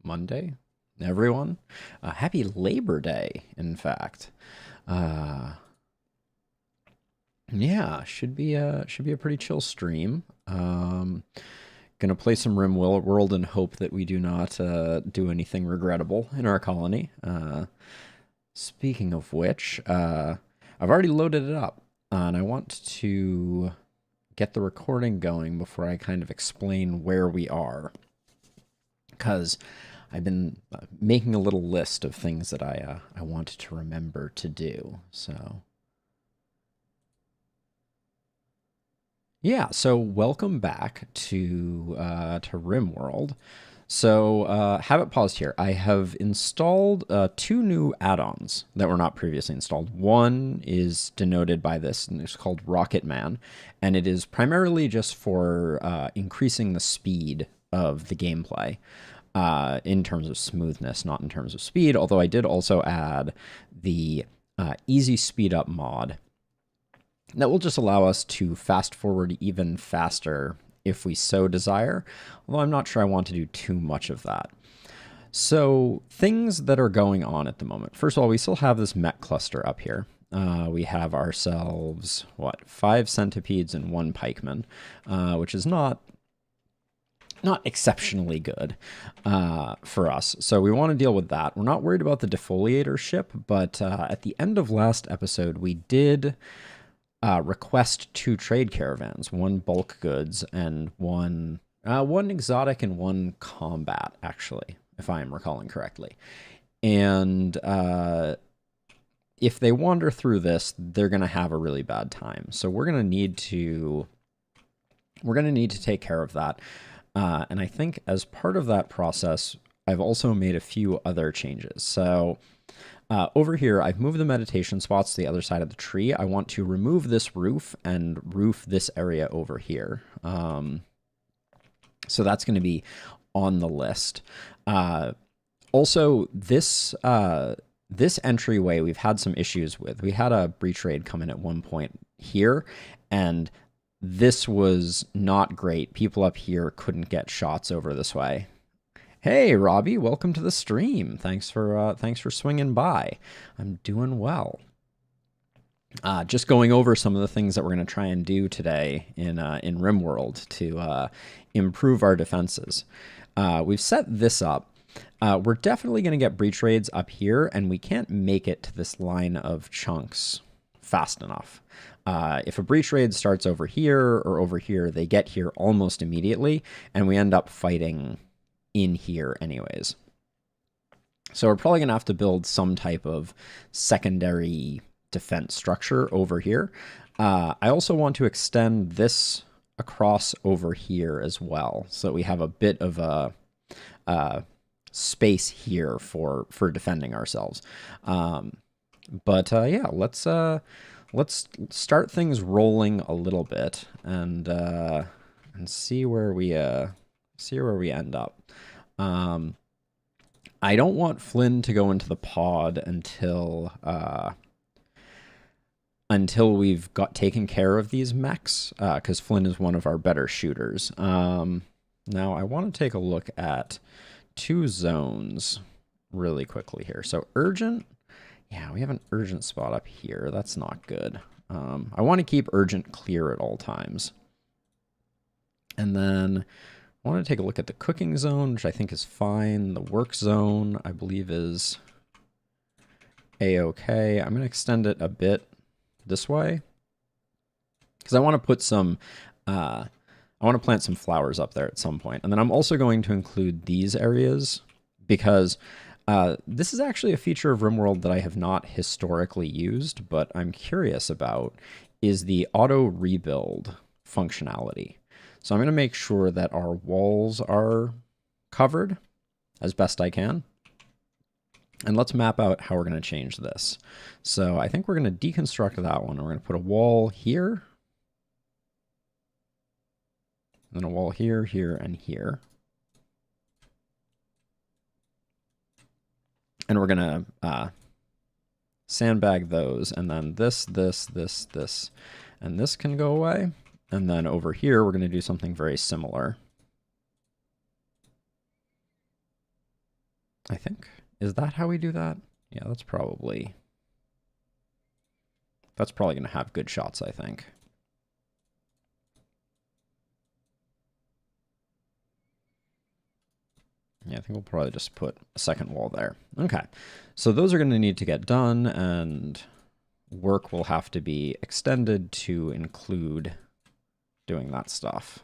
Monday, everyone. Happy Labor Day, in fact. Uh, yeah, should be a pretty chill stream. Gonna play some RimWorld and hope that we do not do anything regrettable in our colony. Speaking of which, I've already loaded it up, and I want to get the recording going before I kind of explain where we are, because I've been making a little list of things that I wanted to remember to do. So yeah, so welcome back to RimWorld. So have it paused here. I have installed two new add-ons that were not previously installed. One is denoted by this, and it's called Rocket Man, and it is primarily just for increasing the speed of the gameplay in terms of smoothness, not in terms of speed, although I did also add the easy speed up mod that will just allow us to fast forward even faster if we so desire, although I'm not sure I want to do too much of that. So things that are going on at the moment. First of all, we still have this Mech cluster up here. We have ourselves, 5 centipedes and 1 pikeman, which is not exceptionally good for us. So we want to deal with that. We're not worried about the defoliator ship, but at the end of last episode, we did request 2 trade caravans, 1 bulk goods and one exotic and 1 combat, actually, if I am recalling correctly. And if they wander through this, they're going to have a really bad time. So we're going to need to take care of that. And I think as part of that process, I've also made a few other changes. So over here, I've moved the meditation spots to the other side of the tree. I want to remove this roof and roof this area over here. So that's going to be on the list. Also, this entryway we've had some issues with. We had a breach raid come in at one point here, and this was not great. People up here couldn't get shots over this way. Hey, Robbie, welcome to the stream. Thanks for swinging by. I'm doing well. Just going over some of the things that we're going to try and do today in RimWorld to improve our defenses. We've set this up. We're definitely going to get breach raids up here, and we can't make it to this line of chunks fast enough. If a breach raid starts over here or over here, they get here almost immediately, and we end up fighting in here anyways. So we're probably going to have to build some type of secondary defense structure over here. I also want to extend this across over here as well, so that we have a bit of a space here for defending ourselves. Yeah, let's start things rolling a little bit and see where we end up. I don't want Flynn to go into the pod until we've got taken care of these mechs, because Flynn is one of our better shooters. Now I want to take a look at 2 zones really quickly here. So urgent, yeah, we have an urgent spot up here. That's not good. I want to keep urgent clear at all times. And then I want to take a look at the cooking zone, which I think is fine. The work zone, I believe, is a-okay. I'm going to extend it a bit this way, because I want to put some, I want to plant some flowers up there at some point. And then I'm also going to include these areas, because this is actually a feature of RimWorld that I have not historically used, but I'm curious about, is the auto rebuild functionality. So I'm going to make sure that our walls are covered as best I can. And let's map out how we're going to change this. So I think we're going to deconstruct that one. We're going to put a wall here. And then a wall here, here, and here. And we're going to sandbag those. And then this, and this can go away. And then over here, we're going to do something very similar. I think. Is that how we do that? Yeah, that's probably going to have good shots, I think. Yeah, I think we'll probably just put a second wall there. Okay, so those are going to need to get done, and work will have to be extended to include doing that stuff.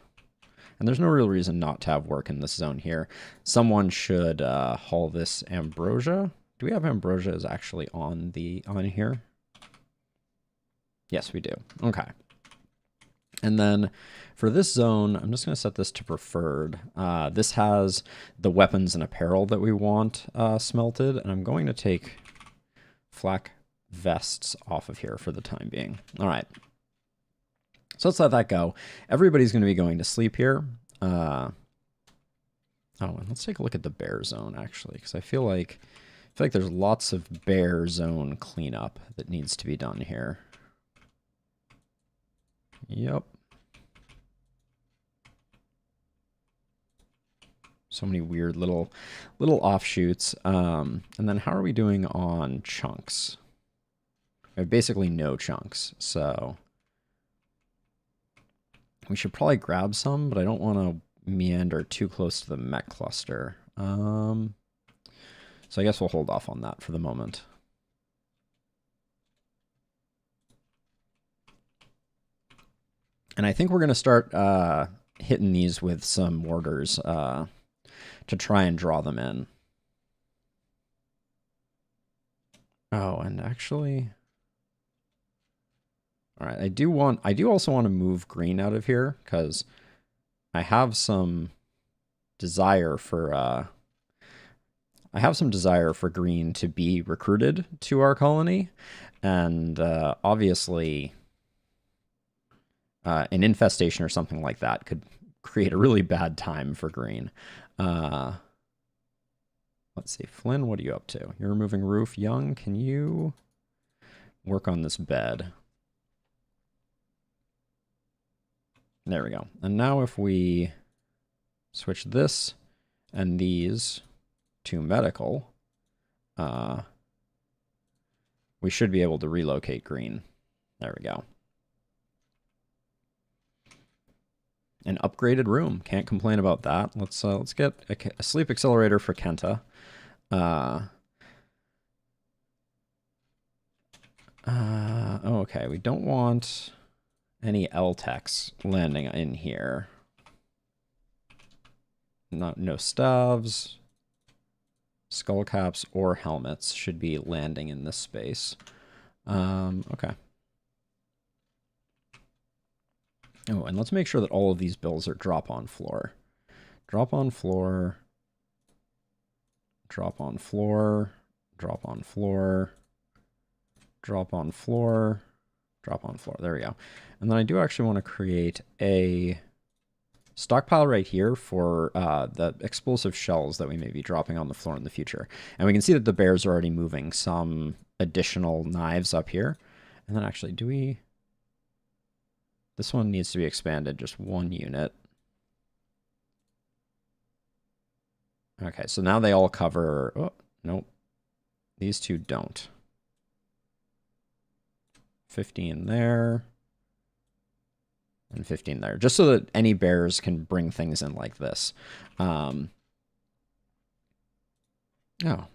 And there's no real reason not to have work in this zone here. Someone should haul this ambrosia. Do we have ambrosia is actually on here? Yes, we do. Okay. And then for this zone, I'm just going to set this to preferred. This has the weapons and apparel that we want smelted, and I'm going to take flak vests off of here for the time being. All right. So let's let that go. Everybody's going to be going to sleep here. Oh, and let's take a look at the bear zone, actually, because I feel like there's lots of bear zone cleanup that needs to be done here. Yep. So many weird little offshoots. And then how are we doing on chunks? We have basically no chunks, so we should probably grab some, but I don't want to meander too close to the mech cluster. So I guess we'll hold off on that for the moment. And I think we're going to start hitting these with some mortars to try and draw them in. Oh, and actually... All right, I do also want to move green out of here, because I have some desire for green to be recruited to our colony, and obviously an infestation or something like that could create a really bad time for green. Let's see, Flynn, what are you up to? You're removing roof. Young, can you work on this bed? There we go. And now if we switch this and these to medical, we should be able to relocate green. There we go. An upgraded room. Can't complain about that. Let's get a sleep accelerator for Kenta. Okay, we don't want any L-Techs landing in here. No staves, skull caps, or helmets should be landing in this space. Okay. Oh, and let's make sure that all of these bills are drop on floor. Drop on floor. Drop on floor. Drop on floor. Drop on floor. Drop on floor. There we go. And then I do actually want to create a stockpile right here for the explosive shells that we may be dropping on the floor in the future. And we can see that the bears are already moving some additional knives up here. And then actually, do we... This one needs to be expanded just one unit. Okay, so now they all cover... Oh, nope. These two don't. 15 there. And 15 there. Just so that any bears can bring things in like this. Oh. You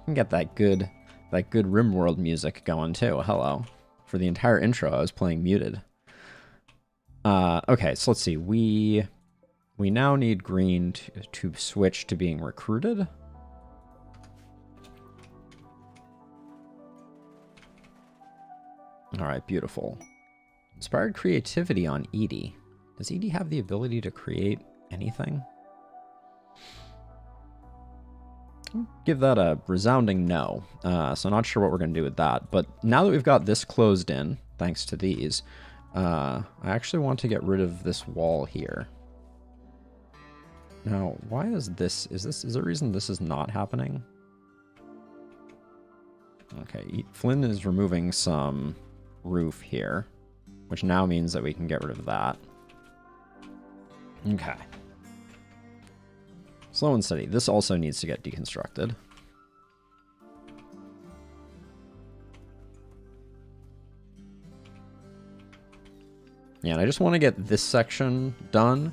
can get that good RimWorld music going too. Hello. For the entire intro, I was playing muted. Okay, so let's see. We now need green to switch to being recruited. All right, beautiful. Inspired creativity on Edie. Does Edie have the ability to create anything? Give that a resounding no. So not sure what we're going to do with that. But now that we've got this closed in, thanks to these, I actually want to get rid of this wall here. Now, why is this... Is there a reason this is not happening? Okay, Flynn is removing some roof here, which now means that we can get rid of that. Okay. Slow and steady. This also needs to get deconstructed. Yeah, and I just want to get this section done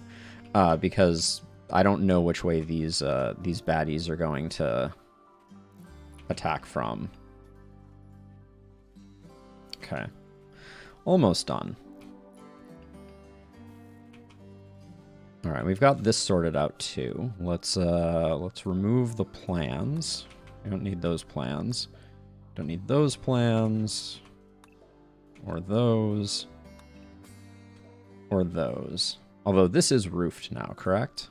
because I don't know which way these baddies are going to attack from. Okay. Almost done. All right, we've got this sorted out too. Let's remove the plans. We don't need those plans. Don't need those plans. Or those. Or those. Although this is roofed now, correct?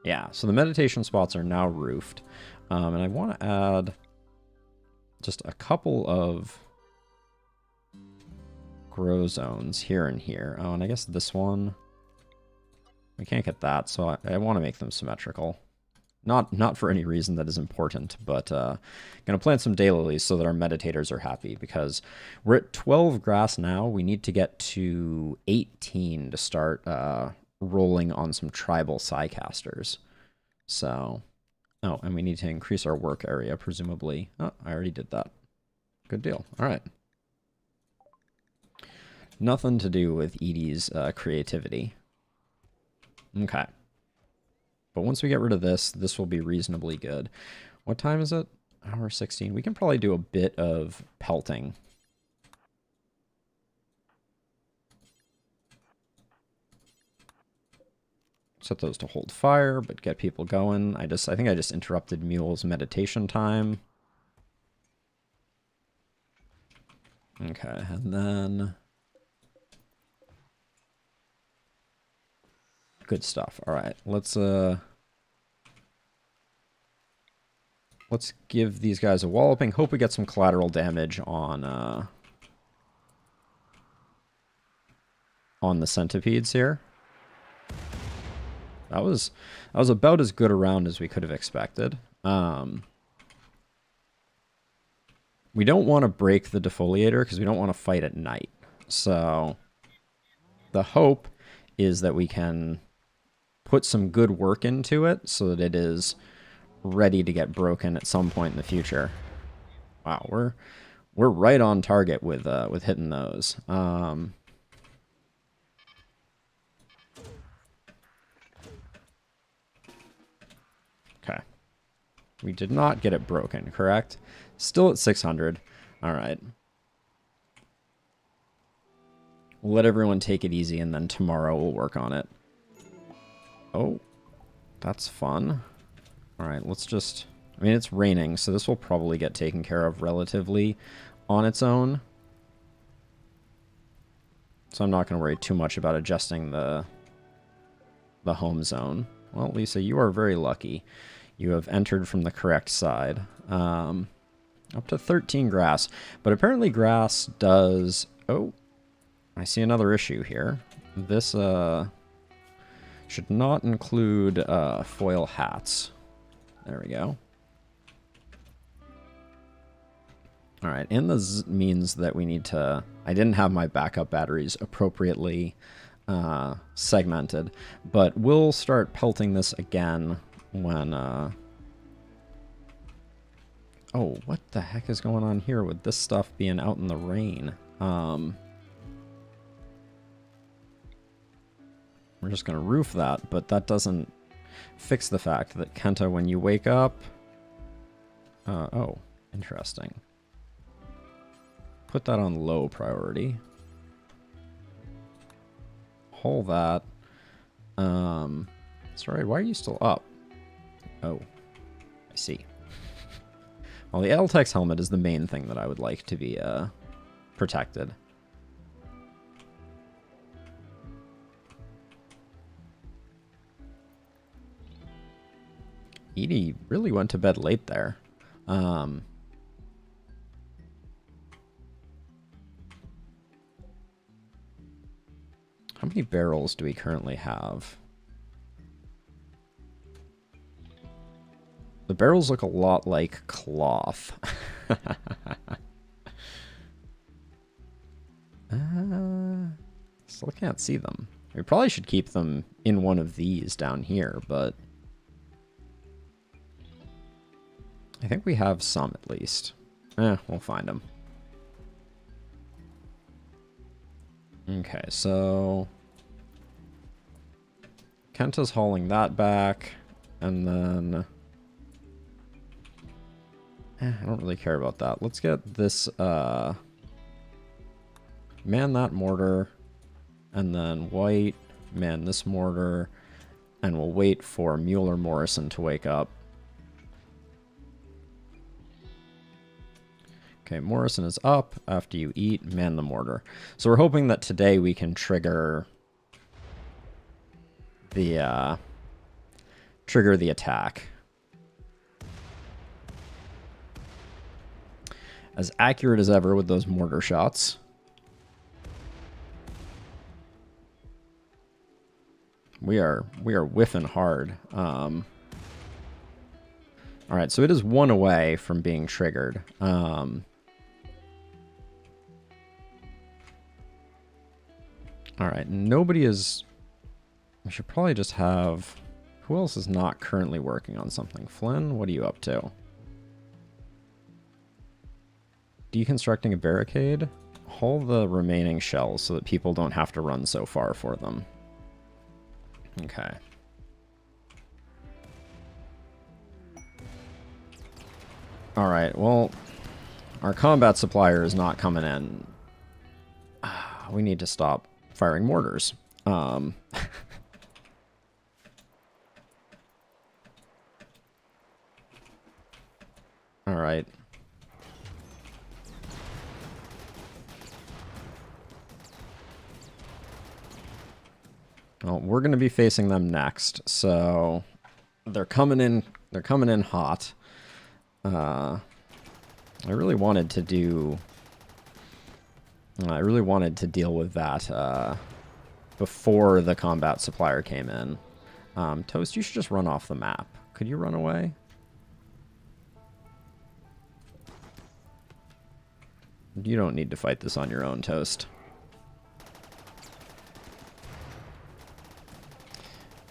Yeah, so the meditation spots are now roofed. And I want to add just a couple of grow zones here and here. Oh, and I guess this one, we can't get that, so I want to make them symmetrical. Not for any reason that is important, but gonna plant some daylilies so that our meditators are happy, because we're at 12 grass now. We need to get to 18 to start rolling on some tribal psycasters. So, oh, and we need to increase our work area, presumably. Oh, I already did that. Good deal. All right. Nothing to do with Edie's creativity. Okay. But once we get rid of this, this will be reasonably good. What time is it? Hour 16. We can probably do a bit of pelting. Set those to hold fire, but get people going. I think I just interrupted Mule's meditation time. Okay, and then... Good stuff. All right, let's give these guys a walloping. Hope we get some collateral damage on the centipedes here. That was about as good a round as we could have expected. We don't want to break the defoliator because we don't want to fight at night. So the hope is that we can put some good work into it so that it is ready to get broken at some point in the future. Wow, we're right on target with hitting those. Okay. We did not get it broken, correct? Still at 600. All right. We'll let everyone take it easy, and then tomorrow we'll work on it. Oh, that's fun. All right, let's just... I mean, it's raining, so this will probably get taken care of relatively on its own. So I'm not going to worry too much about adjusting the home zone. Well, Lisa, you are very lucky. You have entered from the correct side. Up to 13 grass. But apparently grass does... Oh, I see another issue here. This should not include foil hats. There we go. All right, and this means that we need to... I didn't have my backup batteries appropriately segmented, but we'll start pelting this again when... Oh, what the heck is going on here with this stuff being out in the rain? We're just going to roof that, but that doesn't fix the fact that, Kenta, when you wake up... oh, interesting. Put that on low priority. Hold that. Sorry, why are you still up? Oh, I see. Well, the Eltex helmet is the main thing that I would like to be protected. Edie really went to bed late there. How many barrels do we currently have? The barrels look a lot like cloth. Still can't see them. We probably should keep them in one of these down here, but I think we have some at least. We'll find them. Okay, so Kenta's hauling that back, and then I don't really care about that. Let's get this man that mortar, and then white man this mortar, and we'll wait for Mueller Morrison to wake up. Okay, Morrison is up. After you eat, man the mortar. So we're hoping that today we can trigger the attack. As accurate as ever with those mortar shots. We are whiffing hard. All right, so it is one away from being triggered. All right, nobody is... We should probably just have... Who else is not currently working on something? Flynn, what are you up to? Deconstructing a barricade? Haul the remaining shells so that people don't have to run so far for them. Okay. All right, well, our combat supplier is not coming in. We need to stop firing mortars. All right. Well, we're going to be facing them next, so they're coming in. They're coming in hot. I really wanted to do. I really wanted to deal with that before the combat supplier came in. Toast, you should just run off the map. Could you run away? You don't need to fight this on your own, Toast.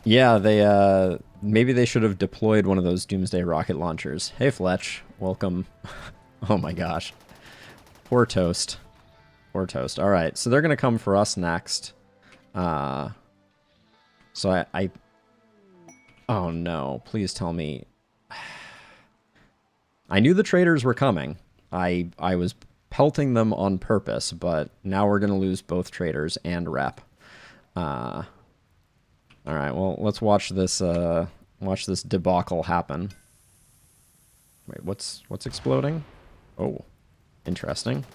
Yeah, they maybe they should have deployed one of those Doomsday rocket launchers. Hey, Fletch, welcome. Oh my gosh. Poor Toast. Poor Toast. All right, so they're going to come for us next. So I... Oh no, please tell me. I knew the traders were coming. I was pelting them on purpose, but now we're going to lose both traders and rep. All right, well, let's watch this debacle happen. Wait, what's exploding? Oh, interesting.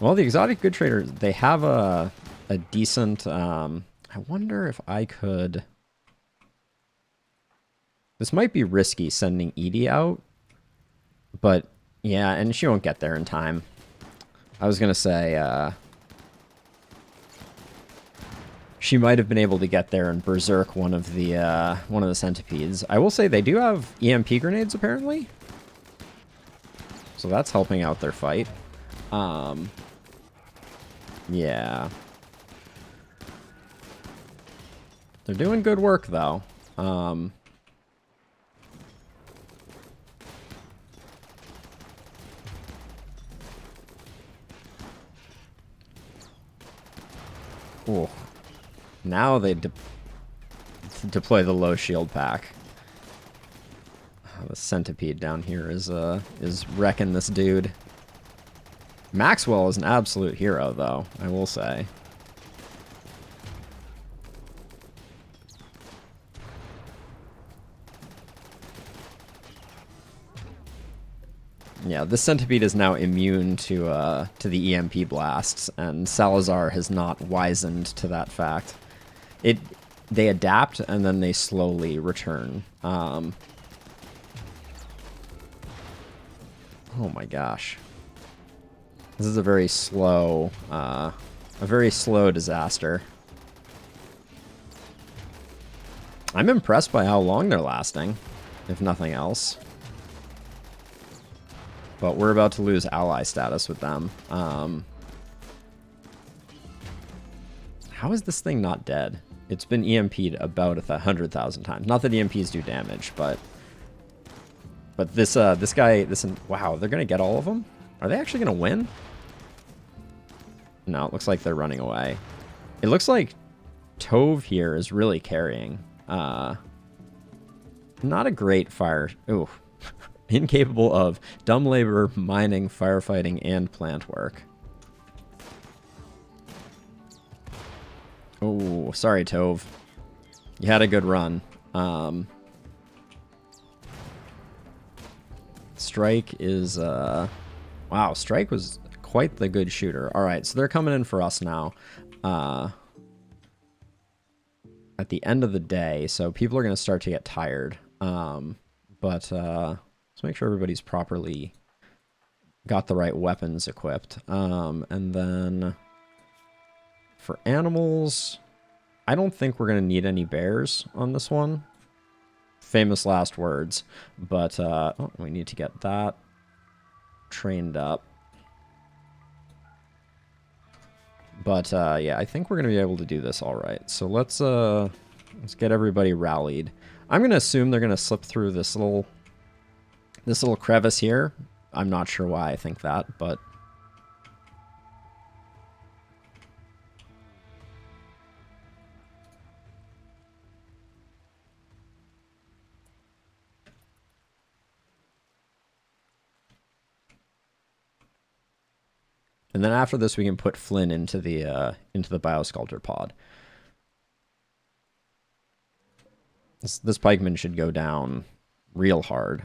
Well, the exotic good traders, they have a decent... I wonder if I could... This might be risky sending Edie out, but yeah, and she won't get there in time. I was gonna say she might have been able to get there and berserk one of the centipedes. I will say they do have EMP grenades apparently, so that's helping out their fight. Yeah. They're doing good work, though. Oh. Now they deploy the low shield pack. The centipede down here is wrecking this dude. Maxwell is an absolute hero, though, I will say. Yeah, this centipede is now immune to the EMP blasts, and Salazar has not wizened to that fact. They adapt and then they slowly return. Oh my gosh, this is a very slow disaster. I'm impressed by how long they're lasting, if nothing else. But we're about to lose ally status with them. How is this thing not dead? It's been EMP'd about 100,000 times. Not that EMPs do damage, but But this guy, wow, they're gonna get all of them? Are they actually gonna win? No, it looks like they're running away. It looks like Tove here is really carrying. Not a great fire. Ooh. Incapable of dumb labor, mining, firefighting, and plant work. Oh, sorry, Tove. You had a good run. Strike is, wow, Strike was quite the good shooter. All right, so they're coming in for us now. At the end of the day, so people are going to start to get tired. Let's make sure everybody's properly got the right weapons equipped. And then for animals, I don't think we're going to need any bears on this one. Famous last words. But oh, we need to get that trained up. But yeah, I think we're going to be able to do this all right. So let's get everybody rallied. I'm going to assume they're going to slip through this little crevice here. I'm not sure why I think that, but and then after this we can put Flynn into the biosculptor pod. This pikeman should go down real hard.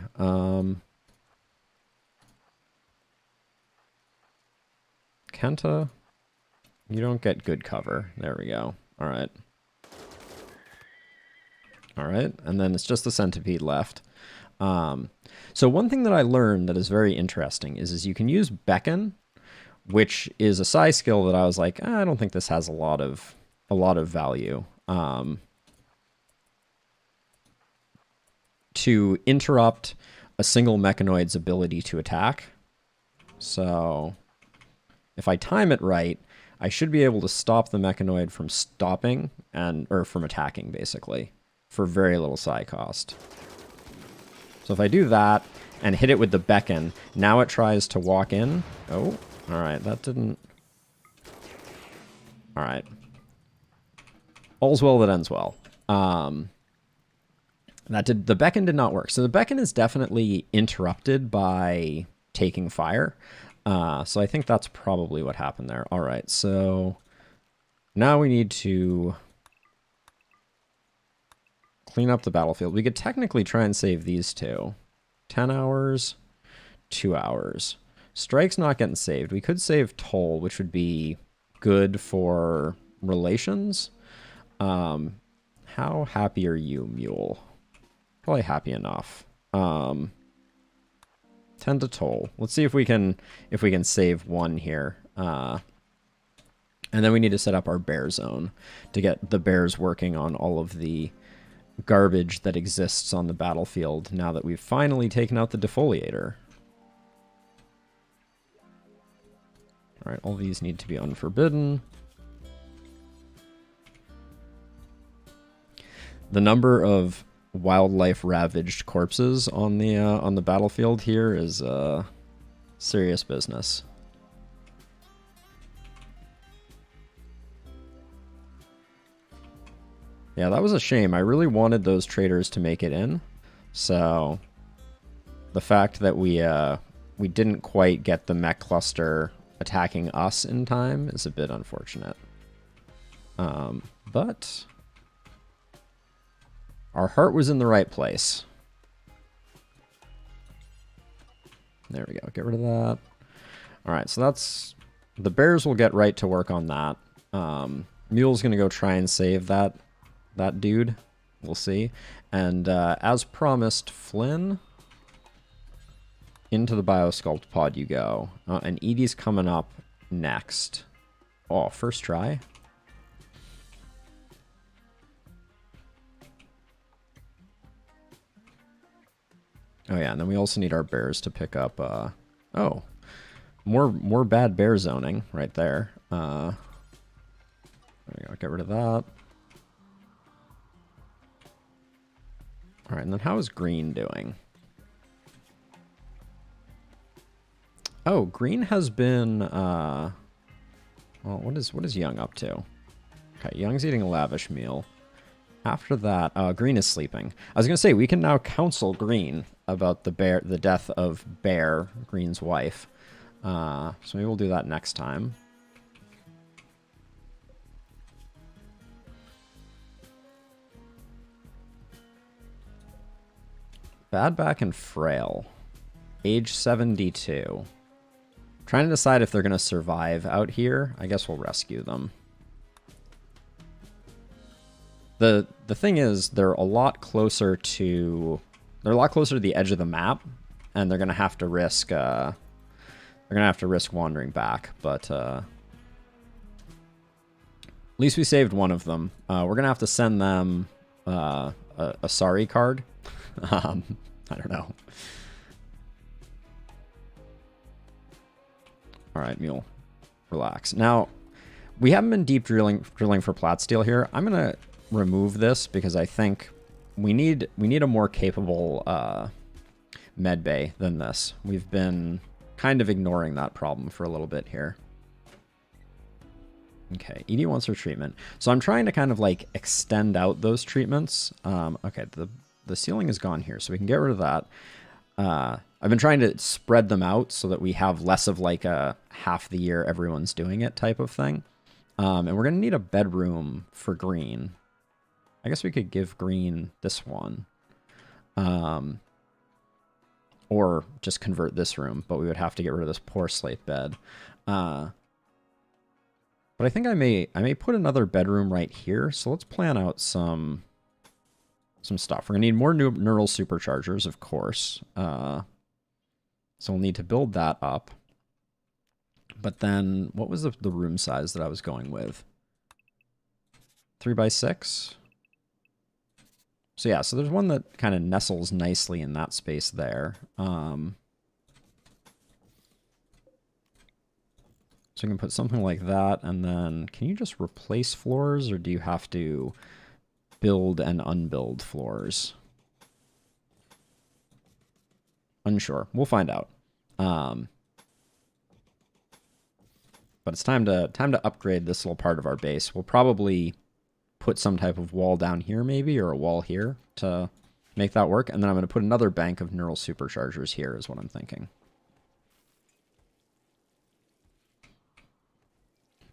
Kenta, you don't get good cover. There we go. All right. All right, and then it's just the centipede left. So one thing that I learned that is very interesting is you can use beckon, which is a psi skill that I was like, I don't think this has a lot of value. To interrupt a single mechanoid's ability to attack. So if I time it right, I should be able to stop the mechanoid from stopping or from attacking, basically, for very little psi cost. So if I do that and hit it with the beckon, now it tries to walk in. Oh, all right, that didn't. All right. All's well that ends well. The beckon did not work. So the beckon is definitely interrupted by taking fire. So I think that's probably what happened there. All right, so now we need to clean up the battlefield. We could technically try and save these two. 10 hours, 2 hours. Strike's not getting saved. We could save Toll, which would be good for relations. How happy are you, Mule? Probably happy enough. 10 to Toll. Let's see if we can save one here. And then we need to set up our bear zone to get the bears working on all of the garbage that exists on the battlefield now that we've finally taken out the defoliator. All right, all these need to be unforbidden. The number of wildlife ravaged corpses on the battlefield here is serious business. Yeah, that was a shame. I really wanted those traders to make it in. So the fact that we didn't quite get the mech cluster attacking us in time is a bit unfortunate. But our heart was in the right place. There we go. Get rid of that. All right, so that's... The bears will get right to work on that. Mule's going to go try and save that dude. We'll see. And as promised, Flynn, into the biosculpt pod you go. And Edie's coming up next. Oh, first try. Oh yeah, and then we also need our bears to pick up, oh, more bad bear zoning right there. There we go, get rid of that. All right, and then how is green doing? Oh, green has been, well, what is Young up to? Okay, Young's eating a lavish meal. After that, green is sleeping. I was gonna say, we can now counsel green about the death of Bear, Green's wife. So maybe we'll do that next time. Bad back and frail. Age 72. Trying to decide if they're going to survive out here. I guess we'll rescue them. The thing is, they're a lot closer to the edge of the map, and they're going to have to risk wandering back, but at least we saved one of them. We're going to have to send them a sorry card. I don't know. All right, Mule, relax. Now, we haven't been deep drilling for plat steel here. I'm gonna remove this because I think we need a more capable med bay than this. We've been kind of ignoring that problem for a little bit here. Okay, Edie wants her treatment. So I'm trying to kind of like extend out those treatments. Okay, the ceiling is gone here, so we can get rid of that. I've been trying to spread them out so that we have less of like a half the year everyone's doing it type of thing. And we're going to need a bedroom for green. I guess we could give green this one. Or just convert this room, but we would have to get rid of this poor slate bed. But I think I may put another bedroom right here. So let's plan out some stuff. We're going to need more neural superchargers, of course. So we'll need to build that up. But then, what was the room size that I was going with? 3x6? So yeah, so there's one that kind of nestles nicely in that space there. So we can put something like that, and then can you just replace floors, or do you have to build and unbuild floors? Unsure. We'll find out. But it's time to upgrade this little part of our base. We'll probably put some type of wall down here maybe, or a wall here to make that work. And then I'm going to put another bank of neural superchargers here is what I'm thinking.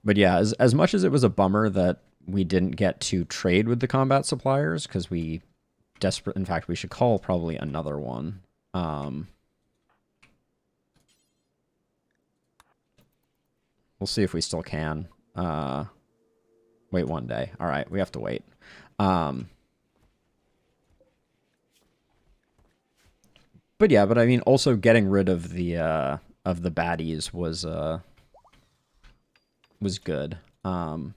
But yeah, as much as it was a bummer that we didn't get to trade with the combat suppliers, because we in fact, we should call probably another one. We'll see if we still can. Wait one day. All right, we have to wait. But yeah, but I mean, also getting rid of the baddies was good. We're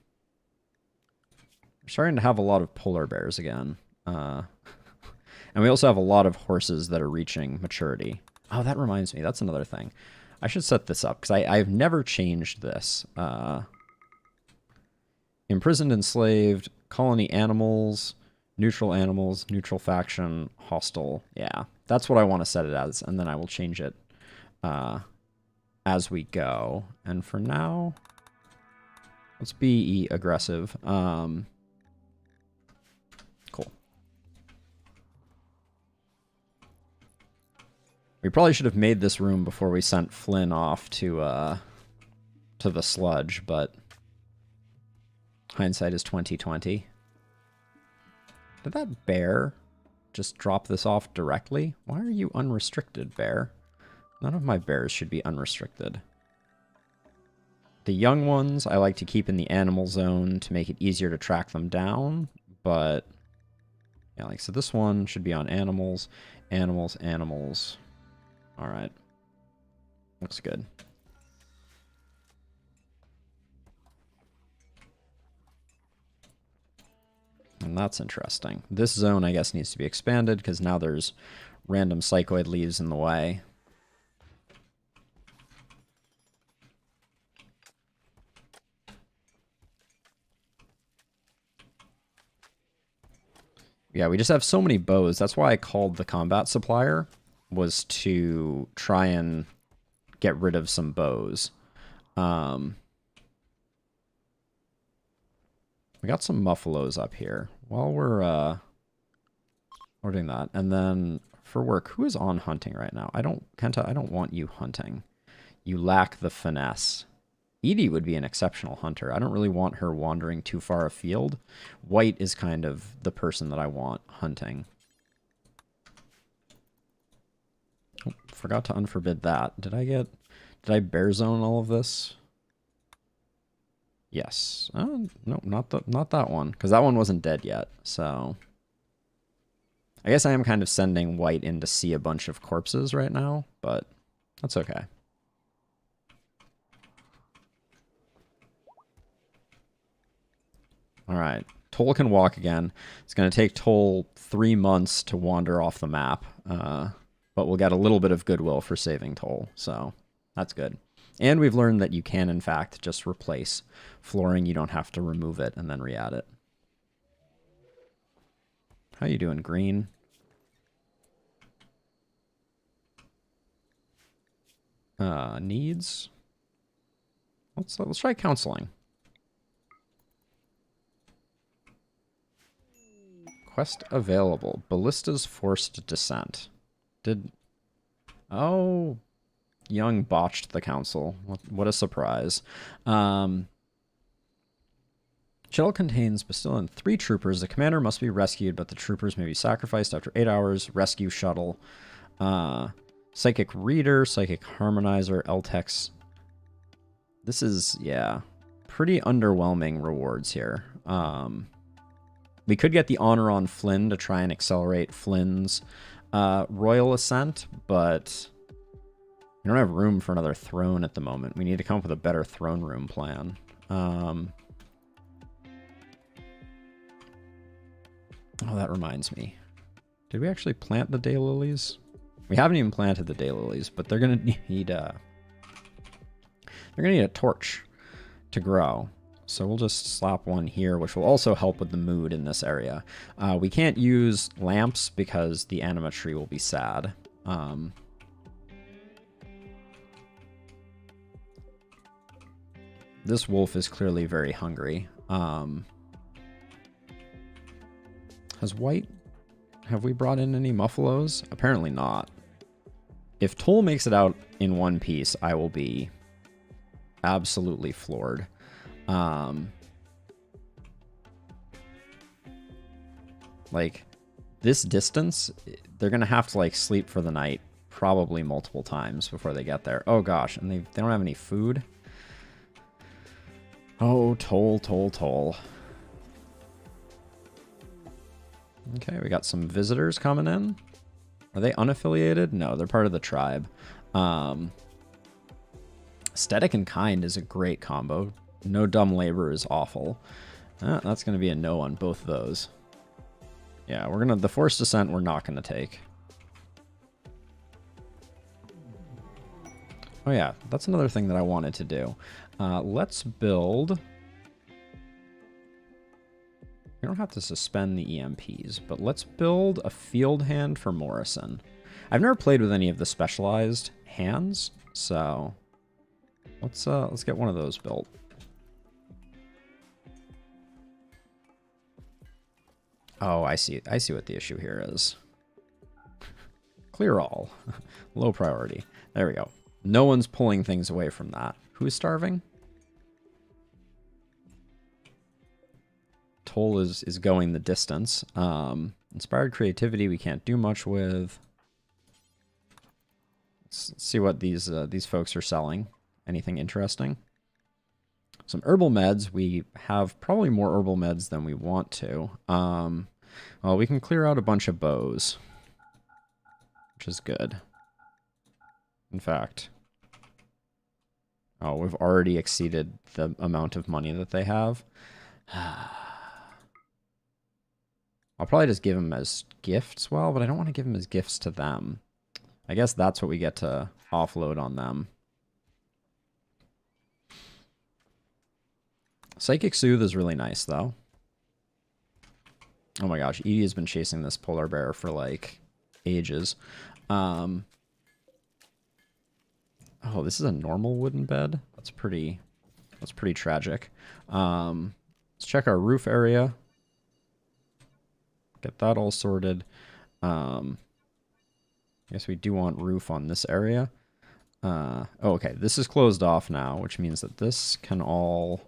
starting to have a lot of polar bears again. And we also have a lot of horses that are reaching maturity. Oh, that reminds me. That's another thing. I should set this up, because I've never changed this. Imprisoned, enslaved, colony animals, neutral faction, hostile. Yeah, that's what I want to set it as, and then I will change it as we go. And for now, let's be aggressive. Cool. We probably should have made this room before we sent Flynn off to the sludge, but hindsight is 20/20. Did that bear just drop this off directly? Why are you unrestricted, bear? None of my bears should be unrestricted. The young ones I like to keep in the animal zone to make it easier to track them down, but yeah, like so this one should be on animals, animals. All right. Looks good. And that's interesting. This zone, I guess, needs to be expanded because now there's random psychoid leaves in the way. Yeah, we just have so many bows. That's why I called the combat supplier, was to try and get rid of some bows. We got some muffalos up here. While we're doing that, and then for work, who is on hunting right now? Kenta, I don't want you hunting. You lack the finesse. Edie would be an exceptional hunter. I don't really want her wandering too far afield. White is kind of the person that I want hunting. Oh, forgot to unforbid that. Did I bear zone all of this? Yes. No, not that one, because that one wasn't dead yet. So I guess I am kind of sending White in to see a bunch of corpses right now, but that's okay. All right. Toll can walk again. It's going to take Toll 3 months to wander off the map, but we'll get a little bit of goodwill for saving Toll, so that's good. And we've learned that you can, in fact, just replace flooring. You don't have to remove it and then re-add it. How you doing, Green? Needs? Let's try counseling. Quest available. Ballista's forced descent. Oh, Young botched the council. What a surprise. Shuttle contains Bastille and 3 troopers. The commander must be rescued, but the troopers may be sacrificed after 8 hours. Rescue shuttle. Psychic reader, psychic harmonizer, LTEX. This is, yeah, pretty underwhelming rewards here. We could get the honor on Flynn to try and accelerate Flynn's royal ascent, but we don't have room for another throne at the moment. We need to come up with a better throne room plan. Oh, that reminds me. Did we actually plant the daylilies? We haven't even planted the daylilies, but they're gonna need a torch to grow. So we'll just slap one here, which will also help with the mood in this area. We can't use lamps because the anima tree will be sad. This wolf is clearly very hungry. Have we brought in any muffalos? Apparently not. If Toll makes it out in one piece, I will be absolutely floored. Like, this distance, they're gonna have to, like, sleep for the night probably multiple times before they get there. Oh gosh, and they don't have any food. Oh, Toll. Okay, we got some visitors coming in. Are they unaffiliated? No, they're part of the tribe. Aesthetic and kind is a great combo. No dumb labor is awful. That's going to be a no on both of those. Yeah, the forced descent we're not going to take. Oh yeah, that's another thing that I wanted to do. Let's build... We don't have to suspend the EMPs, but let's build a field hand for Morrison. I've never played with any of the specialized hands, so let's get one of those built. Oh, I see what the issue here is. Clear all. Low priority. There we go. No one's pulling things away from that. Who's starving? Toll is going the distance. Inspired creativity we can't do much with. Let's see what these folks are selling. Anything interesting? Some herbal meds. We have probably more herbal meds than we want to. Well, we can clear out a bunch of bows, which is good. In fact, oh, we've already exceeded the amount of money that they have. I'll probably just give them as gifts, well, but I don't want to give them as gifts to them. I guess that's what we get to offload on them. Psychic Soothe is really nice, though. Oh my gosh, Edie has been chasing this polar bear for, like, ages. Oh, this is a normal wooden bed? That's pretty tragic. Let's check our roof area. Get that all sorted. I guess we do want roof on this area. Oh, okay. This is closed off now, which means that this can all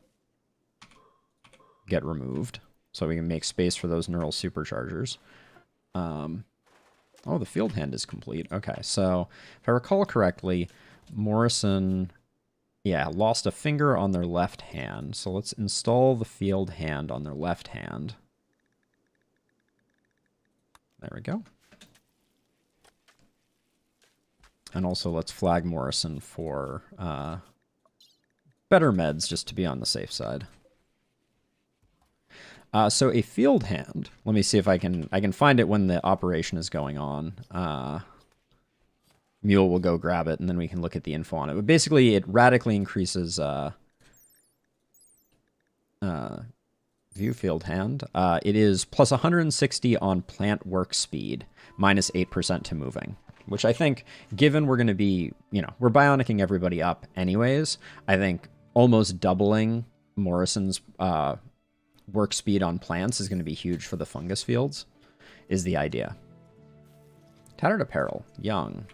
get removed. So we can make space for those neural superchargers. Oh, the field hand is complete. Okay, so if I recall correctly, Morrison, yeah, lost a finger on their left hand. So let's install the field hand on their left hand. There we go. And also let's flag Morrison for better meds, just to be on the safe side. So a field hand. Let me see if I can find it when the operation is going on. Mule will go grab it, and then we can look at the info on it. But basically, it radically increases view field hand. It is plus 160 on plant work speed, minus 8% to moving. Which I think, given we're going to be, we're bionicking everybody up anyways, I think almost doubling Morrison's work speed on plants is going to be huge for the fungus fields, is the idea. Tattered apparel. Young.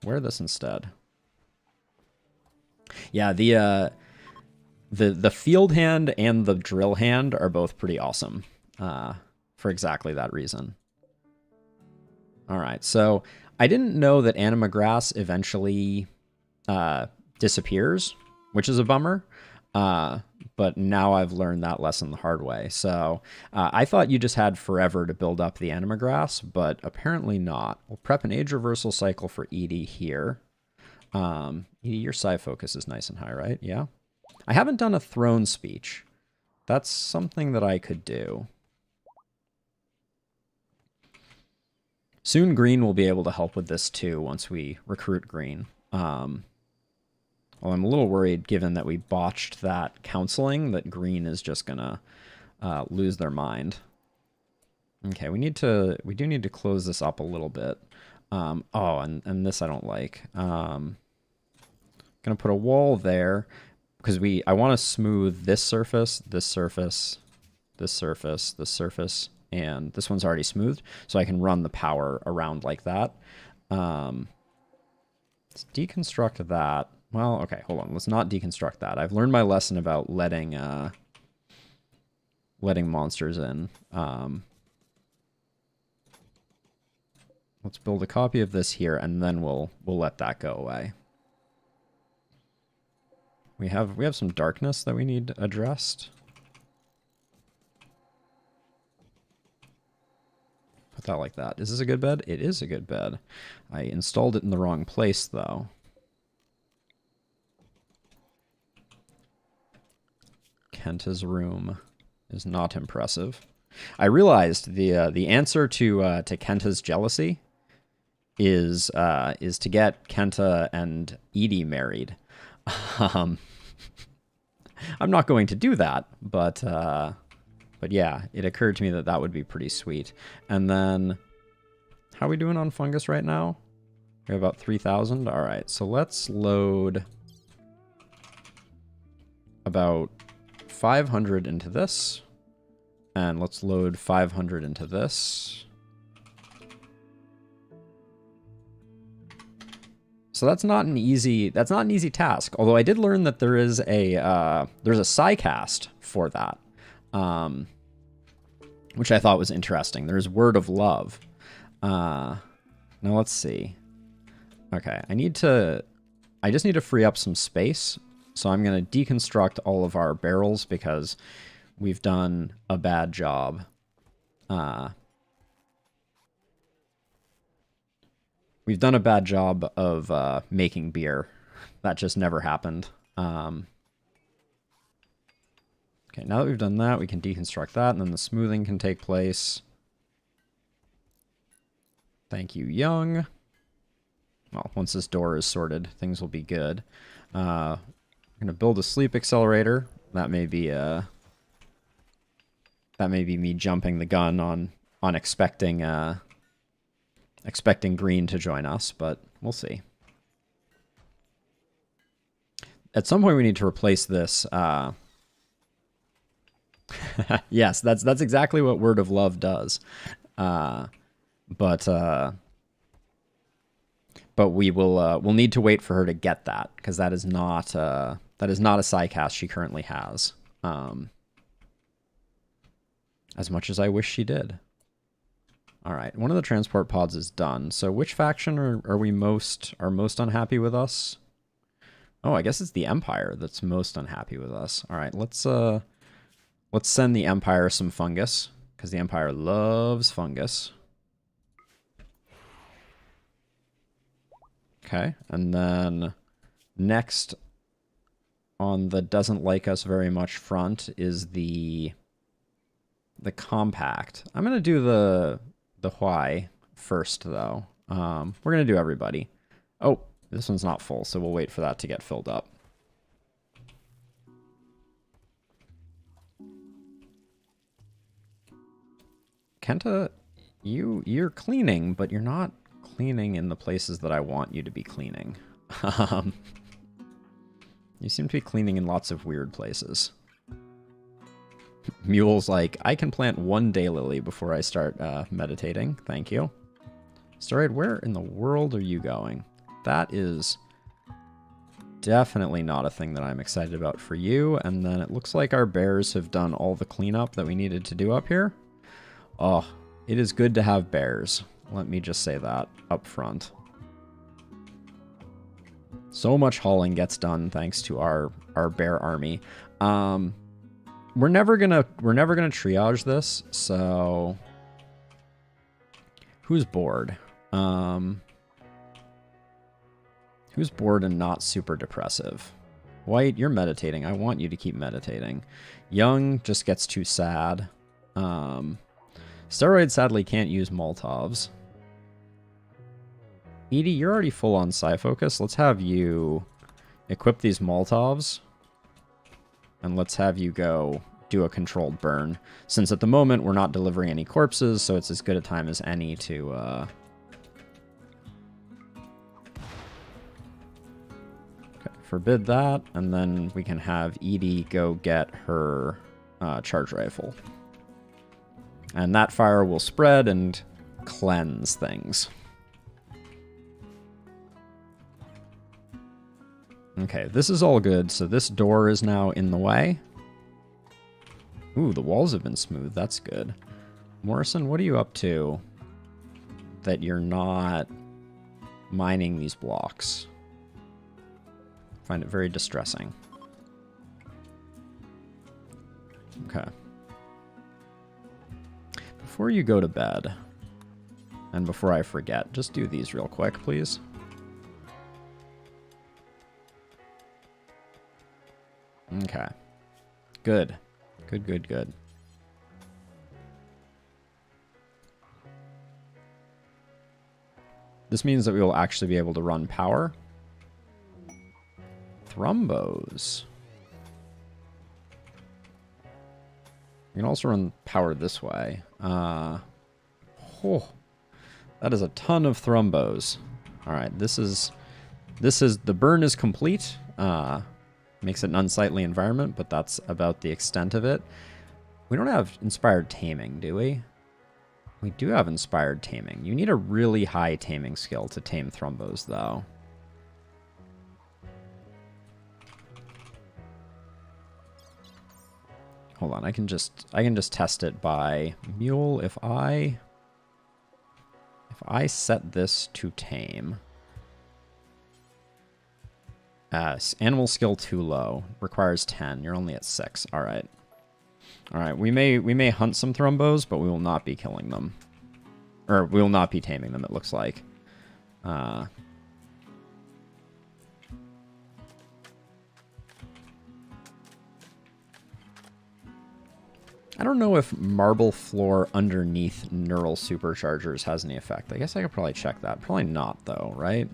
Wear this instead. Yeah, the field hand and the drill hand are both pretty awesome for exactly that reason. All right, so I didn't know that anima grass eventually disappears, which is a bummer. But now I've learned that lesson the hard way. So I thought you just had forever to build up the anima grass, but apparently not. We'll prep an age reversal cycle for Edie here. Edie, your psi focus is nice and high, right? Yeah. I haven't done a throne speech. That's something that I could do. Soon Green will be able to help with this too once we recruit Green. Well, I'm a little worried, given that we botched that counseling, that Green is just gonna lose their mind. Okay, we do need to close this up a little bit. Oh, and this I don't like. Gonna put a wall there because I want to smooth this surface, this surface, this surface, this surface, and this one's already smoothed, so I can run the power around like that. Let's deconstruct that. Well, okay, hold on. Let's not deconstruct that. I've learned my lesson about letting monsters in. Let's build a copy of this here, and then we'll let that go away. We have some darkness that we need addressed. Put that like that. Is this a good bed? It is a good bed. I installed it in the wrong place, though. Kenta's room is not impressive. I realized the answer to Kenta's jealousy is to get Kenta and Edie married. I'm not going to do that, but yeah, it occurred to me that would be pretty sweet. And then, how are we doing on fungus right now? We have about 3,000. All right, so let's load about 500 into this, and let's load 500 into this. So that's not an easy task. Although I did learn that there's a psi cast for that, which I thought was interesting. There's Word of Love. Now let's see. Okay, I just need to free up some space. So I'm going to deconstruct all of our barrels because we've done a bad job. We've done a bad job of making beer. That just never happened. Okay, now that we've done that, we can deconstruct that, and then the smoothing can take place. Thank you, Young. Well, once this door is sorted, things will be good. We're going to build a sleep accelerator. That may be me jumping the gun on expecting Green to join us, but we'll see. at some point we need to replace this. Yes, that's exactly what Word of Love does. But we'll need to wait for her to get that, because that is not a psycast she currently has. As much as I wish she did. All right, one of the transport pods is done. So which faction are most unhappy with us? Oh, I guess it's the Empire that's most unhappy with us. All right, let's send the Empire some fungus, because the Empire loves fungus. Okay, and then next on the doesn't like us very much front is the compact. I'm gonna do the why first though. We're gonna do everybody. Oh, this one's not full, so we'll wait for that to get filled up. Kenta, you're cleaning, but you're not cleaning in the places that I want you to be cleaning. You seem to be cleaning in lots of weird places. Mule's like, I can plant one daylily before I start meditating. Thank you. Steroid, where in the world are you going? That is definitely not a thing that I'm excited about for you. And then it looks like our bears have done all the cleanup that we needed to do up here. Oh, it is good to have bears. Let me just say that up front. So much hauling gets done thanks to our bear army. We're never gonna triage this, so who's bored? Who's bored and not super depressive? White, you're meditating. I want you to keep meditating. Young just gets too sad. Steroid sadly can't use Moltovs. Edie, you're already full on Psyfocus. Let's have you equip these Moltovs. And let's have you go do a controlled burn. Since at the moment we're not delivering any corpses, so it's as good a time as any to... Okay, forbid that, and then we can have Edie go get her charge rifle. And that fire will spread and cleanse things. Okay, this is all good, so this door is now in the way. Ooh, the walls have been smooth, that's good. Morrison, what are you up to that you're not mining these blocks? I find it very distressing. Okay. Before you go to bed, and before I forget, just do these real quick, please. Okay. Good. Good, good, good. This means that we will actually be able to run power. Thrumbos. You can also run power this way. Oh, that is a ton of thrumbos. All right, this is the burn is complete. Makes it an unsightly environment, but that's about the extent of it. We don't have inspired taming, do we? We do have inspired taming. You need a really high taming skill to tame thrumbos, though. Hold on, I can just test it by mule. If I set this to tame. Animal skill too low. Requires 10. You're only at 6. Alright. Alright, we may hunt some thrumbos, but we will not be killing them. Or we will not be taming them, it looks like. I don't know if marble floor underneath neural superchargers has any effect. I guess I could probably check that. Probably not, though, right?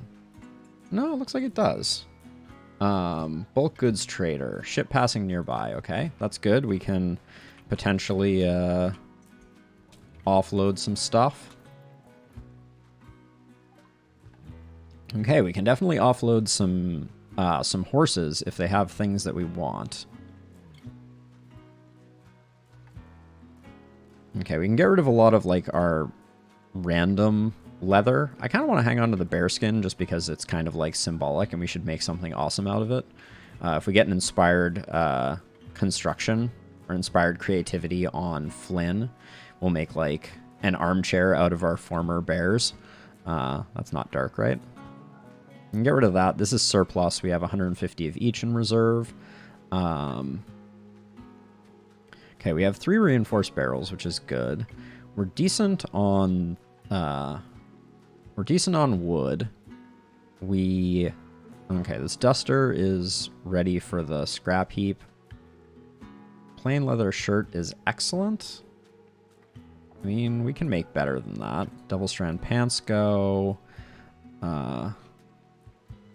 No, it looks like it does. Bulk goods trader. Ship passing nearby. Okay, that's good. We can potentially offload some stuff. Okay, we can definitely offload some some horses if they have things that we want. Okay, we can get rid of a lot of like our random leather. I kind of want to hang on to the bear skin just because it's kind of like symbolic and we should make something awesome out of it. If we get an inspired construction or inspired creativity on Flynn, we'll make like an armchair out of our former bears. That's not dark, right? We can get rid of that. This is surplus. We have 150 of each in reserve. Okay, we have 3 reinforced barrels, which is good. We're decent on wood. Okay, this duster is ready for the scrap heap. Plain leather shirt is excellent. I mean, we can make better than that. Double strand pants go.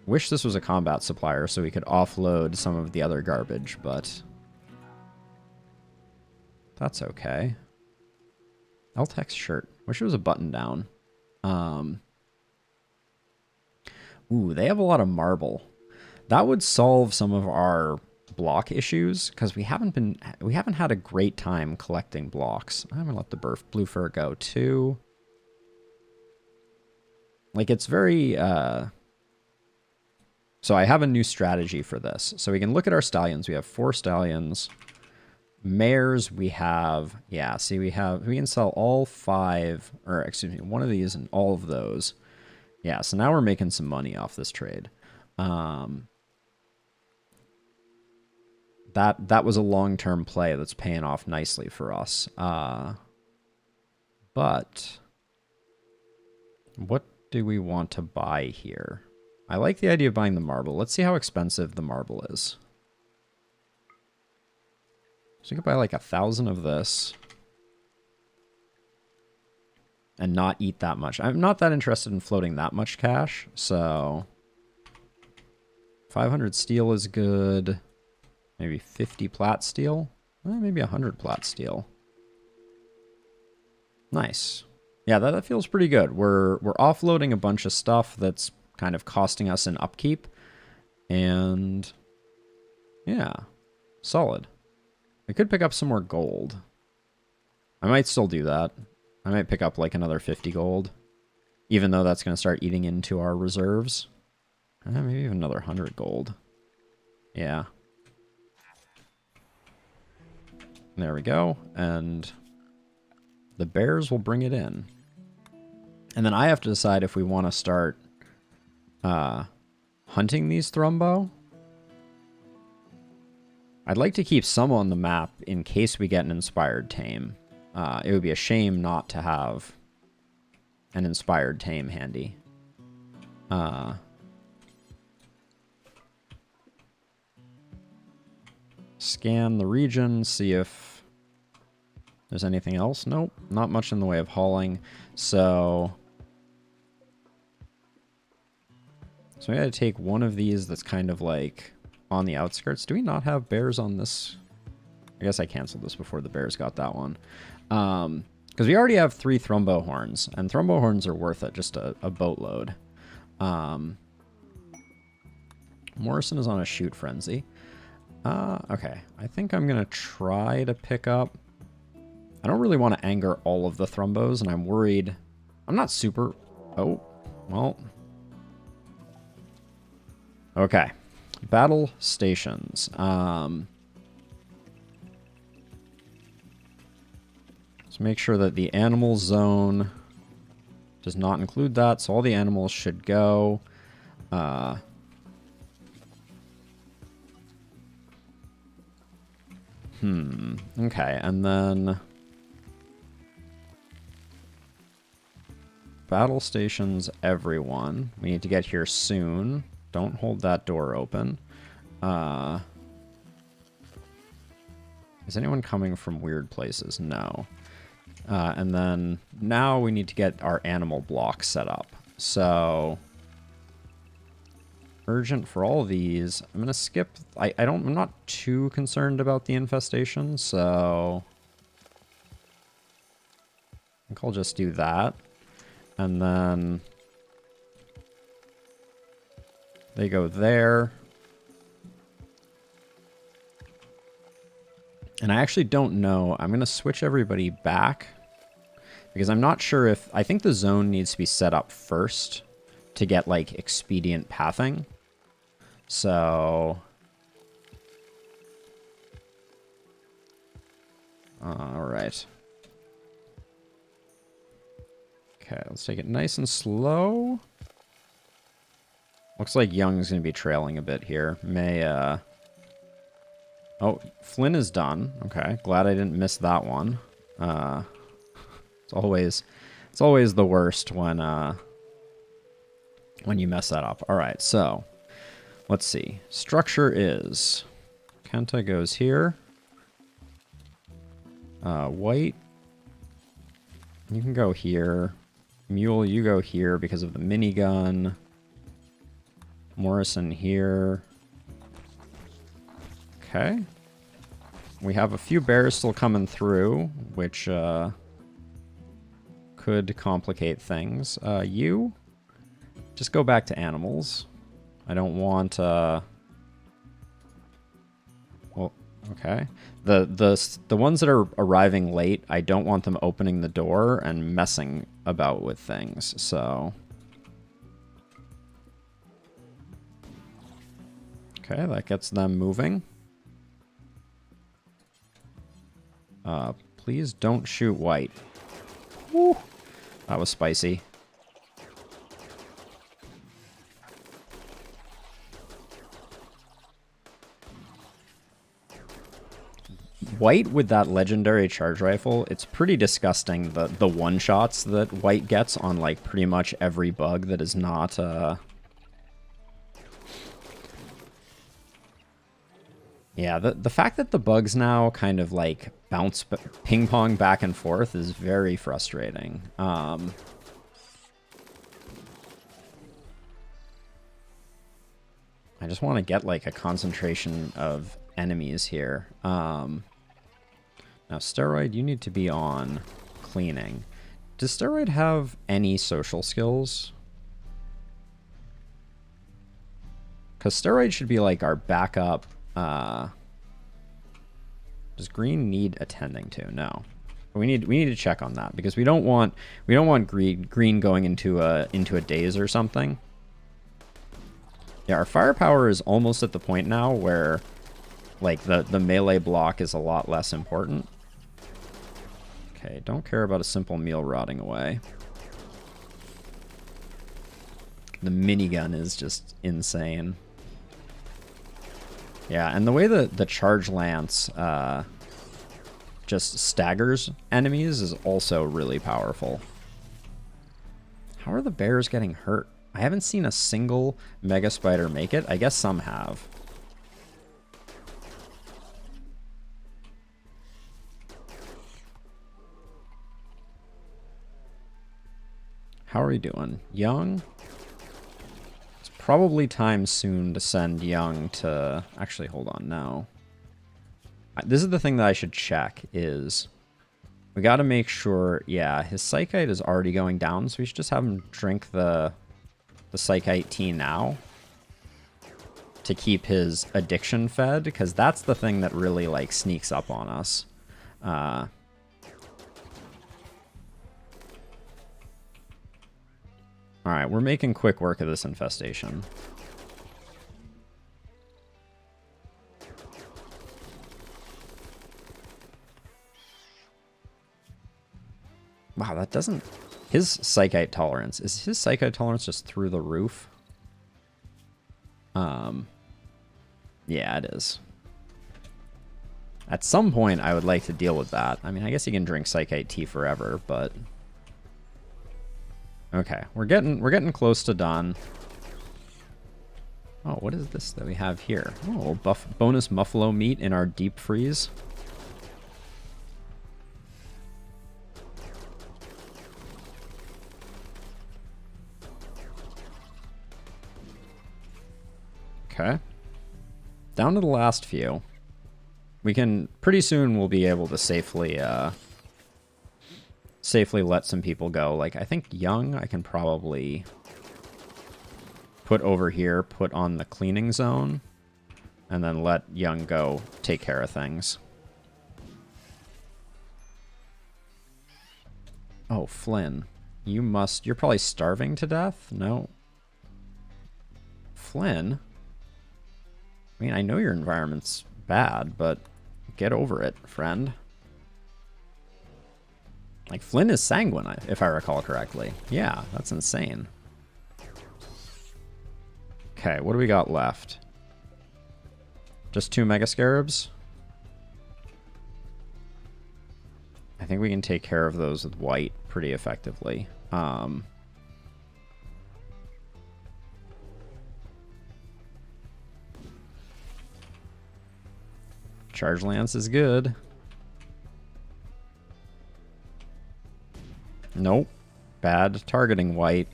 Wish this was a combat supplier so we could offload some of the other garbage, but that's okay. Eltex shirt. Wish it was a button down. Ooh, they have a lot of marble. That would solve some of our block issues because we haven't had a great time collecting blocks. I'm gonna let the blue fur go too. Like it's very so I have a new strategy for this. So we can look at our stallions. We have 4 stallions. Mares we have, yeah, see we can sell all 5, or excuse me, one of these and all of those. Yeah, so now we're making some money off this trade. That was a long-term play that's paying off nicely for us. But what do we want to buy here? I like the idea of buying the marble. Let's see how expensive the marble is. So you could buy like 1,000 of this and not eat that much. I'm not that interested in floating that much cash, so 500 steel is good. Maybe 50 plat steel. Maybe 100 plat steel. Nice. Yeah, that feels pretty good. We're offloading a bunch of stuff that's kind of costing us in upkeep. And yeah, solid. We could pick up some more gold. I might still do that. I might pick up like another 50 gold. Even though that's going to start eating into our reserves. Maybe even another 100 gold. Yeah. There we go. And the bears will bring it in. And then I have to decide if we want to start hunting these Thrumbo. I'd like to keep some on the map in case we get an inspired tame. It would be a shame not to have an inspired tame handy. Scan the region, see if there's anything else. Nope, not much in the way of hauling. So we gotta take one of these that's kind of like on the outskirts. Do we not have bears on this? I guess I canceled this before the bears got that one. Because we already have 3 Thrumbo horns, and Thrumbo horns are worth it, just a boatload. Morrison is on a shoot frenzy. Okay, I think I'm going to try to pick up... I don't really want to anger all of the Thrumbos, and I'm worried... I'm not super... Oh, well... Okay. Battle stations. Let's make sure that the animal zone does not include that, so all the animals should go. Okay, and then... Battle stations, everyone. We need to get here soon. Don't hold that door open. Is anyone coming from weird places? No. And then now we need to get our animal block set up. So urgent for all of these. I'm gonna skip. I'm not too concerned about the infestation, so I think I'll just do that. And then they go there. And I actually don't know. I'm going to switch everybody back because I'm not sure if... I think the zone needs to be set up first to get, like, expedient pathing. So... Alright. Okay, let's take it nice and slow. Looks like Young's going to be trailing a bit here. Oh, Flynn is done. Okay, glad I didn't miss that one. It's always the worst when you mess that up. All right, so let's see. Structure is Kenta goes here. White, you can go here. Mule, you go here because of the minigun. Morrison here. Okay. We have a few bears still coming through, which could complicate things. You, just go back to animals. I don't want... Well, okay. The ones that are arriving late, I don't want them opening the door and messing about with things, so... Okay, that gets them moving. Please don't shoot white. Woo! That was spicy. White with that legendary charge rifle, it's pretty disgusting, the one-shots that White gets on, like, pretty much every bug that is not, Yeah, the fact that the bugs now kind of, like, bounce ping-pong back and forth is very frustrating. I just want to get, like, a concentration of enemies here. Now, Steroid, you need to be on cleaning. Does Steroid have any social skills? Because Steroid should be, like, our backup... does Green need attending to? No. But we need to check on that because we don't want Green going into a daze or something. Yeah, our firepower is almost at the point now where, like, the melee block is a lot less important. Okay, don't care about a simple meal rotting away. The minigun is just insane. Yeah, and the way the charge lance just staggers enemies is also really powerful. How are the bears getting hurt? I haven't seen a single Mega Spider make it. I guess some have. How are we doing? Young? It's probably time soon to send Young to... Actually, hold on now. This is the thing that I should check is... We got to make sure... Yeah, his Psychite is already going down, so we should just have him drink the Psychite tea now. To keep his addiction fed, because that's the thing that really, like, sneaks up on us. Alright, we're making quick work of this infestation. Wow, that doesn't... His Psychite tolerance... Is his Psychite tolerance just through the roof? Yeah, it is. At some point, I would like to deal with that. I mean, I guess you can drink Psychite tea forever, but... Okay, we're getting close to done. Oh, what is this that we have here? Oh, bonus buffalo meat in our deep freeze. Okay. Down to the last few. We can... Pretty soon we'll be able to safely let some people go. Like, I think Young I can probably put over here, put on the cleaning zone, and then let Young go take care of things. Oh, Flynn. You're probably starving to death? No. Flynn? I mean, I know your environment's bad, but get over it, friend. Like, Flynn is sanguine, if I recall correctly. Yeah, that's insane. Okay, what do we got left? Just 2 Mega Scarabs? I think we can take care of those with white pretty effectively. Charge Lance is good. Nope. Bad targeting white.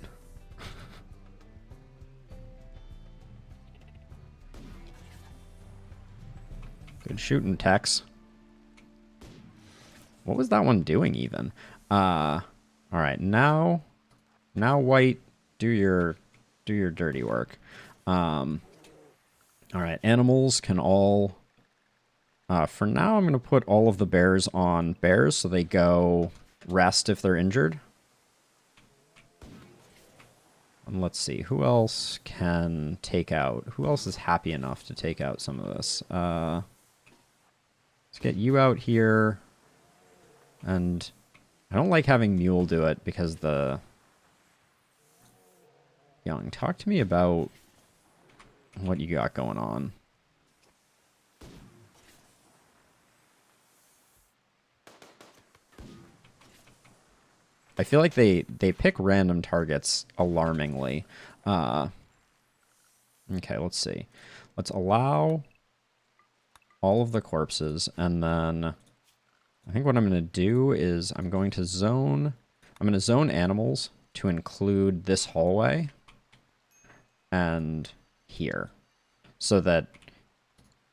Good shooting, Tex. What was that one doing even? Alright, now white, do your dirty work. Alright, animals can all for now I'm gonna put all of the bears on bears so they go rest if they're injured. And let's see, who else can take out? Who else is happy enough to take out some of this? Let's get you out here. And I don't like having Mule do it because the... Young, talk to me about what you got going on. I feel like they pick random targets alarmingly. Okay, let's see. Let's allow all of the corpses, and then I think what I'm going to do is I'm going to zone animals to include this hallway and here, so that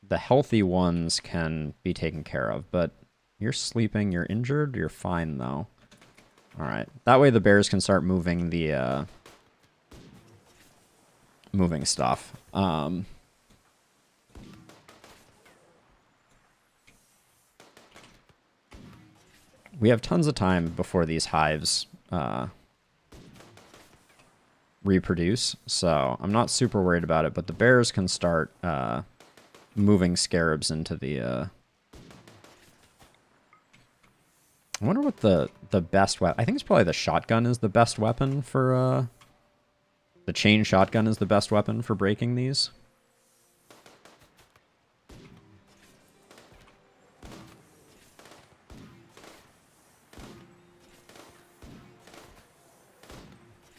the healthy ones can be taken care of. But you're sleeping, you're injured, you're fine though. Alright, that way the bears can start moving the, moving stuff. We have tons of time before these hives, reproduce, so I'm not super worried about it, but the bears can start, moving scarabs into the, I wonder what the best weapon... I think it's probably the shotgun is the best weapon for... The chain shotgun is the best weapon for breaking these.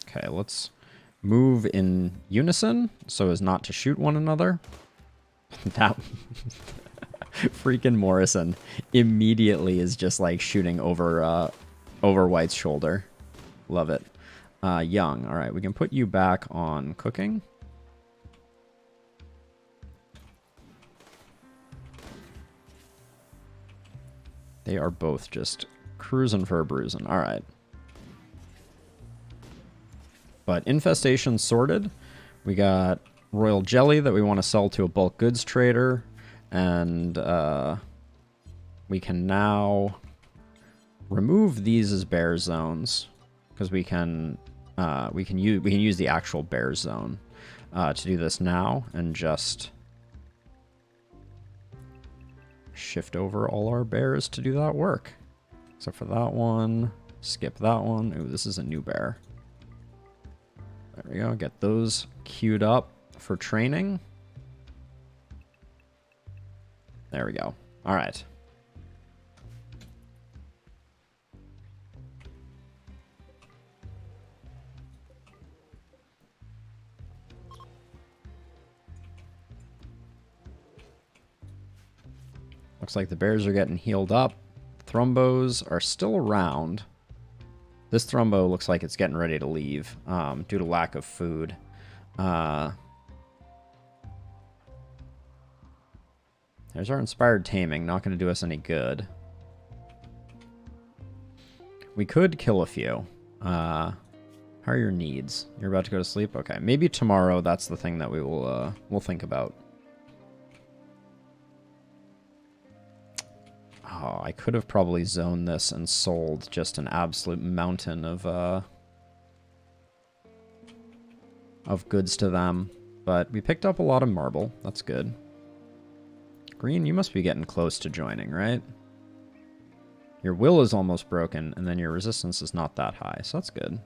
Okay, let's move in unison so as not to shoot one another. That... Freaking Morrison immediately is just like shooting over over White's shoulder. Love it. Young. All right, we can put you back on cooking. They are both just cruising for a bruising. All right. But infestation sorted. We got royal jelly that we want to sell to a bulk goods trader. And we can now remove these as bear zones because we can use the actual bear zone to do this now, and just shift over all our bears to do that work. Except for that one, skip that one. Ooh, this is a new bear. There we go. Get those queued up for training. There we go. All right. Looks like the bears are getting healed up. Thrombos are still around. This Thrombo looks like it's getting ready to leave due to lack of food. There's our inspired taming. Not going to do us any good. We could kill a few. How are your needs? You're about to go to sleep? Okay. Maybe tomorrow that's the thing that we will we'll think about. Oh, I could have probably zoned this and sold just an absolute mountain of goods to them. But we picked up a lot of marble. That's good. Green, you must be getting close to joining, right? Your will is almost broken, and then your resistance is not that high, so that's good.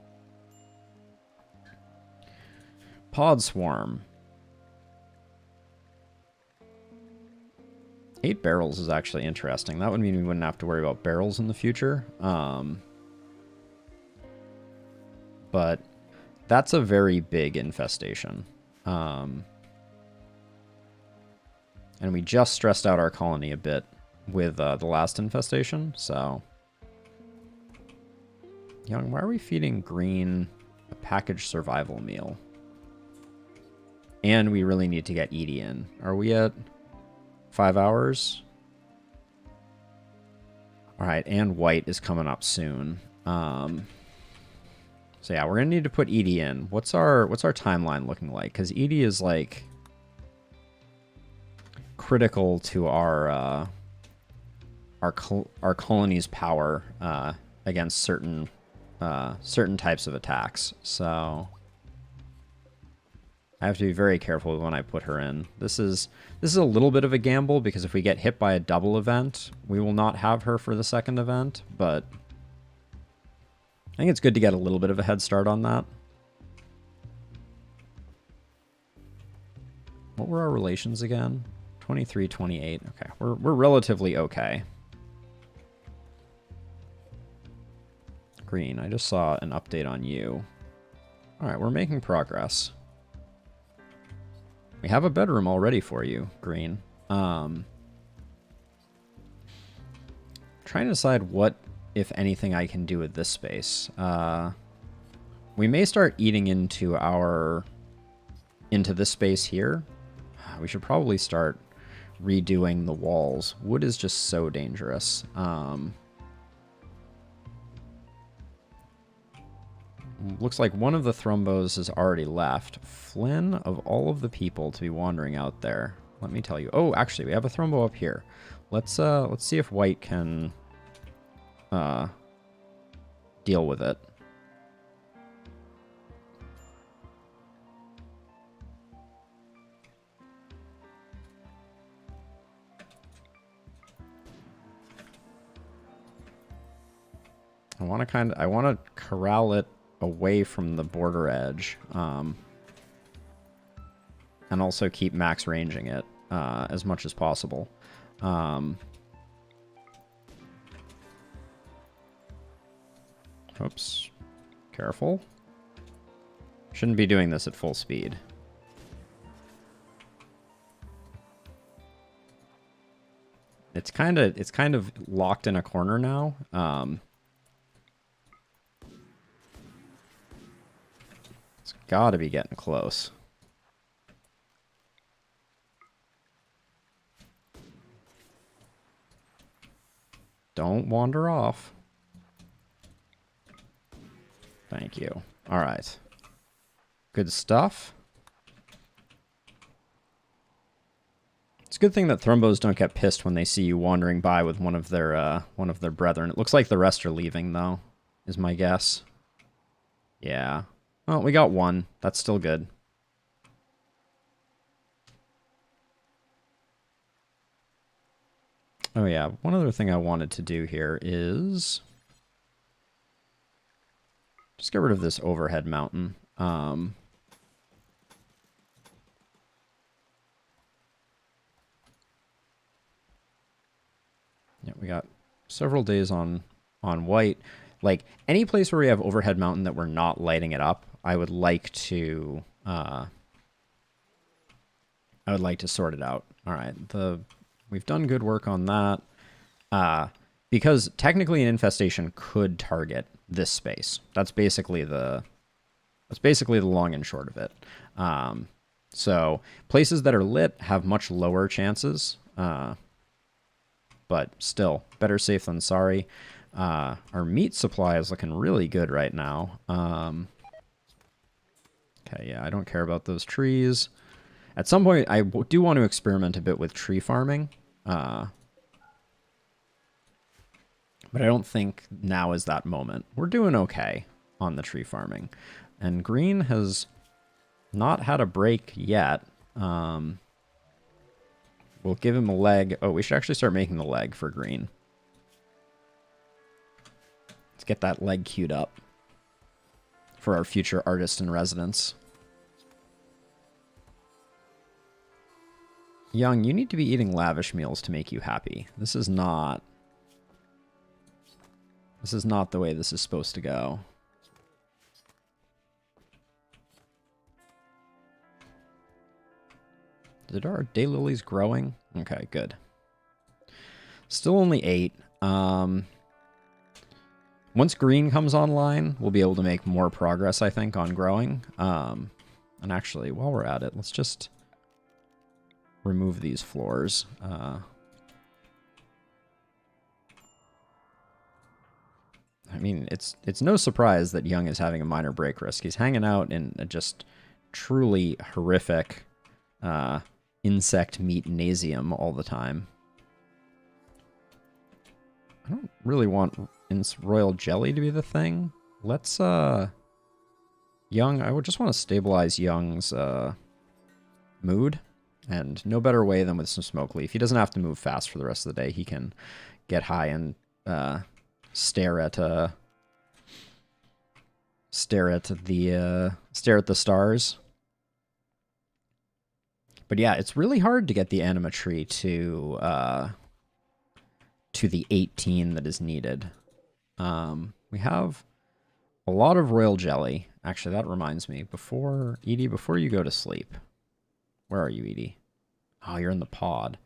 Pod Swarm. 8 barrels is actually interesting. That would mean we wouldn't have to worry about barrels in the future. But that's a very big infestation. And we just stressed out our colony a bit with the last infestation, so... Young, why are we feeding Green a packaged survival meal? And we really need to get Edie in. Are we at 5 hours? Alright, and White is coming up soon. So yeah, we're gonna need to put Edie in. What's our timeline looking like? Because Edie is like critical to our colony's power against certain types of attacks. So I have to be very careful when I put her in. This is a little bit of a gamble because if we get hit by a double event, we will not have her for the second event, but I think it's good to get a little bit of a head start on that. What were our relations again? 23, 28. Okay, we're relatively okay. Green, I just saw an update on you. All right, we're making progress. We have a bedroom already for you, Green. Trying to decide what, if anything, I can do with this space. We may start eating into this space here. We should probably start redoing the walls. Wood is just so dangerous. Looks like one of the thrombos has already left. Flynn, of all of the people to be wandering out there, let me tell you. Oh, actually, we have a thrombo up here. Let's see if White can deal with it. I want to corral it away from the border edge, and also keep max ranging it as much as possible. Oops. Careful. Shouldn't be doing this at full speed. It's kind of locked in a corner now. It's got to be getting close. Don't wander off. Thank you. All right. Good stuff. It's a good thing that thrombos don't get pissed when they see you wandering by with one of their brethren. It looks like the rest are leaving, though, is my guess. Yeah. Well, we got one. That's still good. Oh, yeah. One other thing I wanted to do here is just get rid of this overhead mountain. Yeah, we got several days on White. Like, any place where we have overhead mountain that we're not lighting it up, I would like to sort it out. All right, we've done good work on that. Because technically an infestation could target this space. That's basically the long and short of it. So places that are lit have much lower chances. But still, better safe than sorry. Our meat supply is looking really good right now. Okay, yeah, I don't care about those trees. At some point, I do want to experiment a bit with tree farming. But I don't think now is that moment. We're doing okay on the tree farming. And green has not had a break yet. We'll give him a leg. Oh, we should actually start making the leg for green. Let's get that leg queued up for our future artist in residence. Young, you need to be eating lavish meals to make you happy. This is not the way this is supposed to go. Are our daylilies growing? Okay, good. Still only 8. Once green comes online, we'll be able to make more progress, I think, on growing. And actually, while we're at it, let's just remove these floors. I mean, it's no surprise that Young is having a minor break risk. He's hanging out in a just truly horrific insect meat nasium all the time. I don't really want royal jelly to be the thing. Let's Young, I would just want to stabilize Young's mood, and no better way than with some smoke leaf. He doesn't have to move fast for the rest of the day. He can get high and stare at the stars. But yeah, it's really hard to get the anima tree to the 18 that is needed. We have a lot of royal jelly. Actually, that reminds me. Edie, before you go to sleep, where are you, Edie? Oh, you're in the pod.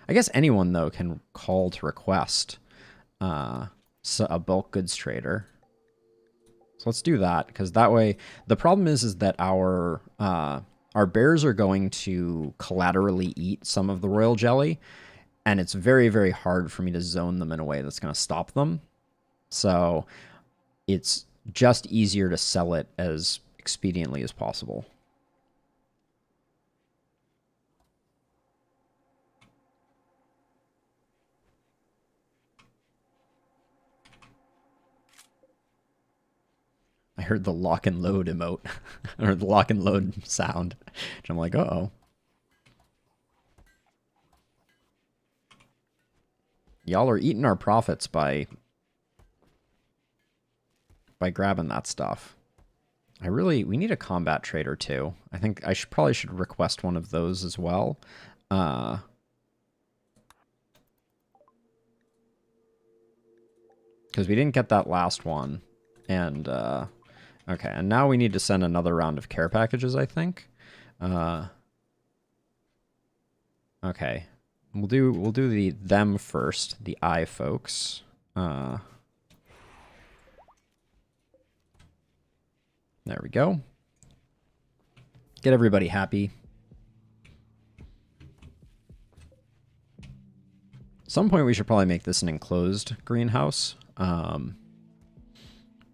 I guess anyone, though, can call to request a bulk goods trader. So let's do that, because that way, the problem is that our bears are going to collaterally eat some of the royal jelly, and it's very, very hard for me to zone them in a way that's going to stop them. So it's just easier to sell it as expediently as possible. I heard the lock and load emote, or the lock and load sound, which I'm like, uh-oh. Y'all are eating our profits by grabbing that stuff. We need a combat trader too. I think I probably should request one of those as well. Because we didn't get that last one. And, okay, and now we need to send another round of care packages, I think. Okay. We'll do them first, the I folks. There we go. Get everybody happy. At some point we should probably make this an enclosed greenhouse.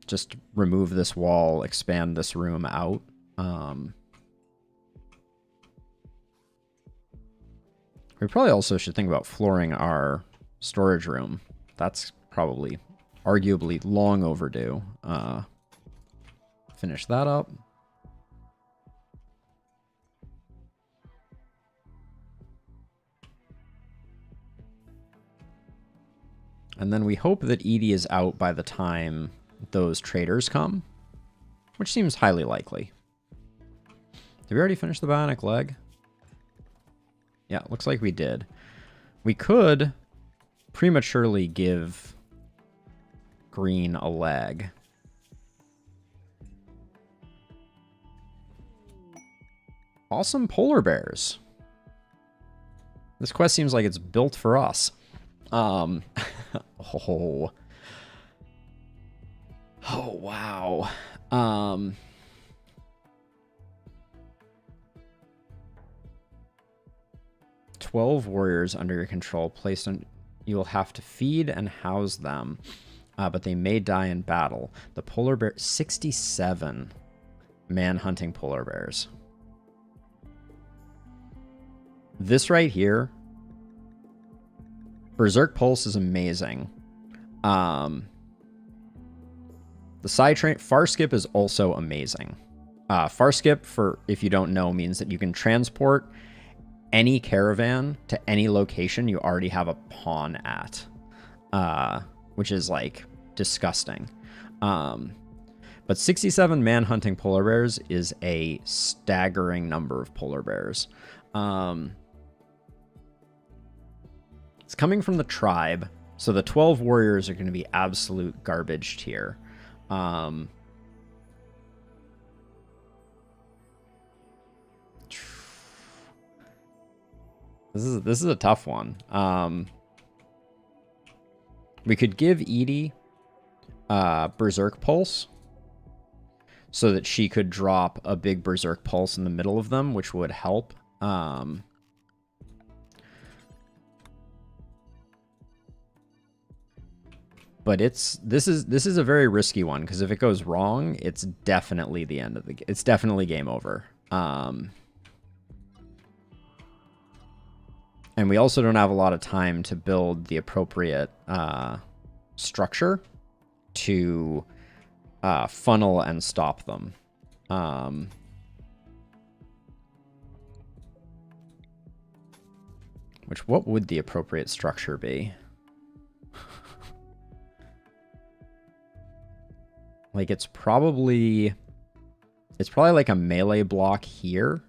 Just remove this wall, expand this room out. We probably also should think about flooring our storage room. That's probably arguably long overdue. Finish that up. And then we hope that Edie is out by the time those traders come, which seems highly likely. Did we already finish the bionic leg? Yeah, looks like we did. We could prematurely give green a leg. Awesome polar bears. This quest seems like it's built for us. Oh. Oh, wow. 12 warriors under your control placed on. You will have to feed and house them, but they may die in battle. The polar bear, 67 man-hunting polar bears. This right here, Berserk Pulse is amazing. The side train far skip is also amazing. Far skip, for if you don't know, means that you can transport any caravan to any location you already have a pawn at, which is like disgusting. But 67 man-hunting polar bears is a staggering number of polar bears. It's coming from the tribe, so the 12 warriors are going to be absolute garbage tier. This is a tough one. We could give Edie Berserk Pulse so that she could drop a big Berserk Pulse in the middle of them, which would help. But this is a very risky one, because if it goes wrong, it's definitely the end of the game. It's definitely game over. And we also don't have a lot of time to build the appropriate structure to funnel and stop them. What would the appropriate structure be? Like, it's probably like a melee block here.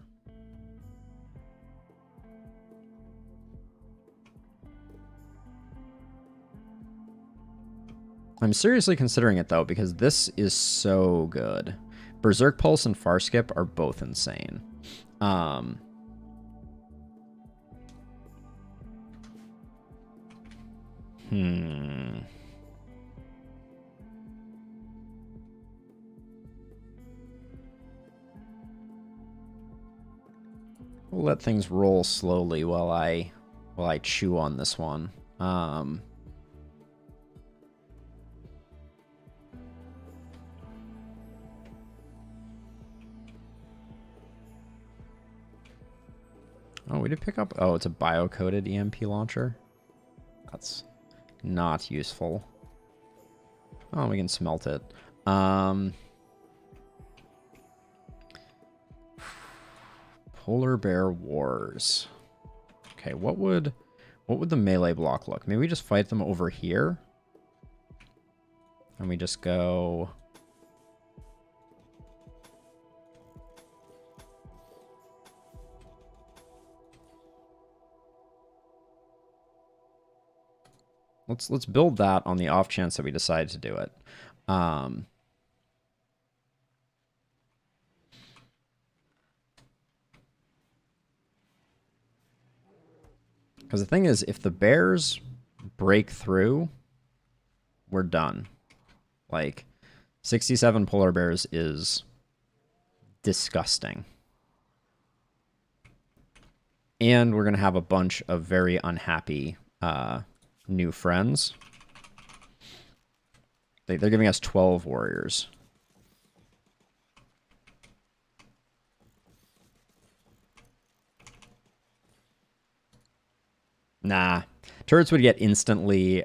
I'm seriously considering it, though, because this is so good. Berserk Pulse and Far Skip are both insane. We'll let things roll slowly while I chew on this one. Oh, we did pick up... Oh, it's a bio-coded EMP launcher. That's not useful. Oh, we can smelt it. Polar Bear Wars. Okay, what would the melee block look? Maybe we just fight them over here. And we just go... Let's build that on the off chance that we decide to do it. Because the thing is, if the bears break through, we're done. Like, 67 polar bears is disgusting. And we're going to have a bunch of very unhappy new friends. They're giving us 12 warriors. Nah. Turrets would get instantly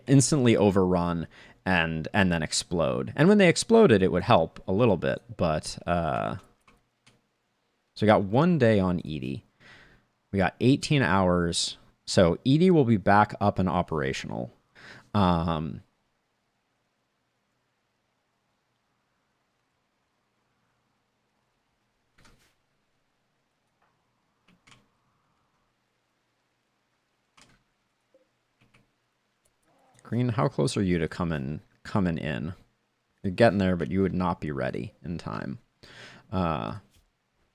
overrun and then explode. And when they exploded, it would help a little bit, but so we got 1 day on Edie. We got 18 hours. So Edie will be back up and operational. Green, how close are you to coming in? You're getting there, but you would not be ready in time. I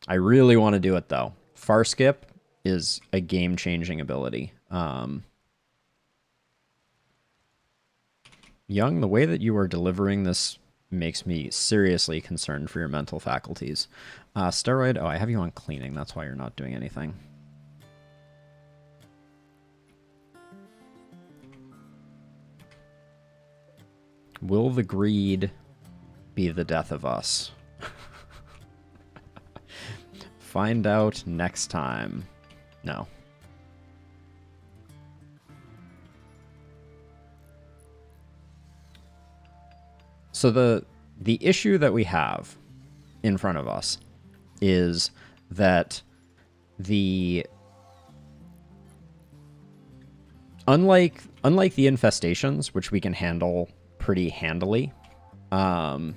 really want to do it, though. Far Skip is a game-changing ability. Young, the way that you are delivering this makes me seriously concerned for your mental faculties. Steroid, oh, I have you on cleaning. That's why you're not doing anything. Will the greed be the death of us? Find out next time. No. So the issue that we have in front of us is that the unlike the infestations, which we can handle pretty handily, the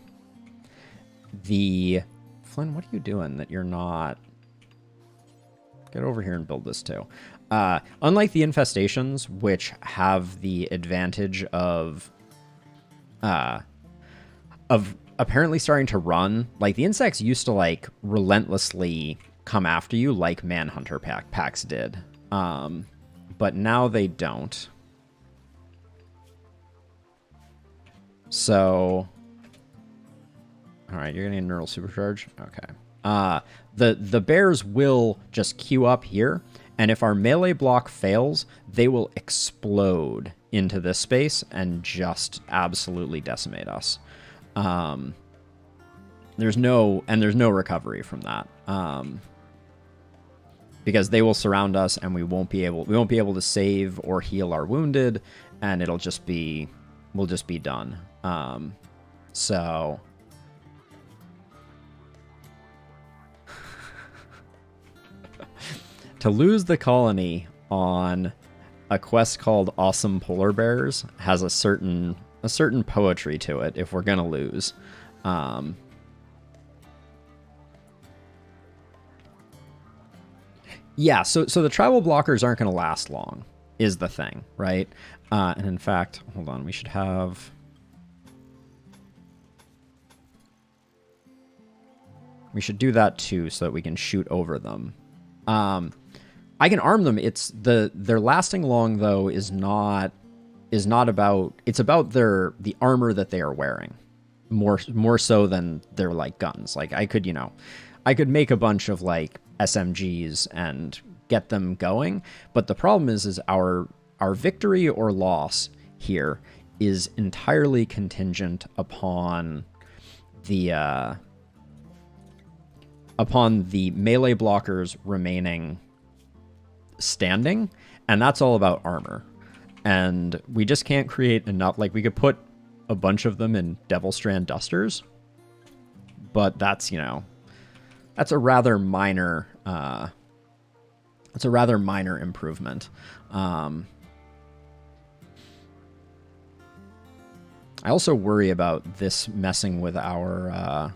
Flynn, what are you doing that you're not? Get over here and build this too. Unlike the infestations, which have the advantage of apparently starting to run, like the insects used to like relentlessly come after you like Manhunter packs did. But now they don't. So, all right, you're getting a neural supercharge. Okay. The bears will just queue up here, and if our melee block fails, they will explode into this space and just absolutely decimate us. There's no recovery from that. Because they will surround us and we won't be able to save or heal our wounded, and we'll just be done. So to lose the colony on a quest called Awesome Polar Bears has a certain poetry to it if we're gonna lose. Yeah, so the tribal blockers aren't going to last long, is the thing, right? And in fact, hold on, we should do that too, so that we can shoot over them. I can arm them. Their lasting long though is not about. It's about the armor that they are wearing, more so than their like guns. Like I could make a bunch of like SMGs and get them going, but the problem is our victory or loss here is entirely contingent upon the melee blockers remaining standing, and that's all about armor. And we just can't create enough. Like we could put a bunch of them in Devil Strand Dusters, but that's a rather minor improvement. I also worry about this messing with our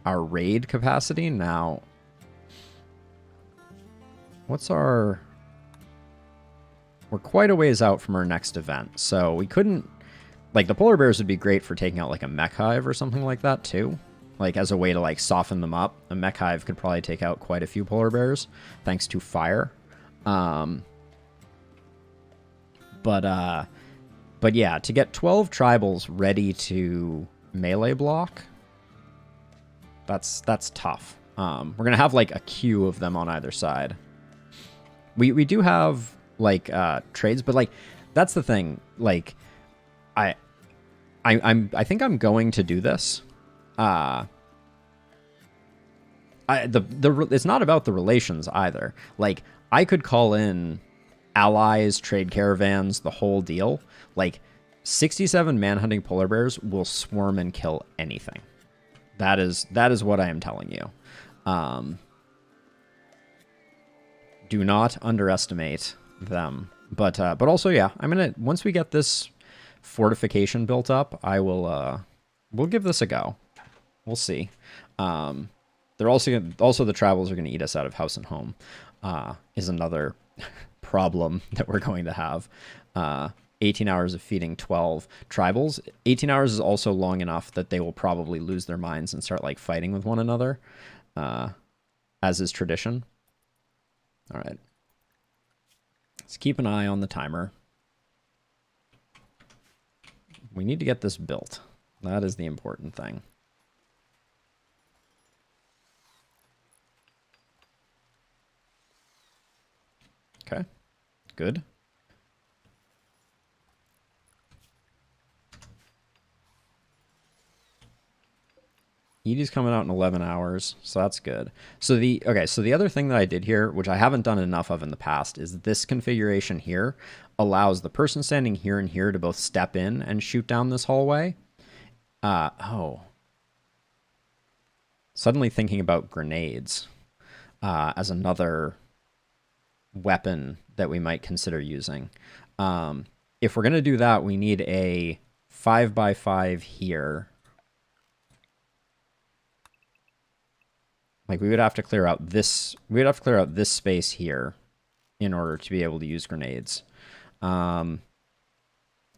raid capacity. Now, we're quite a ways out from our next event, so we couldn't, like, the polar bears would be great for taking out like a mech hive or something like that too. Like, as a way to, like, soften them up. A mech hive could probably take out quite a few polar bears, thanks to fire. But yeah, to get 12 tribals ready to melee block, that's tough. We're going to have, like, a queue of them on either side. We do have, like, trades, but, like, that's the thing. Like, I think I'm going to do this. It's not about the relations either. Like, I could call in allies, trade caravans, the whole deal. Like, 67 manhunting polar bears will swarm and kill anything. That is what I am telling you. Do not underestimate them. But also, yeah, I'm gonna, once we get this fortification built up, we'll give this a go. We'll see. They're also the tribals are going to eat us out of house and home. Is another problem that we're going to have. 18 hours of feeding 12 tribals. 18 hours is also long enough that they will probably lose their minds and start like fighting with one another, as is tradition. All right. Let's keep an eye on the timer. We need to get this built. That is the important thing. Okay, good. Edie's coming out in 11 hours, so that's good. So the other thing that I did here, which I haven't done enough of in the past, is this configuration here allows the person standing here and here to both step in and shoot down this hallway, Oh. Suddenly thinking about grenades as another weapon that we might consider using. If we're going to do that, we need a 5x5 here. Like we would have to clear out this. We would have to clear out this space here in order to be able to use grenades. I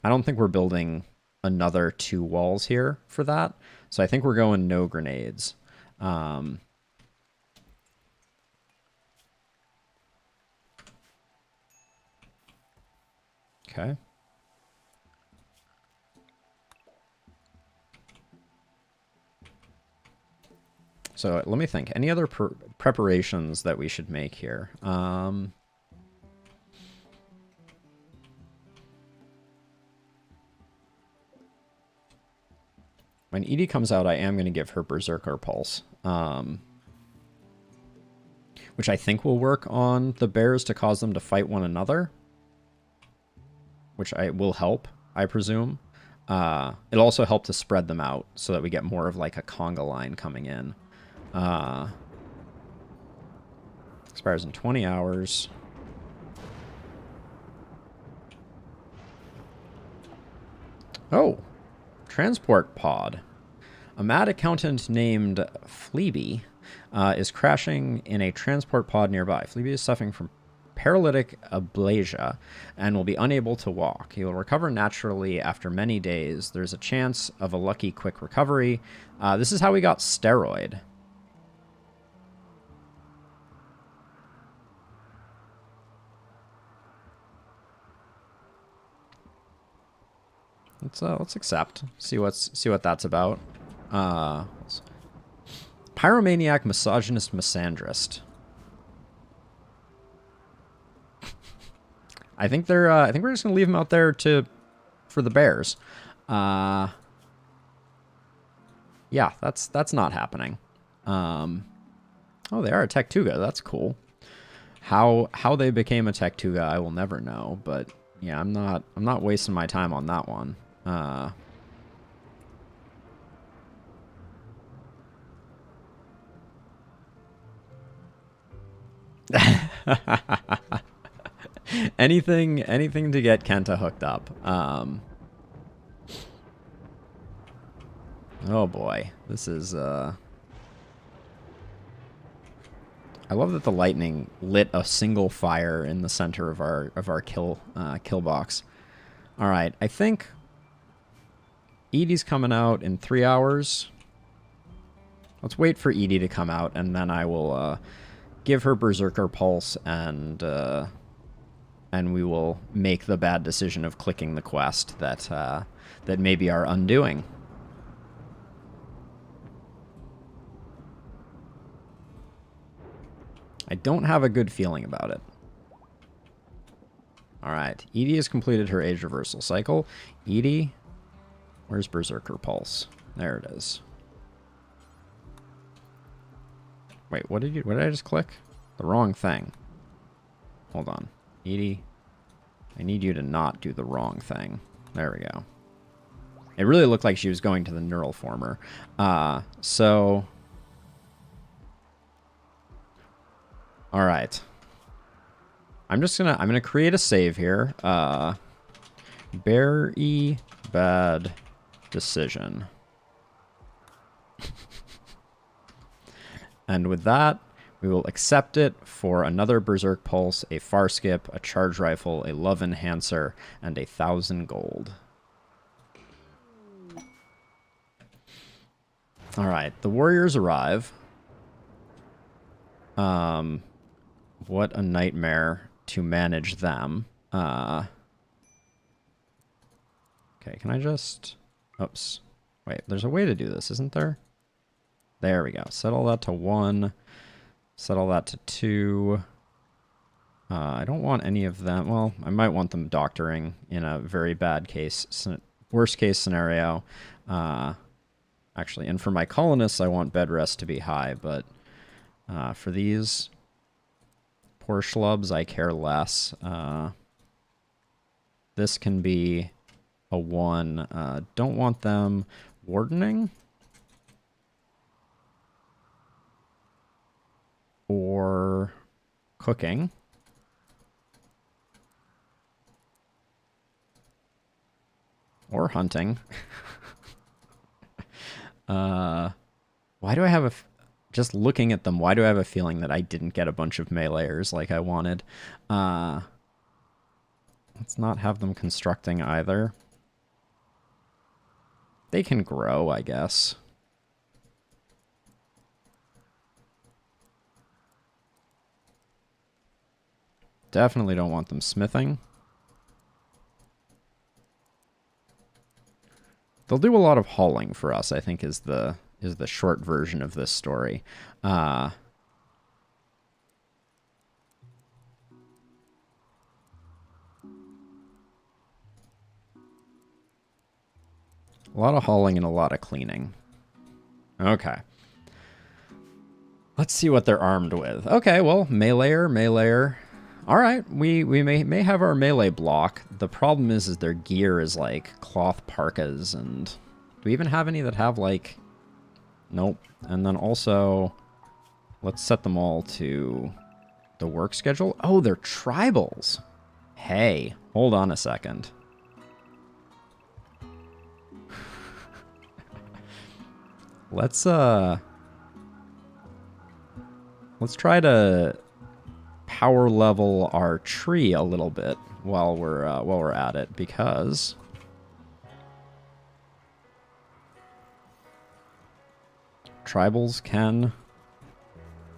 don't think we're building another 2 walls here for that. So I think we're going no grenades. Okay. So let me think. Any other preparations that we should make here? When Edie comes out, I am going to give her Berserker Pulse. Which I think will work on the bears to cause them to fight one another. Which will help, I presume. It'll also help to spread them out so that we get more of like a conga line coming in. Expires in 20 hours. Oh, transport pod. A mad accountant named Fleeby is crashing in a transport pod nearby. Fleeby is suffering from paralytic aplasia and will be unable to walk. He will recover naturally after many days. There's a chance of a lucky quick recovery. This is how we got Steroid. Let's accept. See what that's about. Pyromaniac, misogynist, misandrist. I think we're just gonna leave them out there for the bears. Yeah, that's not happening. Oh, they are a Tectuga. That's cool. How they became a Tectuga, I will never know. But yeah, I'm not wasting my time on that one. anything to get Kenta hooked up. Oh boy, this is I love that the lightning lit a single fire in the center of our kill box. All right, I think Edie's coming out in 3 hours. Let's wait for Edie to come out, and then I will give her Berserker Pulse, and we will make the bad decision of clicking the quest that may be our undoing. I don't have a good feeling about it. All right, Edie has completed her age reversal cycle. Edie, where's Berserker Pulse? There it is. Wait, what did I just click? The wrong thing. Hold on. Edie, I need you to not do the wrong thing. There we go. It really looked like she was going to the neural former. So... Alright. I'm gonna create a save here. Very bad decision. And with that, we will accept it for another Berserk Pulse, a Far Skip, a Charge Rifle, a Love Enhancer, and 1,000 gold. Alright, the warriors arrive. What a nightmare to manage them. Okay, can I just... Oops. Wait, there's a way to do this, isn't there? There we go. Set all that to 1. Set all that to 2. I don't want any of them. Well, I might want them doctoring in a very bad case, worst case scenario. Actually, and for my colonists, I want bed rest to be high, but for these poor schlubs, I care less. This can be a 1. Don't want them Wardening? Or cooking? Or hunting? Why do I have a... Just looking at them, why do I have a feeling that I didn't get a bunch of meleeers like I wanted? Let's not have them constructing either. They can grow, I guess. Definitely don't want them smithing. They'll do a lot of hauling for us, I think, is the short version of this story. A lot of hauling and a lot of cleaning. Okay. Let's see what they're armed with. Okay, well, meleeer. All right, we may have our melee block. The problem is their gear is like cloth parkas, and do we even have any that have like... Nope. And then also, let's set them all to the work schedule. Oh, they're tribals. Hey, hold on a second. Let's try to power level our tree a little bit while we're at it, because tribals can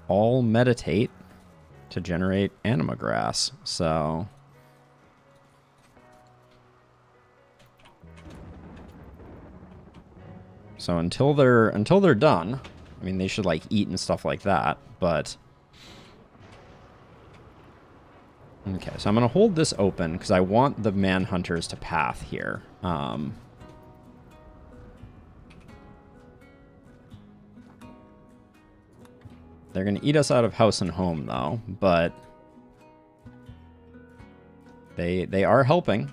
all meditate to generate anima grass. So until they're done, I mean, they should like eat and stuff like that, but okay, so I'm going to hold this open because I want the manhunters to path here. They're going to eat us out of house and home, though, but they are helping.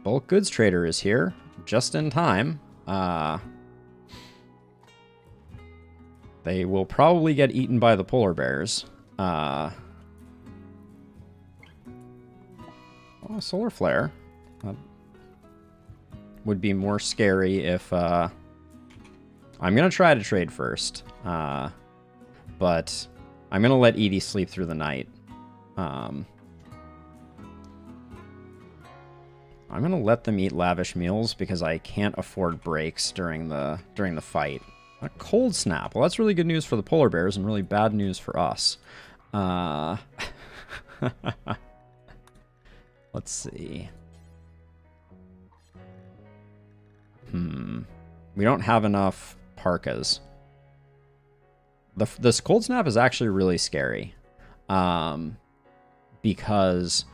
Bulk goods trader is here, just in time. They will probably get eaten by the polar bears. Oh, solar flare. Would be more scary if... I'm going to try to trade first. But I'm going to let Edie sleep through the night. I'm going to let them eat lavish meals because I can't afford breaks during the fight. A cold snap. Well, that's really good news for the polar bears and really bad news for us. Let's see. We don't have enough parkas. This cold snap is actually really scary. Because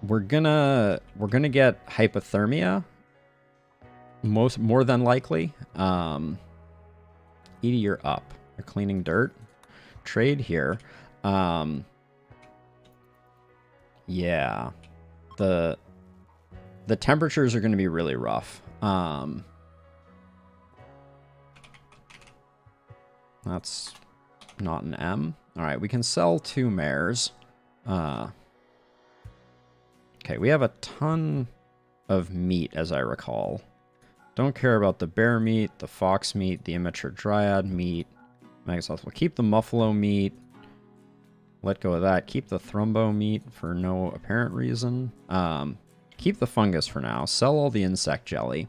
we're gonna get hypothermia more than likely. Edie, you're up. You're cleaning dirt. Trade here. Yeah. The temperatures are going to be really rough. That's not an M. All right, we can sell 2 mares. Okay, we have a ton of meat, as I recall. Don't care about the bear meat, the fox meat, the immature dryad meat. Megasoth will keep the muffalo meat. Let go of that. Keep the thrumbo meat for no apparent reason. Keep the fungus for now. Sell all the insect jelly.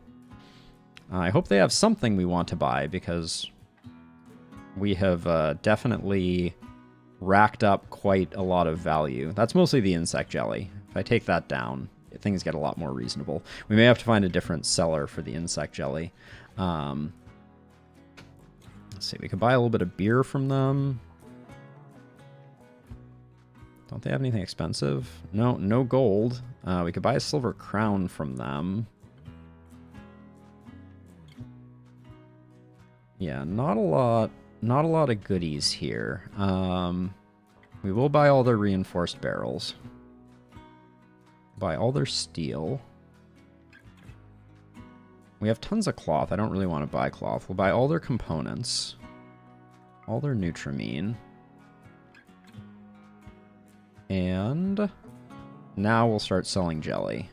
I hope they have something we want to buy, because we have definitely racked up quite a lot of value. That's mostly the insect jelly. If I take that down, things get a lot more reasonable. We may have to find a different seller for the insect jelly. Let's see. We could buy a little bit of beer from them. Don't they have anything expensive? No gold. We could buy a silver crown from them. Yeah, not a lot of goodies here. We will buy all their reinforced barrels. Buy all their steel. We have tons of cloth. I don't really want to buy cloth. We'll buy all their components. All their Nutramine. And now we'll start selling jelly.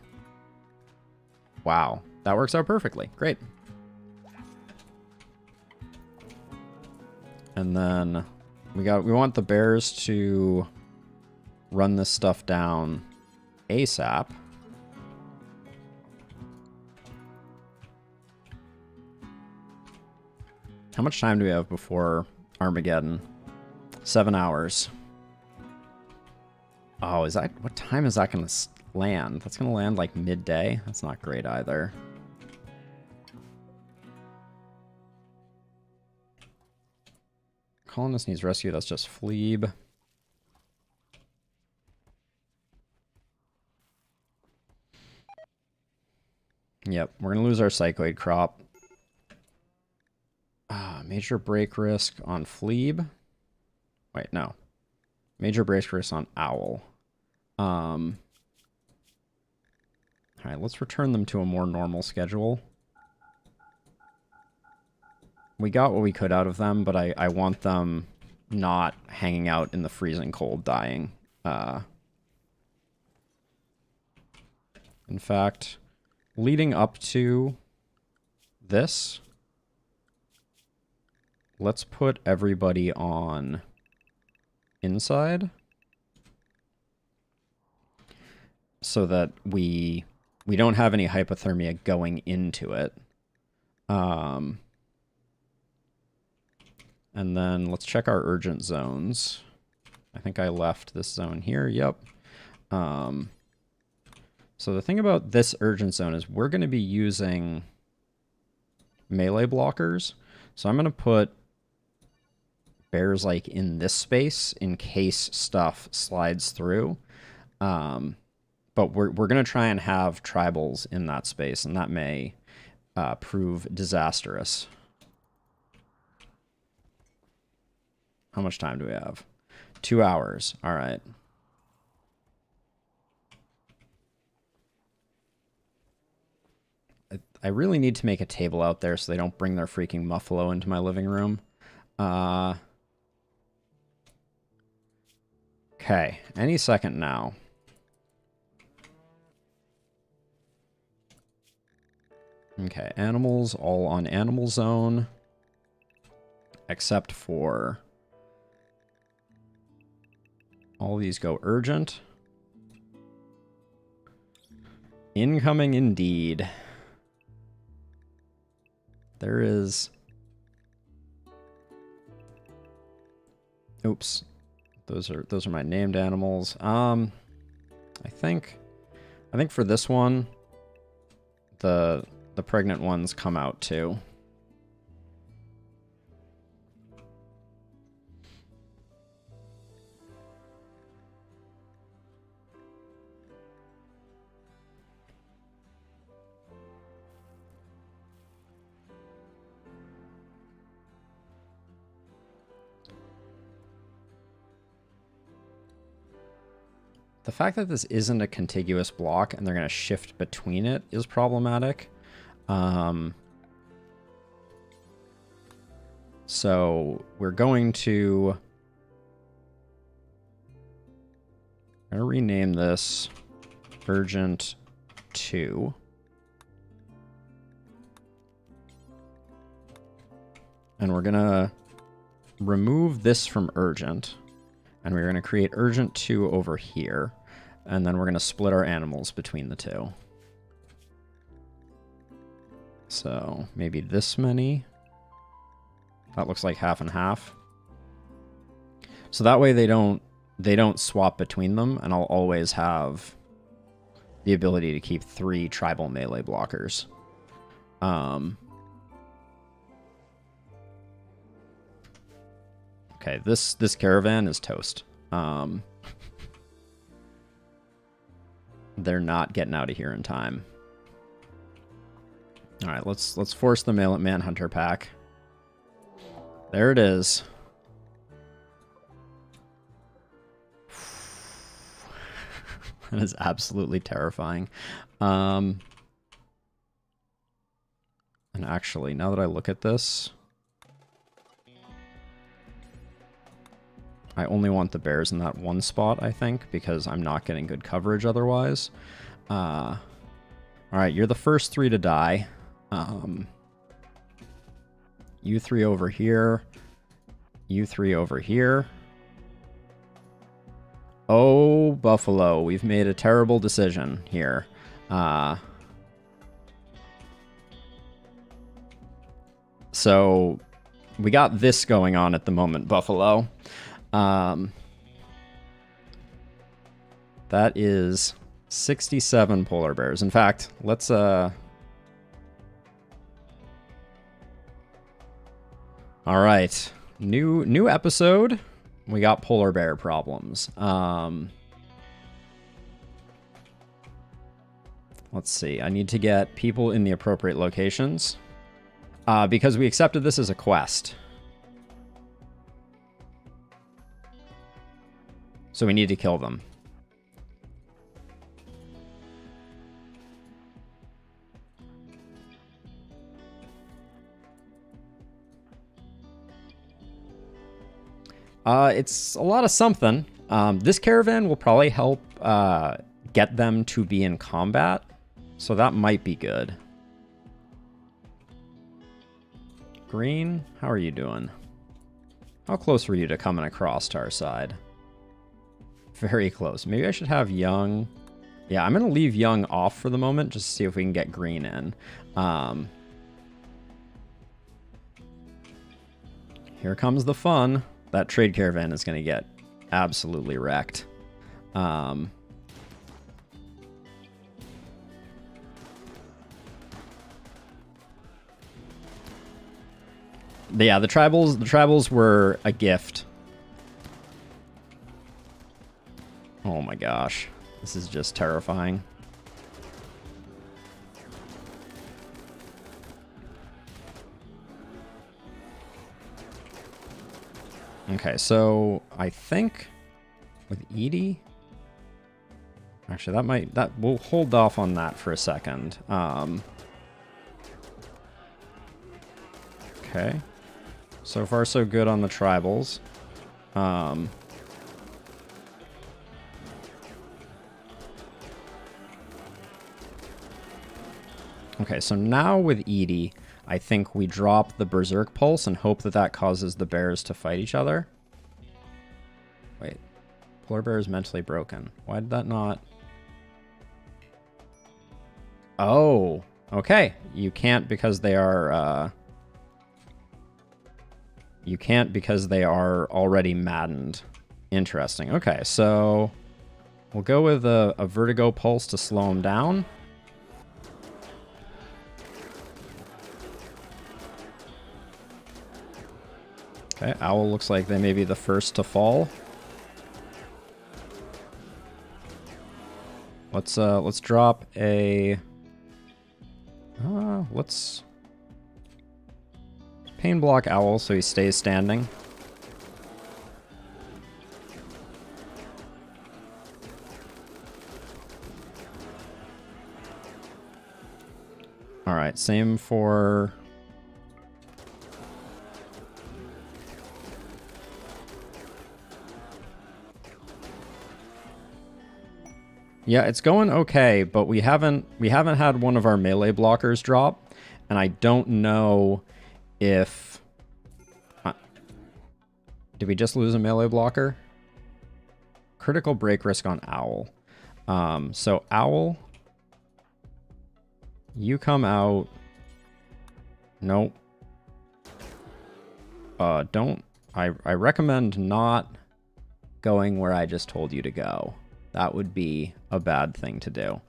Wow. That works out perfectly. Great. And then we want the bears to run this stuff down ASAP. How much time do we have before Armageddon? 7 hours. Oh, is that... What time is that going to land? That's going to land like midday? That's not great either. Colonist needs rescue. That's just Fleeb. Yep, we're going to lose our Psychoid crop. Major break risk on Fleeb. Wait, no. Major break risk on Owl. Alright, let's return them to a more normal schedule. We got what we could out of them, but I want them not hanging out in the freezing cold dying. In fact, leading up to this, let's put everybody on inside so that we don't have any hypothermia going into it. And then let's check our urgent zones. I think I left this zone here. Yep. So the thing about this urgent zone is we're going to be using melee blockers. So I'm going to put bears like in this space in case stuff slides through. But we're going to try and have tribals in that space, and that may prove disastrous. How much time do we have? 2 hours. All right. I really need to make a table out there so they don't bring their freaking Muffalo into my living room. Okay, any second now. Okay, animals all on animal zone. Except for... all these go urgent. Incoming indeed. There is... Oops. Those are my named animals. I think for this one, the pregnant ones come out too. The fact that this isn't a contiguous block and they're going to shift between it is problematic. So we're going to... I'm going to rename this Urgent 2. And we're going to remove this from Urgent. And we're going to create Urgent 2 over here. And then we're going to split our animals between the two. So maybe this many. That looks like half and half. So that way they don't swap between them, and I'll always have the ability to keep 3 tribal melee blockers. Okay, this caravan is toast. They're not getting out of here in time. All right, let's force the Manhunter pack. There it is. That is absolutely terrifying. And actually, now that I look at this, I only want the bears in that one spot, I think, because I'm not getting good coverage otherwise. All right, you're the first 3 to die. You 3 over here. You 3 over here. Oh, Buffalo, we've made a terrible decision here. So we got this going on at the moment, Buffalo. That is 67 polar bears. In fact, let's all right. New episode. We got polar bear problems. Let's see. I need to get people in the appropriate locations. Because we accepted this as a quest. So we need to kill them. It's a lot of something. This caravan will probably help get them to be in combat. So that might be good. Green, how are you doing? How close were you to coming across to our side? Very close. Maybe I should have young. Yeah, I'm going to leave young off for the moment just to see if we can get green in. Here comes the fun. That trade caravan is going to get absolutely wrecked. Yeah, the tribals were a gift. Oh my gosh. This is just terrifying. Okay, so I think with Edie, actually we'll hold off on that for a second. Okay. So far so good on the tribals. Okay, so now with Edie, I think we drop the Berserk Pulse and hope that that causes the bears to fight each other. Wait. Polar bear is mentally broken. Why did that not... Oh, okay. You can't because they are... You can't because they are already maddened. Interesting. Okay, so we'll go with a Vertigo Pulse to slow them down. Okay, Owl looks like they may be the first to fall. Let's drop a... let's pain block Owl so he stays standing. Alright, same for... Yeah, it's going okay, but we haven't had one of our melee blockers drop, and I don't know if... did we just lose a melee blocker? Critical break risk on Owl. So Owl, you come out. Nope. Don't. I recommend not going where I just told you to go. That would be a bad thing to do.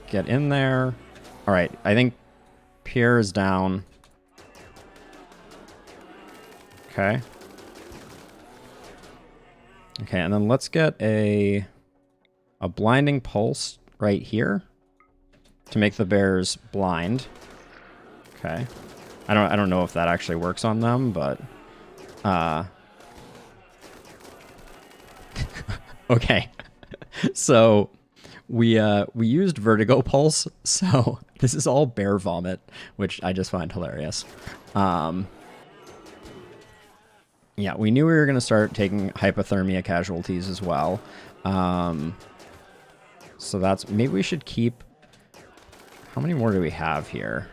Get in there. All right, I think Pierre is down. Okay. Okay, and then let's get a blinding pulse right here to make the bears blind. Okay. I don't know if that actually works on them, but Okay. So we used vertigo pulse, so this is all bear vomit, which I just find hilarious. Yeah, we knew we were going to start taking hypothermia casualties as well. So that's... Maybe we should keep... How many more do we have here?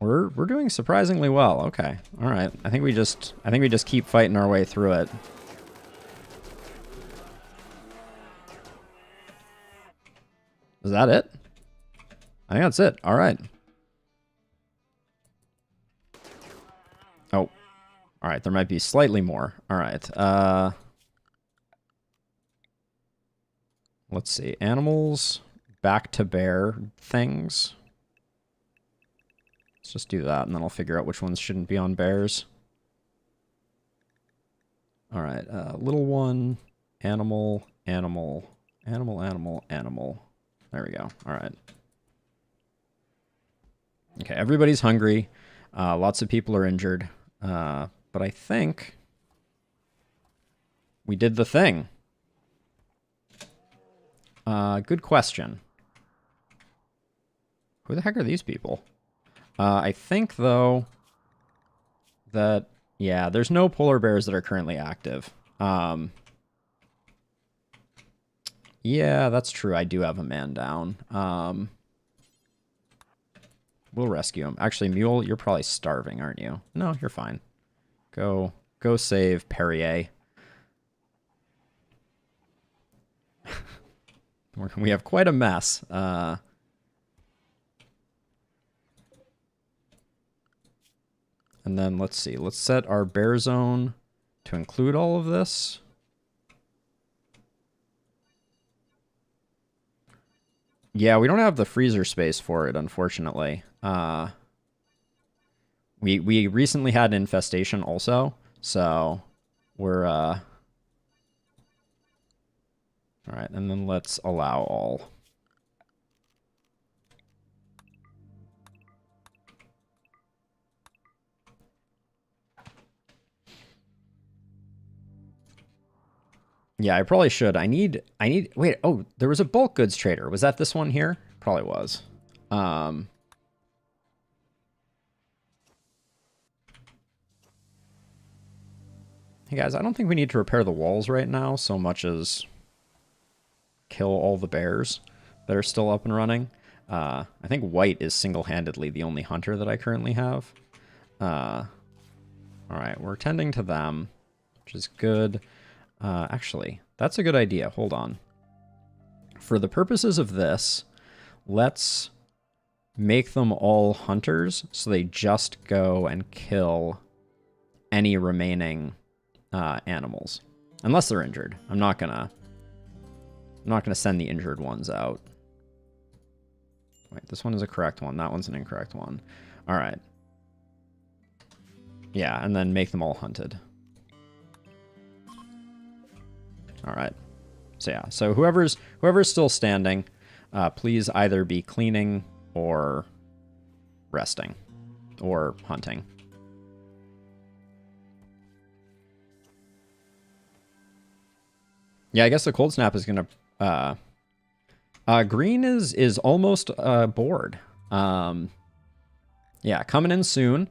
We're doing surprisingly well. Okay. All right. I think we just keep fighting our way through it. Is that it? I think that's it. All right. Oh. All right. There might be slightly more. All right. Let's see. Animals, back to bear things. Let's just do that, and then I'll figure out which ones shouldn't be on bears. All right. Little one, animal, animal, animal, animal, animal. There we go. All right. Okay, everybody's hungry. Lots of people are injured. But I think we did the thing. Good question. Who the heck are these people? I think, though, that, yeah, there's no polar bears that are currently active. Yeah, that's true. I do have a man down. We'll rescue him. Actually, Mule, you're probably starving, aren't you? No, you're fine. Go save Perrier. We have quite a mess. And then let's see. Let's set our bear zone to include all of this. Yeah, we don't have the freezer space for it, unfortunately. We recently had an infestation also, so we're all right, and then let's allow all. Yeah, I probably should. I need wait, oh, there was a bulk goods trader. Was that this one here? Probably was. Hey guys, I don't think we need to repair the walls right now so much as kill all the bears that are still up and running. I think White is single-handedly the only hunter that I currently have. All right, we're tending to them, which is good. Actually, that's a good idea. Hold on. For the purposes of this, let's make them all hunters so they just go and kill any remaining animals. Unless they're injured. I'm not gonna send the injured ones out. Wait, this one is a correct one. That one's an incorrect one. All right. Yeah, and then make them all hunted. All right. So yeah, so whoever's still standing, please either be cleaning or resting or hunting. Yeah, I guess the cold snap is gonna. Green is almost bored. Yeah, coming in soon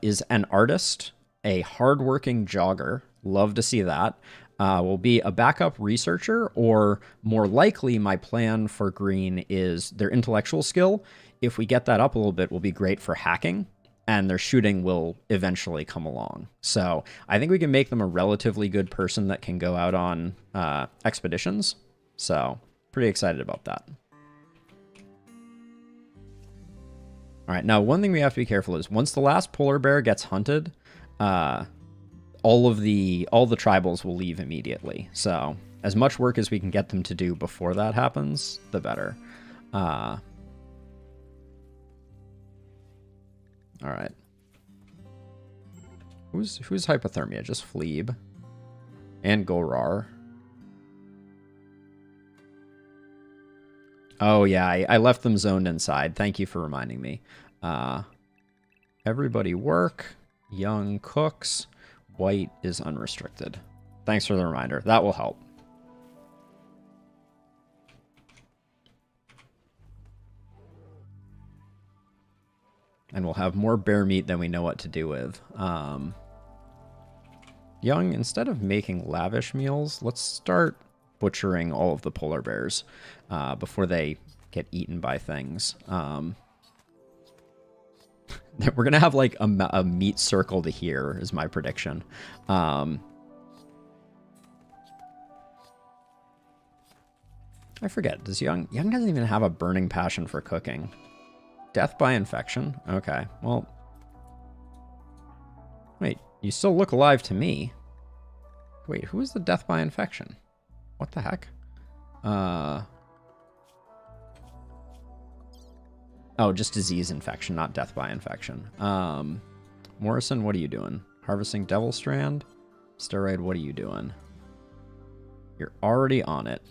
is an artist, a hardworking jogger. Love to see that. Will be a backup researcher, or more likely, my plan for Green is their intellectual skill. If we get that up a little bit, will be great for hacking, and their shooting will eventually come along. So I think we can make them a relatively good person that can go out on expeditions. So pretty excited about that. All right, now one thing we have to be careful is once the last polar bear gets hunted, all the tribals will leave immediately. So as much work as we can get them to do before that happens, the better. All right. Who's hypothermia? Just Fleeb and Gorar. Oh yeah, I left them zoned inside. Thank you for reminding me. Everybody work. Young cooks. White is unrestricted. Thanks for the reminder. That will help. And we'll have more bear meat than we know what to do with. Young, instead of making lavish meals, let's start butchering all of the polar bears before they get eaten by things. We're going to have like a meat circle to here is my prediction. I forget, does Young doesn't even have a burning passion for cooking. Death by infection? Okay, well, wait, you still look alive to me. Wait, who is the death by infection? What the heck? Oh, just disease infection, not death by infection. Morrison, what are you doing? Harvesting Devil Strand? Steroid, what are you doing? You're already on it.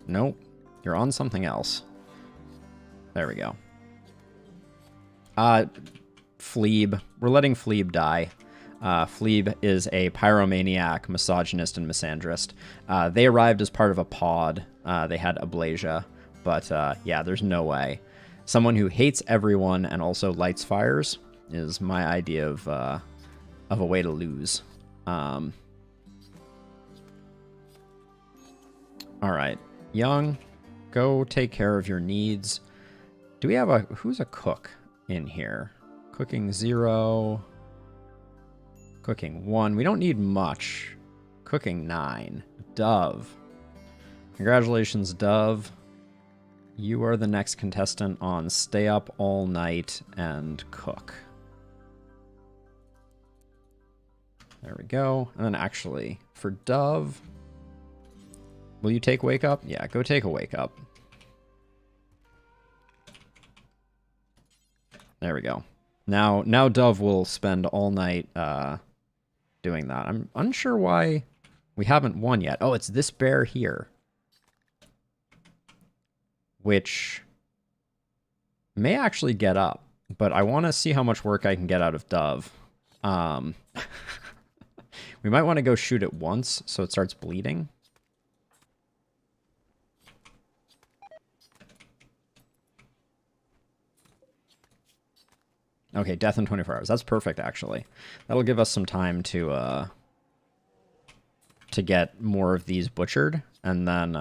Nope. You're on something else. There we go. Fleeb. We're letting Fleeb die. Fleeb is a pyromaniac, misogynist, and misandrist. They arrived as part of a pod. They had ablasia. But, yeah, there's no way. Someone who hates everyone and also lights fires is my idea of a way to lose. All right. Young, go take care of your needs. Do we have who's a cook in here? Cooking 0. Cooking 1. We don't need much. Cooking 9. Dove. Congratulations, Dove. You are the next contestant on Stay Up All Night and Cook. There we go. And then actually, for Dove, will you take Wake Up? Yeah, go take a Wake Up. There we go. Now Dove will spend all night doing that. I'm unsure why we haven't won yet. Oh, it's this bear here. Which may actually get up, but I want to see how much work I can get out of Dove. We might want to go shoot it once so it starts bleeding. Okay, death in 24 hours. That's perfect, actually. That'll give us some time to get more of these butchered, and then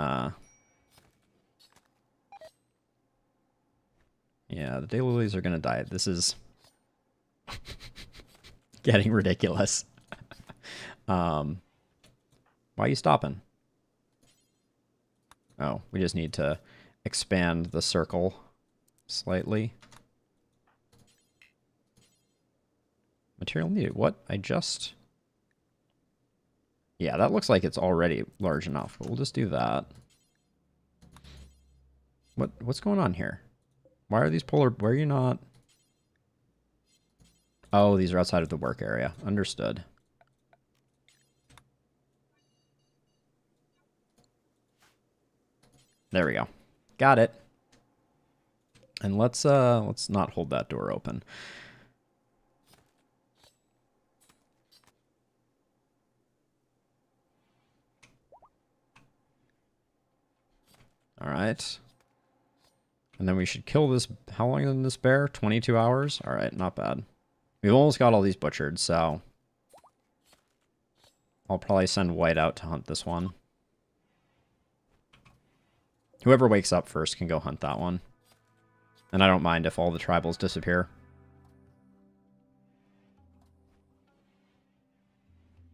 yeah, the daylilies are gonna die. This is getting ridiculous. Why are you stopping? Oh, we just need to expand the circle slightly. Material needed. What? Yeah, that looks like it's already large enough, but we'll just do that. What's going on here? Why are these why are you not? Oh, these are outside of the work area. Understood. There we go. Got it. And let's not hold that door open. All right. And then we should kill this. How long is this bear? 22 hours? All right, not bad. We've almost got all these butchered, so I'll probably send White out to hunt this one. Whoever wakes up first can go hunt that one. And I don't mind if all the tribals disappear.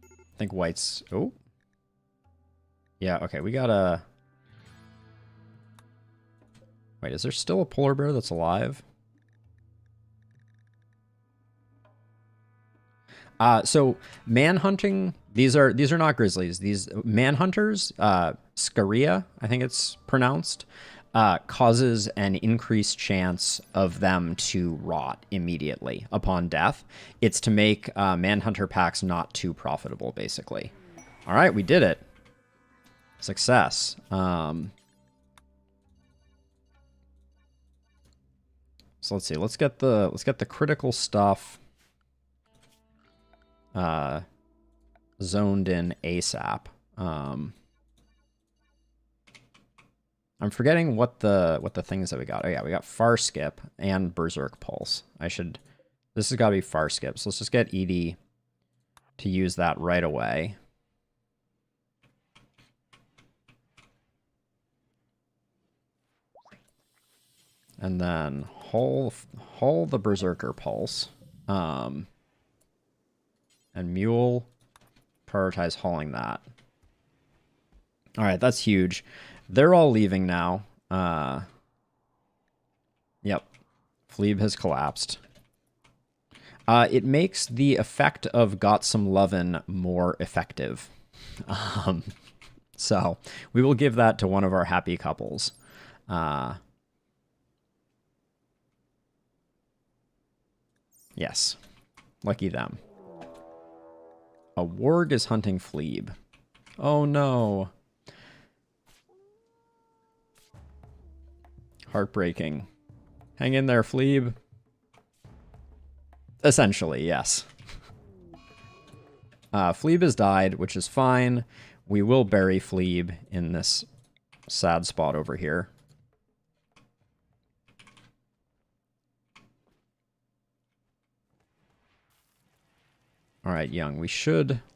I think White's... Oh. Yeah, okay, we gotta... Wait, is there still a polar bear that's alive? So manhunting, these are not grizzlies. These manhunters, scaria, I think it's pronounced, causes an increased chance of them to rot immediately upon death. It's to make manhunter packs not too profitable, basically. All right, we did it. Success. So let's see. Let's get the critical stuff. zoned in ASAP. I'm forgetting what the things that we got. Oh yeah, we got Far Skip and Berserk Pulse. This has got to be Far Skip. So let's just get Edie to use that right away. And then haul the Berserker Pulse. And Mule, prioritize hauling that. All right, that's huge. They're all leaving now. Yep. Phlebe has collapsed. It makes the effect of Got Some Lovin' more effective. So we will give that to one of our happy couples. Yes. Lucky them. A warg is hunting Phlebe. Oh no. Heartbreaking. Hang in there, Phlebe. Essentially, yes. Phlebe has died, which is fine. We will bury Phlebe in this sad spot over here. All right, Young,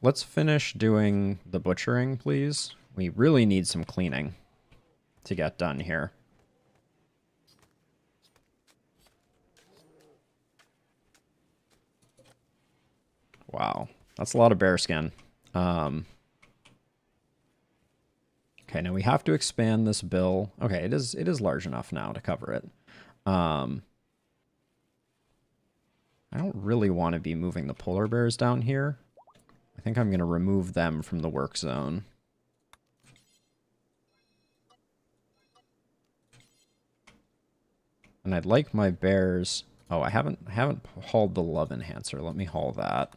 let's finish doing the butchering, please. We really need some cleaning to get done here. Wow, that's a lot of bear skin. Okay, now we have to expand this bill. Okay, it is large enough now to cover it. I don't really want to be moving the polar bears down here. I think I'm going to remove them from the work zone. And I'd like my bears... Oh, I haven't hauled the love enhancer. Let me haul that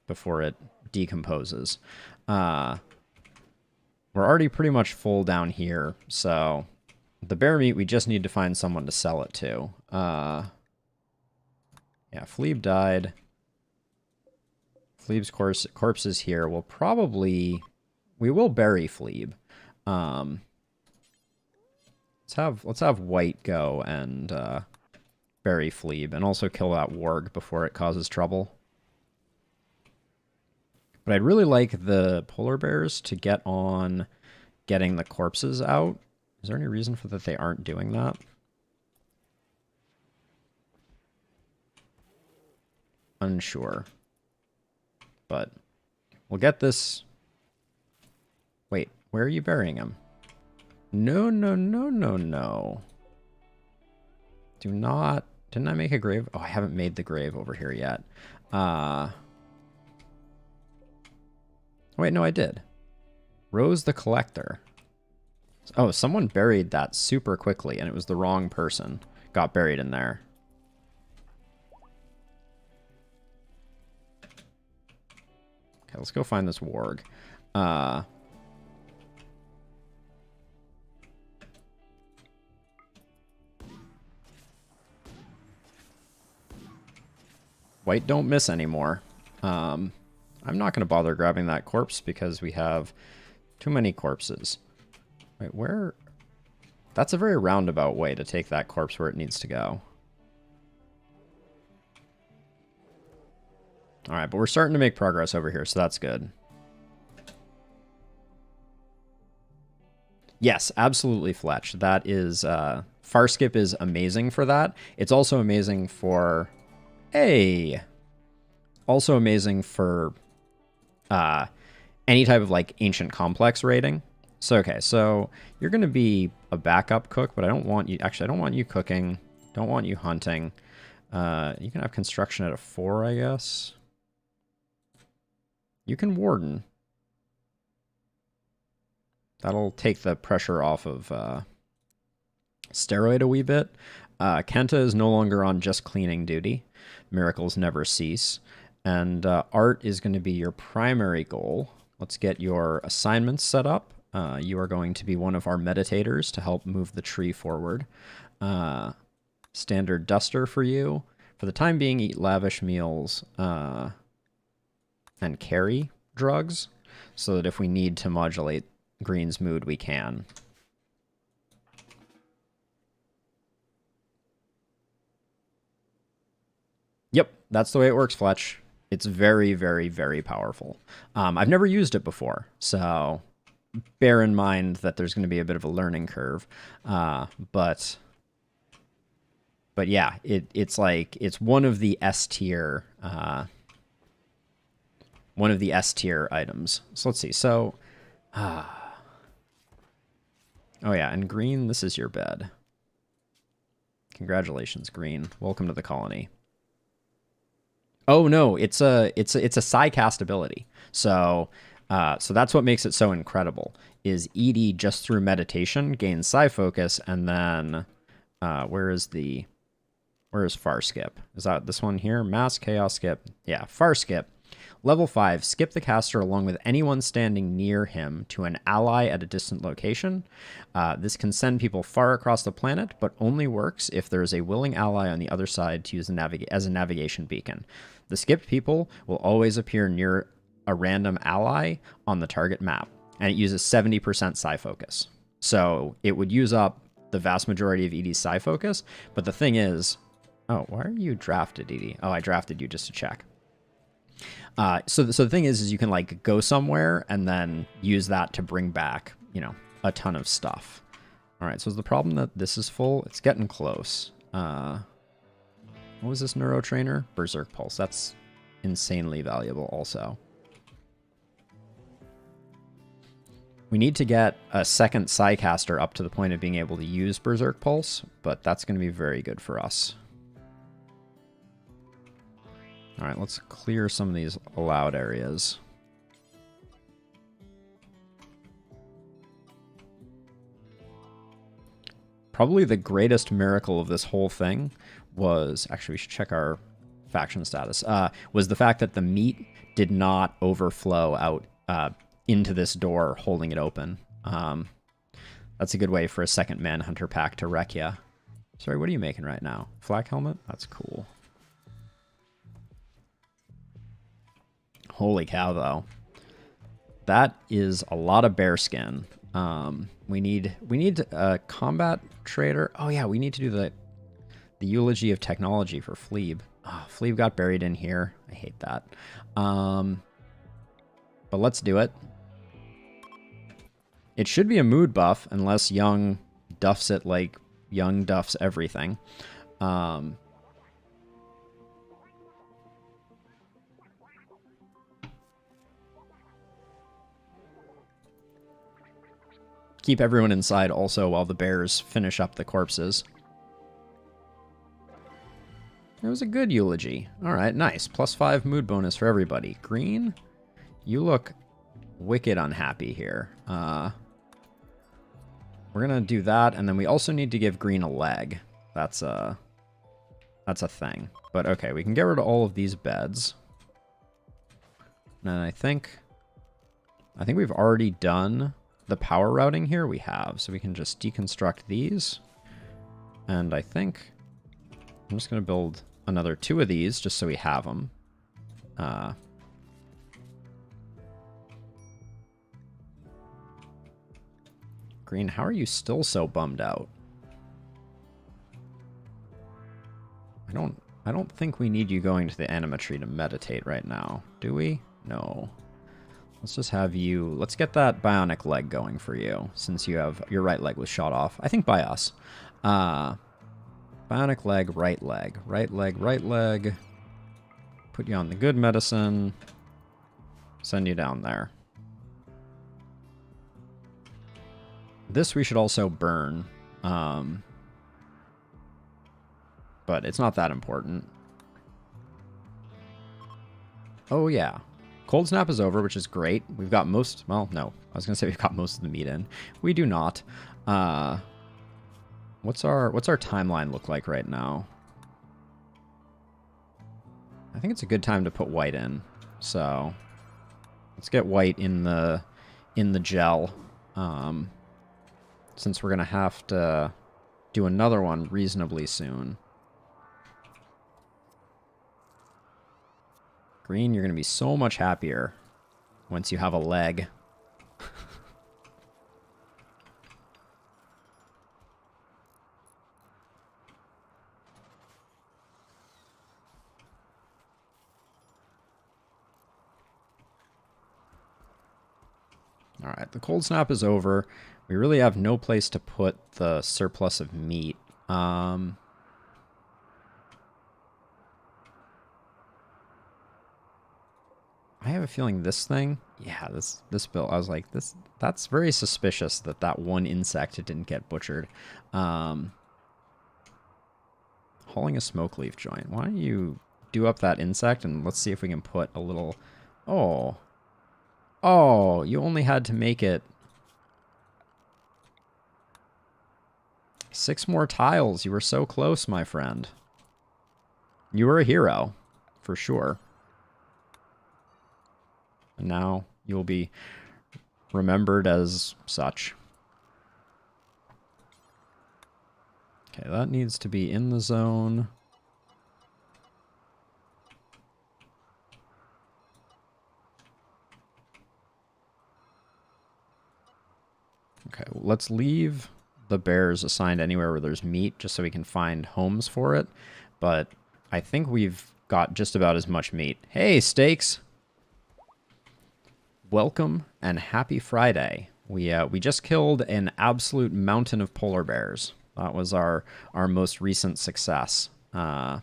before it decomposes. We're already pretty much full down here, so the bear meat, we just need to find someone to sell it to. Yeah, Phlebe died. Phlebe's corpse is here. We will bury Phlebe. Let's have White go and bury Phlebe, and also kill that warg before it causes trouble. But I'd really like the polar bears to get on getting the corpses out. Is there any reason for that they aren't doing that? Unsure. But we'll get this. Wait, where are you burying him? No, no, no, no, no. Do not... Didn't I make a grave? Oh, I haven't made the grave over here yet. Wait, no, I did. Rose the Collector. Oh, someone buried that super quickly, and it was the wrong person. Got buried in there. Okay, let's go find this warg. White don't miss anymore. I'm not going to bother grabbing that corpse because we have too many corpses. Wait, where? That's a very roundabout way to take that corpse where it needs to go. All right, but we're starting to make progress over here, so that's good. Yes, absolutely, Fletch. That is... Far Skip is amazing for that. It's also amazing for... Hey! Also amazing for any type of, like, ancient complex raiding. So, okay, so you're going to be a backup cook, but I don't want you... Actually, I don't want you cooking. Don't want you hunting. You can have construction at a 4, I guess. You can warden. That'll take the pressure off of steroid a wee bit. Kenta is no longer on just cleaning duty. Miracles never cease. And art is going to be your primary goal. Let's get your assignments set up. You are going to be one of our meditators to help move the tree forward. Standard duster for you. For the time being, eat lavish meals. and carry drugs, so that if we need to modulate green's mood, we can. Yep, that's the way it works, Fletch. It's very, very, very powerful. I've never used it before, so bear in mind that there's going to be a bit of a learning curve. But yeah, it's like it's one of the S tier items. So let's see. So, oh yeah, and green, this is your bed. Congratulations, green. Welcome to the colony. Oh no, it's a psi cast ability. So that's what makes it so incredible. Is Edie just through meditation gains psi focus, and then where is far skip? Is that this one here? Mass chaos skip. Yeah, far skip. Level 5, skip the caster along with anyone standing near him to an ally at a distant location. This can send people far across the planet, but only works if there is a willing ally on the other side to use as a navigation beacon. The skipped people will always appear near a random ally on the target map, and it uses 70% psi focus. So it would use up the vast majority of Edie's psi focus, but the thing is... Oh, why are you drafted, Edie? Oh, I drafted you just to check. So the thing is you can like go somewhere and then use that to bring back, you know, a ton of stuff. All right, so is the problem that this is full? It's getting close. What was this neurotrainer? Berserk Pulse. That's insanely valuable also. We need to get a second Psycaster up to the point of being able to use Berserk Pulse, but that's going to be very good for us. All right, let's clear some of these allowed areas. Probably the greatest miracle of this whole thing was, actually we should check our faction status, was the fact that the meat did not overflow out into this door, holding it open. That's a good way for a second Manhunter pack to wreck ya. Sorry, what are you making right now? Flak helmet? That's cool. Holy cow, though. That is a lot of bear skin. We need a combat trader. Oh yeah, we need to do the eulogy of technology for Fleeb. Oh, Fleeb got buried in here. I hate that. But let's do it. It should be a mood buff unless Young duffs it like Young duffs everything. Keep everyone inside also while the bears finish up the corpses. It was a good eulogy. All right, nice. +5 mood bonus for everybody. Green, you look wicked unhappy here. We're going to do that, and then we also need to give Green a leg. That's a thing. But okay, we can get rid of all of these beds. And I think we've already done the power routing here. We have, so we can just deconstruct these. And I think I'm just going to build another 2 of these just so we have them. Green, how are you still so bummed out? I don't think we need you going to the animatree to meditate right now, do we? No. Let's just have you... Let's get that bionic leg going for you, since you have... Your right leg was shot off. I think by us. Bionic leg, right leg. Right leg, right leg. Put you on the good medicine. Send you down there. This we should also burn. But it's not that important. Oh, yeah. Cold Snap is over, which is great. We've got most... Well, no. I was going to say we've got most of the meat in. We do not. What's our timeline look like right now? I think it's a good time to put white in. So let's get white in the gel. Since we're going to have to do another one reasonably soon. Green, you're going to be so much happier once you have a leg. All right, the cold snap is over. We really have no place to put the surplus of meat. I have a feeling this thing, yeah, this bill, I was like, that's very suspicious that that one insect didn't get butchered. Hauling a smoke leaf joint. Why don't you do up that insect and let's see if we can put a little, oh, you only had to make it 6 more tiles. You were so close, my friend. You were a hero, for sure. And now you'll be remembered as such. Okay, that needs to be in the zone. Okay, well, let's leave the bears assigned anywhere where there's meat just so we can find homes for it. But I think we've got just about as much meat. Hey, steaks! Welcome and happy Friday. We just killed an absolute mountain of polar bears. That was our most recent success. As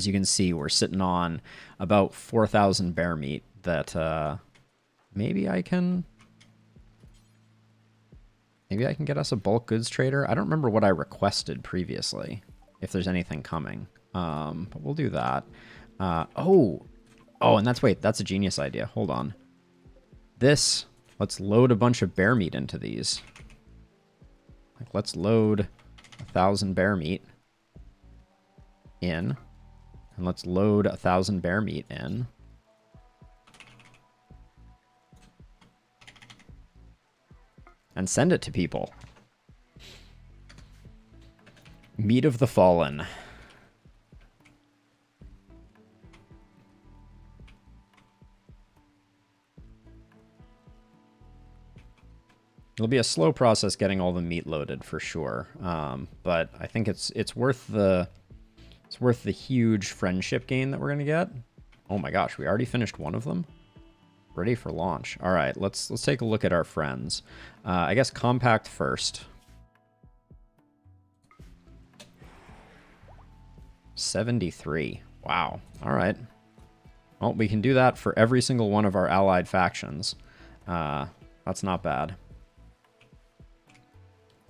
you can see, we're sitting on about 4,000 bear meat that maybe I can get us a bulk goods trader. I don't remember what I requested previously, if there's anything coming. But we'll do that. Oh, and that's a genius idea. Hold on. Let's load a bunch of bear meat into these. Like, let's load 1,000 bear meat in. And let's load 1,000 bear meat in. And send it to people. Meat of the Fallen. It'll be a slow process getting all the meat loaded for sure, but I think it's worth the huge friendship gain that we're gonna get. Oh my gosh, we already finished one of them. Ready for launch. All right, let's take a look at our friends. I guess compact first. 73. Wow. All right. Well, we can do that for every single one of our allied factions. That's not bad.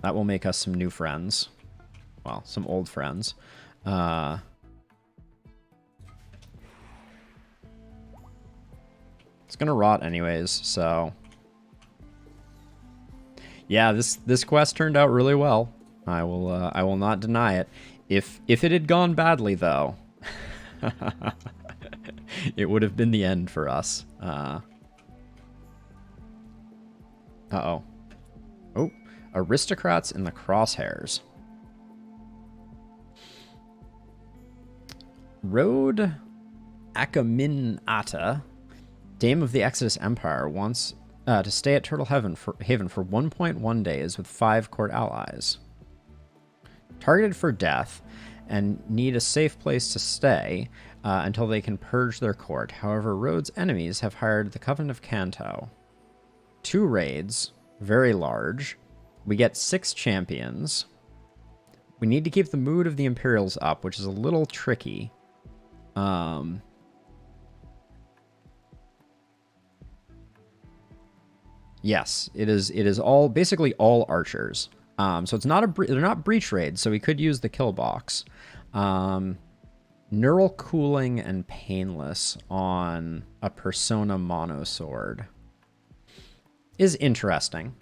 That will make us some new friends. Well, some old friends. It's gonna rot anyways, so... Yeah, this quest turned out really well. I will not deny it. If it had gone badly, though, it would have been the end for us. Uh-oh. Oh, aristocrats in the crosshairs. Road Akaminata, Dame of the Exodus Empire, wants to stay at Turtle Haven for 1.1 days with 5 court allies. Targeted for death and need a safe place to stay until they can purge their court. However, Rhodes' enemies have hired the Covenant of Kanto. 2 raids, very large. We get 6 champions. We need to keep the mood of the Imperials up, which is a little tricky. Yes, it is all basically all archers. So it's not they're not breach raids, so we could use the kill box. Neural cooling and painless on a persona mono sword is interesting.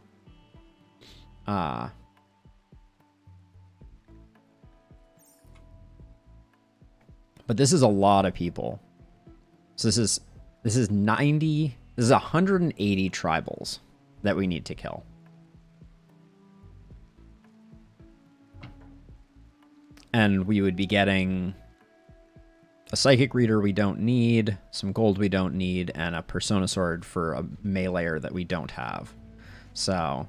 But this is a lot of people. So this is 180 tribals that we need to kill. And we would be getting a psychic reader we don't need, some gold we don't need, and a persona sword for a meleeer that we don't have. So,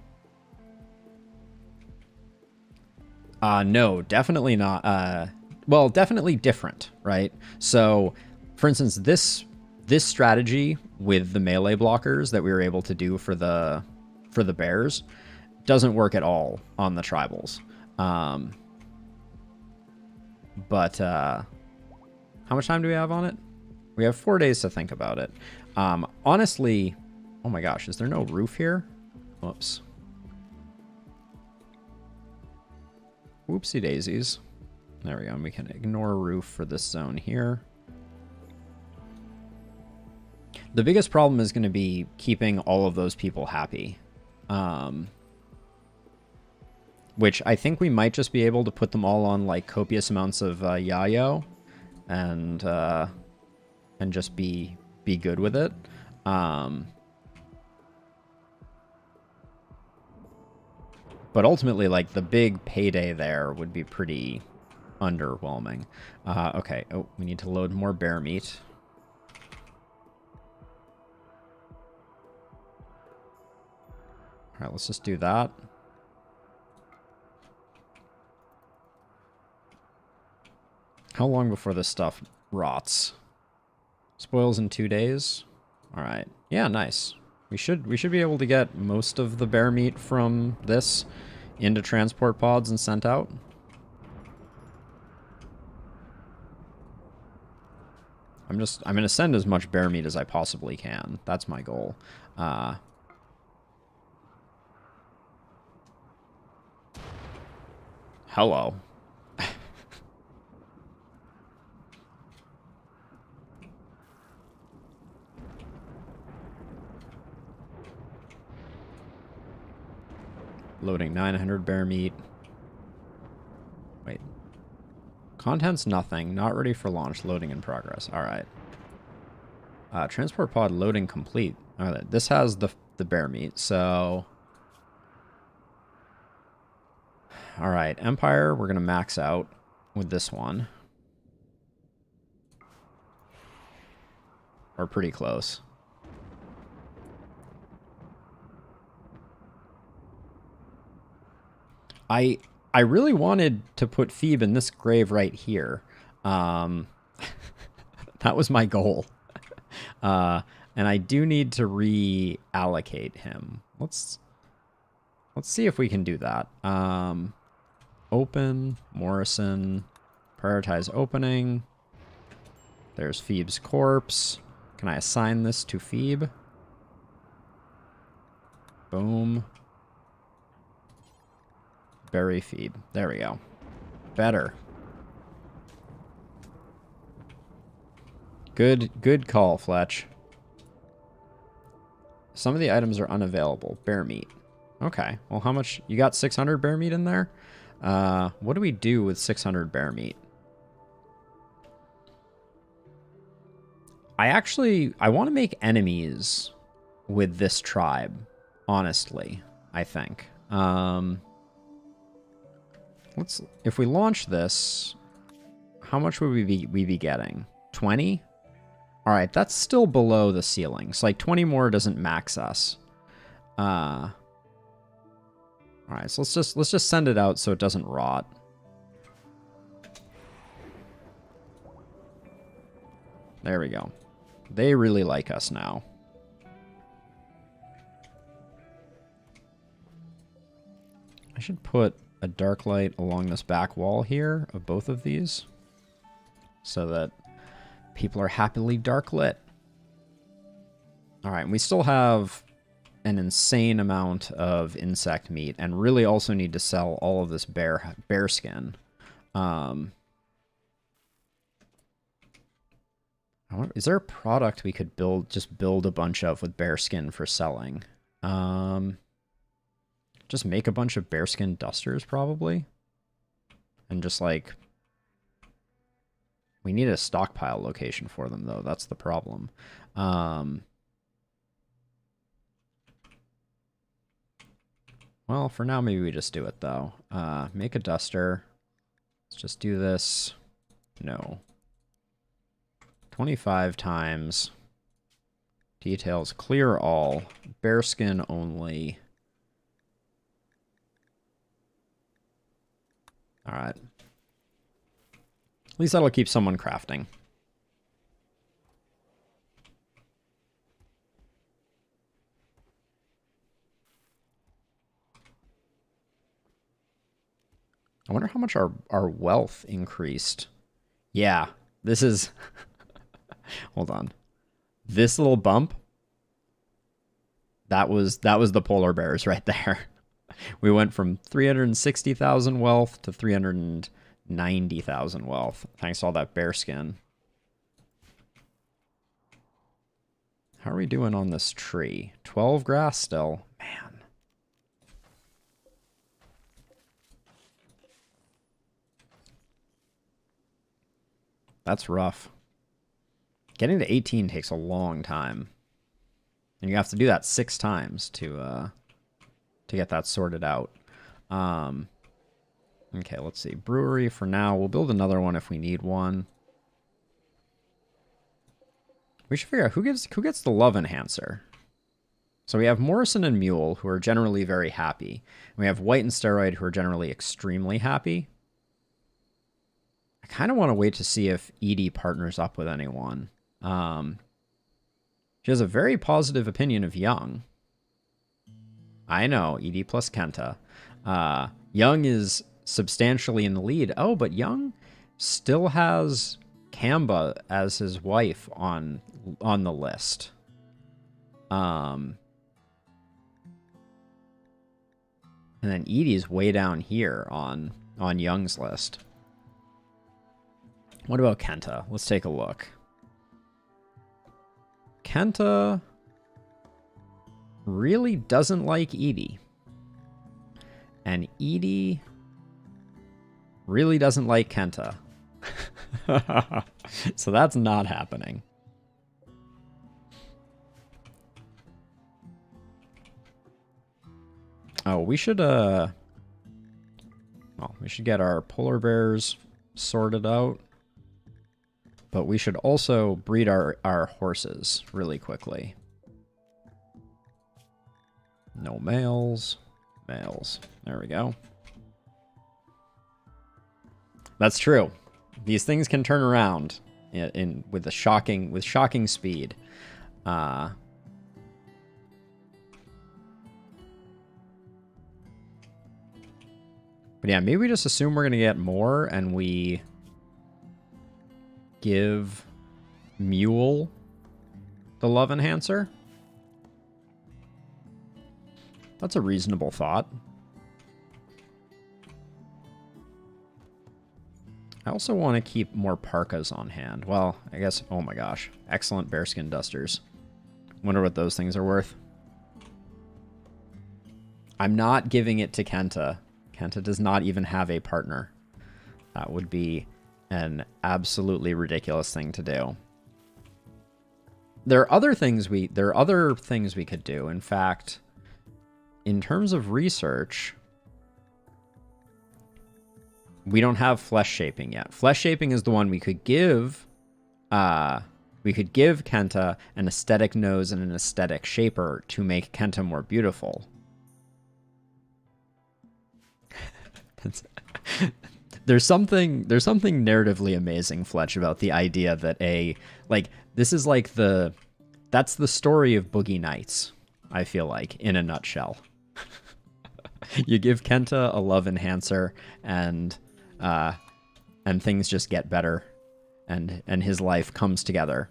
no, definitely not. Well, definitely different, right? So, for instance, this strategy with the melee blockers that we were able to do for the bears doesn't work at all on the tribals. But how much time do we have on it? We have 4 days to think about it. Honestly, oh my gosh, is there no roof here? Whoops. Whoopsie daisies. There we go. And we can ignore roof for this zone here. The biggest problem is going to be keeping all of those people happy. Which I think we might just be able to put them all on like copious amounts of yayo and just be good with it. But ultimately, like, the big payday there would be pretty underwhelming. Okay. Oh, we need to load more bear meat. All right, let's just do that. How long before this stuff rots? Spoils in 2 days. All right. Yeah, nice. We should be able to get most of the bear meat from this into transport pods and sent out. I'm going to send as much bear meat as I possibly can. That's my goal. Hello. Loading 900 bear meat. Wait. Contents nothing. Not ready for launch. Loading in progress. All right. Transport pod loading complete. All right. This has the bear meat. So. All right. Empire, we're going to max out with this one. Or pretty close. I really wanted to put Phoebe in this grave right here. That was my goal. And I do need to reallocate him. Let's see if we can do that. Open, Morrison, prioritize opening. There's Phoebe's corpse. Can I assign this to Phoebe? Boom. Bury Phoebe. There we go. Better. Good call, Fletch. Some of the items are unavailable. Bear meat. Okay. Well, how much? You got 600 bear meat in there? What do we do with 600 bear meat? I want to make enemies with this tribe, honestly, I think. If we launch this, how much would we be getting? 20? All right, that's still below the ceiling. So like 20 more doesn't max us. All right, so let's just send it out so it doesn't rot. There we go. They really like us now. I should put a dark light along this back wall here of both of these so that people are happily dark lit. All right, and we still have an insane amount of insect meat and really also need to sell all of this bear skin. Is there a product we could just build a bunch of with bear skin for selling? Just make a bunch of bearskin dusters, probably. And just, like... We need a stockpile location for them, though. That's the problem. Well, for now, maybe we just do it, though. Make a duster. Let's just do this. No. 25 times. Details clear all. Bearskin only. All right. At least that'll keep someone crafting. I wonder how much our wealth increased. Yeah, this is... Hold on. This little bump, that was the polar bears right there. We went from 360,000 wealth to 390,000 wealth, thanks to all that bear skin. How are we doing on this tree? 12 grass still. Man. That's rough. Getting to 18 takes a long time. And you have to do that 6 times to get that sorted out. Okay, let's see. Brewery for now. We'll build another one if we need one. We should figure out who gets the love enhancer. So we have Morrison and Mule, who are generally very happy. We have White and Steroid, who are generally extremely happy. I kind of want to wait to see if Edie partners up with anyone. She has a very positive opinion of Young. I know, Edie plus Kenta. Young is substantially in the lead. Oh, but Young still has Kamba as his wife on the list. And then Edie's way down here on Young's list. What about Kenta? Let's take a look. Kenta really doesn't like Edie. And Edie really doesn't like Kenta. So that's not happening. Oh, we should we should get our polar bears sorted out. But we should also breed our horses really quickly. No males. Males. There we go. That's true. These things can turn around with shocking speed. But yeah, maybe we just assume we're gonna get more and we give Mule the love enhancer. That's a reasonable thought. I also want to keep more parkas on hand. Well, I guess, oh my gosh. Excellent bearskin dusters. Wonder what those things are worth. I'm not giving it to Kenta. Kenta does not even have a partner. That would be an absolutely ridiculous thing to do. There are other things we could do. In fact, in terms of research, we don't have flesh shaping yet. Flesh shaping is the one we could give. We could give Kenta an aesthetic nose and an aesthetic shaper to make Kenta more beautiful. There's something narratively amazing, Fletch, about the idea that this is like that's the story of Boogie Nights, I feel like, in a nutshell. You give Kenta a love enhancer and things just get better and his life comes together.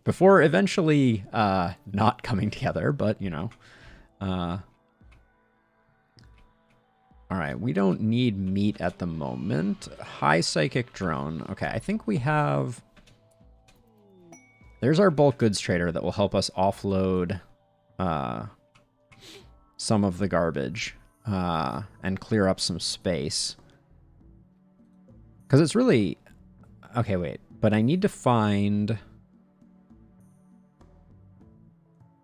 Before eventually not coming together, but you know. All right, we don't need meat at the moment. High psychic drone. Okay, I think we have... There's our bulk goods trader that will help us offload some of the garbage and clear up some space. Because it's really... Okay, wait. But I need to find...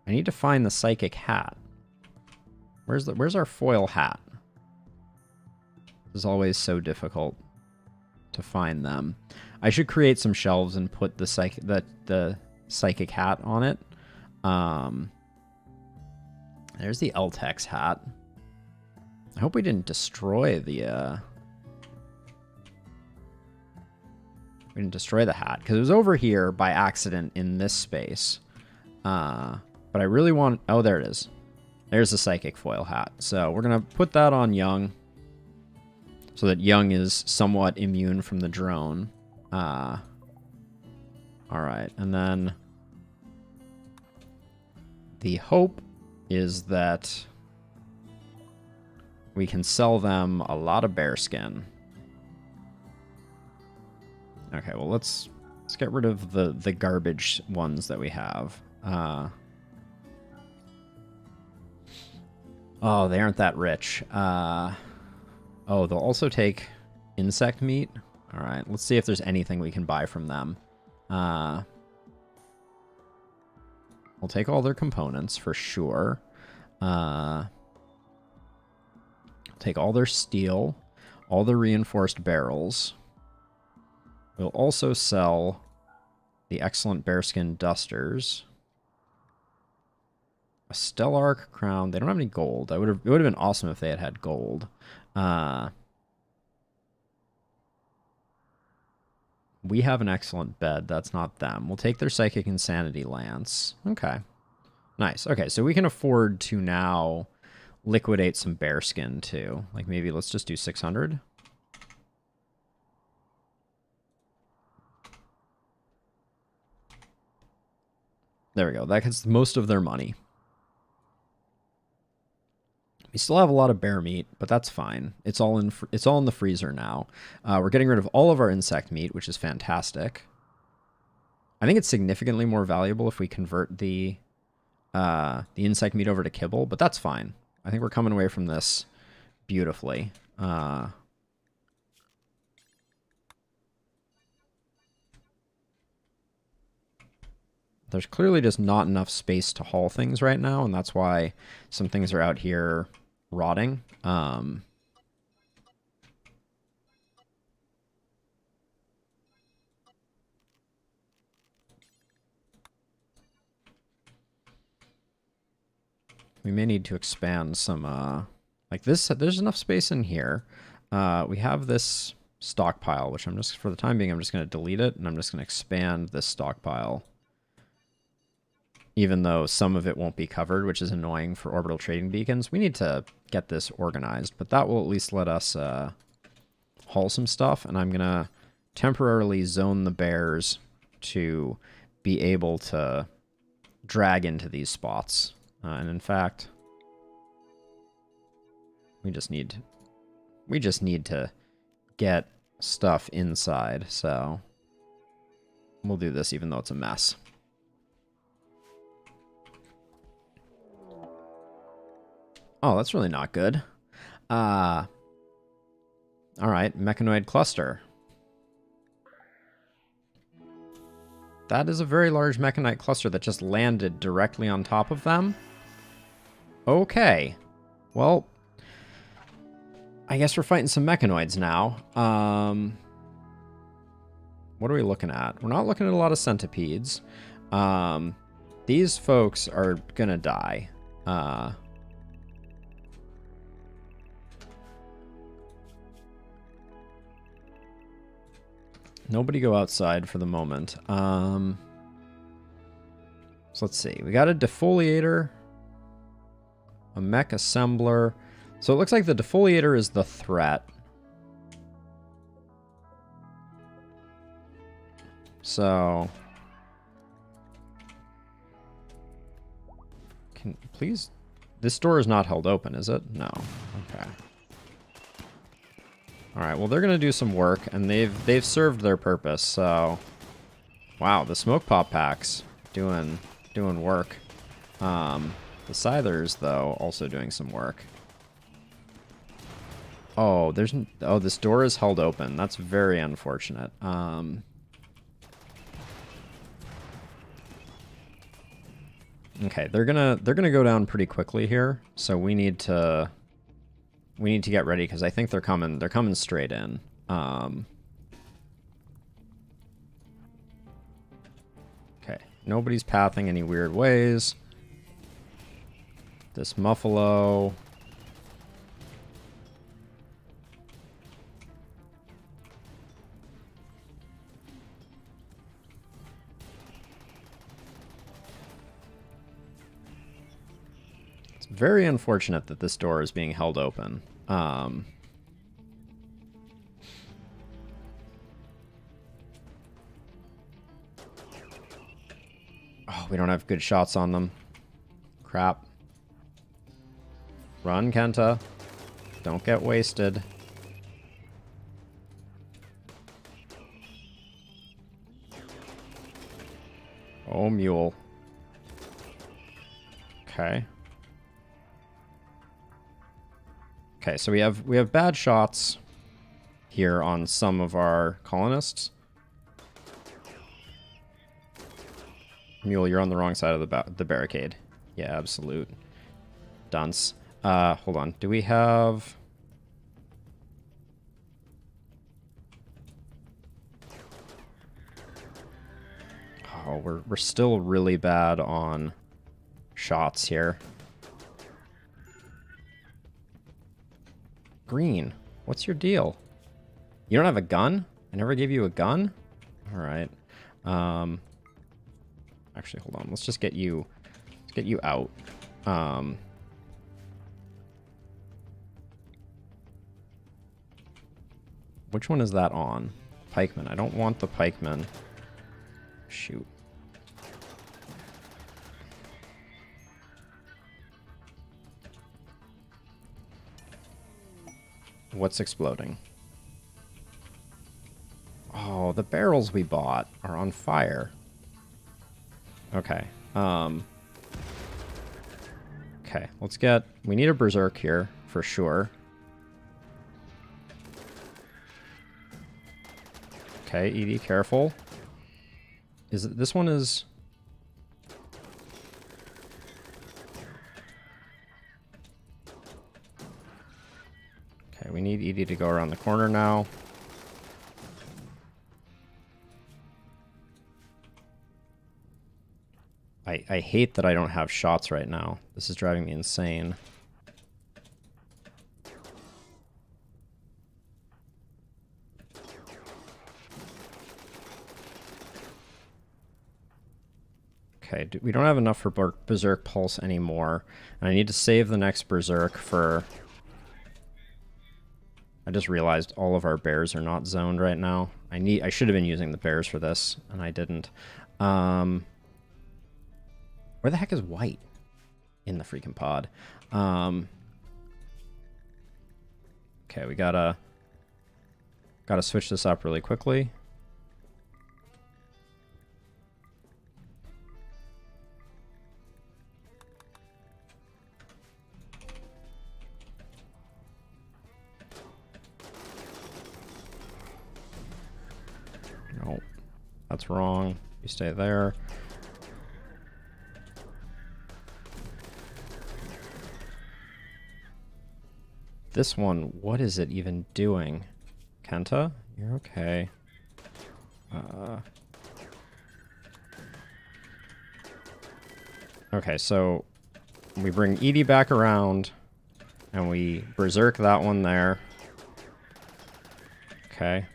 the psychic hat. Where's our foil hat? It's always so difficult to find them. I should create some shelves and put the psychic hat on it. There's the Eltex hat. I hope we didn't destroy the we didn't destroy the hat, because it was over here by accident in this space. But I really want... Oh, there it is. There's the psychic foil hat. So we're going to put that on Young, so that Young is somewhat immune from the drone. All right, and then the hope is that we can sell them a lot of bearskin. Okay, well, let's get rid of the garbage ones that we have. Oh, they aren't that rich. Oh, they'll also take insect meat. All right, let's see if there's anything we can buy from them. We'll take all their components for sure. Take all their steel, all the reinforced barrels. We'll also sell the excellent bearskin dusters. A Stellark crown. They don't have any gold. It would have been awesome if they had had gold. We have an excellent bed. That's not them. We'll take their psychic insanity lance. Okay. Nice. Okay, so we can afford to now liquidate some bearskin too. Like maybe let's just do 600. There we go. That gets most of their money. We still have a lot of bear meat, but that's fine. It's all in the freezer now. We're getting rid of all of our insect meat, which is fantastic. I think it's significantly more valuable if we convert the insect meat over to kibble, but that's fine. I think we're coming away from this beautifully. There's clearly just not enough space to haul things right now, and that's why some things are out here rotting. We may need to expand some, like this. There's enough space in here. We have this stockpile, which I'm just, for the time being, I'm just going to delete it, and I'm just going to expand this stockpile. Even though some of it won't be covered, which is annoying for orbital trading beacons. We need to get this organized, but that will at least let us haul some stuff, and I'm going to temporarily zone the bears to be able to drag into these spots. And in fact, we just need to get stuff inside, so we'll do this even though it's a mess. Oh, that's really not good. All right, mechanoid cluster. That is a very large mechanite cluster that just landed directly on top of them. Okay. Well, I guess we're fighting some mechanoids now. What are we looking at? We're not looking at a lot of centipedes. These folks are gonna die. Nobody go outside for the moment. So let's see. We got a defoliator, a mech assembler. So it looks like the defoliator is the threat. So please, this door is not held open, is it? No. Okay. All right, well, they're going to do some work, and they've served their purpose, so... Wow, the smoke pop packs doing work. The scythers, though, also doing some work. Oh, this door is held open. That's very unfortunate. Okay, they're gonna go down pretty quickly here, so we need to get ready, because I think they're coming straight in. Nobody's pathing any weird ways. This Muffalo. It's very unfortunate that this door is being held open. Oh, we don't have good shots on them. Crap. Run, Kenta. Don't get wasted. Oh, mule. Okay. Okay, so we have bad shots here on some of our colonists. Mule, you're on the wrong side of the barricade. Yeah, absolute. Dunce. Hold on. Do we have... Oh, we're still really bad on shots here. Green, what's your deal? You don't have a gun? I never gave you a gun? All right. Actually, hold on. Let's get you out. Which one is that on? Pikeman. I don't want the pikeman. Shoot. What's exploding? Oh, the barrels we bought are on fire. Okay. Okay, let's get... We need a berserk here, for sure. Okay, Edie, careful. Is it... This one is... Okay, we need Edie to go around the corner now. I hate that I don't have shots right now. This is driving me insane. Okay, we don't have enough for Berserk Pulse anymore. And I need to save the next Berserk for... I just realized all of our bears are not zoned right now. I should have been using the bears for this, and I didn't. Where the heck is white in the freaking pod? Okay, we gotta switch this up really quickly. No, that's wrong. You stay there. This one, what is it even doing? Kenta, you're okay. Okay, so we bring Edie back around, and we berserk that one there. Okay.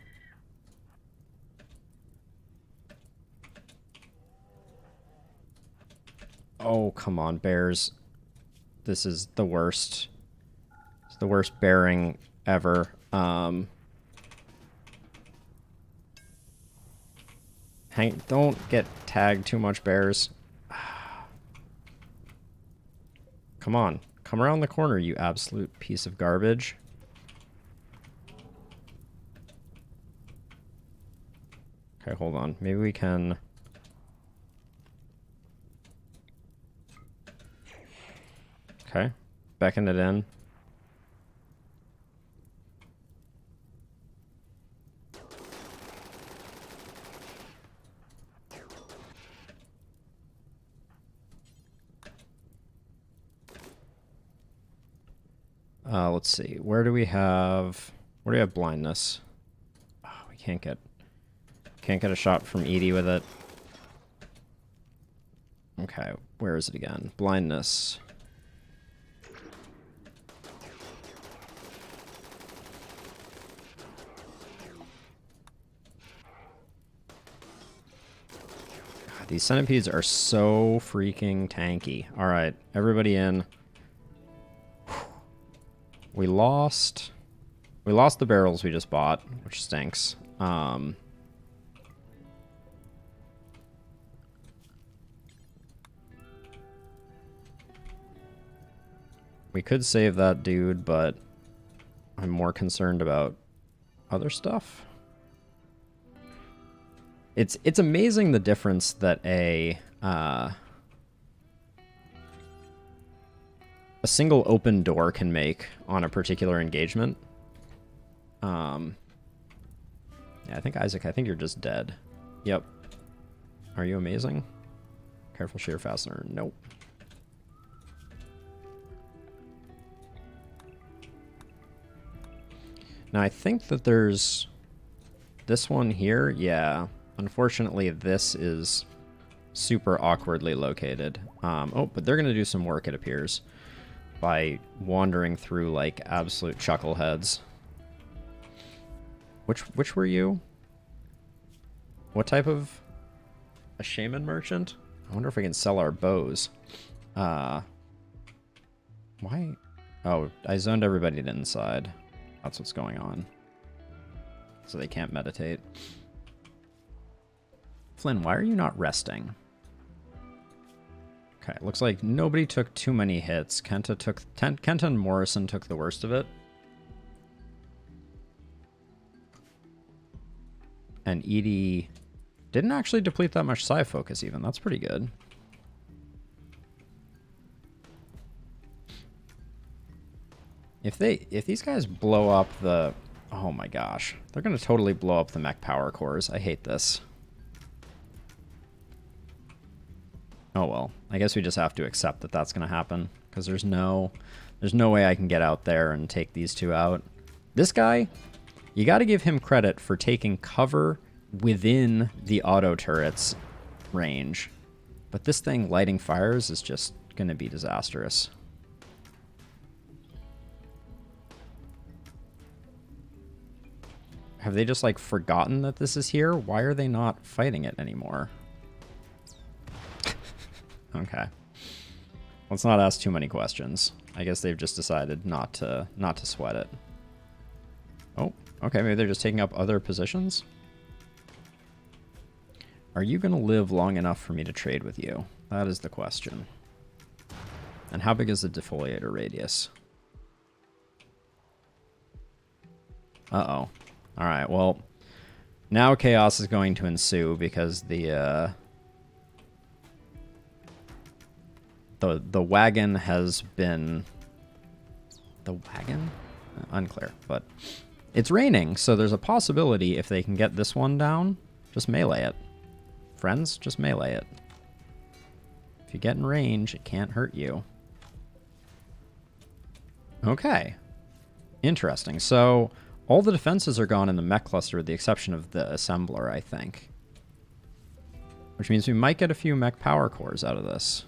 Oh, come on, bears. This is the worst. It's the worst bearing ever. Don't get tagged too much, bears. Come on. Come around the corner, you absolute piece of garbage. Okay, hold on. Maybe we can... Okay. Beckon it in. Let's see. Where do we have blindness? Oh, we can't get a shot from Edie with it. Okay, where is it again? Blindness. God, these centipedes are so freaking tanky. All right, everybody in. We lost the barrels we just bought, which stinks. We could save that dude, but I'm more concerned about other stuff. It's amazing the difference that a single open door can make on a particular engagement. Yeah, I think Isaac, I think you're just dead. Yep. Are you amazing? Careful shear fastener. Nope. Now I think that there's this one here. Yeah. Unfortunately, this is super awkwardly located. Oh, but they're going to do some work, it appears, by wandering through like absolute chuckleheads. Which were you? What type of a shaman merchant? I wonder if we can sell our bows. Why? Oh, I zoned everybody to inside. That's what's going on. So they can't meditate. Flynn, why are you not resting? Okay, looks like nobody took too many hits. Kenta and Morrison took the worst of it. And Edie didn't actually deplete that much psi focus even. That's pretty good. If these guys blow up the... Oh my gosh. They're going to totally blow up the mech power cores. I hate this. Oh well. I guess we just have to accept that that's going to happen. Because there's no way I can get out there and take these two out. This guy, you got to give him credit for taking cover within the auto turret's range. But this thing lighting fires is just going to be disastrous. Have they just, like, forgotten that this is here? Why are they not fighting it anymore? Okay. Let's not ask too many questions. I guess they've just decided not to sweat it. Oh, okay, maybe they're just taking up other positions? Are you going to live long enough for me to trade with you? That is the question. And how big is the defoliator radius? Uh-oh. Alright, well, now chaos is going to ensue because the wagon has been... The wagon? Unclear, but it's raining, so there's a possibility if they can get this one down, just melee it. Friends, just melee it. If you get in range, it can't hurt you. Okay. Interesting. So... all the defenses are gone in the mech cluster with the exception of the assembler, I think. Which means we might get a few mech power cores out of this.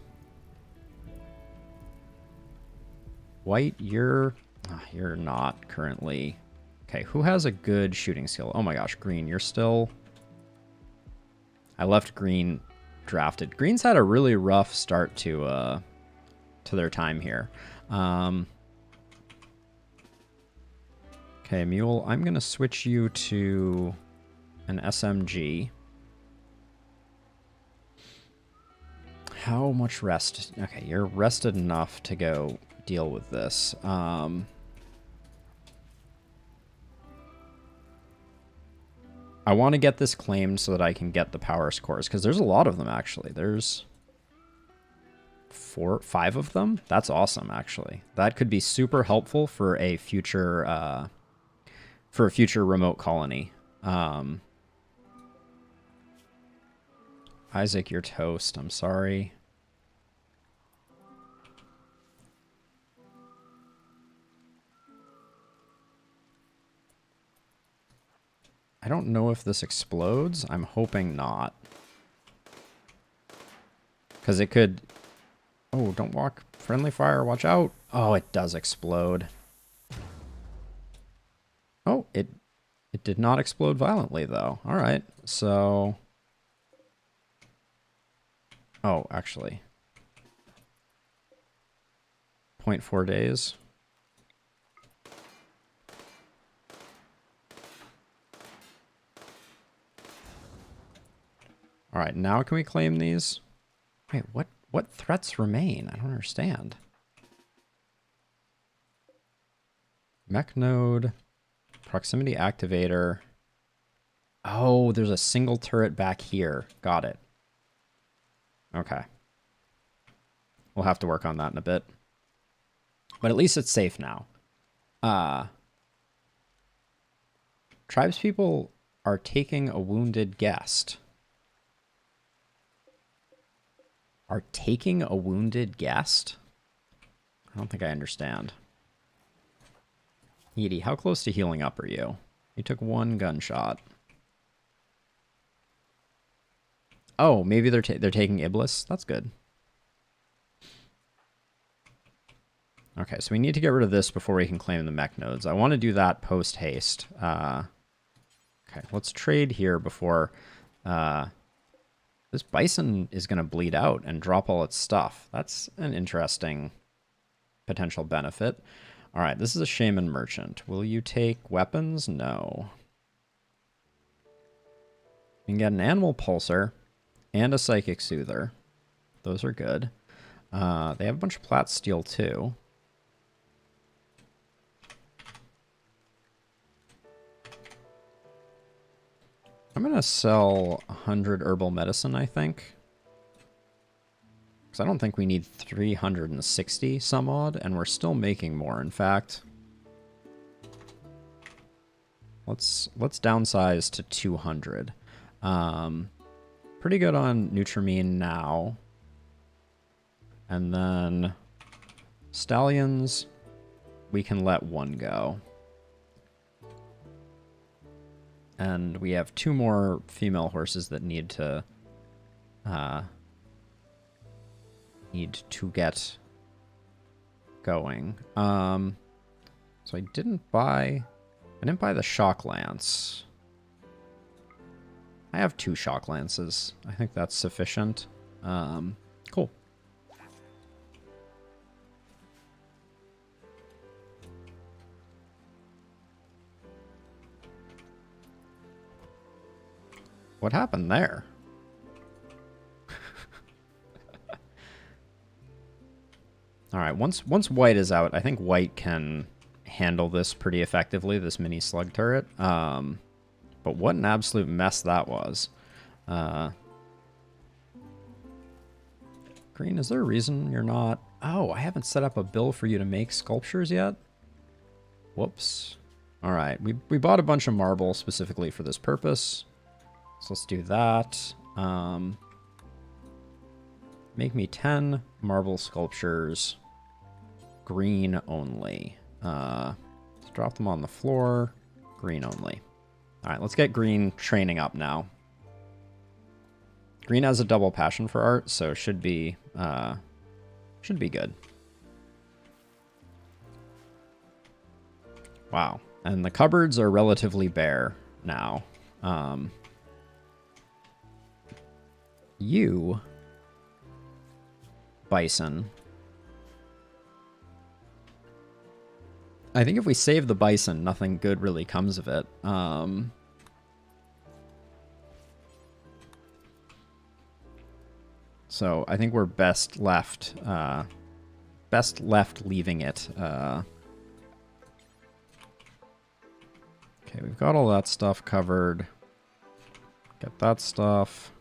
White, you're not currently... Okay, who has a good shooting skill? Oh my gosh, green, you're still... I left green drafted. Green's had a really rough start to their time here. Okay, Mule, I'm going to switch you to an SMG. How much rest? Okay, you're rested enough to go deal with this. I want to get this claimed so that I can get the power cores, because there's a lot of them, actually. There's 5 of them. That's awesome, actually. That could be super helpful for a future remote colony. Isaac, you're toast. I'm sorry. I don't know if this explodes. I'm hoping not. Because it could... Oh, don't walk. Friendly fire, watch out. Oh, it does explode. Oh, it did not explode violently, though. All right, so... Oh, actually. 0.4 days. All right, now can we claim these? Wait, what threats remain? I don't understand. Mech node, proximity activator. Oh, there's a single turret back here. Got it. Okay. We'll have to work on that in a bit. But at least it's safe now. Tribespeople are taking a wounded guest. Are taking a wounded guest? I don't think I understand. Edie, how close to healing up are you? You took one gunshot. Oh, maybe they're taking Iblis. That's good. Okay, so we need to get rid of this before we can claim the mech nodes. I want to do that post haste. Okay, let's trade here before this bison is going to bleed out and drop all its stuff. That's an interesting potential benefit. All right, this is a shaman merchant. Will you take weapons? No. You can get an animal pulsar and a psychic soother. Those are good. They have a bunch of plat steel too. I'm going to sell 100 herbal medicine, I think. Because I don't think we need 360 some odd, and we're still making more, in fact. Let's downsize to 200. Pretty good on Nutramine now. And then stallions, we can let one go. And we have 2 more female horses that need to get going. So I didn't buy the shock lance. I have 2 shock lances. I think that's sufficient. Cool. What happened there? All right, once white is out, I think white can handle this pretty effectively, this mini slug turret. But what an absolute mess that was. Green, is there a reason you're not... Oh, I haven't set up a bill for you to make sculptures yet? Whoops. All right, we bought a bunch of marble specifically for this purpose. So let's do that. Make me 10 marble sculptures. Green only. Let's drop them on the floor. Green only. All right, let's get Green training up now. Green has a double passion for art, so should be good. Wow, and the cupboards are relatively bare now. You, bison. I think if we save the bison, nothing good really comes of it. So I think we're best left leaving it. Okay, we've got all that stuff covered. Get that stuff.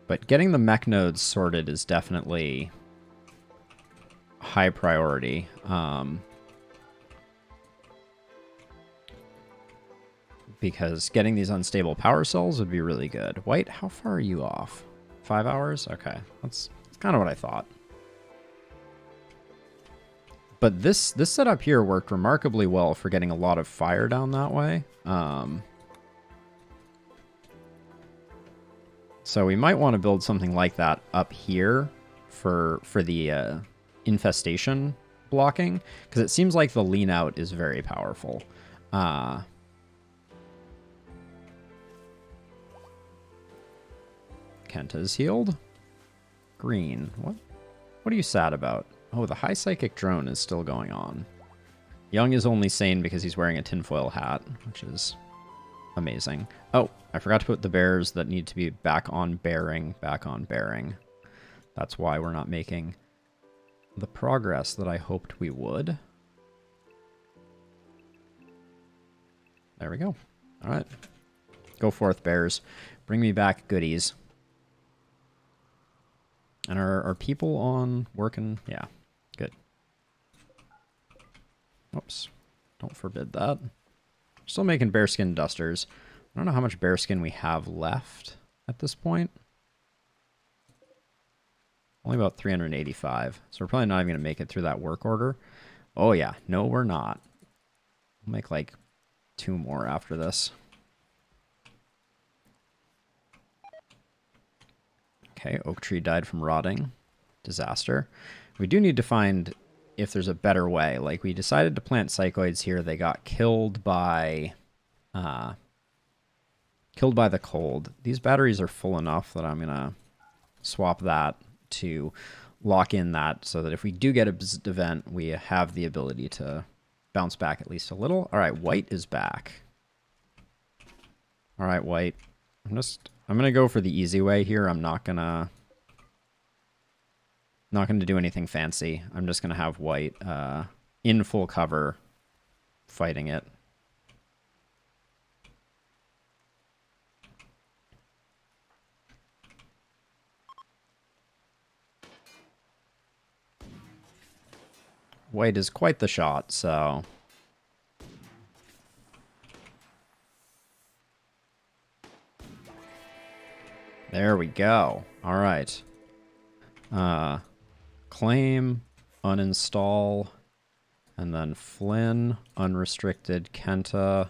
But getting the mech nodes sorted is definitely high priority. Because getting these unstable power cells would be really good. White, how far are you off? 5 hours? Okay, that's kind of what I thought. But this setup here worked remarkably well for getting a lot of fire down that way. So we might want to build something like that up here for the infestation blocking, because it seems like the lean out is very powerful. Kenta's healed. Green. What are you sad about? Oh, the high psychic drone is still going on. Young is only sane because he's wearing a tinfoil hat, which is amazing. Oh, I forgot to put the bears that need to be back on bearing. That's why we're not making the progress that I hoped we would. There we go. All right. Go forth, bears. Bring me back goodies. And are people on working? Yeah, good. Oops. Don't forbid that. Still making bearskin dusters. I don't know how much bearskin we have left at this point. Only about 385. So we're probably not even going to make it through that work order. Oh, yeah. No, we're not. We'll make like 2 more after this. Okay, oak tree died from rotting. Disaster. We do need to find if there's a better way. Like, we decided to plant psychoids here. They got killed by the cold. These batteries are full enough that I'm going to swap that to lock in that so that if we do get a event, we have the ability to bounce back at least a little. All right, white is back. All right, white. I'm going to go for the easy way here. I'm not going to do anything fancy. I'm just going to have white in full cover fighting it. White is quite the shot, so... There we go. All right. Claim, uninstall, and then Flynn, unrestricted, Kenta,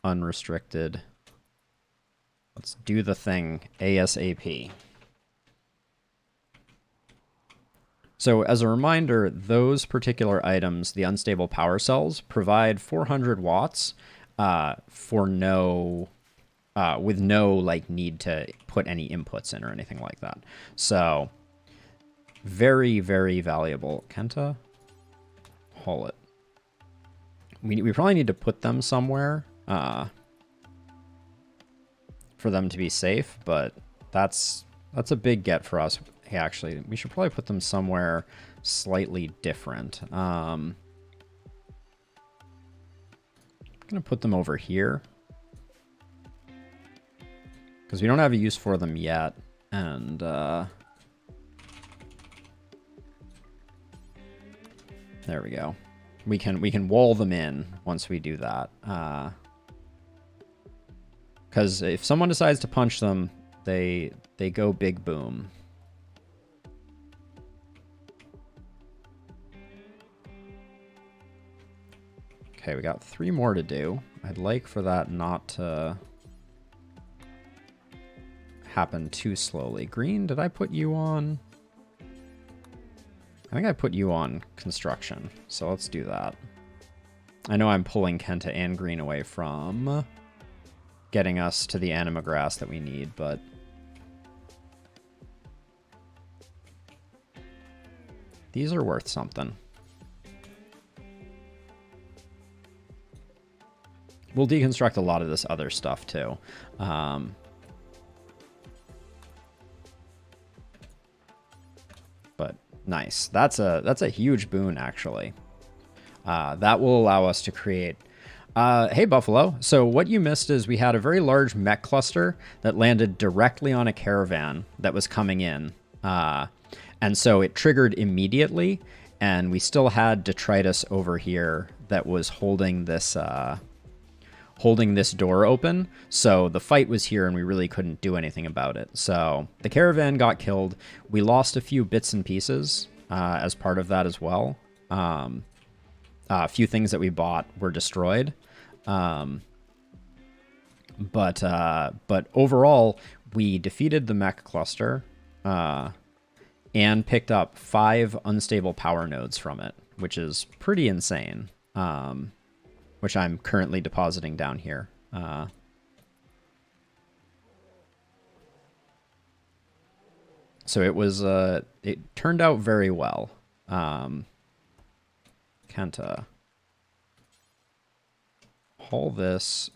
unrestricted. Let's do the thing ASAP. So as a reminder, those particular items, the unstable power cells, provide 400 watts for no... with no like need to put any inputs in or anything like that. So very, very valuable. Kenta, haul it. We probably need to put them somewhere for them to be safe, but that's a big get for us. Hey, actually, we should probably put them somewhere slightly different. I'm gonna put them over here, because we don't have a use for them yet, and there we go. We can wall them in once we do that. Because if someone decides to punch them, they go big boom. Okay, we got 3 more to do. I'd like for that not to happen too slowly. Green, did I put you on? I think I put you on construction, so let's do that. I know I'm pulling Kenta and Green away from getting us to the anima grass that we need, but these are worth something. We'll deconstruct a lot of this other stuff too. But nice. That's a huge boon, actually. That will allow us to create... hey, Buffalo. So what you missed is we had a very large mech cluster that landed directly on a caravan that was coming in. And so it triggered immediately, and we still had detritus over here that was holding this door open. So the fight was here and we really couldn't do anything about it. So the caravan got killed. We lost a few bits and pieces as part of that as well. A few things that we bought were destroyed. But overall, we defeated the mech cluster and picked up 5 unstable power nodes from it, which is pretty insane, which I'm currently depositing down here. So it was, it turned out very well. Kenta. Haul this,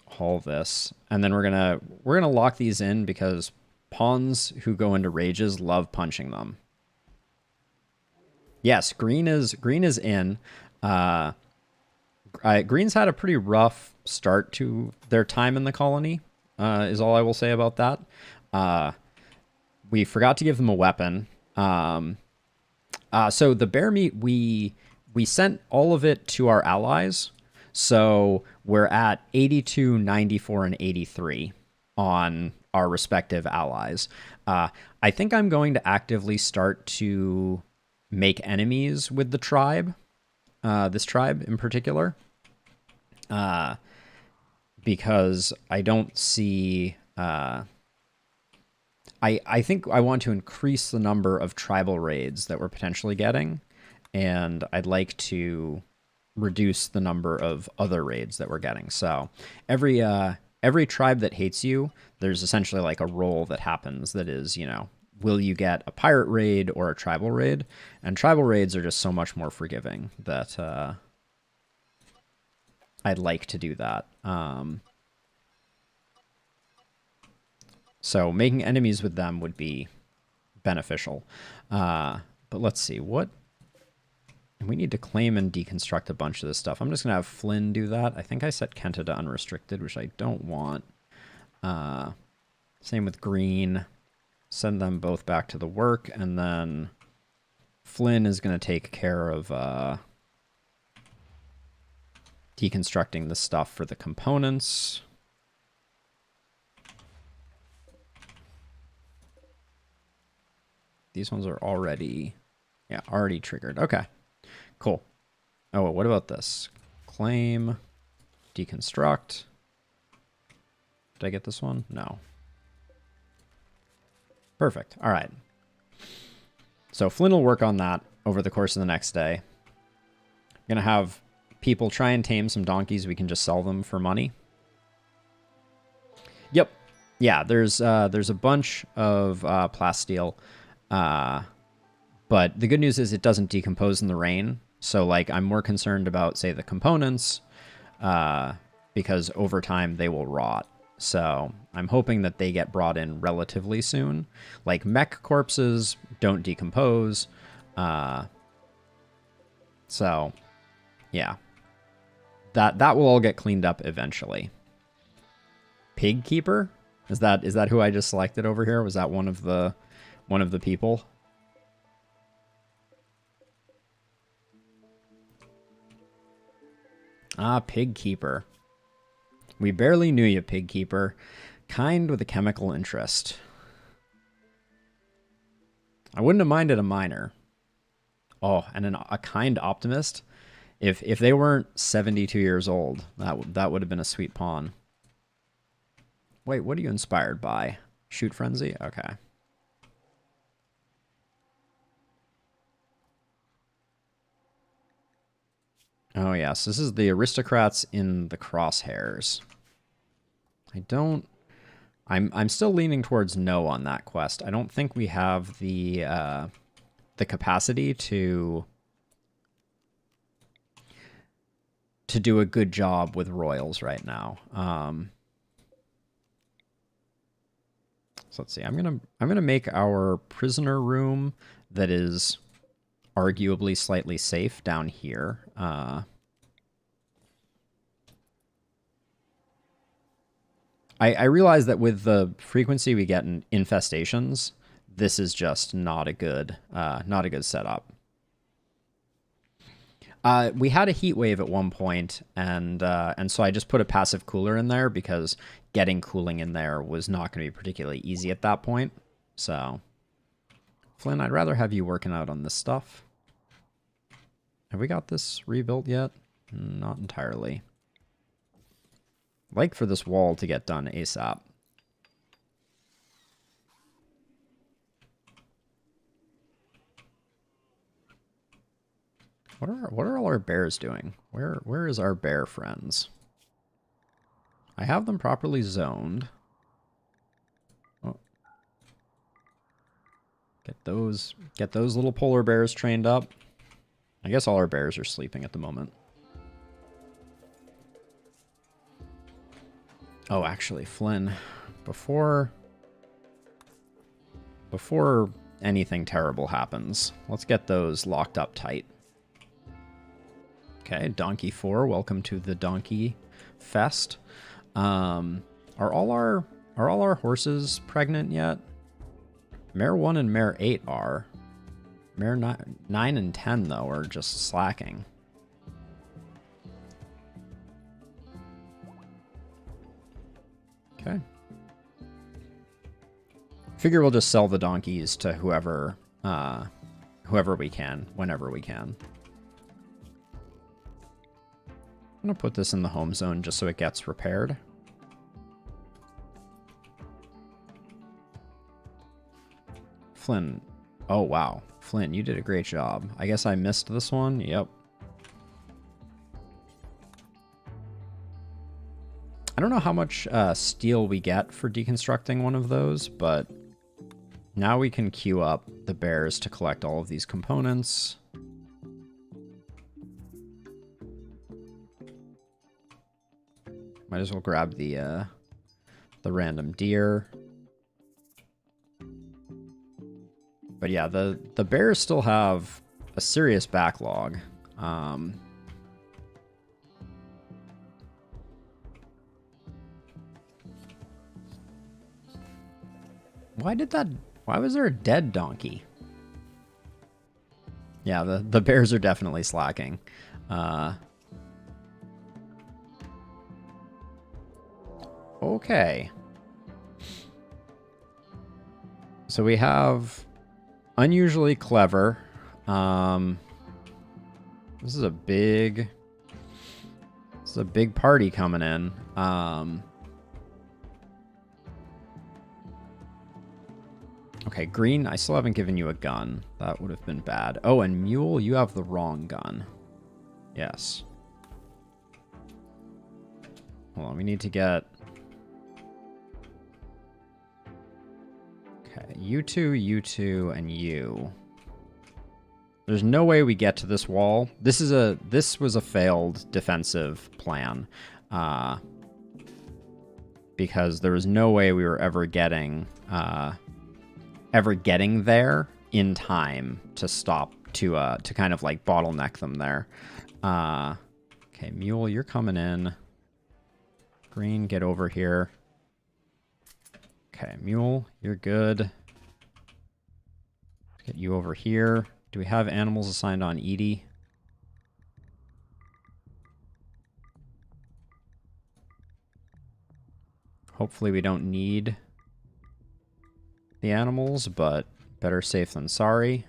and then we're gonna lock these in because pawns who go into rages love punching them. Yes, green is in. Green's had a pretty rough start to their time in the colony, is all I will say about that. We forgot to give them a weapon. So the bear meat, we sent all of it to our allies. So we're at 82, 94, and 83 on our respective allies. I think I'm going to actively start to make enemies with the tribe, this tribe in particular, because I don't see... I think I want to increase the number of tribal raids that we're potentially getting, and I'd like to reduce the number of other raids that we're getting. So every tribe that hates you, there's essentially like a roll that happens that is, you know, will you get a pirate raid or a tribal raid? And tribal raids are just so much more forgiving that I'd like to do that. So making enemies with them would be beneficial. But let's see, what... We need to claim and deconstruct a bunch of this stuff. I'm just going to have Flynn do that. I think I set Kenta to unrestricted, which I don't want. Same with green. Send them both back to the work, and then Flynn is going to take care of deconstructing the stuff for the components. These ones are already triggered. Okay. Cool. Oh, what about this? Claim, deconstruct. Did I get this one? No. Perfect. All right. So Flynn will work on that over the course of the next day. I'm going to have people try and tame some donkeys. We can just sell them for money. Yep. Yeah, there's a bunch of plasteel. But the good news is it doesn't decompose in the rain. So, like, I'm more concerned about, say, the components, because over time they will rot. So I'm hoping that they get brought in relatively soon. Like, mech corpses don't decompose. So, yeah. That will all get cleaned up eventually. Pig Keeper? Is that who I just selected over here? Was that one of the people? Ah, Pig Keeper. We barely knew you, Pig Keeper. Kind with a chemical interest. I wouldn't have minded a miner. Oh, and a kind optimist. If they weren't 72 years old, that would have been a sweet pawn. Wait, what are you inspired by? Shoot Frenzy? Okay. Oh, yes. This is the aristocrats in the crosshairs. I'm still leaning towards no on that quest. I don't think we have the capacity to do a good job with royals right now. So let's see. I'm gonna make our prisoner room that is arguably slightly safe down here. I realize that with the frequency we get in infestations, this is just not a good setup. We had a heat wave at one point, and so I just put a passive cooler in there because getting cooling in there was not going to be particularly easy at that point. So, Flynn, I'd rather have you working out on this stuff. Have we got this rebuilt yet? Not entirely. I'd like for this wall to get done ASAP. What are all our bears doing? Where is our bear friends? I have them properly zoned. Oh. Get those little polar bears trained up. I guess all our bears are sleeping at the moment. Oh, actually, Flynn, before anything terrible happens, let's get those locked up tight. Okay, Donkey 4, welcome to the Donkey Fest. Are all our horses pregnant yet? Mare 1 and Mare 8 are. Mare 9 and 10, though, are just slacking. Okay. Figure we'll just sell the donkeys to whoever we can, whenever we can. I'm gonna put this in the home zone just so it gets repaired. Flynn. Oh, wow. Flynn, you did a great job. I guess I missed this one. Yep. I don't know how much steel we get for deconstructing one of those, but now we can queue up the bears to collect all of these components. Might as well grab the random deer. But yeah, the bears still have a serious backlog. Why was there a dead donkey? Yeah, the bears are definitely slacking. Okay. So we have unusually clever. This is a big party coming in. Okay, Green, I still haven't given you a gun. That would have been bad. Oh, and Mule, you have the wrong gun. Yes. Hold on, we need to get... Okay, you two, and you. There's no way we get to this wall. This was a failed defensive plan. Because there was no way we were ever getting there in time to stop to kind of like bottleneck them there. Okay, Mule, you're coming in. Green, get over here. Okay, Mule, you're good. Let's get you over here. Do we have animals assigned on Edie? Hopefully we don't need the animals, but better safe than sorry.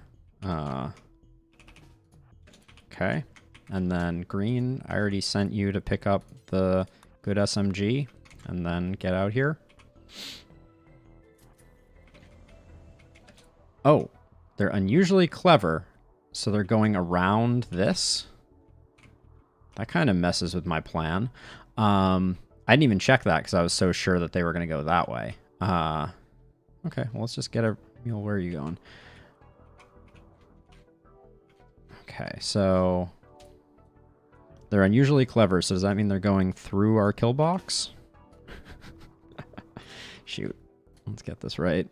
Okay. And then Green, I already sent you to pick up the good SMG and then get out here. Oh, they're unusually clever, so they're going around this. That kind of messes with my plan. I didn't even check that because I was so sure that they were going to go that way. Okay, well, let's just get a... Mule, where are you going? Okay, so... They're unusually clever, so does that mean they're going through our kill box? Shoot. Let's get this right.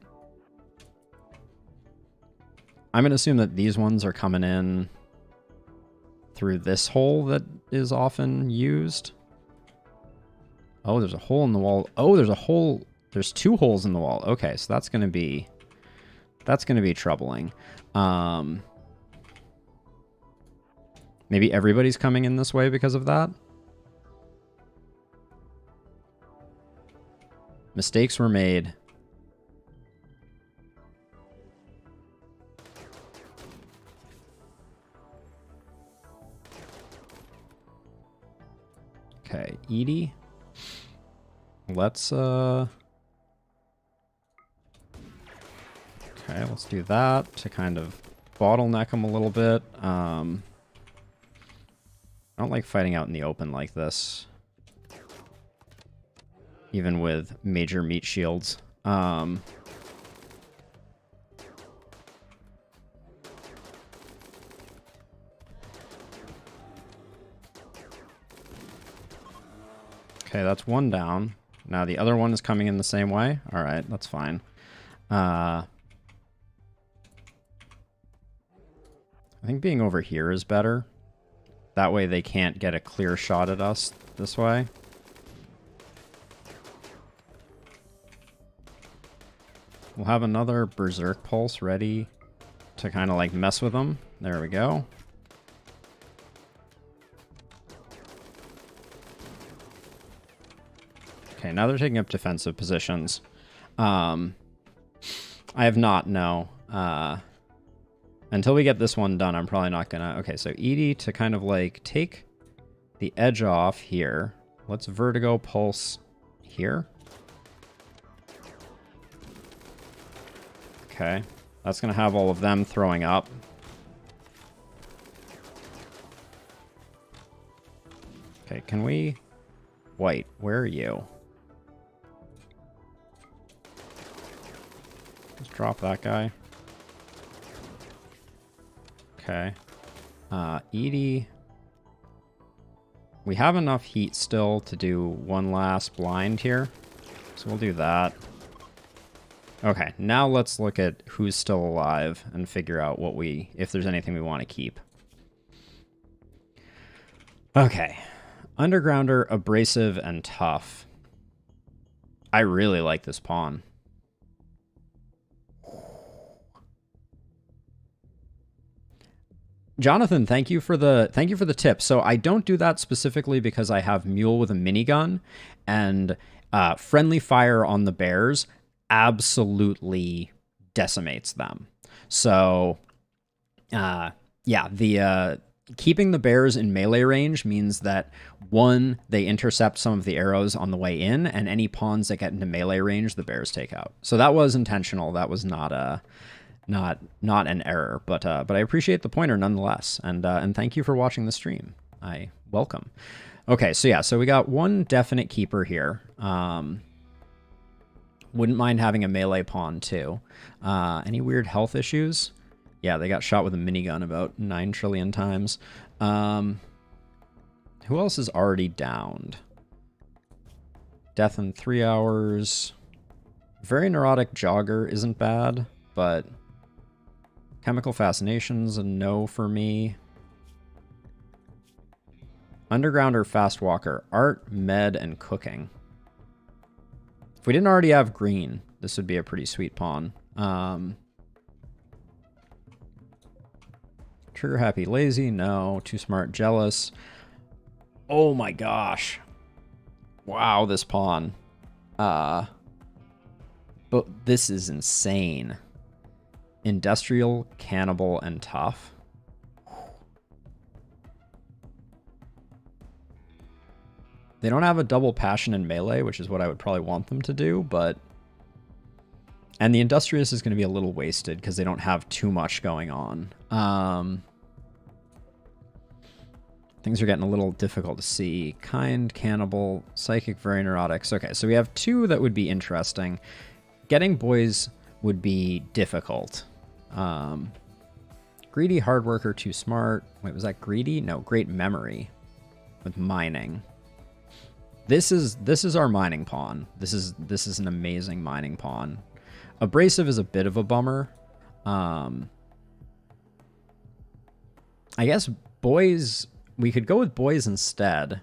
I'm going to assume that these ones are coming in through this hole that is often used. Oh, there's a hole in the wall. Oh, there's a hole... There's two holes in the wall. Okay, so that's going to be troubling. Maybe everybody's coming in this way because of that. Mistakes were made. Okay, Edie. Let's Okay, let's do that to kind of bottleneck them a little bit. I don't like fighting out in the open like this. Even with major meat shields. Okay, that's one down. Now the other one is coming in the same way. All right, that's fine. I think being over here is better. That way they can't get a clear shot at us this way. We'll have another Berserk Pulse ready to kind of like mess with them. There we go. Okay, now they're taking up defensive positions. I have not, no. Until we get this one done, I'm probably not gonna... Okay, so Edie to kind of like take the edge off here. Let's Vertigo Pulse here. Okay, that's gonna have all of them throwing up. Okay, can we... White, where are you? Let's drop that guy. Okay. Edie. We have enough heat still to do one last blind here. So we'll do that. Okay, now let's look at who's still alive and figure out what if there's anything we want to keep. Okay. Undergrounder, Abrasive, and Tough. I really like this pawn. Jonathan, thank you for the tip. So I don't do that specifically because I have Mule with a minigun, and friendly fire on the bears absolutely decimates them. So yeah, the keeping the bears in melee range means that, one, they intercept some of the arrows on the way in, and any pawns that get into melee range, the bears take out. So that was intentional. That was not an error, but I appreciate the pointer nonetheless, and thank you for watching the stream. I welcome. Okay, so yeah, so we got one definite keeper here. Wouldn't mind having a melee pawn too. Any weird health issues? Yeah, they got shot with a minigun about 9 trillion times. Who else is already downed? Death in 3 hours. Very neurotic jogger isn't bad, but Chemical Fascination's a no for me. Undergrounder, Fast Walker, Art, Med, and Cooking. If we didn't already have green, this would be a pretty sweet pawn. Trigger Happy Lazy, no. Too Smart Jealous. Oh my gosh. Wow, this pawn. But this is insane. Industrial, Cannibal, and Tough. They don't have a double passion in melee, which is what I would probably want them to do, but... And the Industrious is going to be a little wasted because they don't have too much going on. Things are getting a little difficult to see. Kind, Cannibal, Psychic, Very Neurotics. Okay, so we have 2 that would be interesting. Getting boys would be difficult. Greedy, Hard Worker, Too Smart. Wait, was that Greedy? No, Great Memory with Mining. This is our mining pawn. This is an amazing mining pawn. Abrasive is a bit of a bummer. I guess boys, we could go with boys instead.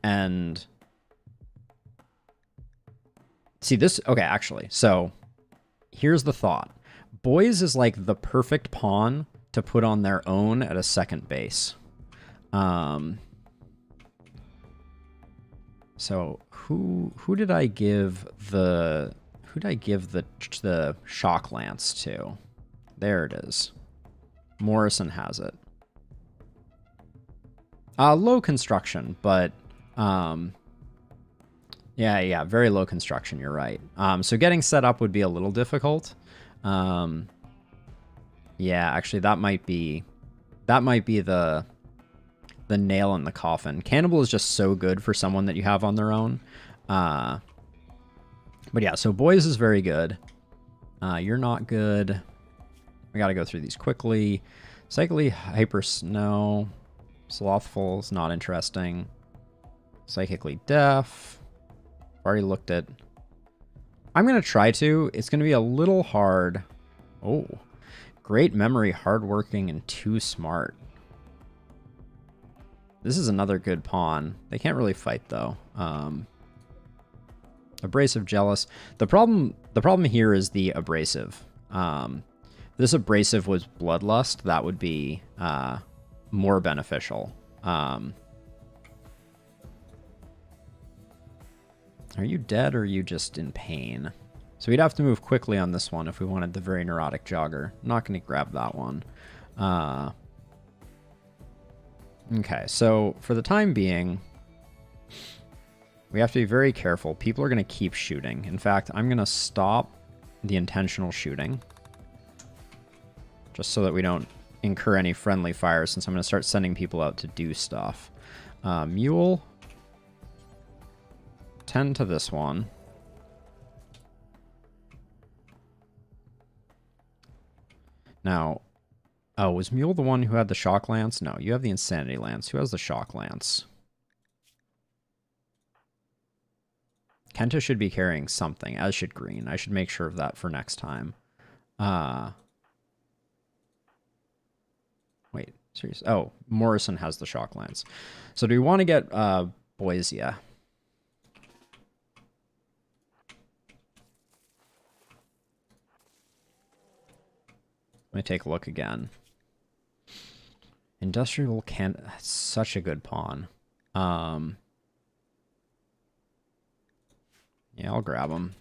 And see this, okay, actually. So here's the thought. Boys is like the perfect pawn to put on their own at a second base. So who did I give the shock lance to? There it is. Morrison has it. Low construction, but yeah, very low construction. You're right. So getting set up would be a little difficult. Yeah, actually, that might be the nail in the coffin. Cannibal is just so good for someone that you have on their own. But yeah, so boys is very good. You're not good. We got to go through these quickly. Psychically hyper snow. Slothful is not interesting. Psychically deaf. Already looked at. I'm going to try to. It's going to be a little hard. Oh. Great memory, hardworking, and too smart. This is another good pawn. They can't really fight, though. Abrasive, jealous. The problem here is the abrasive. If this abrasive was bloodlust, that would be more beneficial. Are you dead or are you just in pain? So we'd have to move quickly on this one if we wanted the very neurotic jogger. I'm not going to grab that one. Okay, so for the time being, we have to be very careful. People are going to keep shooting. In fact, I'm going to stop the intentional shooting. Just so that we don't incur any friendly fire, since I'm going to start sending people out to do stuff. Mule. 10 to this one. Now, oh, was Mule the one who had the shock lance? No, you have the insanity lance. Who has the shock lance? Kenta should be carrying something, as should Green. I should make sure of that for next time. Wait, serious? Oh, Morrison has the shock lance. So do we want to get boys? Yeah. Let me take a look again. Industrial can. That's such a good pawn. Yeah, I'll grab him.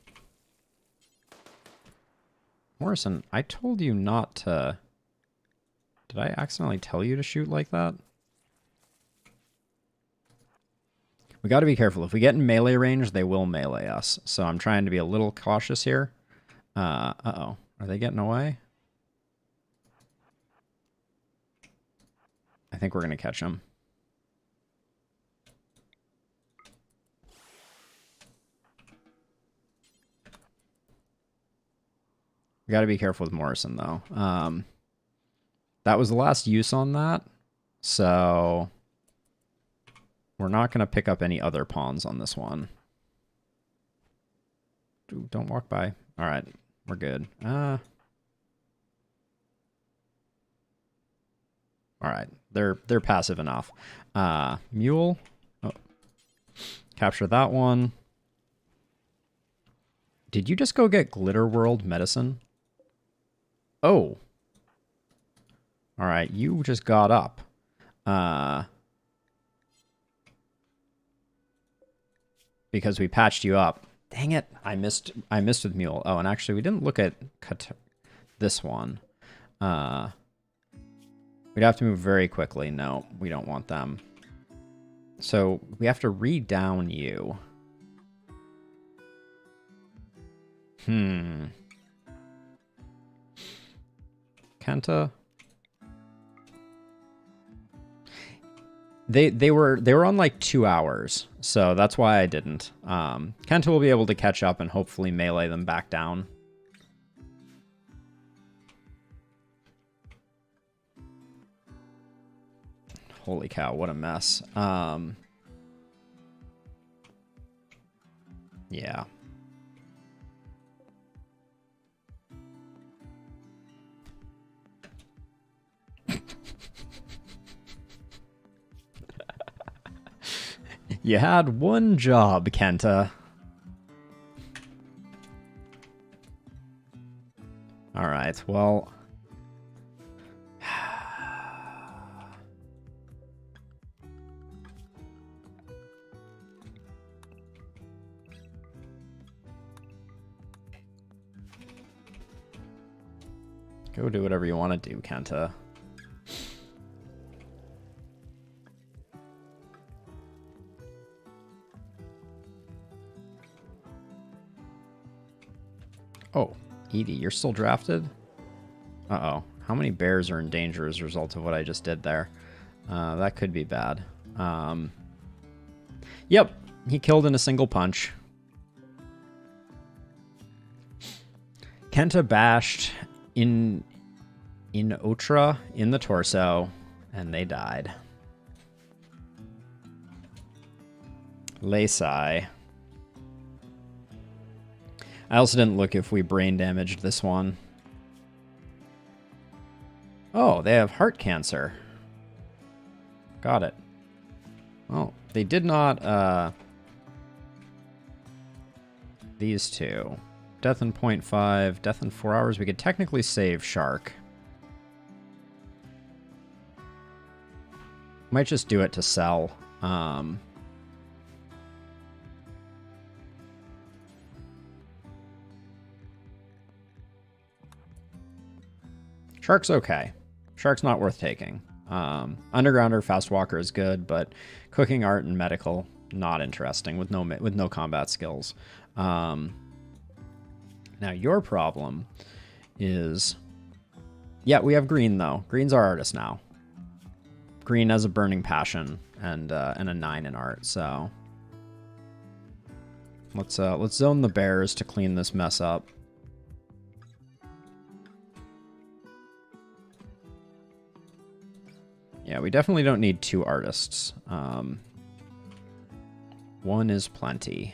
Morrison, I told you not to. Did I accidentally tell you to shoot like that? We got to be careful. If we get in melee range, they will melee us. So I'm trying to be a little cautious here. Uh-oh. Are they getting away? I think we're going to catch them. We got to be careful with Morrison, though. That was the last use on that. So we're not going to pick up any other pawns on this one. Dude, don't walk by. All right. We're good. All right. They're passive enough. Mule. Oh. Capture that one. Did you just go get Glitter World medicine? Oh. All right, you just got up. Because we patched you up. Dang it. I missed with Mule. Oh, and actually we didn't look at this one. We'd have to move very quickly. No, we don't want them. So we have to re-down you. Kenta. They were on like 2 hours, so that's why I didn't. Kenta will be able to catch up and hopefully melee them back down. Holy cow, what a mess. Yeah. You had one job, Kenta. All right, well. Go do whatever you want to do, Kenta. Oh, Edie, you're still drafted? Uh-oh. How many bears are in danger as a result of what I just did there? That could be bad. Yep, he killed in a single punch. Kenta bashed in Otra in the torso, and they died. Laysai. I also didn't look if we brain damaged this one. Oh, they have heart cancer. Got it. Well, they did not, these two. Death in 0.5, death in 4 hours. We could technically save Shark. Might just do it to sell. Shark's okay. Shark's not worth taking. Undergrounder, Fast Walker is good, but Cooking Art and Medical, not interesting with no combat skills. Now your problem is, yeah, we have Green though. Green's our artist now. Green has a burning passion and a 9 in art. So let's zone the bears to clean this mess up. Yeah, we definitely don't need 2 artists. 1 is plenty.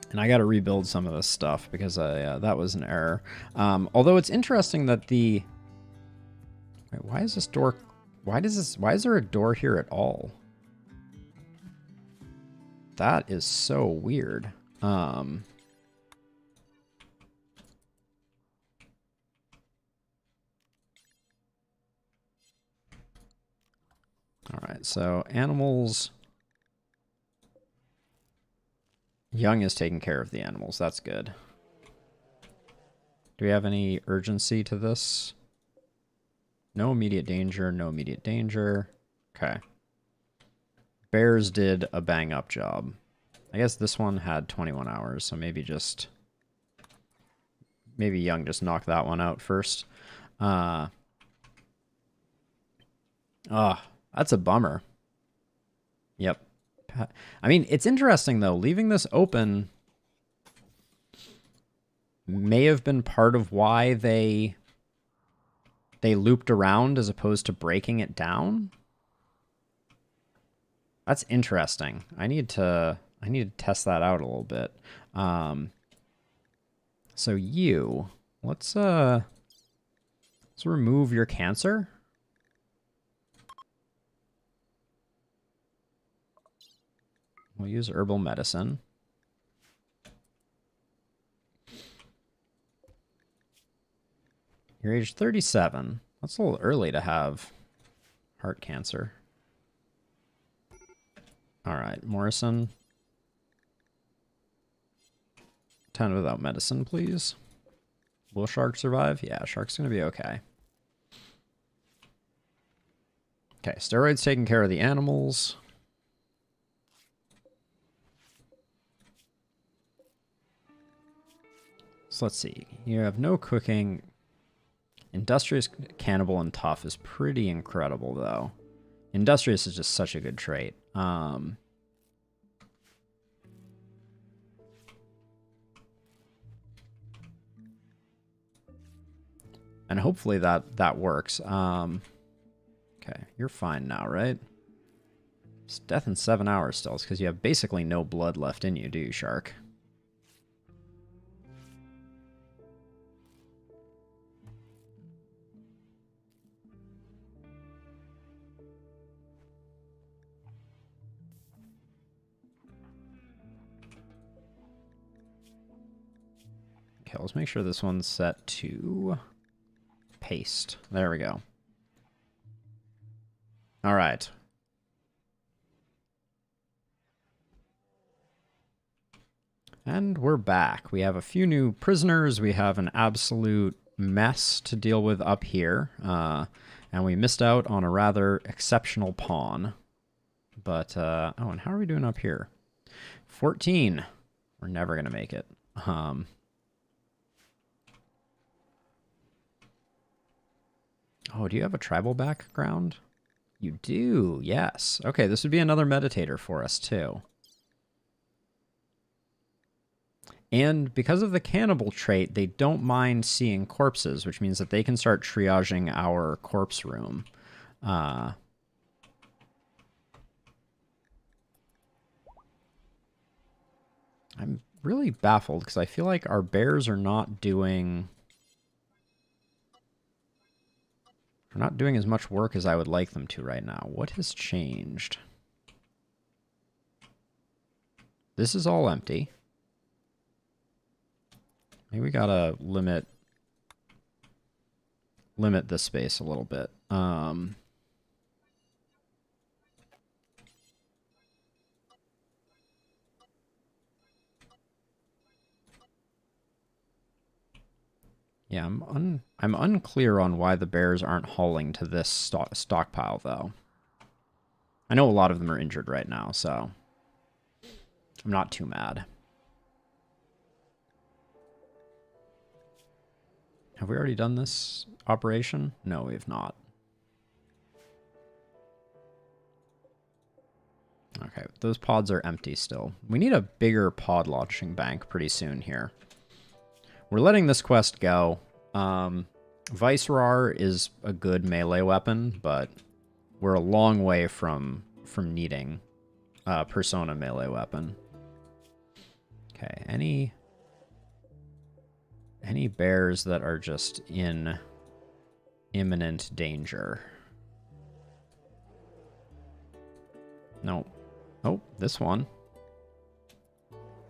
And I got to rebuild some of this stuff because that was an error. Although it's interesting that the... Wait, why is this door... Why is there a door here at all? That is so weird. All right, so animals. Young is taking care of the animals. That's good. Do we have any urgency to this? No immediate danger, no immediate danger. Okay. Bears did a bang-up job. I guess this one had 21 hours, so maybe Young just knocked that one out first. That's a bummer. Yep. I mean, it's interesting, though. Leaving this open may have been part of why they looped around as opposed to breaking it down. That's interesting. I need to test that out a little bit. So let's remove your cancer. We'll use herbal medicine. You're age 37. That's a little early to have heart cancer. All right, Morrison. 10 without medicine, please. Will Shark survive? Yeah, Shark's going to be okay. Okay, steroids taking care of the animals. So let's see. You have no cooking. Industrious, Cannibal, and Tough is pretty incredible, though. Industrious is just such a good trait. And hopefully that works. Okay, you're fine now, right? It's death in 7 hours still, because you have basically no blood left in you, do you, Shark? Okay, let's make sure this one's set to paste. There we go. All right. And we're back. We have a few new prisoners. We have an absolute mess to deal with up here. And we missed out on a rather exceptional pawn. But, oh, and how are we doing up here? 14. We're never going to make it. Oh, do you have a tribal background? You do, yes. Okay, this would be another meditator for us, too. And because of the cannibal trait, they don't mind seeing corpses, which means that they can start triaging our corpse room. I'm really baffled because I feel like our bears are not doing... They're not doing as much work as I would like them to right now. What has changed? This is all empty. Maybe we gotta limit this space a little bit. Yeah, I'm unclear on why the bears aren't hauling to this stockpile, though. I know a lot of them are injured right now, so I'm not too mad. Have we already done this operation? No, we have not. Okay, those pods are empty still. We need a bigger pod launching bank pretty soon here. We're letting this quest go. Viceroar is a good melee weapon, but we're a long way from needing a Persona melee weapon. Okay, any bears that are just in imminent danger? No. Oh, this one.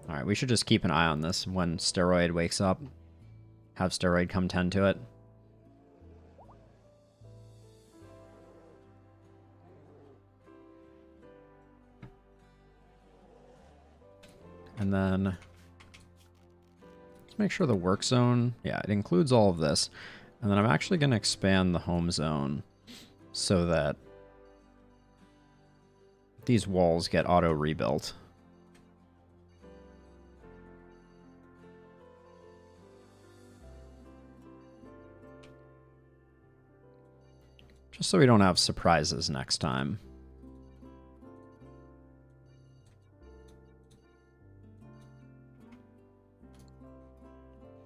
All right, we should just keep an eye on this when Steroid wakes up. Have Steroid come tend to it. And then let's make sure the work zone, yeah, it includes all of this. And then I'm actually going to expand the home zone so that these walls get auto rebuilt. Just so we don't have surprises next time.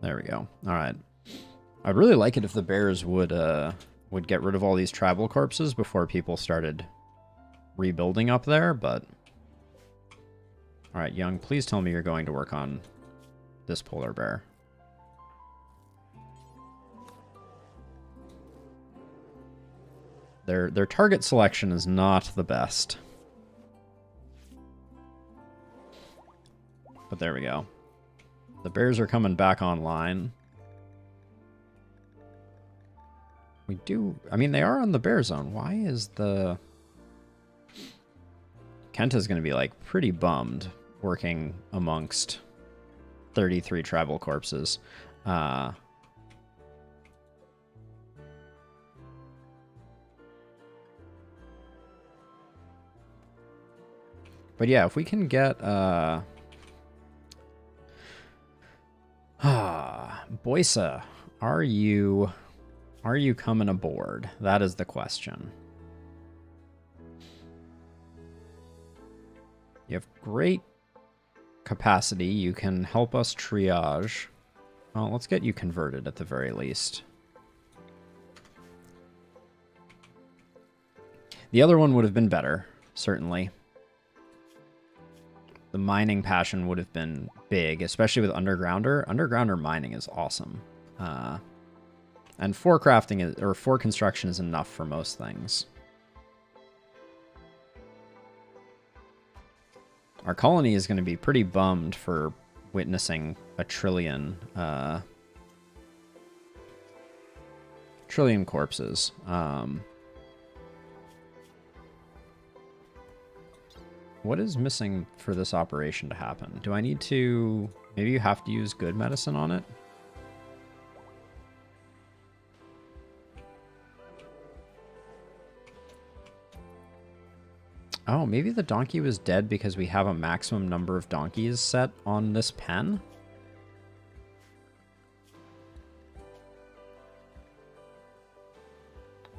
There we go. All right. I'd really like it if the bears would get rid of all these tribal corpses before people started rebuilding up there, but... All right, Young, please tell me you're going to work on this polar bear. Their target selection is not the best. But there we go. The bears are coming back online. We do... I mean, they are on the bear zone. Why is the... Kenta's going to be, like, pretty bummed working amongst 33 tribal corpses. But yeah, if we can get... Boisa, are you coming aboard? That is the question. You have great capacity. You can help us triage. Well, let's get you converted at the very least. The other one would have been better, certainly. The mining passion would have been big, especially with Undergrounder. Undergrounder mining is awesome. And 4 crafting is, or 4 construction is enough for most things. Our colony is going to be pretty bummed for witnessing a trillion corpses. What is missing for this operation to happen? Do I need to... Maybe you have to use good medicine on it? Oh, maybe the donkey was dead because we have a maximum number of donkeys set on this pen?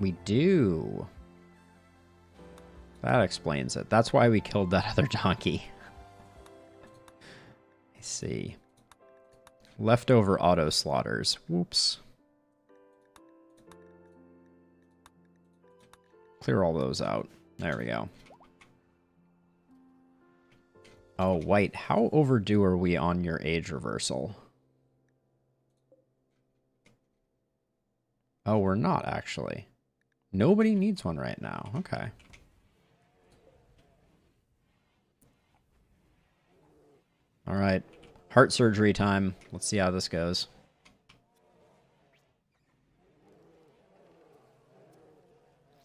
We do. That explains it. That's why we killed that other donkey. I see. Leftover auto slaughters. Whoops. Clear all those out. There we go. Oh, White, how overdue are we on your age reversal? Oh, we're not, actually. Nobody needs one right now. Okay. All right. Heart surgery time. Let's see how this goes.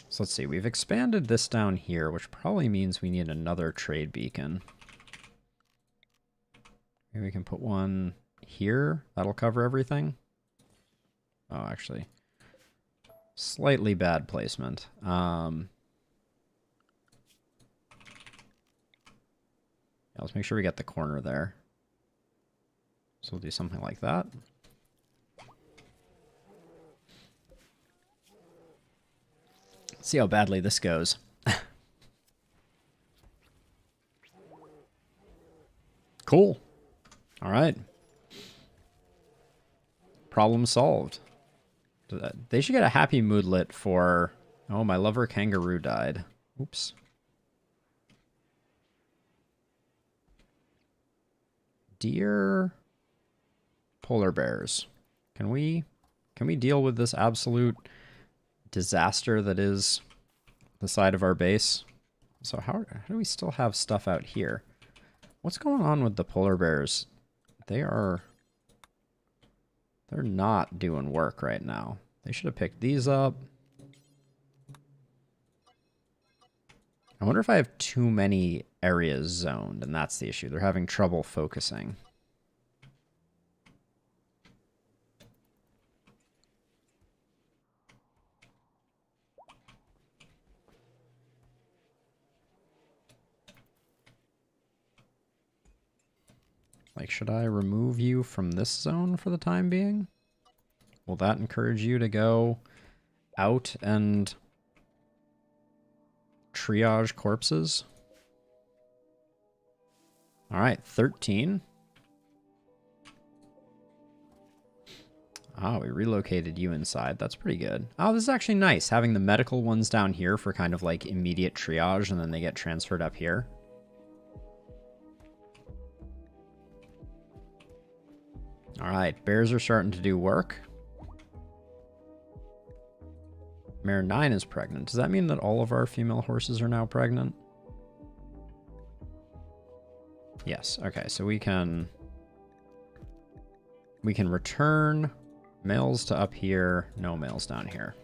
So let's see. We've expanded this down here, which probably means we need another trade beacon. Maybe we can put one here. That'll cover everything. Oh, actually. Slightly bad placement. Yeah, let's make sure we get the corner there. So we'll do something like that. Let's see how badly this goes. Cool. All right. Problem solved. They should get a happy moodlet for... Oh, my lover kangaroo died. Oops. Dear polar bears, can we deal with this absolute disaster that is the side of our base? So how do we still have stuff out here? What's going on with the polar bears? They're not doing work right now. They should have picked these up. I wonder if I have too many areas zoned, and that's the issue. They're having trouble focusing. Like, should I remove you from this zone for the time being? Will that encourage you to go out and triage corpses? All right, 13. Oh, we relocated you inside. That's pretty good. Oh, this is actually nice, having the medical ones down here for kind of like immediate triage, and then they get transferred up here. All right, bears are starting to do work. Mare 9 is pregnant. Does that mean that all of our female horses are now pregnant? Yes. Okay, so we can return males to up here, no males down here.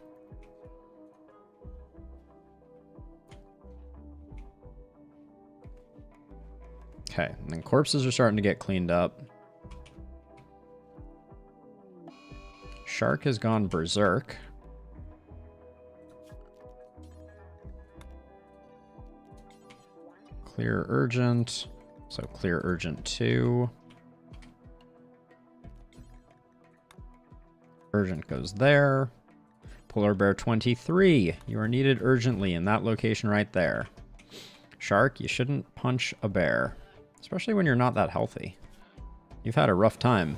Okay, and then corpses are starting to get cleaned up. Shark has gone berserk. Clear urgent. So clear urgent 2. Urgent goes there. Polar bear 23. You are needed urgently in that location right there. Shark, you shouldn't punch a bear. Especially when you're not that healthy. You've had a rough time.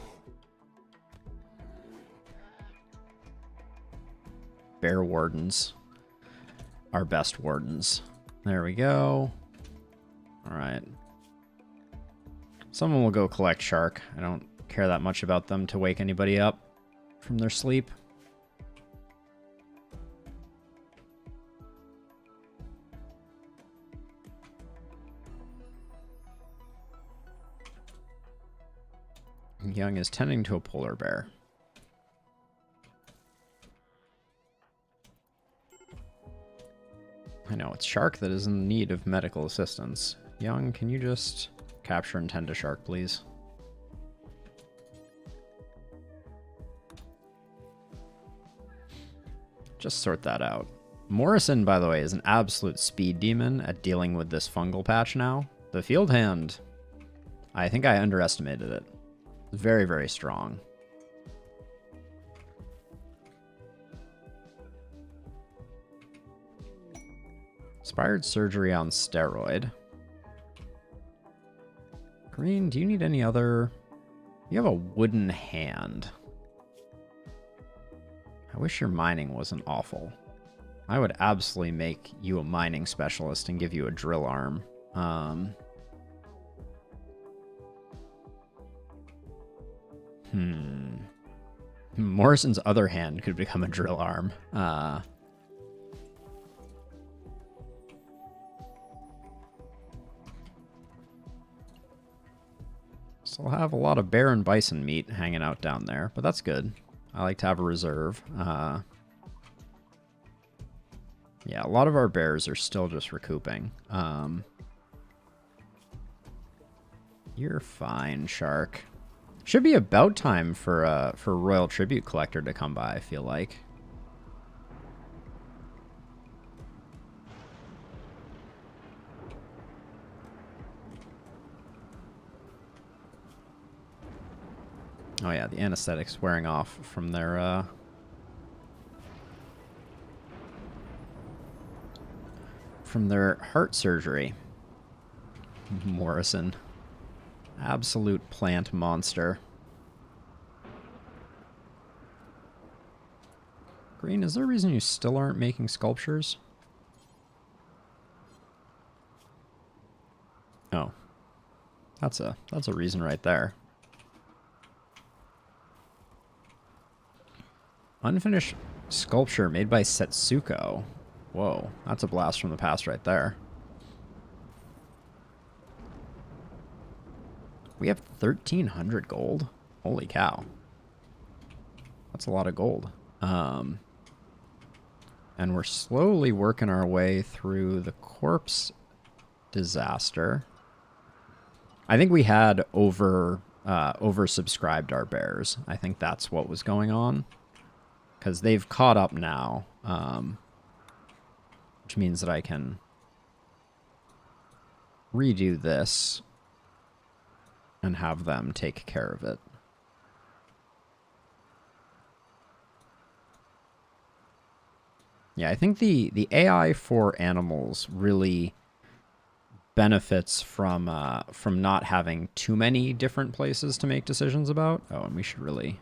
Bear wardens. Our best wardens. There we go. Alright. Someone will go collect Shark. I don't care that much about them to wake anybody up from their sleep. Young is tending to a polar bear. I know, it's Shark that is in need of medical assistance. Young, can you just capture and tend to Shark, please? Just sort that out. Morrison, by the way, is an absolute speed demon at dealing with this fungal patch now. The field hand, I think I underestimated it. Very, very strong. Inspired surgery on steroid. Green, do you need any other... You have a wooden hand. I wish your mining wasn't awful. I would absolutely make you a mining specialist and give you a drill arm. Morrison's other hand could become a drill arm. So I'll have a lot of bear and bison meat hanging out down there, but that's good. I like to have a reserve. Yeah, a lot of our bears are still just recouping. You're fine, Shark. Should be about time for Royal Tribute Collector to come by, I feel like. Oh yeah, the anesthetic's wearing off from their heart surgery. Morrison. Absolute plant monster. Green, is there a reason you still aren't making sculptures? Oh. That's a reason right there. Unfinished sculpture made by Setsuko. Whoa, that's a blast from the past right there. We have 1,300 gold. Holy cow. That's a lot of gold. And we're slowly working our way through the corpse disaster. I think we had oversubscribed our bears. I think that's what was going on. Because they've caught up now. Which means that I can redo this and have them take care of it. Yeah, I think the AI for animals really benefits from not having too many different places to make decisions about. Oh, and we should really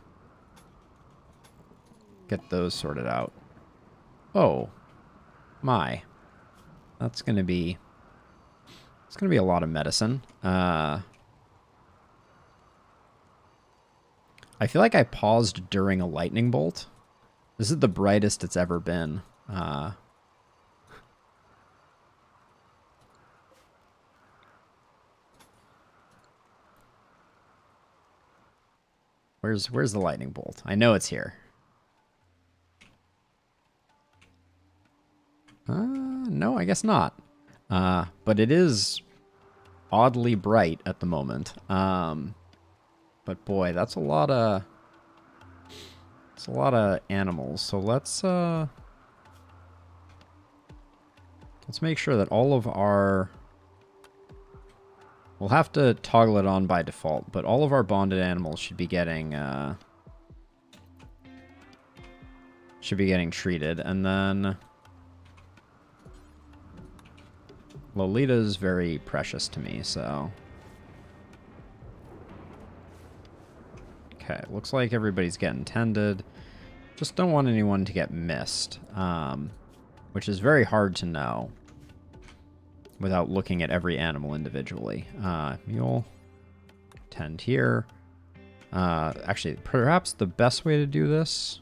get those sorted out. Oh, my. That's going to be... It's going to be a lot of medicine. I feel like I paused during a lightning bolt. This is the brightest it's ever been. Where's the lightning bolt? I know it's here. No, I guess not. But it is oddly bright at the moment. But boy, that's a lot of animals. So let's make sure that all of our... We'll have to toggle it on by default, but all of our bonded animals should be getting treated, and then Lolita's very precious to me, so... Okay, looks like everybody's getting tended. Just don't want anyone to get missed, which is very hard to know without looking at every animal individually. Mule, tend here. Actually, perhaps the best way to do this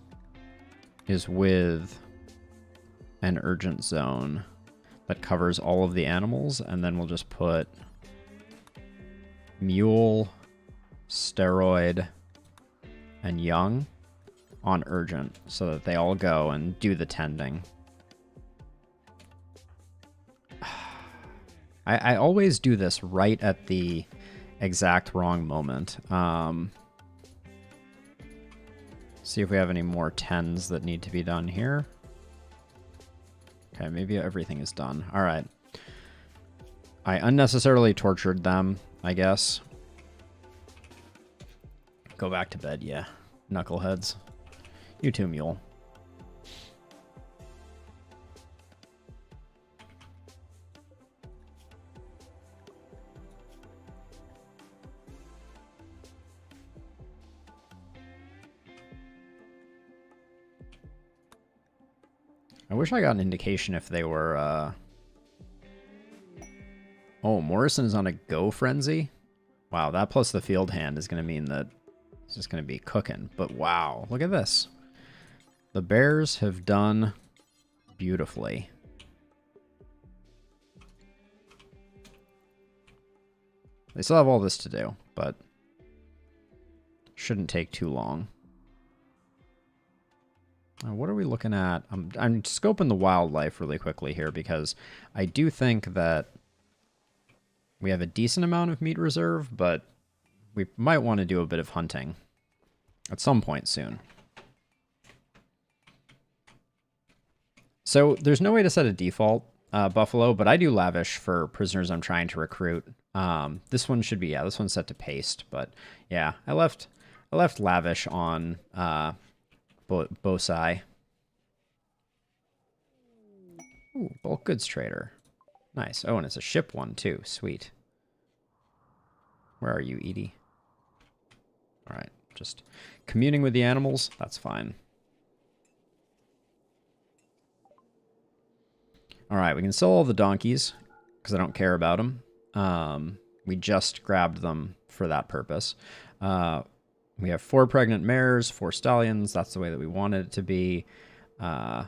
is with an urgent zone that covers all of the animals, and then we'll just put mule, steroid, and young on urgent so that they all go and do the tending. I always do this right at the exact wrong moment. See if we have any more tens that need to be done here. Okay, maybe everything is done. All right. I unnecessarily tortured them, I guess. Go back to bed, yeah. Knuckleheads. You too, Mule. I wish I got an indication if they were, Oh, Morrison is on a go frenzy? Wow, that plus the field hand is going to mean that it's just going to be cooking. But wow, look at this. The Bears have done beautifully. They still have all this to do, but shouldn't take too long. What are we looking at? I'm scoping the wildlife really quickly here because I do think that we have a decent amount of meat reserve, but we might want to do a bit of hunting at some point soon. So there's no way to set a default buffalo, but I do lavish for prisoners I'm trying to recruit. This one should be, yeah, this one's set to paste, but yeah, I left lavish on Bosai. Ooh, bulk goods trader. Nice. Oh, and it's a ship one too. Sweet. Where are you, Edie? All right, just communing with the animals. That's fine. All right, we can sell all the donkeys because I don't care about them. We just grabbed them for that purpose. We have 4 pregnant mares, 4 stallions. That's the way that we wanted it to be. We have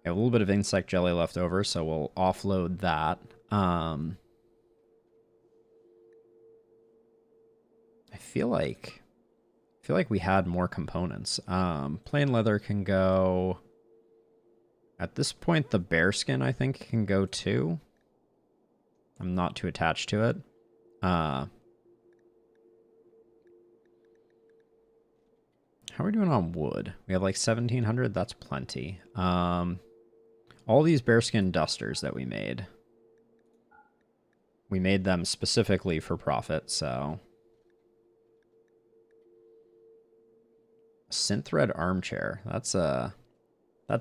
a little bit of insect jelly left over, so we'll offload that. I feel like we had more components. Plain leather can go. At this point, the bearskin, I think, can go too. I'm not too attached to it. How are we doing on wood? We have like 1,700. That's plenty. All these bearskin dusters that we made them specifically for profit, so. Synthread armchair. That's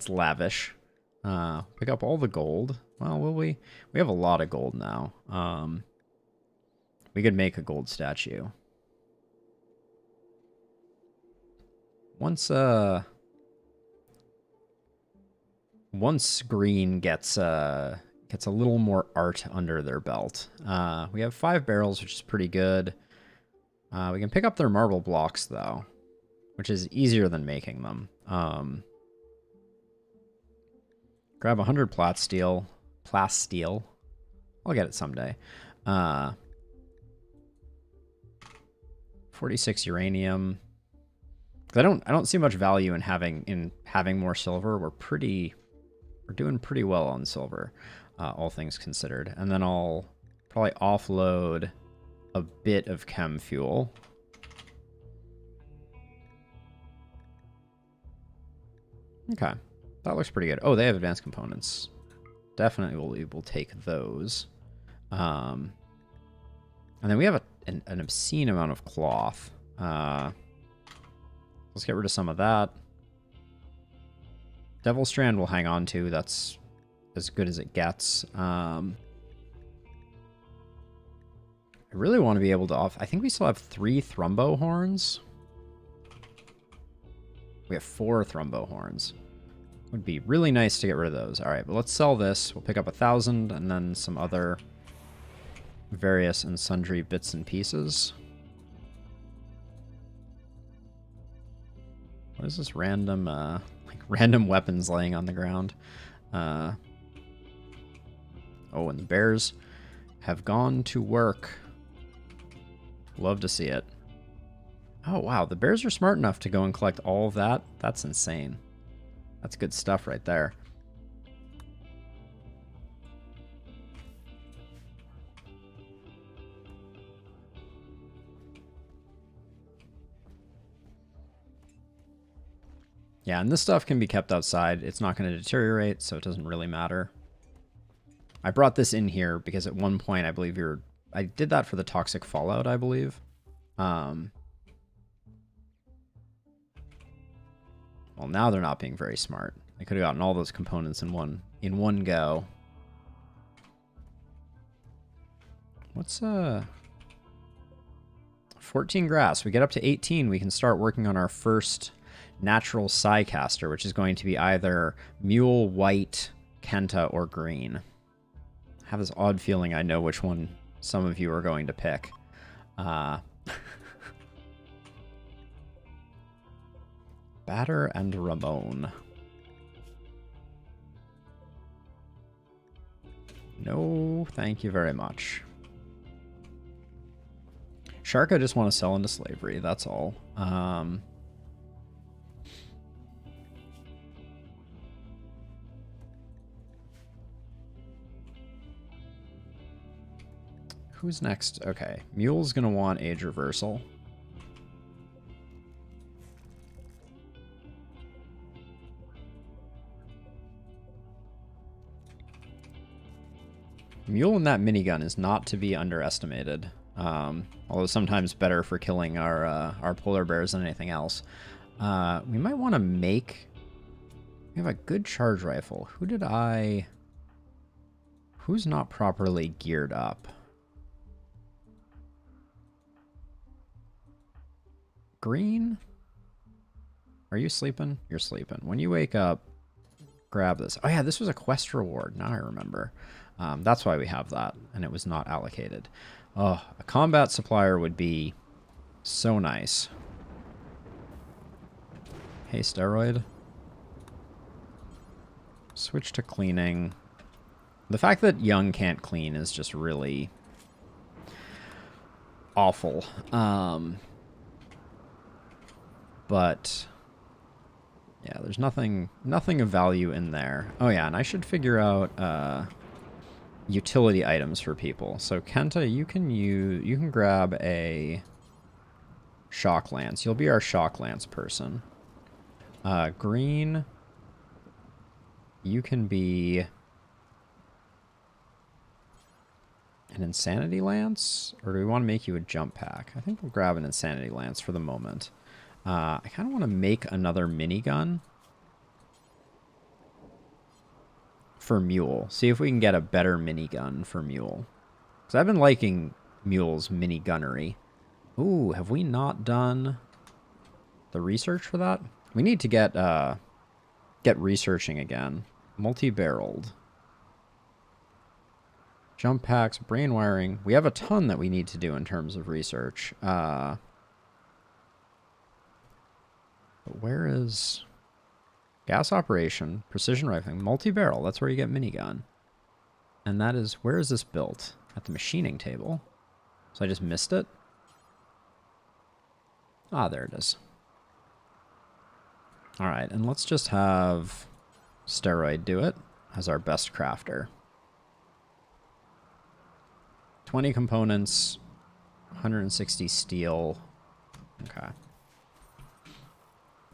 lavish. Pick up all the gold. Well, will we? We have a lot of gold now. We could make a gold statue. Once green gets a little more art under their belt. We have 5 barrels, which is pretty good. We can pick up their marble blocks though, which is easier than making them. Grab 100 plasteel. I'll get it someday. 46 uranium. I don't see much value in having more silver. We're doing pretty well on silver, all things considered. And then I'll probably offload a bit of chem fuel. Okay, that looks pretty good. Oh, they have advanced components. Definitely we'll take those. And then we have an obscene amount of cloth. Let's get rid of some of that. Devil Strand we'll hang on to. That's as good as it gets. I really want to be able to I think we still have 3 Thrumbo horns. We have 4 Thrumbo horns. Would be really nice to get rid of those. All right, but let's sell this. We'll pick up 1,000 and then some other various and sundry bits and pieces. What is this random, like random weapons laying on the ground? Oh, and the bears have gone to work. Love to see it. Oh, wow. The bears are smart enough to go and collect all of that. That's insane. That's good stuff right there. Yeah, and this stuff can be kept outside. It's not going to deteriorate, so it doesn't really matter. I brought this in here because at one point I believe I did that for the toxic fallout, I believe. Well, now they're not being very smart. I could have gotten all those components in one go. What's 14 grass. We get up to 18, we can start working on our first natural Psycaster, which is going to be either mule, white, Kenta, or green. I have this odd feeling I know which one some of you are going to pick. Batter and Ramon. No, thank you very much. Sharka just want to sell into slavery, that's all. Who's next? Okay, Mule's gonna want age reversal. Mule and that minigun is not to be underestimated. Although sometimes better for killing our polar bears than anything else. We might want to make... We have a good charge rifle. Who's not properly geared up? Green? Are you sleeping? You're sleeping. When you wake up, grab this. Oh yeah, this was a quest reward. Now I remember. That's why we have that, and it was not allocated. Oh, a combat supplier would be so nice. Hey, steroid. Switch to cleaning. The fact that Young can't clean is just really awful. But yeah, there's nothing of value in there. Oh yeah, and I should figure out utility items for people. So Kenta, you can grab a shock lance. You'll be our shock lance person. Green, you can be an insanity lance, or do we want to make you a jump pack? I think we'll grab an insanity lance for the moment. I kind of want to make another minigun for Mule. See if we can get a better minigun for Mule. Because I've been liking Mule's minigunnery. Ooh, have we not done the research for that? We need to get researching again. Multi-barreled. Jump packs, brain wiring. We have a ton that we need to do in terms of research. But where is... Gas operation, precision rifling, multi-barrel. That's where you get minigun. And that is... Where is this built? At the machining table. So I just missed it? Ah, there it is. Alright, and let's just have Steroid do it as our best crafter. 20 components, 160 steel. Okay.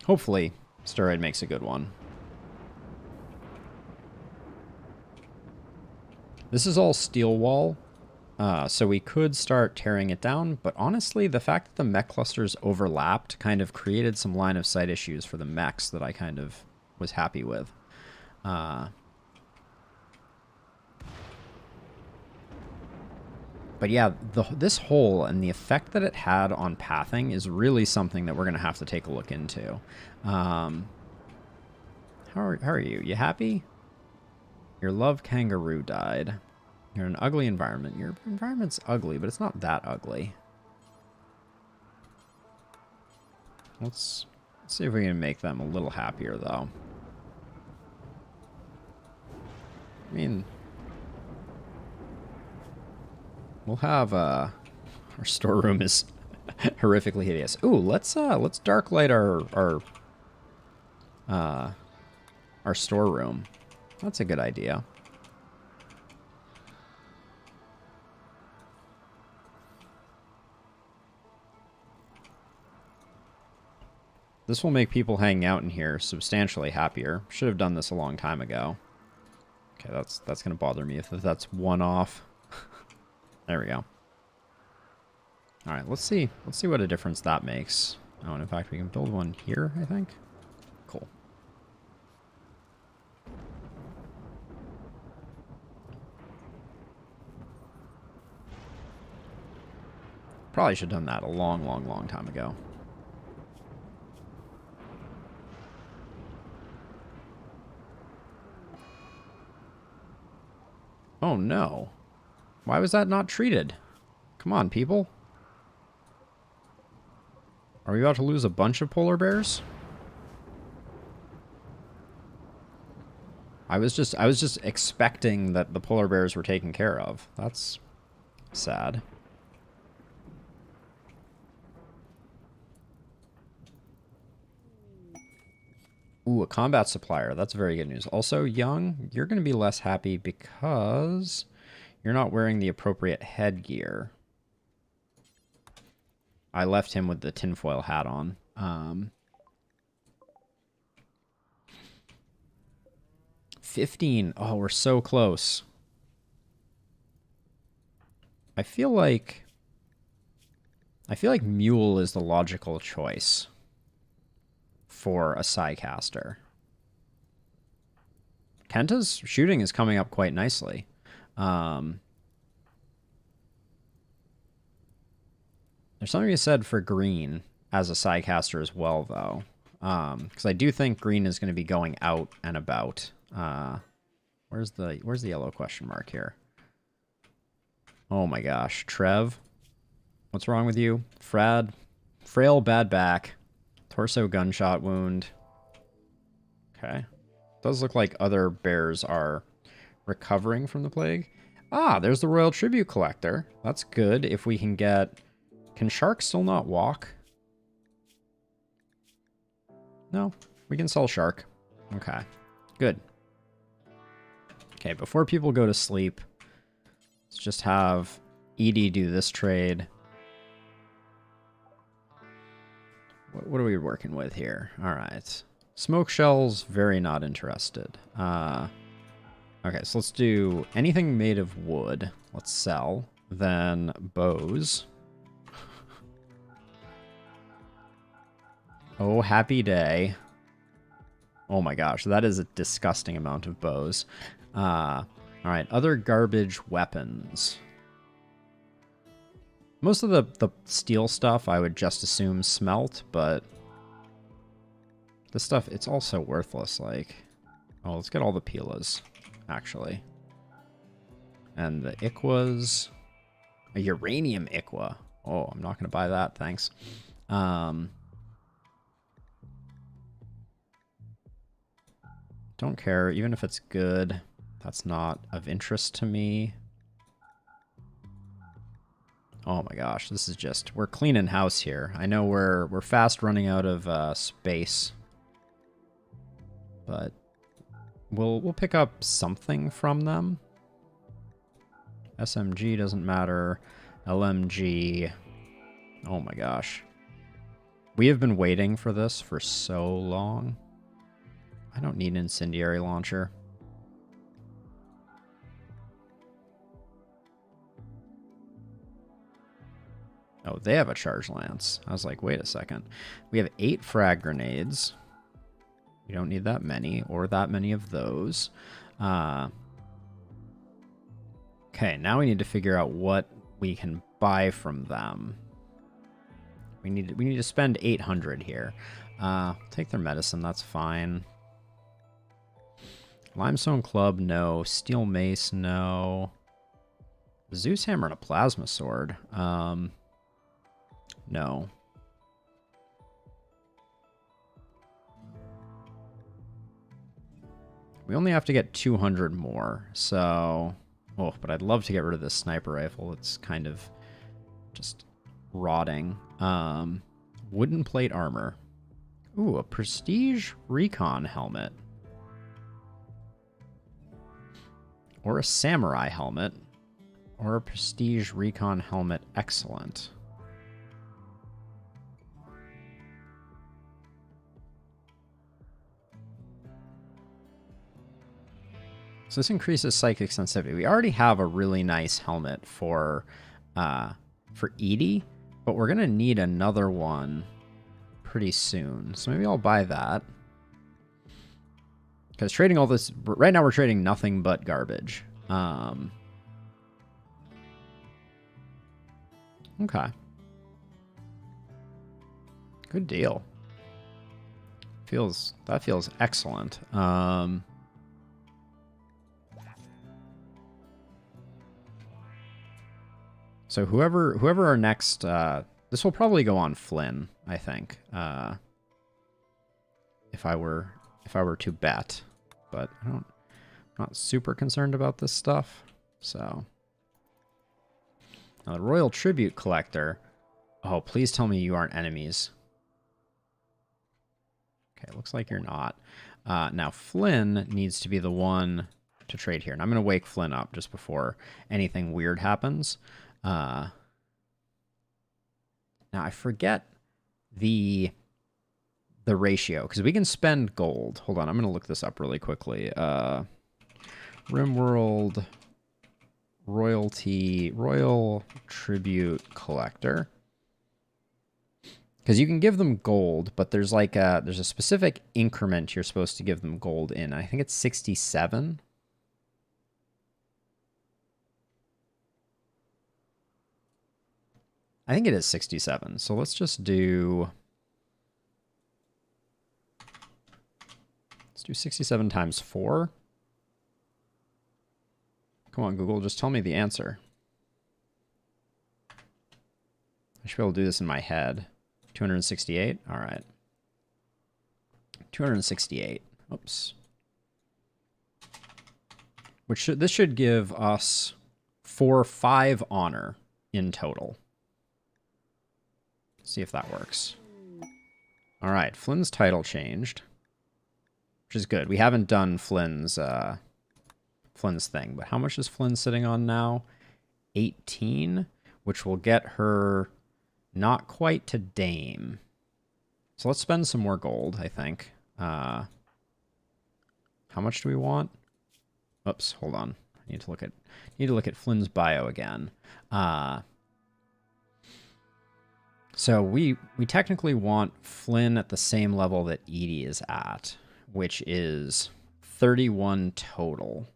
Hopefully, Steroid makes a good one. This is all steel wall, so we could start tearing it down, but honestly, the fact that the mech clusters overlapped kind of created some line of sight issues for the mechs that I kind of was happy with. But yeah, this hole and the effect that it had on pathing is really something that we're going to have to take a look into. How are you? You happy? Your love kangaroo died. You're in an ugly environment. Your environment's ugly, but it's not that ugly. Let's see if we can make them a little happier, though. I mean... We'll have, our storeroom is horrifically hideous. Ooh, let's dark light our storeroom. That's a good idea. The This will make people hanging out in here substantially happier. Should have done this a long time ago. Okay, that's going to bother me if that's one off. There we go. All right, let's see what a difference that makes. Oh, and in fact, we can build one here, I think. Cool. Probably should have done that a long, long, long time ago. Oh no. Why was that not treated? Come on, people. Are we about to lose a bunch of polar bears? I was just expecting that the polar bears were taken care of. That's sad. Ooh, a combat supplier. That's very good news. Also, Young, you're going to be less happy because you're not wearing the appropriate headgear. I left him with the tinfoil hat on. 15. Oh, we're so close. I feel like Mule is the logical choice for a Psycaster. Kenta's shooting is coming up quite nicely. There's something you said for green as a Psycaster as well, though. Because I do think green is going to be going out and about. Where's the yellow question mark here? Oh my gosh. Trev? What's wrong with you? Frail bad back. Torso gunshot wound. Okay. Does look like other bears are recovering from the plague. Ah, there's the Royal Tribute Collector. That's good if we can get... Can Shark still not walk? No, we can sell Shark. Okay, good. Okay, before people go to sleep, let's just have Edie do this trade. What are we working with here? All right. Smoke shells, very not interested. Okay, so let's do anything made of wood. Let's sell. Then bows. Oh, happy day. Oh my gosh, that is a disgusting amount of bows. All right, other garbage weapons. Most of the steel stuff I would just assume smelt, but this stuff, it's also worthless. Like, oh, let's get all the pilas, actually. And the Iquas, a uranium Iqua. Oh, I'm not going to buy that, thanks. Don't care, even if it's good. That's not of interest to me. Oh my gosh, this is just... We're cleaning house here. I know we're fast running out of space. But we'll pick up something from them. SMG doesn't matter. LMG. Oh my gosh. We have been waiting for this for so long. I don't need an incendiary launcher. Oh, they have a charge lance. I was like, wait a second. We have 8 frag grenades. We don't need that many, or that many of those. Okay, now we need to figure out what we can buy from them. We need to spend 800 here. Take their medicine, that's fine. Limestone Club, no. Steel Mace, no. Zeus Hammer and a Plasma Sword. No. We only have to get 200 more, so... Oh, but I'd love to get rid of this sniper rifle. It's kind of just rotting. Wooden plate armor. Ooh, a Prestige Recon helmet. Or a Samurai helmet. Or a Prestige Recon helmet. Excellent. So this increases psychic sensitivity. We already have a really nice helmet for Edie, but we're gonna need another one pretty soon. So maybe I'll buy that. Because trading all this right now, we're trading nothing but garbage. Okay. Good deal. That feels excellent. So whoever our next this will probably go on Flynn, I think. If I were to bet, but I'm not super concerned about this stuff. So now the Royal Tribute Collector. Oh, please tell me you aren't enemies. Okay, looks like you're not. Now Flynn needs to be the one to trade here, and I'm going to wake Flynn up just before anything weird happens. Now I forget the ratio, because we can spend gold. Hold on, I'm going to look this up really quickly. RimWorld Royal Tribute Collector. Because you can give them gold, but there's like there's a specific increment you're supposed to give them gold in. I think it's 67. I think it is 67. So let's just do... Let's do 67 times 4. Come on, Google, just tell me the answer. I should be able to do this in my head. 268? All right. 268. Oops. This should give us 5 honor in total. See if that works. All right, Flynn's title changed, which is good. We haven't done Flynn's thing, but how much is Flynn sitting on now? 18, which will get her not quite to Dame. So let's spend some more gold, I think. How much do we want? Oops, hold on. I need to look at Flynn's bio again. So we technically want Flynn at the same level that Edie is at, which is 31 total.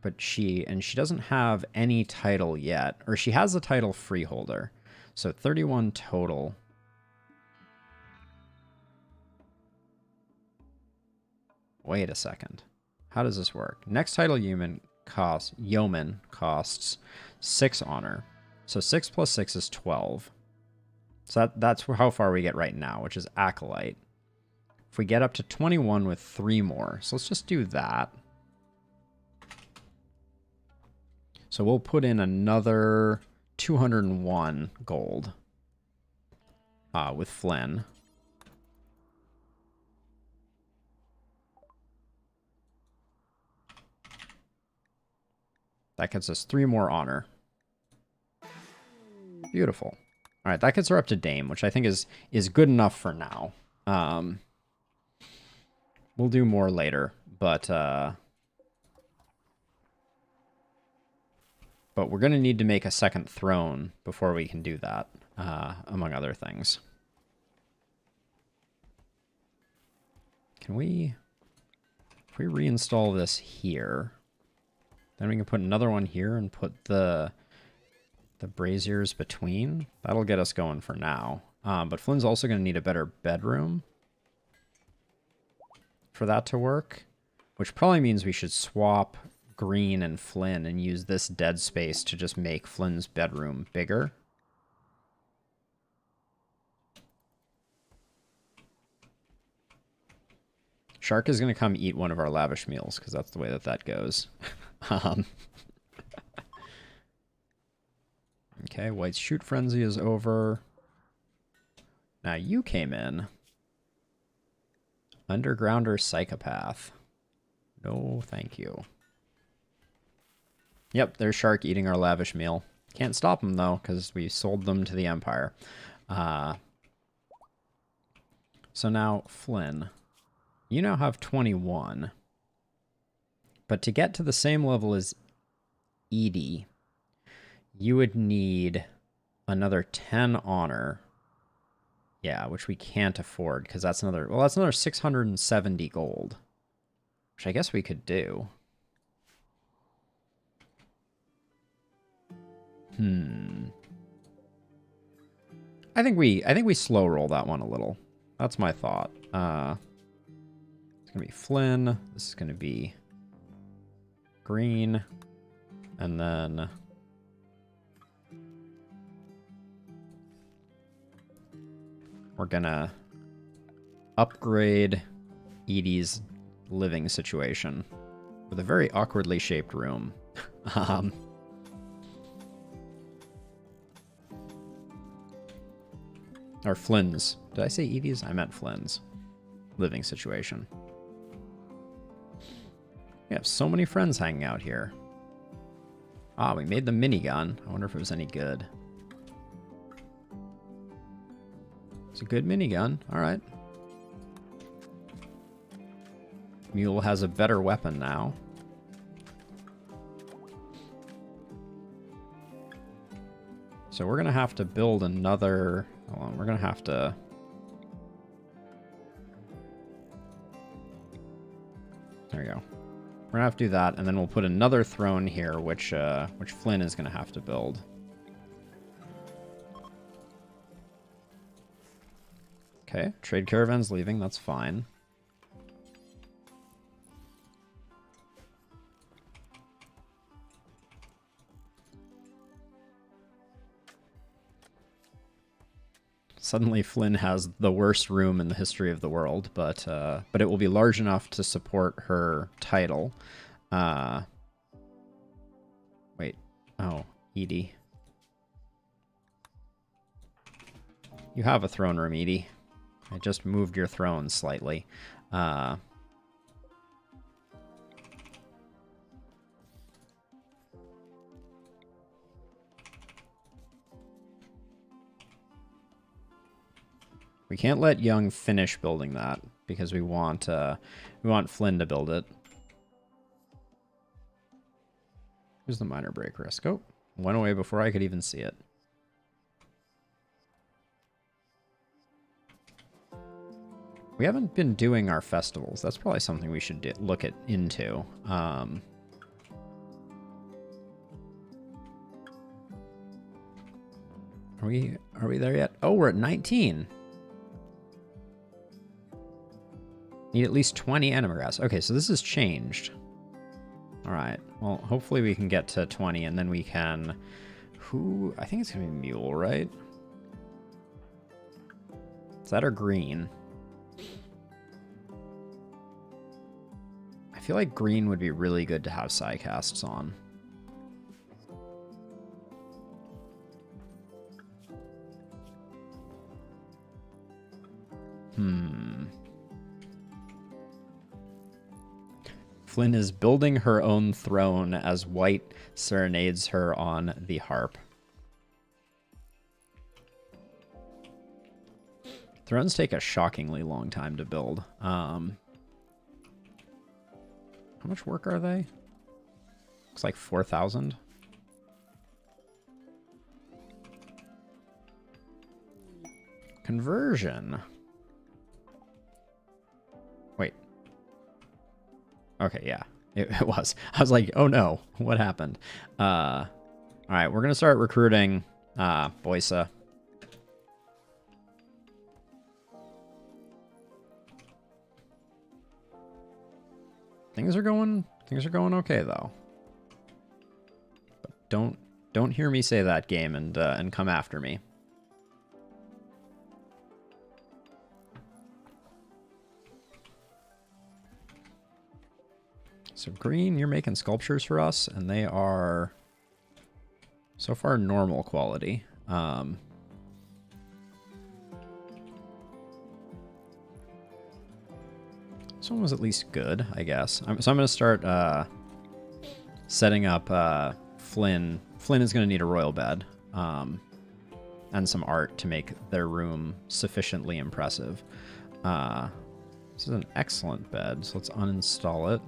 But she doesn't have any title yet, or she has the title freeholder. So 31 total. Wait a second. How does this work? Next title yeoman costs 6 honor. So 6 plus 6 is 12. So that's how far we get right now, which is Acolyte. If we get up to 21 with 3 more, so let's just do that. So we'll put in another 201 gold with Flynn. That gets us 3 more honor. Beautiful. All right, that gets her up to Dame, which I think is good enough for now. We'll do more later, but we're going to need to make a second throne before we can do that, among other things. If we reinstall this here, then we can put another one here and put the braziers between. That'll get us going for now. But Flynn's also going to need a better bedroom for that to work, which probably means we should swap Green and Flynn and use this dead space to just make Flynn's bedroom bigger. Shark is going to come eat one of our lavish meals because that's the way that goes. Okay, White's shoot frenzy is over. Now you came in. Undergrounder psychopath. No, thank you. Yep, there's Shark eating our lavish meal. Can't stop him, though, because we sold them to the Empire. So now, Flynn. You now have 21. But to get to the same level as Edie, you would need another 10 honor. Yeah, which we can't afford because that's another, well, that's another 670 gold, which I guess we could do. I think we slow roll that one a little. That's my thought. It's gonna be Flynn. This is gonna be green, and then we're gonna upgrade Edie's living situation with a very awkwardly shaped room. Or Flynn's. Did I say Edie's? I meant Flynn's living situation. We have so many friends hanging out here. Ah, we made the minigun. I wonder if it was any good. It's a good minigun. All right. Mule has a better weapon now. So we're going to have to build another... Hold on, we're going to have to... There we go. We're going to have to do that, and then we'll put another throne here, which Flynn is going to have to build. Okay, trade caravan's leaving, that's fine. Suddenly Flynn has the worst room in the history of the world, but it will be large enough to support her title. Wait. Oh, Edie. You have a throne room, Edie. I just moved your throne slightly. We can't let Young finish building that because we want Flynn to build it. Here's the minor break risk. Oh, went away before I could even see it. We haven't been doing our festivals. That's probably something we should look into. Are we there yet? Oh, we're at 19. Need at least 20 enemy grass. Okay, so this has changed. All right. Well, hopefully we can get to 20, and then we can... Who? I think it's going to be Mule, right? Is that or green? I feel like green would be really good to have Psycasts on. Flynn is building her own throne as White serenades her on the harp. Thrones take a shockingly long time to build. How much work are they? Looks like 4,000. Conversion. Wait. Okay, yeah, it was. I was like, oh no, what happened? All right, we're going to start recruiting Boisa. Things are going okay though. But don't hear me say that, game, and come after me. So green, you're making sculptures for us, and they are so far normal quality. This one was at least good, I guess. So I'm going to start setting up Flynn. Flynn is going to need a royal bed and some art to make their room sufficiently impressive. So This is an excellent bed, so let's uninstall it.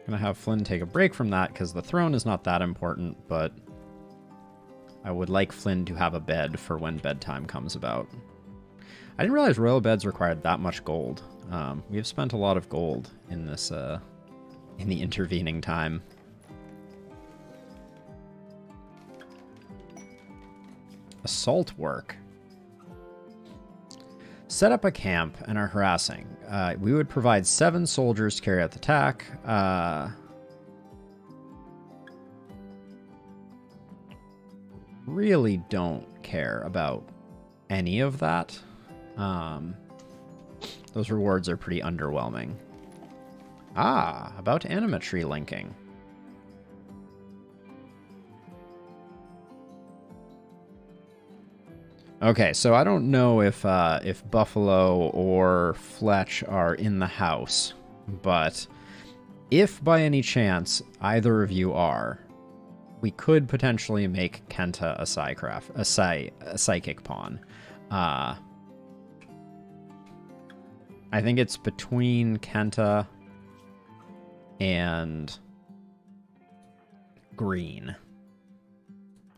Gonna have Flynn take a break from that because the throne is not that important, but I would like Flynn to have a bed for when bedtime comes about. I didn't realize royal beds required that much gold. We have spent a lot of gold in this, in the intervening time. Assault work. Set up a camp and are harassing. We would provide 7 soldiers to carry out the attack. Really don't care about any of that. Those rewards are pretty underwhelming. About animatry linking. Okay, so I don't know if Buffalo or Fletch are in the house, but if by any chance either of you are, we could potentially make Kenta a psychic pawn. I think it's between Kenta and Green.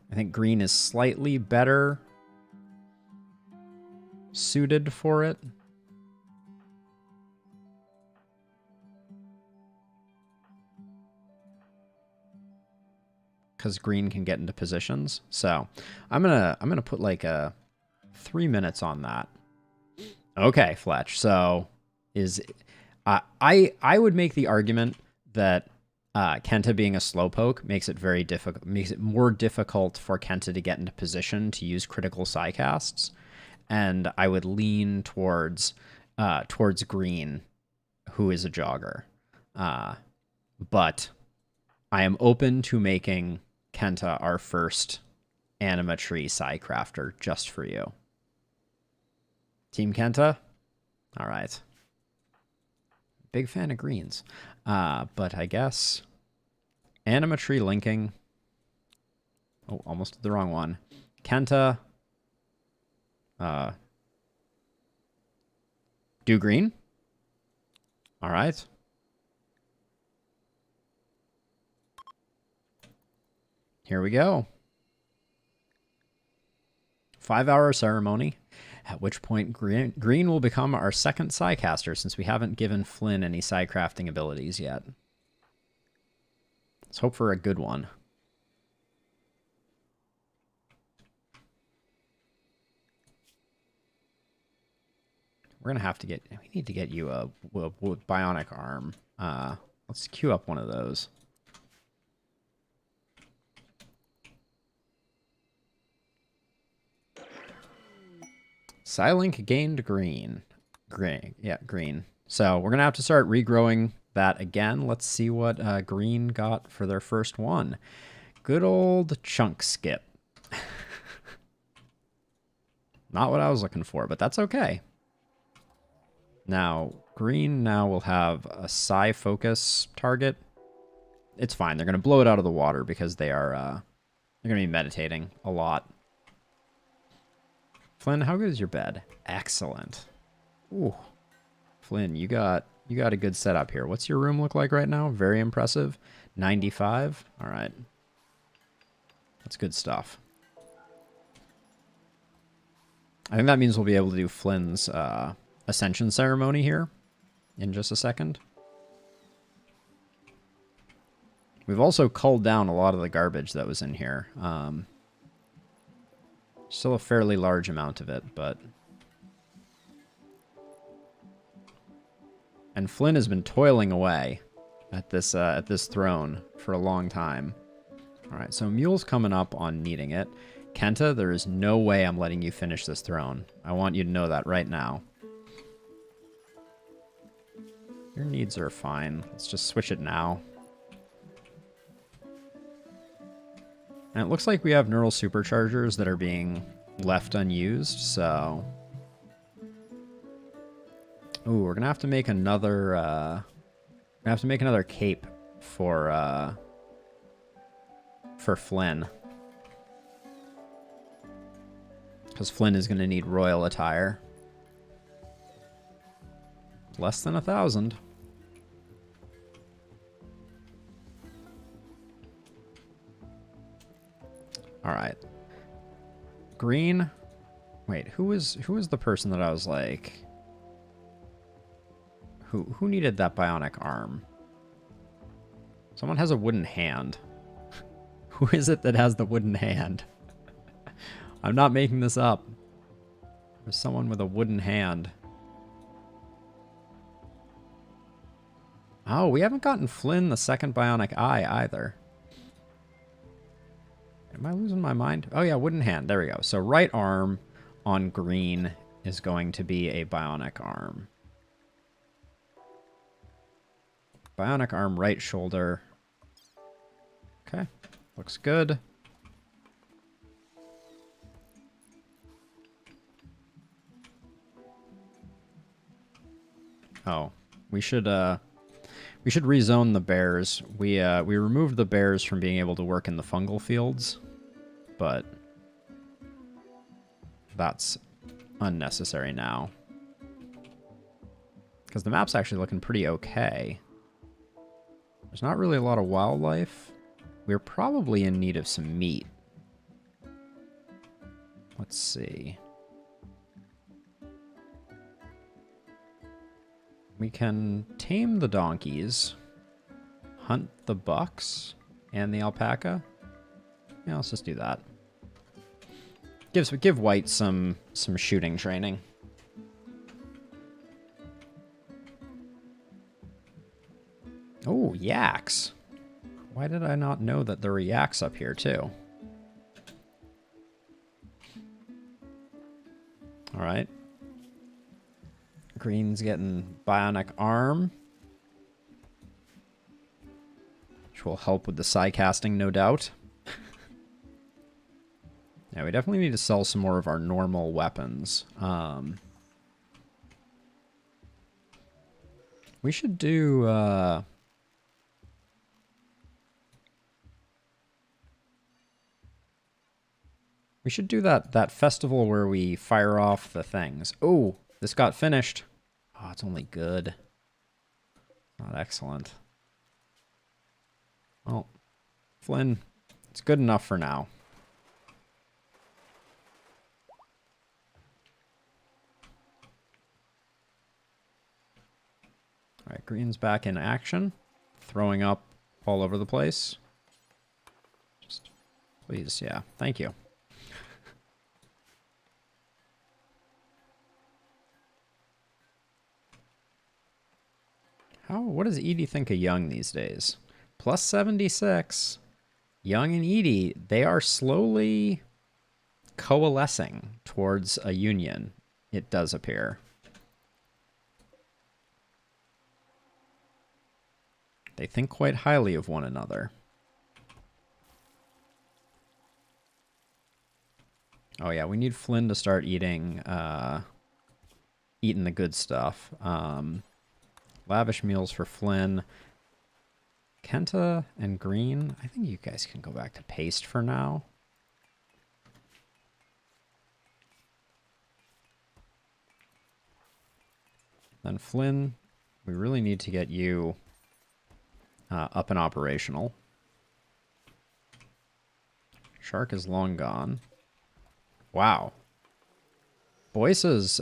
I think Green is slightly better suited for it. Because Green can get into positions. So I'm gonna put like a 3 minutes on that. Okay, Fletch. So I would make the argument that Kenta being a slowpoke makes it very difficult, makes it more difficult for Kenta to get into position to use critical psycasts. And I would lean towards Green, who is a jogger. But I am open to making Kenta our first animatry Psycrafter just for you. Team Kenta? All right. Big fan of greens. But I guess animatry linking. Oh, almost did the wrong one. Kenta. Do green. All right. Here we go. 5-hour ceremony, at which point Green will become our second Psycaster since we haven't given Flynn any Psycrafting abilities yet. Let's hope for a good one. We're going to have to get... We need to get you a bionic arm. Let's queue up one of those. Psylink gained green. Yeah, green. So we're going to have to start regrowing that again. Let's see what Green got for their first one. Good old chunk skip. Not what I was looking for, but that's okay. Now, Green now will have a Psy focus target. It's fine. They're going to blow it out of the water because they are they're going to be meditating a lot. Flynn, how good is your bed? Excellent. Ooh. Flynn, you got a good setup here. What's your room look like right now? Very impressive. 95. All right. That's good stuff. I think that means we'll be able to do Flynn's Ascension ceremony here in just a second. We've also culled down a lot of the garbage that was in here. Still a fairly large amount of it, but... And Flynn has been toiling away at this throne for a long time. Alright, so Mule's coming up on needing it. Kenta, there is no way I'm letting you finish this throne. I want you to know that right now. Your needs are fine. Let's just switch it now. And it looks like we have neural superchargers that are being left unused, so... Ooh, we're gonna have to make another, cape for Flynn. Because Flynn is going to need royal attire. Less than 1,000. All right. Green. Wait, who was the person that I was like... Who needed that bionic arm? Someone has a wooden hand. Who is it that has the wooden hand? I'm not making this up. There's someone with a wooden hand. Oh, we haven't gotten Flynn the second bionic eye either. Am I losing my mind? Oh yeah, wooden hand. There we go. So right arm on green is going to be a bionic arm. Bionic arm, right shoulder. Okay, looks good. Oh, we should rezone the bears. We removed the bears from being able to work in the fungal fields, but that's unnecessary now. Because the map's actually looking pretty okay. There's not really a lot of wildlife. We're probably in need of some meat. Let's see. We can tame the donkeys, hunt the bucks and the alpaca. Yeah, let's just do that. Give White some shooting training. Oh, yaks. Why did I not know that there were yaks up here too? All right. Green's getting bionic arm, which will help with the psi casting, no doubt. Yeah, we definitely need to sell some more of our normal weapons. We should do... we should do that festival where we fire off the things. Oh, this got finished. Oh, it's only good. Not excellent. Well, Flynn, it's good enough for now. All right, Green's back in action, throwing up all over the place. Just, please, yeah, thank you. What does Edie think of Young these days? Plus 76. Young and Edie, they are slowly coalescing towards a union, it does appear. They think quite highly of one another. Oh yeah, we need Flynn to start eating eating the good stuff. Lavish meals for Flynn. Kenta and Green, I think you guys can go back to paste for now. Then Flynn, we really need to get you up and operational. Shark is long gone. Wow. Boyce's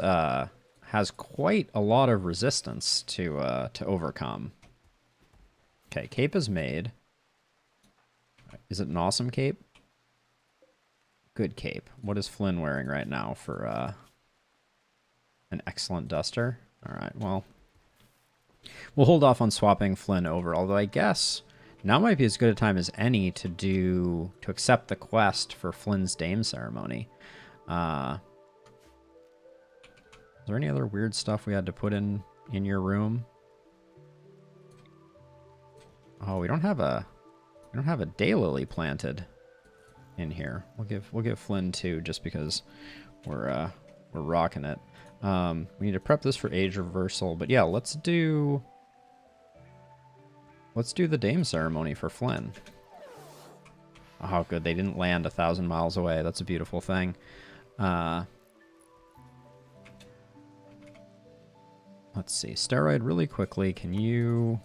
has quite a lot of resistance to overcome. Okay, cape is made. Is it an awesome cape? Good cape. What is Flynn wearing right now for an excellent duster? All right, well, we'll hold off on swapping Flynn over, although I guess now might be as good a time as any to accept the quest for Flynn's Dame ceremony. Is there any other weird stuff we had to put in your room? Oh, we don't have a daylily planted in here. We'll give Flynn 2 just because we're rocking it. We need to prep this for age reversal, but yeah, let's do the Dame ceremony for Flynn. Oh, good, they didn't land 1,000 miles away. That's a beautiful thing. Let's see. Steroid, really quickly, can you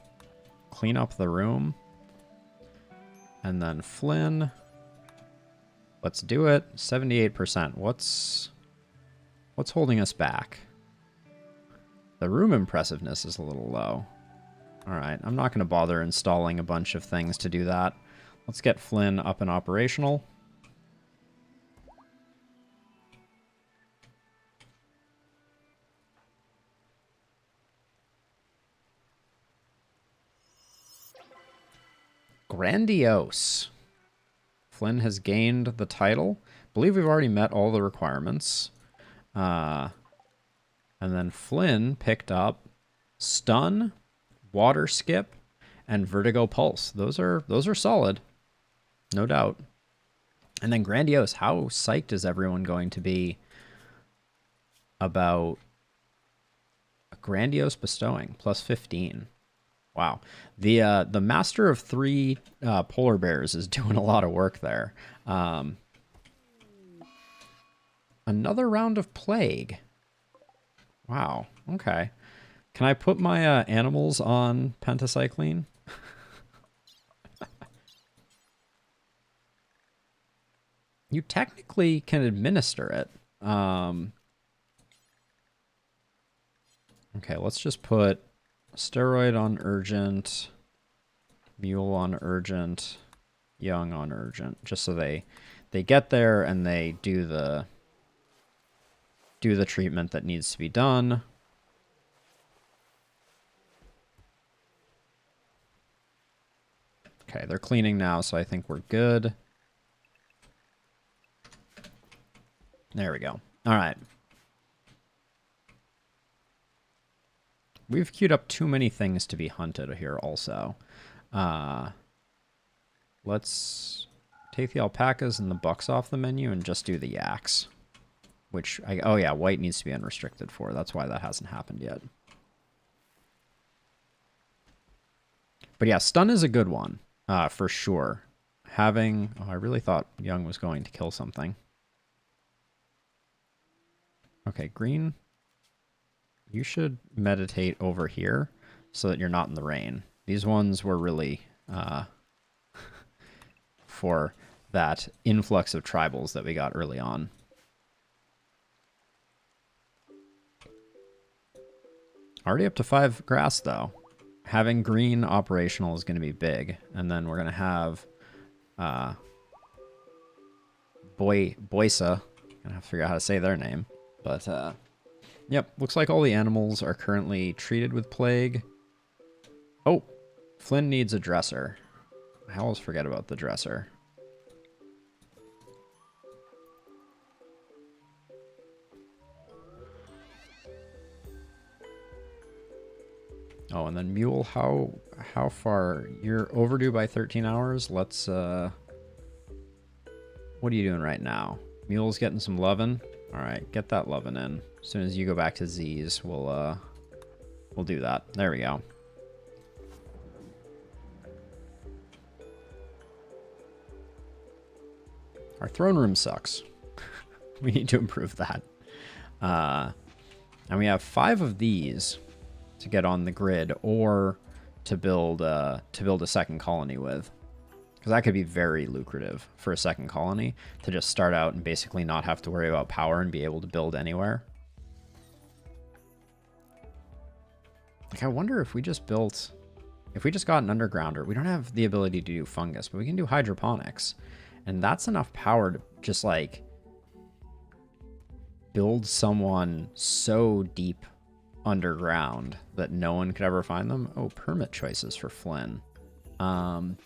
clean up the room? And then Flynn. Let's do it. 78%. What's holding us back? The room impressiveness is a little low. All right, I'm not going to bother installing a bunch of things to do that. Let's get Flynn up and operational. Grandiose. Flynn has gained the title. I believe we've already met all the requirements. And then Flynn picked up Stun, Water Skip, and Vertigo Pulse. Those are solid. No doubt. And then Grandiose. How psyched is everyone going to be about a Grandiose bestowing? Plus 15. Wow. The Master of 3 Polar Bears is doing a lot of work there. Another round of Plague. Wow. Okay. Can I put my animals on pentacycline? You technically can administer it. Okay, let's just put Steroid on urgent, Mule on urgent, Young on urgent, just so they get there and they do the treatment that needs to be done. Okay, they're cleaning now, so I think we're good. There we go. All right. We've queued up too many things to be hunted here also. Let's take the alpacas and the bucks off the menu and just do the yaks. Which, oh yeah, white needs to be unrestricted for. That's why that hasn't happened yet. But yeah, stun is a good one, for sure. Having, oh, I really thought Young was going to kill something. Okay, green. You should meditate over here so that you're not in the rain. These ones were really for that influx of tribals that we got early on. Already up to 5 grass, though. Having green operational is going to be big. And then we're going to have Boisa. I'm going to have to figure out how to say their name. But, yep, looks like all the animals are currently treated with plague. Oh, Flynn needs a dresser. I always forget about the dresser. Oh, and then Mule, how far? You're overdue by 13 hours. Let's, what are you doing right now? Mule's getting some lovin'. All right, get that lovin' in. As soon as you go back to Z's, we'll do that. There we go. Our throne room sucks. We need to improve that. And we have 5 of these to get on the grid, or to build a second colony with, because that could be very lucrative for a second colony, to just start out and basically not have to worry about power and be able to build anywhere. Like, I wonder if we just got an undergrounder. We don't have the ability to do fungus, but we can do hydroponics, and that's enough power to just like build someone so deep underground that no one could ever find them. Oh, permit choices for Flynn. The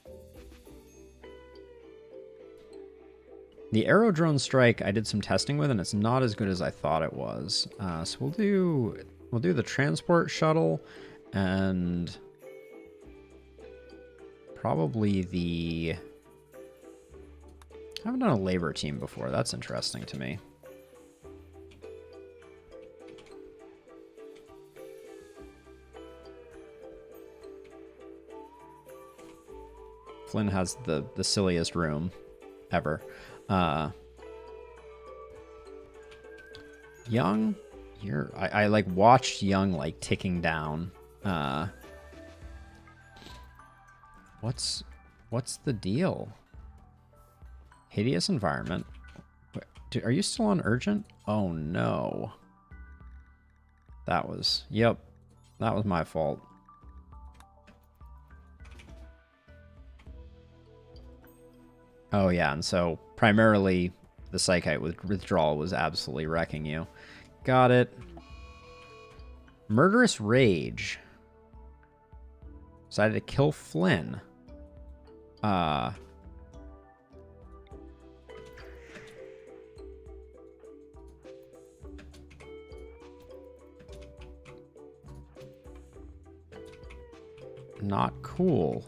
Aerodrone Strike I did some testing with, and it's not as good as I thought it was. So we'll do the transport shuttle, and probably the... I haven't done a labor team before. That's interesting to me. Flynn has the silliest room ever. Young, I like watched Young like ticking down. What's the deal? Hideous environment. Are you still on urgent? Oh no. That was, yep. That was my fault. Oh yeah, and so primarily the Psychite withdrawal was absolutely wrecking you. Got it. Murderous Rage. Decided to kill Flynn. Not cool.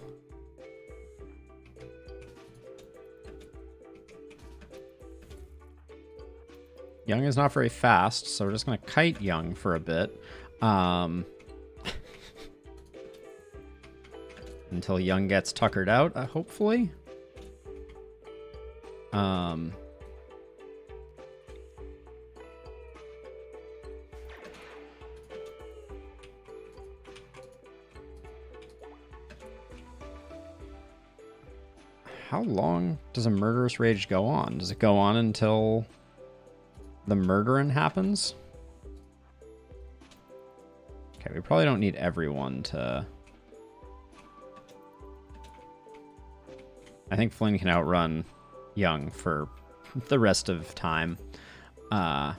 Young is not very fast, so we're just going to kite Young for a bit. Until Young gets tuckered out, hopefully. How long does a murderous rage go on? Does it go on until the murdering happens? Okay, we probably don't need everyone to... I think Flynn can outrun Young for the rest of time. Oh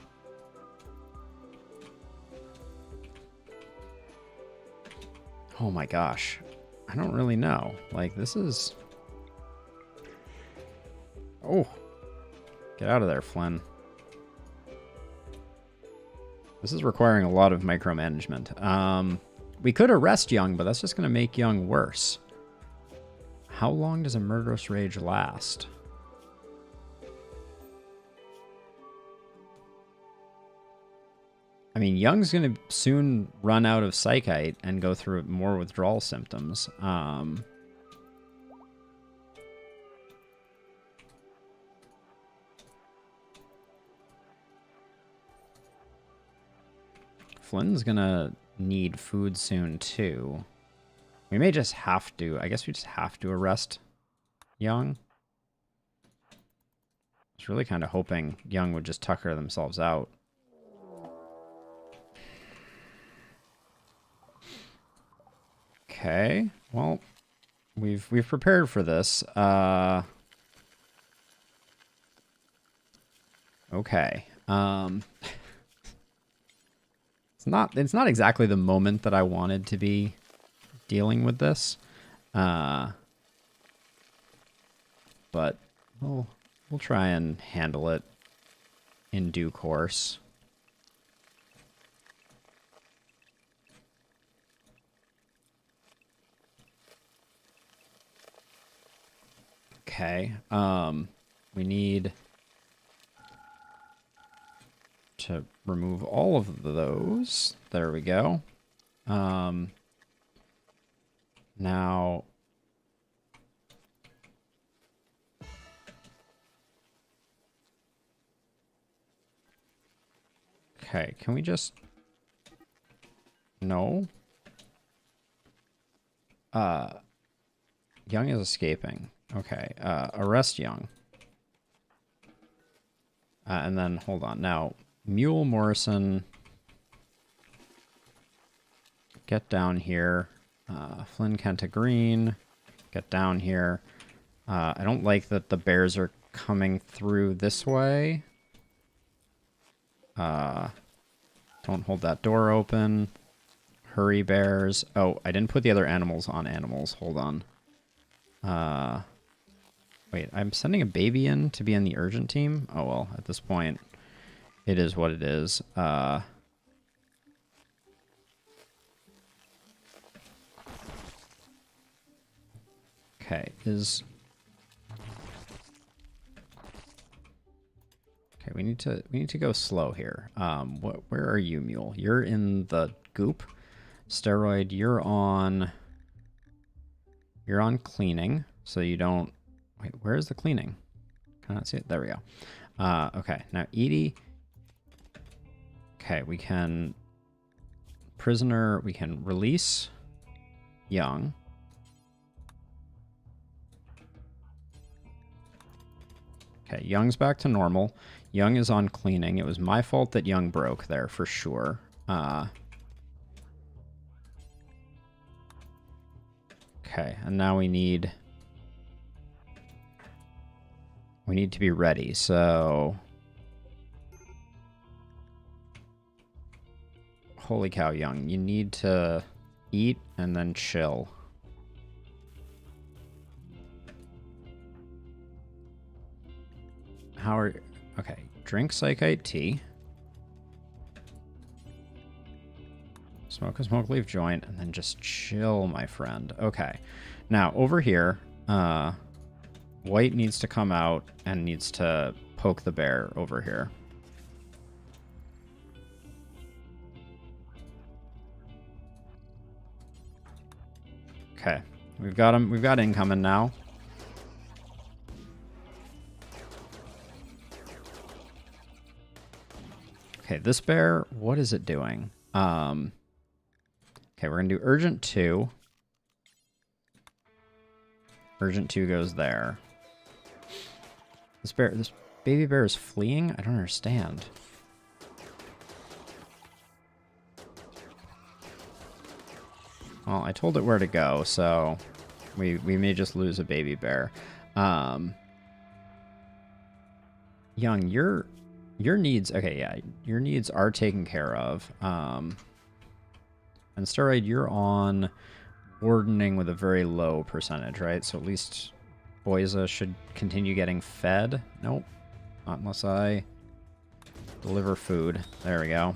my gosh. I don't really know. Like, this is... Oh. Get out of there, Flynn. This is requiring a lot of micromanagement. We could arrest Young, but that's just going to make Young worse. How long does a murderous rage last? I mean, Young's going to soon run out of Psychite and go through more withdrawal symptoms. Flynn's going to need food soon, too. We may just have to... I guess we just have to arrest Young. I was really kind of hoping Young would just tucker themselves out. Okay. Well, we've prepared for this. Okay. It's not exactly the moment that I wanted to be dealing with this. But we'll try and handle it in due course. Okay. We need to remove all of those. There we go. Now... Okay, can we just... No. Young is escaping. Okay, arrest Young. And then, hold on. Now, Mule Morrison... Get down here. Flynn Kenta Green. Get down here. I don't like that the bears are coming through this way. Don't hold that door open. Hurry, bears. Oh, I didn't put the other animals on animals. Hold on. Wait, I'm sending a baby in to be on the urgent team? Oh, well, at this point, it is what it is. Okay, Okay, we need to go slow here. Where are you, Mule? You're in the goop. Steroid, you're on cleaning, so you don't... Wait, where is the cleaning? Can I not see it? There we go. Okay, now Edie, Okay, we can... Prisoner, we can release Young. Okay, Young's back to normal. Young is on cleaning. It was my fault that Young broke there, for sure. Okay, and now we need to be ready, so... Holy cow, Young. You need to eat and then chill. How are... Okay, drink Psychite tea. Smoke a smoke leaf joint, and then just chill, my friend. Okay. Now, over here, White needs to come out and needs to poke the bear over here. Okay. We've got him. We've got incoming now. Okay, this bear, what is it doing? Okay, we're going to do Urgent 2. Urgent 2 goes there. This baby bear is fleeing? I don't understand. Well, I told it where to go, so we may just lose a baby bear. Young, your needs... Okay, yeah, your needs are taken care of. And Steroid, you're on wardening with a very low percentage, right? So at least Boyza should continue getting fed. Nope. Not unless I deliver food. There we go.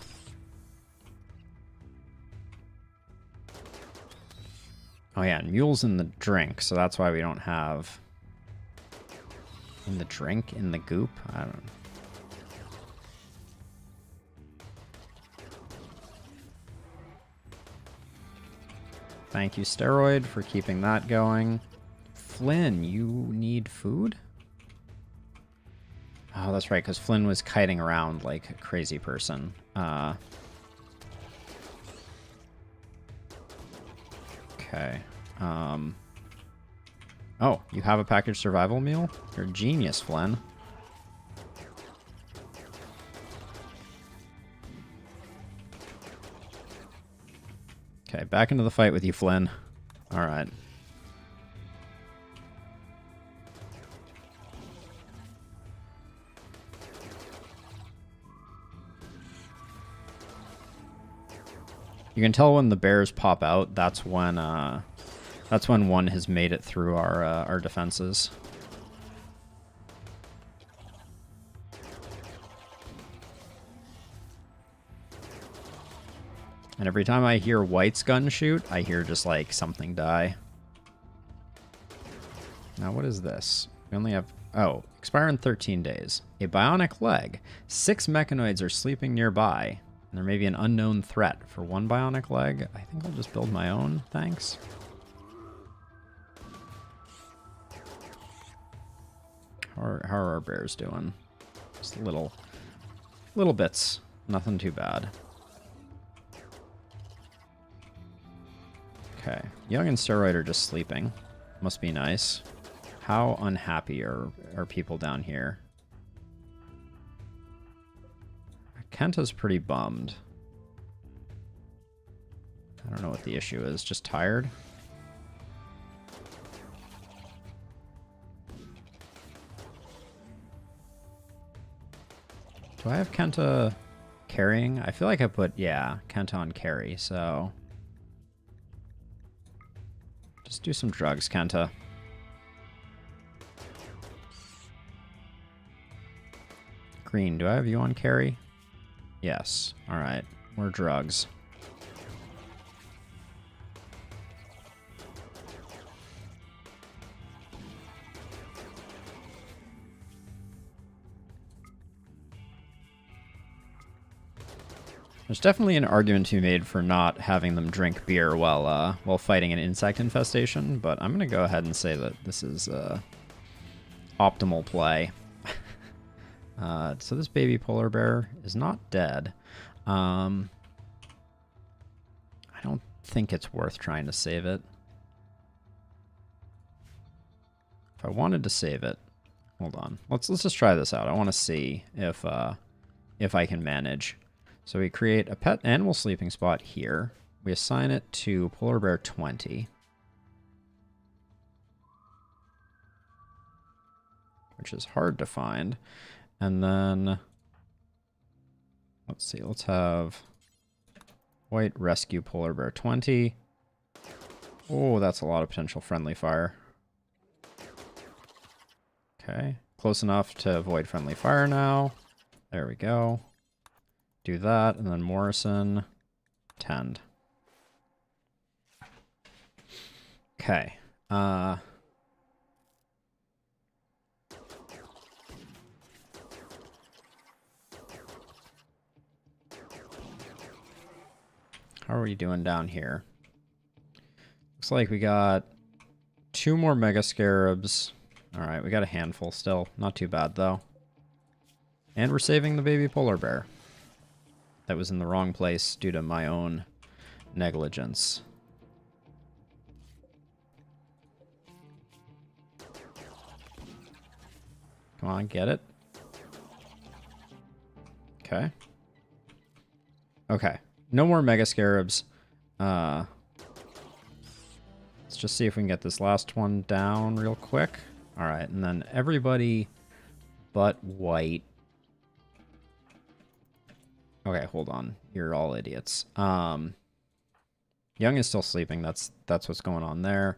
Oh yeah, and Mule's in the drink, so that's why we don't have... In the drink? In the goop? I don't know. Thank you, Steroid, for keeping that going. Flynn, you need food? Oh, that's right, because Flynn was kiting around like a crazy person. Okay. Oh, you have a packaged survival meal? You're a genius, Flynn. Okay, back into the fight with you, Flynn. Alright. You can tell when the bears pop out, that's when one has made it through our defenses. And every time I hear White's gun shoot, I hear just like something die. Now what is this? We only have... Oh, expire in 13 days. A bionic leg. 6 mechanoids are sleeping nearby. And there may be an unknown threat. For 1 bionic leg, I think I'll just build my own, thanks. How are our bears doing? Just little bits. Nothing too bad. Okay. Young and Steroid are just sleeping. Must be nice. How unhappy are people down here? Kenta's pretty bummed. I don't know what the issue is. Just tired? Do I have Kenta carrying? I feel like I put, yeah, Kenta on carry, so... Just do some drugs, Kenta. Green, do I have you on carry? Yes. Alright. More drugs. There's definitely an argument to be made for not having them drink beer while fighting an insect infestation, but I'm going to go ahead and say that this is optimal play. So this baby polar bear is not dead. I don't think it's worth trying to save it. If I wanted to save it, hold on. Let's just try this out. I want to see if I can manage. So we create a pet animal sleeping spot here. We assign it to Polar Bear 20. Which is hard to find. And then, let's see, let's have White rescue Polar Bear 20. Oh, that's a lot of potential friendly fire. Okay, close enough to avoid friendly fire now. There we go. Do that, and then Morrison, tend. Okay. How are we doing down here? Looks like we got 2 more Mega Scarabs. Alright, we got a handful still. Not too bad, though. And we're saving the baby polar bear. That was in the wrong place due to my own negligence. Come on, get it. Okay. Okay. No more Mega Scarabs. Let's just see if we can get this last one down real quick. Alright, and then everybody but White. Okay, hold on. You're all idiots. Young is still sleeping. That's what's going on there.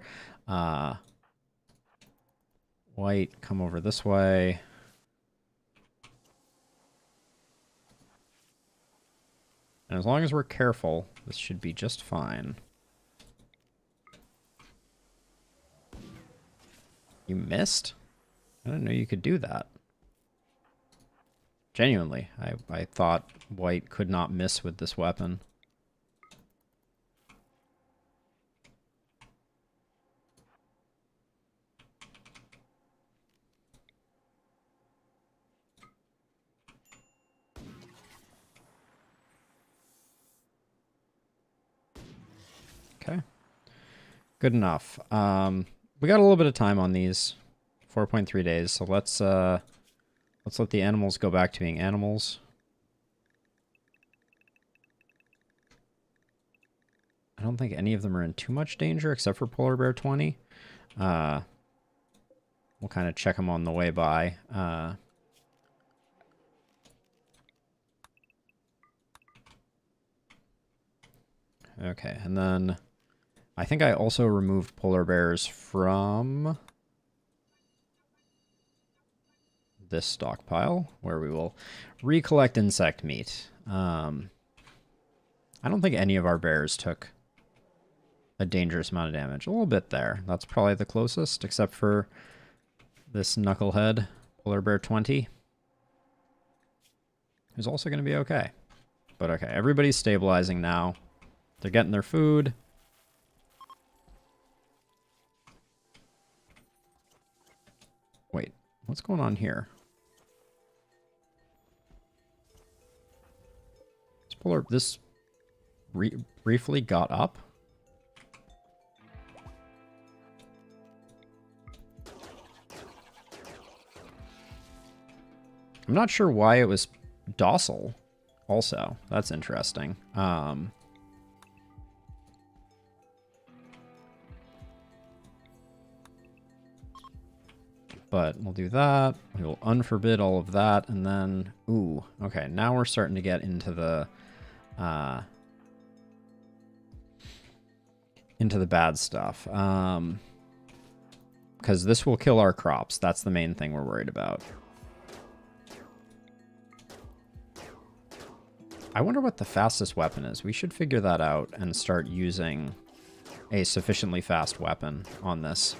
White, come over this way. And as long as we're careful, this should be just fine. You missed? I didn't know you could do that. Genuinely, I thought White could not miss with this weapon. Okay. Good enough. We got a little bit of time on these. 4.3 days, so let's let the animals go back to being animals. I don't think any of them are in too much danger except for Polar Bear 20. We'll kind of check them on the way by. Okay, and then I think I also removed polar bears from this stockpile, where we will recollect insect meat. I don't think any of our bears took a dangerous amount of damage. A little bit there. That's probably the closest, except for this knucklehead, Polar Bear 20. Who's also going to be okay. But okay, everybody's stabilizing now. They're getting their food. Wait, what's going on here? This briefly got up. I'm not sure why it was docile. Also, that's interesting. But we'll do that. We'll unforbid all of that, and then ooh, okay. Now we're starting to get into the bad stuff. Because this will kill our crops. That's the main thing we're worried about. I wonder what the fastest weapon is. We should figure that out and start using a sufficiently fast weapon on this.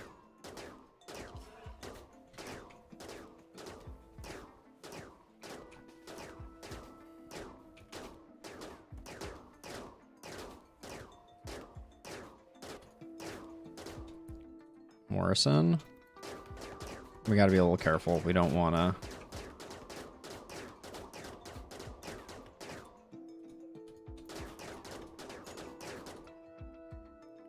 Morrison. We gotta be a little careful. We don't wanna...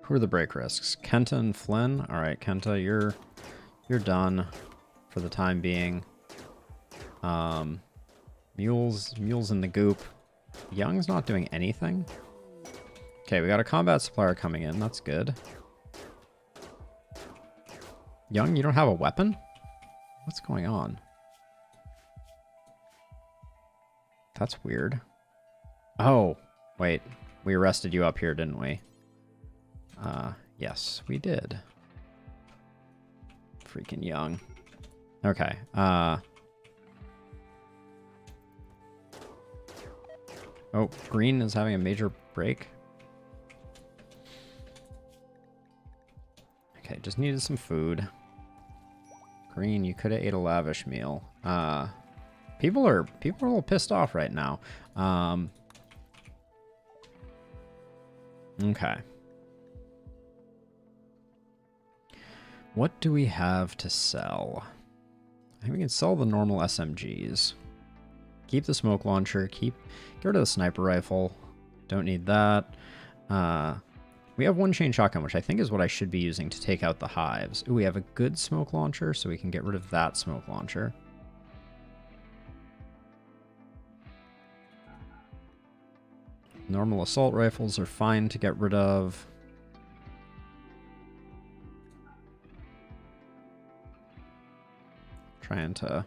Who are the break risks? Kenta and Flynn? Alright, Kenta, you're done for the time being. Mule's in the goop. Young's not doing anything. Okay, we got a combat supplier coming in. That's good. Young, you don't have a weapon? What's going on? That's weird. Oh, wait. We arrested you up here, didn't we? Yes, we did. Freaking Young. Okay, oh, Green is having a major break. Okay, just needed some food. Green, you could have ate a lavish meal. People are a little pissed off right now. Okay. What do we have to sell? I think we can sell the normal SMGs. Keep the smoke launcher. Get rid of the sniper rifle. Don't need that. We have one chain shotgun, which I think is what I should be using to take out the hives. Ooh, we have a good smoke launcher, so we can get rid of that smoke launcher. Normal assault rifles are fine to get rid of. Trying to...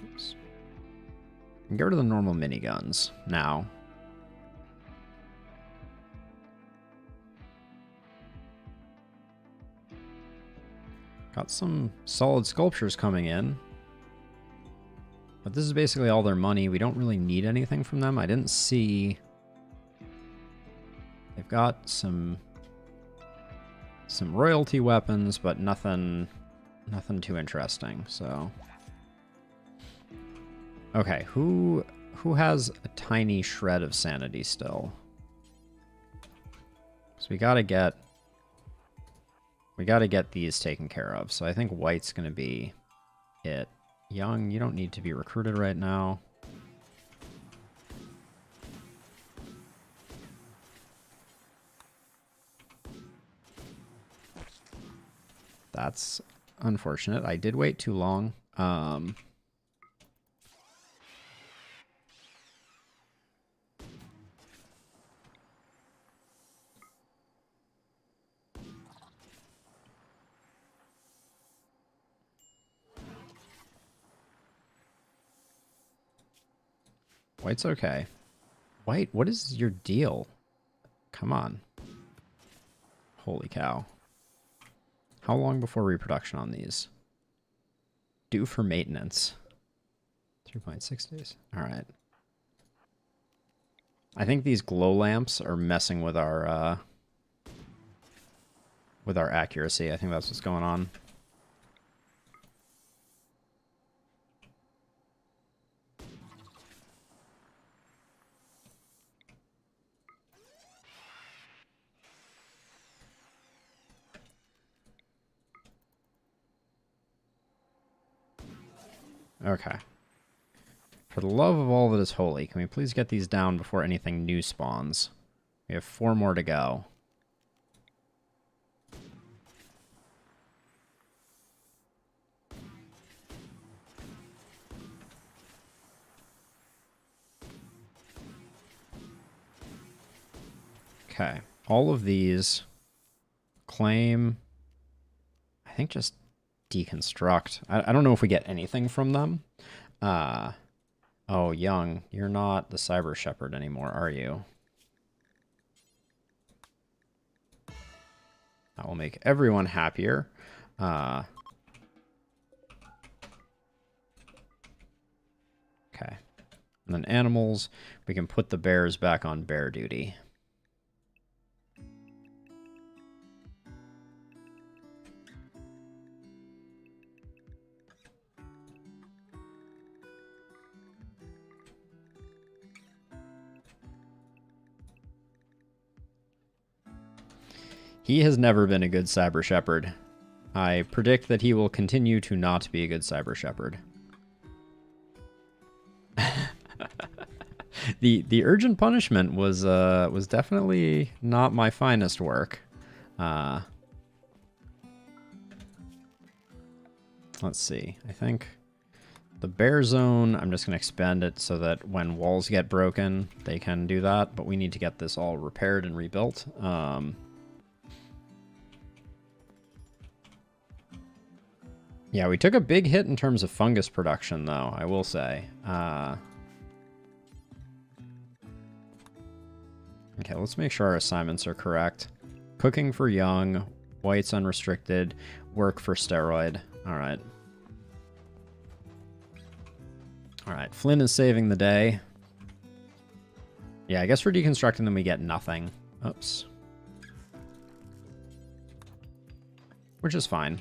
Oops. Get rid of the normal miniguns now. Got some solid sculptures coming in. But this is basically all their money. We don't really need anything from them. I didn't see... They've got some royalty weapons, but nothing too interesting, so... Okay, who has a tiny shred of sanity still? So we gotta get these taken care of. So I think white's gonna be it. Young, you don't need to be recruited right now. That's unfortunate. I did wait too long. White's okay. White, what is your deal? Come on. Holy cow. How long before reproduction on these? Due for maintenance. 3.6 days. All right. I think these glow lamps are messing with our accuracy. I think that's what's going on. Okay. For the love of all that is holy, can we please get these down before anything new spawns? We have 4 more to go. Okay. All of these claim, I think just deconstruct. I don't know if we get anything from them. Oh, Young, you're not the Cyber Shepherd anymore, are you? That will make everyone happier. Okay. And then animals, we can put the bears back on bear duty. He has never been a good Cyber Shepherd. I predict that he will continue to not be a good Cyber Shepherd. The urgent punishment was definitely not my finest work. Let's see. I think the bear zone, I'm just going to expand it so that when walls get broken, they can do that. But we need to get this all repaired and rebuilt. Yeah, we took a big hit in terms of fungus production, though, I will say. Okay, let's make sure our assignments are correct. Cooking for young, whites unrestricted, work for steroid. All right. All right, Flynn is saving the day. Yeah, I guess for deconstructing them we get nothing. Oops. Which is fine.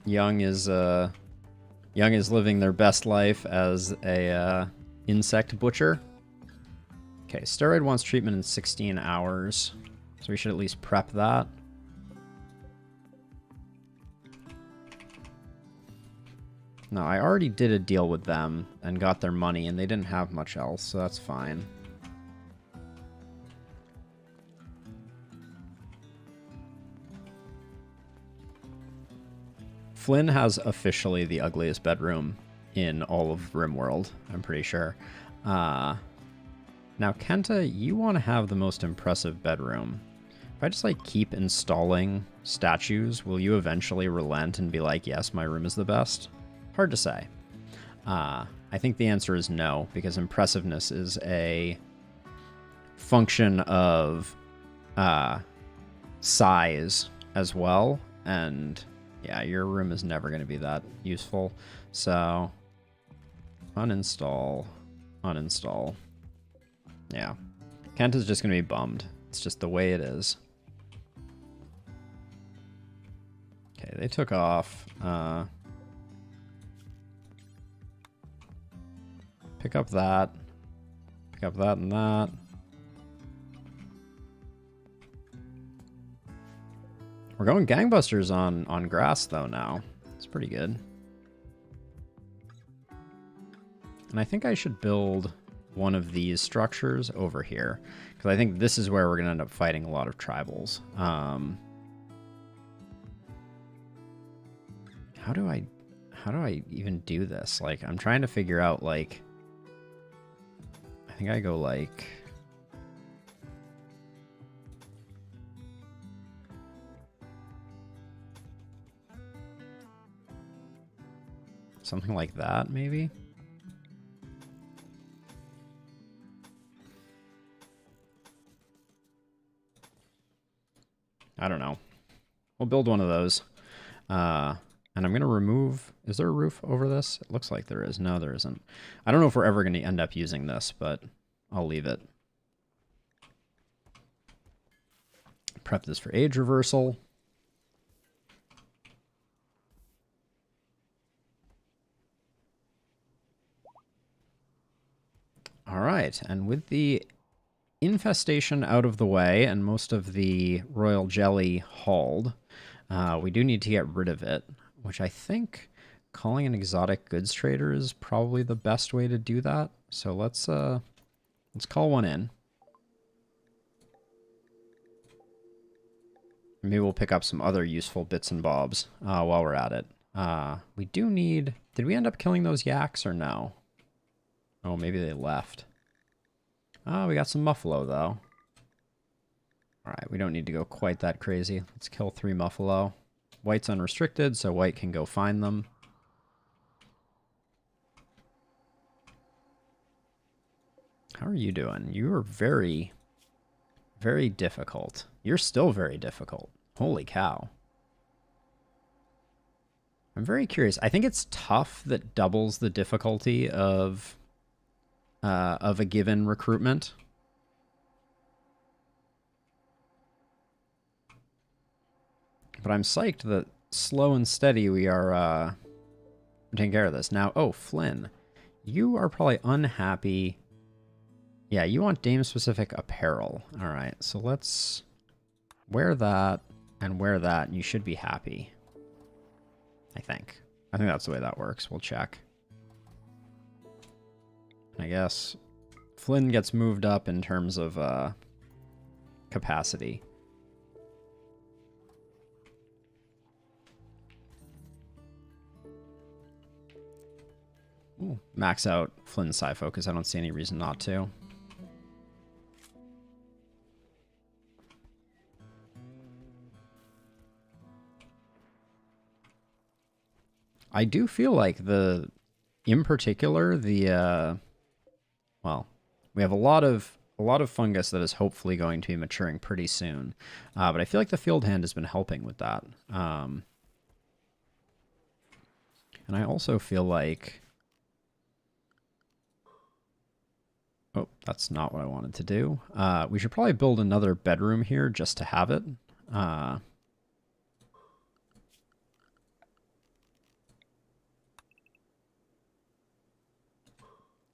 Young is living their best life as a insect butcher. Okay, steroid wants treatment in 16 hours, so we should at least prep that. No, I already did a deal with them and got their money, and they didn't have much else, so that's fine. Flynn has officially the ugliest bedroom in all of RimWorld, I'm pretty sure. Now, Kenta, you want to have the most impressive bedroom. If I just, like, keep installing statues, will you eventually relent and be like, yes, my room is the best? Hard to say. I think the answer is no, because impressiveness is a function of size as well, and yeah, your room is never going to be that useful. So, uninstall, uninstall. Yeah, Kenta's just going to be bummed. It's just the way it is. Okay, they took off. Pick up that. Pick up that and that. We're going gangbusters on grass, though, now. It's pretty good. And I think I should build one of these structures over here, because I think this is where we're going to end up fighting a lot of tribals. How do I even do this? Like, I'm trying to figure out, like, I think I go, like, something like that, maybe? I don't know. We'll build one of those. And I'm going to remove... Is there a roof over this? It looks like there is. No, there isn't. I don't know if we're ever going to end up using this, but I'll leave it. Prep this for age reversal. All right, and with the infestation out of the way and most of the royal jelly hauled, we do need to get rid of it, which I think calling an exotic goods trader is probably the best way to do that. So let's call one in. Maybe we'll pick up some other useful bits and bobs while we're at it. We do need... Did we end up killing those yaks or no? Oh, maybe they left. Oh, we got some muffalo, though. Alright, we don't need to go quite that crazy. Let's kill 3 muffalo. White's unrestricted, so white can go find them. How are you doing? You are very, very difficult. You're still very difficult. Holy cow. I'm very curious. I think it's tough that doubles the difficulty of a given recruitment. But I'm psyched that slow and steady we are taking care of this. Now, oh, Flynn, you are probably unhappy. Yeah, you want Dame-specific apparel. All right, so let's wear that and wear that, and you should be happy. I think that's the way that works. We'll check. I guess Flynn gets moved up in terms of capacity. Ooh, max out Flynn's Psi Focus. I don't see any reason not to. I do feel like in particular, well, we have a lot of fungus that is hopefully going to be maturing pretty soon, but I feel like the field hand has been helping with that. And I also feel like, oh, that's not what I wanted to do. We should probably build another bedroom here just to have it.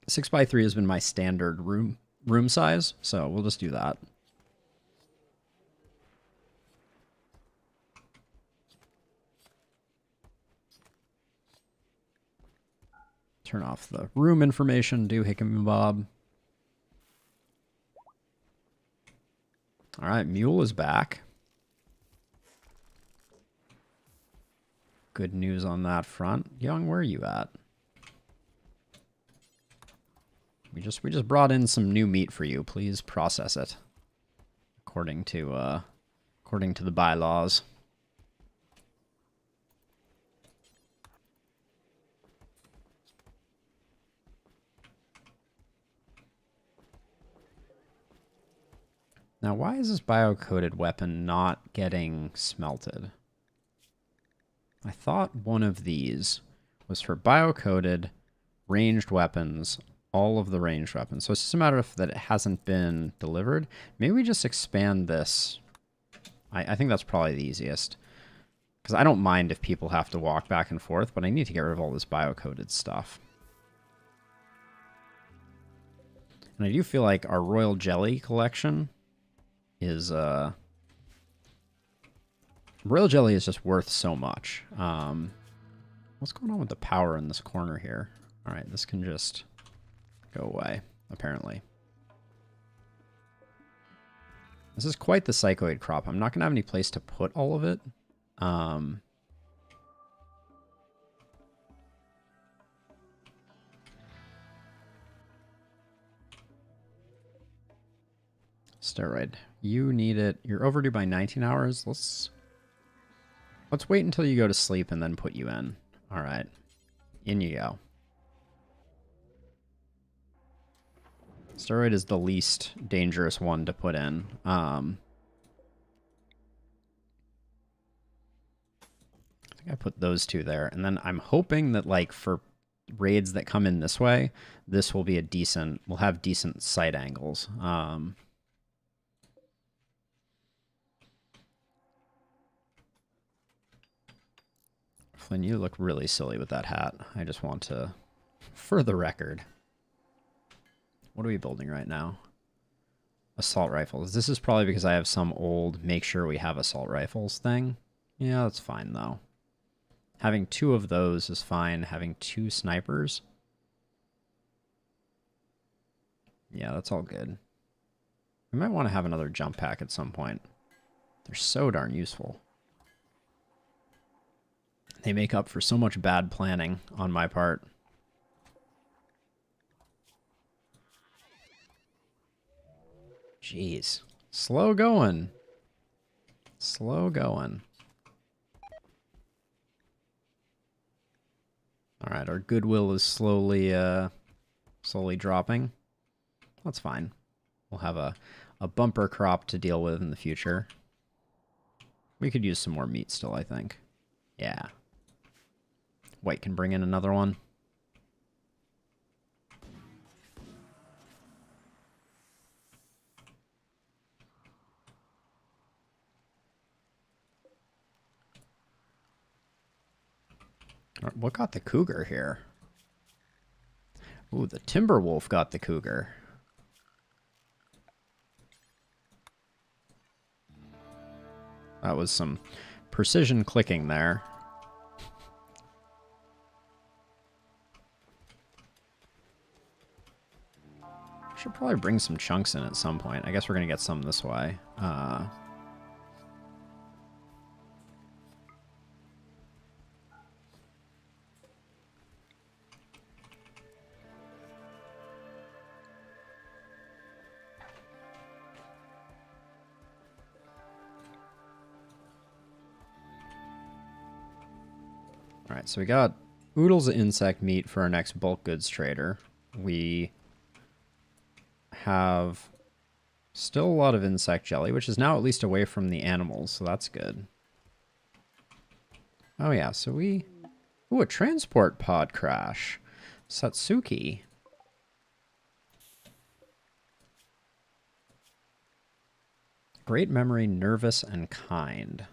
6x3 has been my standard room size, so we'll just do that. Turn off the room information, do Hickam Bob. All right, Mule is back. Good news on that front. Young, where are you at? We just brought in some new meat for you. Please process it according to the bylaws. Now, why is this bio-coated weapon not getting smelted? I thought one of these was for bio-coated ranged weapons, all of the ranged weapons. So it's just a matter of that it hasn't been delivered. Maybe we just expand this. I think that's probably the easiest. Because I don't mind if people have to walk back and forth, but I need to get rid of all this bio-coated stuff. And I do feel like our Royal Jelly collection is... Royal Jelly is just worth so much. What's going on with the power in this corner here? All right, this can just go away, apparently. This is quite the psychoid crop. I'm not going to have any place to put all of it. Steroid. You need it. You're overdue by 19 hours. Let's wait until you go to sleep and then put you in. All right. In you go. Steroid is the least dangerous one to put in. I think I put those two there. And then I'm hoping that, like, for raids that come in this way, this will be we'll have decent sight angles. Flynn, you look really silly with that hat. I just want to, for the record. What are we building right now? Assault rifles. This is probably because I have some old make sure we have assault rifles thing. Yeah, that's fine though. Having 2 of those is fine. Having 2 snipers. Yeah, that's all good. We might want to have another jump pack at some point. They're so darn useful. They make up for so much bad planning on my part. Jeez. Slow going. Slow going. All right, our goodwill is slowly dropping. That's fine. We'll have a bumper crop to deal with in the future. We could use some more meat still, I think. Yeah. White can bring in another one. What got the cougar here? Ooh, the Timberwolf got the cougar. That was some precision clicking there. Should probably bring some chunks in at some point. I guess we're going to get some this way. Alright, so we got oodles of insect meat for our next bulk goods trader. We have still a lot of insect jelly, which is now at least away from the animals, so that's good. Oh yeah, so we... Ooh, a transport pod crash. Satsuki. Great memory, nervous, and kind.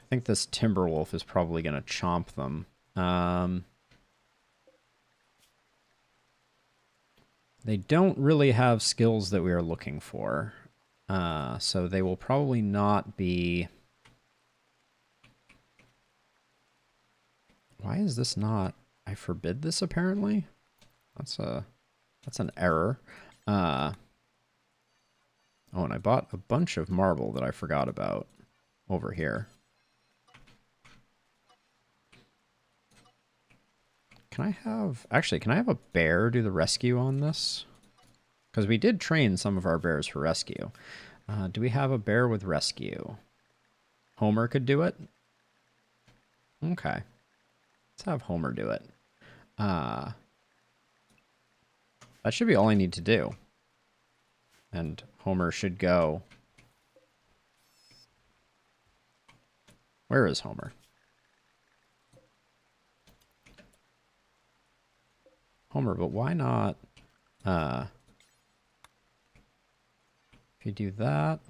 I think this Timberwolf is probably going to chomp them. They don't really have skills that we are looking for. So they will probably not be... Why is this not... I forbid this, apparently? That's an error. Oh, and I bought a bunch of marble that I forgot about over here. Can I have... Actually, can I have a bear do the rescue on this? Because we did train some of our bears for rescue. Do we have a bear with rescue? Homer could do it? Okay. Let's have Homer do it. That should be all I need to do. And Homer should go... Where is Homer? Homer, but why not... if you do that,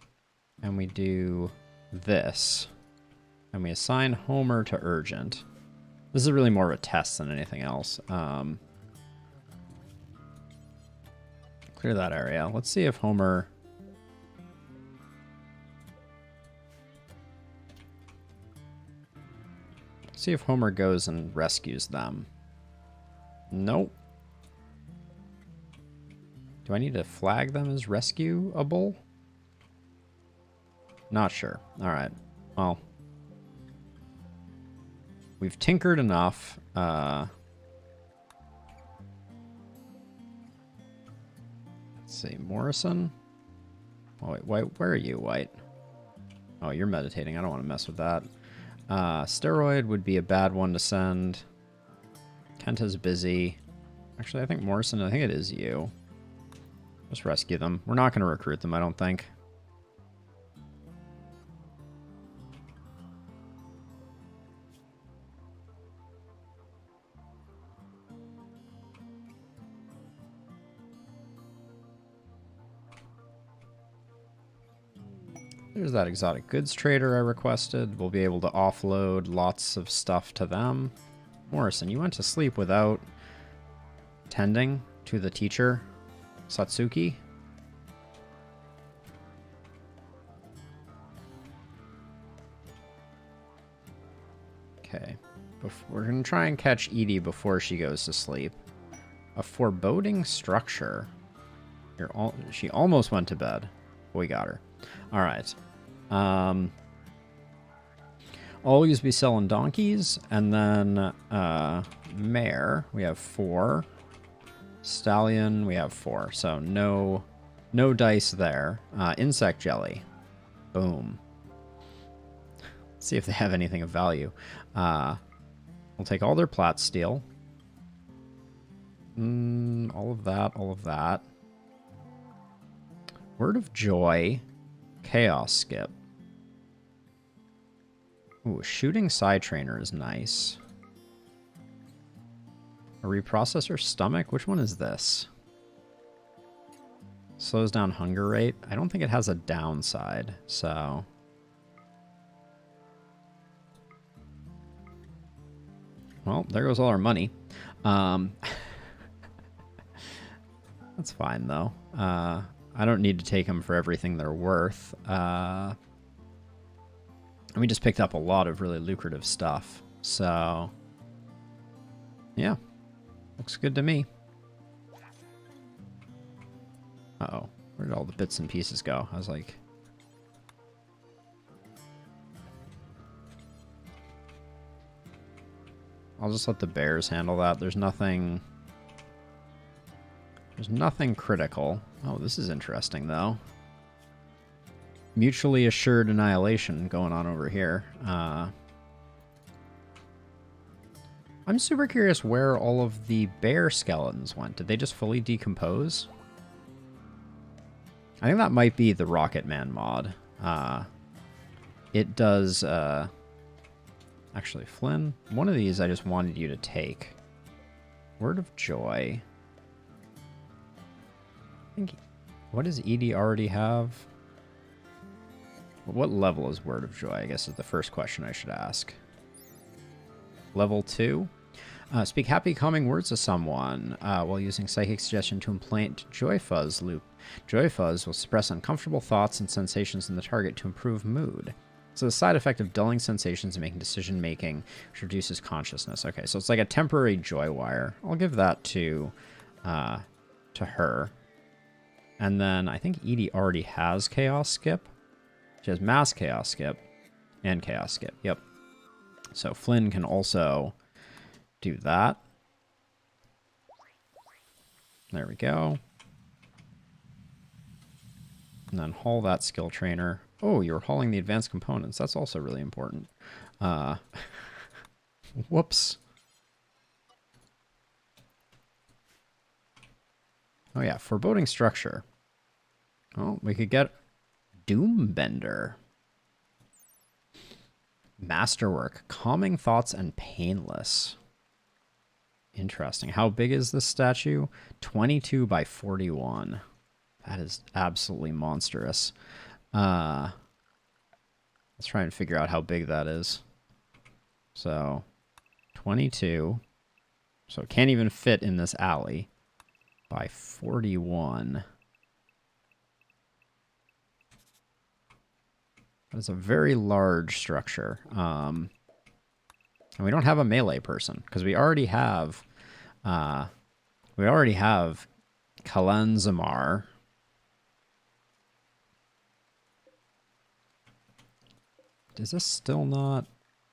and we do this, and we assign Homer to urgent. This is really more of a test than anything else. Clear that area. Let's see if Homer... See if Homer goes and rescues them. Nope. Do I need to flag them as rescuable? Not sure. Alright. Well. We've tinkered enough. Let's see. Morrison? Oh, wait. White, where are you, White? Oh, you're meditating. I don't want to mess with that. Steroid would be a bad one to send. Kenta's busy. Actually, I think Morrison, I think it is you. Just rescue them. We're not going to recruit them, I don't think. There's that exotic goods trader I requested. We'll be able to offload lots of stuff to them. Morrison, you went to sleep without tending to the teacher, Satsuki. Okay. We're going to try and catch Edie before she goes to sleep. A foreboding structure. She almost went to bed. We got her. All right. Always be selling donkeys, and then mare, we have 4. Stallion, we have 4. So no dice there. Insect jelly. Boom. Let's see if they have anything of value. We'll take all their plat steel. All of that, all of that. Word of Joy. Chaos skip. Ooh, a shooting side trainer is nice. A reprocessor stomach? Which one is this? Slows down hunger rate. I don't think it has a downside, so... Well, there goes all our money. That's fine, though. I don't need to take them for everything they're worth. We just picked up a lot of really lucrative stuff. So, yeah. Looks good to me. Uh-oh. Where did all the bits and pieces go? I was like... I'll just let the bears handle that. There's nothing... There's nothing critical. Oh, this is interesting, though. Mutually assured annihilation going on over here. I'm super curious where all of the bear skeletons went. Did they just fully decompose? I think that might be the Rocket Man mod. It does... Actually, Flynn, one of these I just wanted you to take. Word of Joy. I think... What does Edie already have? What level is Word of Joy, I guess is the first question I should ask. Level 2. Speak happy, calming words to someone while using Psychic Suggestion to implant Joy Fuzz loop. Joy Fuzz will suppress uncomfortable thoughts and sensations in the target to improve mood. So the side effect of dulling sensations and making decision-making, which reduces consciousness. Okay, so it's like a temporary joy wire. I'll give that to her. And then I think Edie already has Chaos Skip. She has Mass Chaos Skip and Chaos Skip. Yep. So Flynn can also do that. There we go. And then haul that skill trainer. Oh, you're hauling the advanced components. That's also really important. Whoops. Oh yeah, foreboding structure. Oh, we could get Doombender. Masterwork. Calming thoughts and painless. Interesting. How big is this statue? 22 by 41. That is absolutely monstrous. Let's try and figure out how big that is. So, 22. So it can't even fit in this alley. By 41. That is a very large structure. And we don't have a melee person, because we already have Kalanzamar. Is this still not...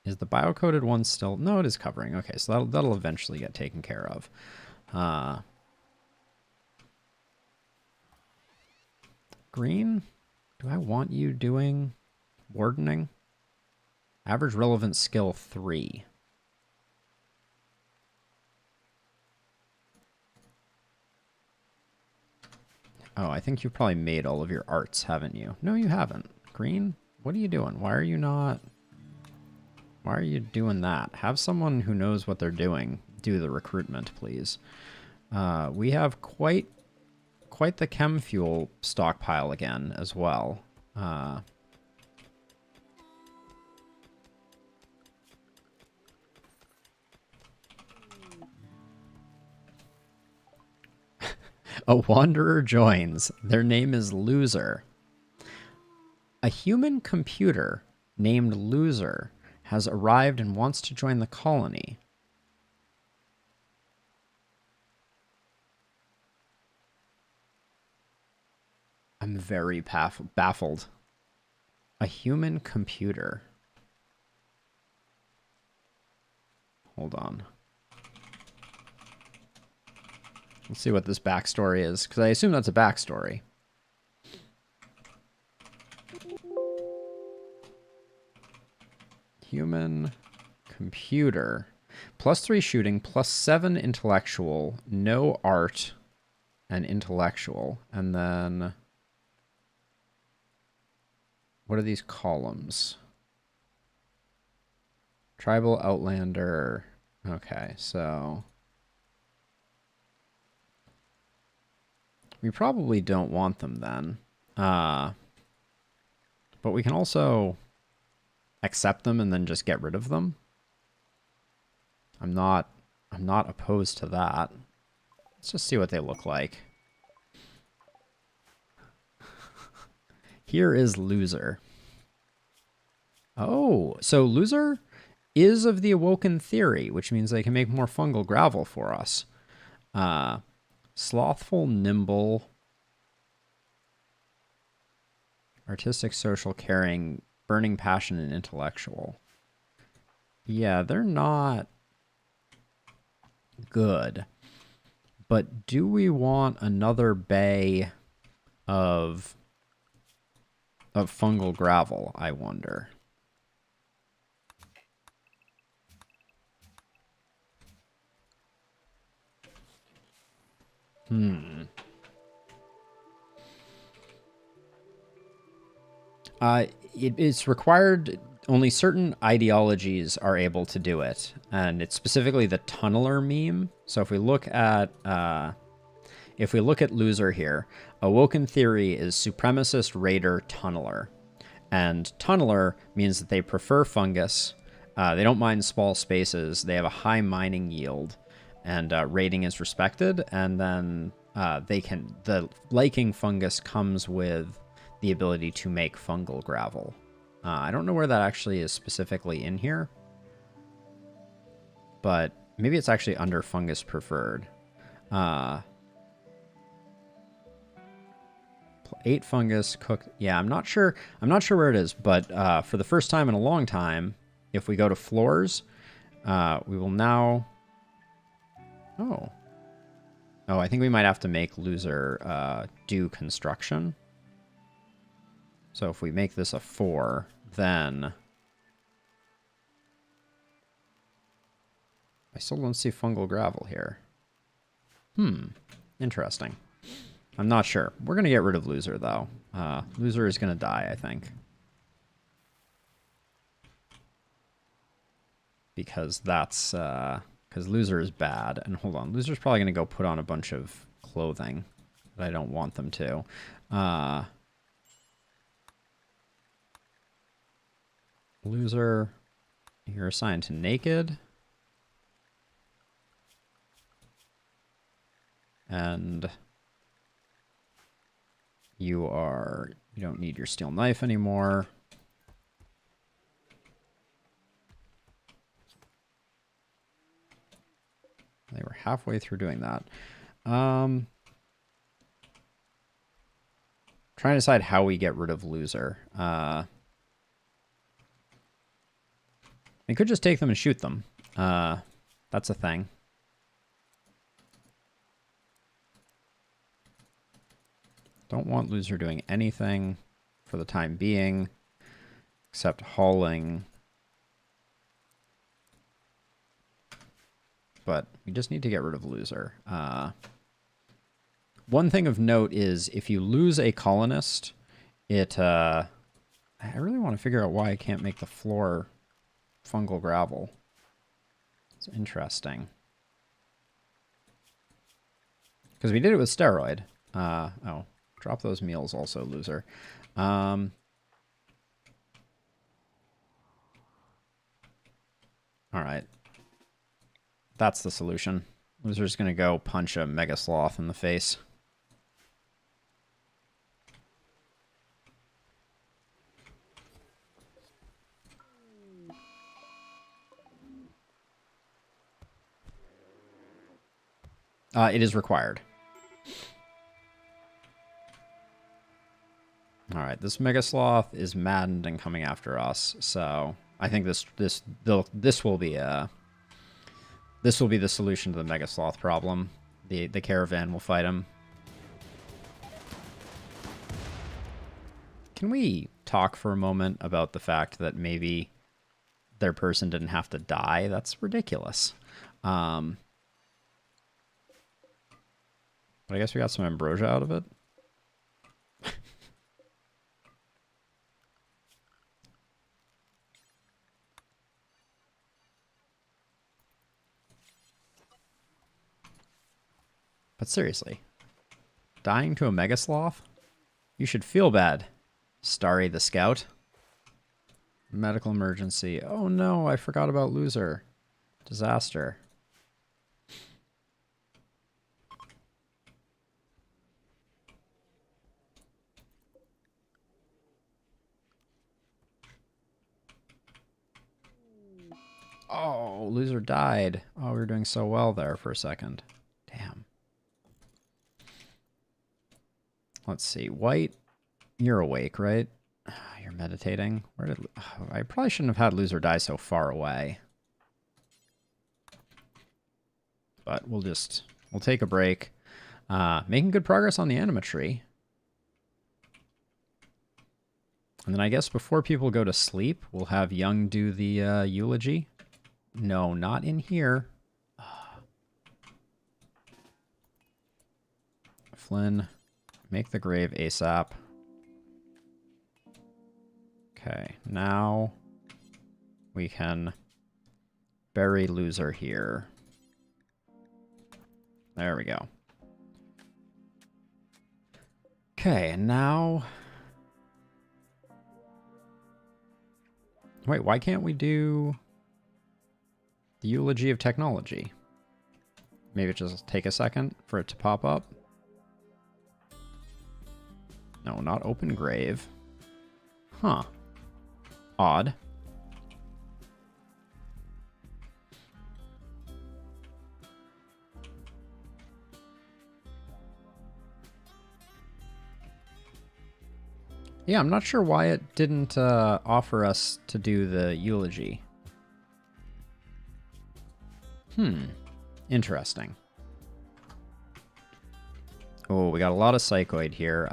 Is the biocoded one still... No, it is covering. Okay, so that'll eventually get taken care of. Green? Do I want you doing wardening? Average relevant skill 3. Oh, I think you've probably made all of your arts, haven't you? No, you haven't. Green? What are you doing? Why are you not... Why are you doing that? Have someone who knows what they're doing do the recruitment, please. We have quite the chem fuel stockpile again as well. A wanderer joins. Their name is Loser. A human computer named Loser has arrived and wants to join the colony. I'm very baffled. A human computer. Hold on. Let's see what this backstory is, because I assume that's a backstory. Human computer. +3 shooting, +7 intellectual, no art, and intellectual. And then... What are these columns? Tribal Outlander. Okay, so... We probably don't want them then. But we can also accept them and then just get rid of them. I'm not opposed to that. Let's just see what they look like. Here is Loser. Oh, so Loser is of the Awoken theory, which means they can make more fungal gravel for us. Slothful, nimble, artistic, social, caring, burning passion, and intellectual. Yeah, they're not good. But do we want another bay of fungal gravel, I wonder? It's required. Only certain ideologies are able to do it, and it's specifically the tunneler meme. So if we look at loser here, awoken theory is supremacist raider tunneler, and tunneler means that they prefer fungus. They don't mind small spaces. They have a high mining yield, and raiding is respected. And then the liking fungus comes with the ability to make fungal gravel. I don't know where that actually is specifically in here, but maybe it's actually under fungus preferred. 8 fungus cooked. Yeah, I'm not sure where it is, but for the first time in a long time, if we go to floors, we will now. Oh, I think we might have to make loser do construction. So if we make this a 4, then I still don't see fungal gravel here. Interesting. I'm not sure. We're going to get rid of loser, though. Loser is going to die, I think. Because that's... because loser is bad. And hold on. Loser's probably going to go put on a bunch of clothing that I don't want them to. Loser, you're assigned to naked. And you don't need your steel knife anymore. They were halfway through doing that. Trying to decide how we get rid of loser. We could just take them and shoot them. That's a thing. Don't want loser doing anything for the time being, except hauling. But we just need to get rid of loser. One thing of note is if you lose a colonist, I really want to figure out why I can't make the floor fungal gravel. It's interesting. Because we did it with steroid. Oh, drop those meals also, loser. All right. That's the solution. Loser's going to go punch a mega sloth in the face. It is required. All right, this mega sloth is maddened and coming after us, so I think this will be the solution to the mega sloth problem. The caravan will fight him. Can we talk for a moment about the fact that maybe their person didn't have to die? That's ridiculous. But I guess we got some ambrosia out of it. But seriously, dying to a mega sloth? You should feel bad, Starry the Scout. Medical emergency. Oh no, I forgot about loser. Disaster. Oh, loser died. Oh, we were doing so well there for a second. Damn. Let's see. White, you're awake, right? You're meditating. Where did... I probably shouldn't have had loser die so far away. But we'll take a break. Making good progress on the animatry. And then I guess before people go to sleep, we'll have Young do the eulogy. No, not in here. Flynn, make the grave ASAP. Okay, now we can bury loser here. There we go. Okay, and now... Wait, why can't we do the eulogy of technology? Maybe just take a second for it to pop up. No, not open grave. Huh. Odd. Yeah, I'm not sure why it didn't offer us to do the eulogy. Interesting. Oh, we got a lot of psychoid here.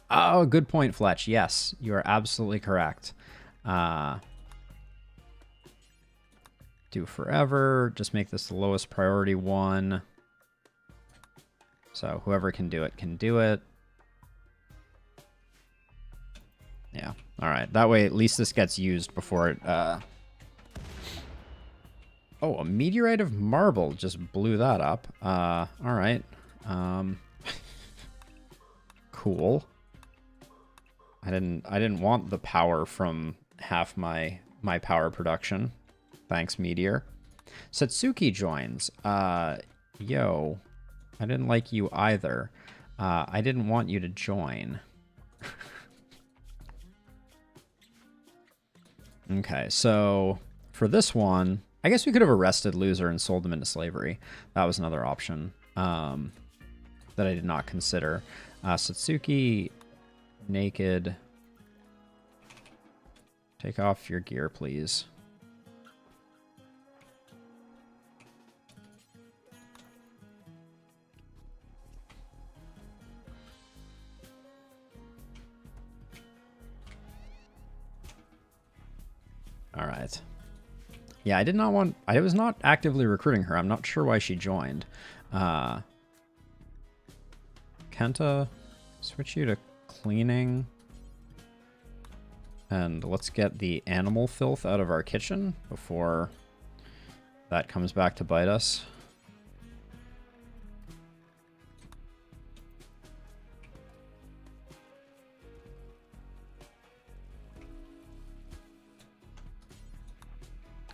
Oh, good point, Fletch. Yes, you are absolutely correct. Do forever. Just make this the lowest priority one. So whoever can do it can do it. Yeah. All right. That way, at least this gets used before it... Oh, a meteorite of marble just blew that up. All right. Cool. I didn't want the power from half my power production. Thanks, Meteor. Satsuki joins. Yo. I didn't like you either. I didn't want you to join. Okay, so for this one, I guess we could have arrested loser and sold him into slavery. That was another option that I did not consider. Satsuki, naked. Take off your gear, please. All right. Yeah, I was not actively recruiting her. I'm not sure why she joined. Kenta, switch you to cleaning. And let's get the animal filth out of our kitchen before that comes back to bite us.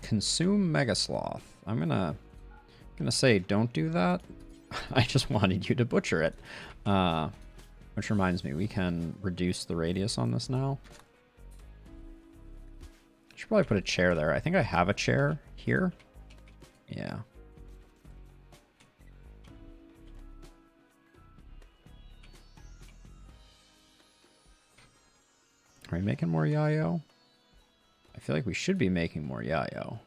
Consume Mega Sloth. I'm gonna say don't do that. I just wanted you to butcher it. Which reminds me, we can reduce the radius on this now. Should probably put a chair there. I think I have a chair here. Yeah. Are we making more yayo? I feel like we should be making more yayo.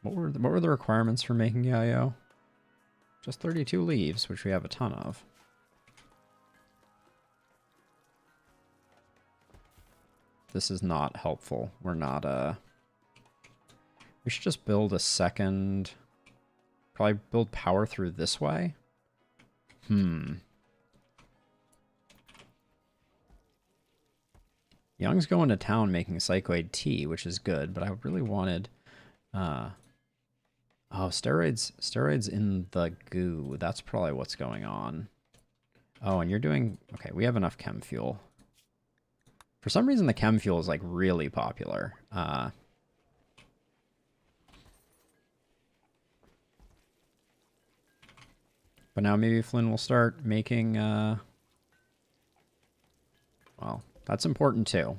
What were the requirements for making yayo? Just 32 leaves, which we have a ton of. This is not helpful. We're not we should just build a second. Probably build power through this way. Young's going to town making psychoid tea, which is good, but I really wanted... oh, steroids in the goo. That's probably what's going on. Oh, and you're doing... Okay, we have enough chem fuel. For some reason, the chem fuel is, like, really popular. But now maybe Flynn will start making... Well... That's important too.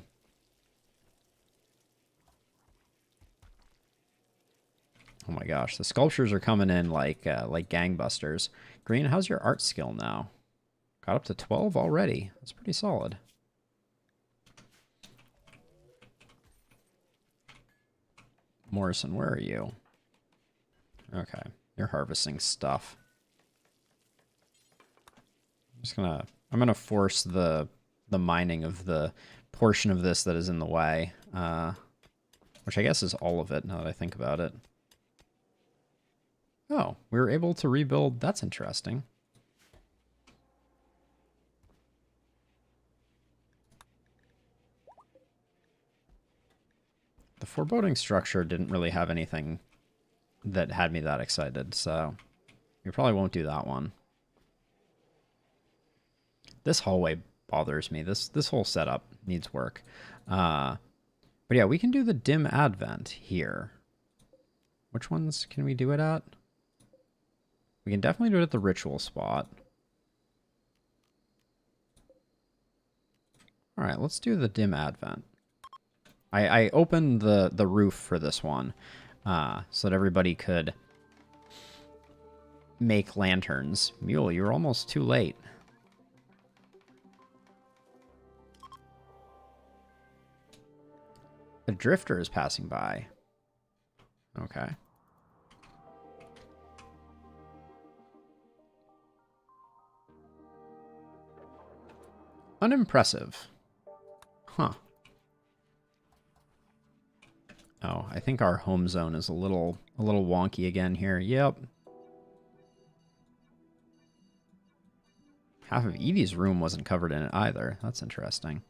Oh my gosh, the sculptures are coming in like gangbusters. Green, how's your art skill now? Got up to 12 already. That's pretty solid. Morrison, where are you? Okay, you're harvesting stuff. I'm gonna force the mining of the portion of this that is in the way, which I guess is all of it now that I think about it. Oh, we were able to rebuild. That's interesting. The foreboding structure didn't really have anything that had me that excited, so we probably won't do that one. This hallway bothers me. This whole setup needs work. But yeah, we can do the dim advent here. Which ones can we do it at? We can definitely do it at the ritual spot. All right, let's do the dim advent. I opened the roof for this one so that everybody could make lanterns. Mule, you're almost too late. The drifter is passing by. Okay. Unimpressive. Huh. Oh, I think our home zone is a little wonky again here. Yep. Half of Edie's room wasn't covered in it either. That's interesting.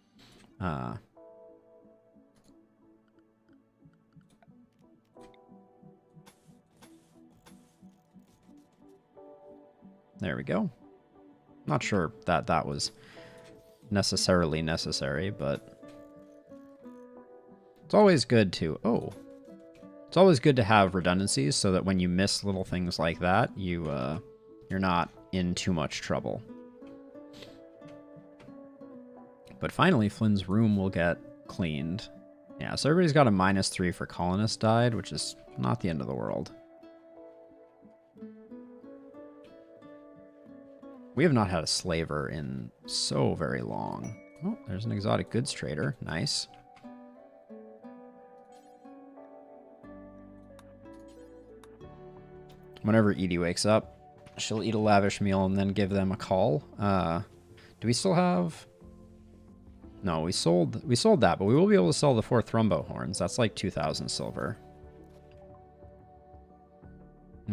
There we go. Not sure that was necessarily necessary, but it's always good to... Oh. It's always good to have redundancies so that when you miss little things like that, you're not in too much trouble. But finally, Flynn's room will get cleaned. Yeah, so everybody's got a -3 for colonist died, which is not the end of the world. We have not had a slaver in so very long. Oh, there's an exotic goods trader. Nice. Whenever Edie wakes up, she'll eat a lavish meal and then give them a call. Do we still have... No, we sold that, but we will be able to sell the 4 Thrumbo horns. That's like 2,000 silver.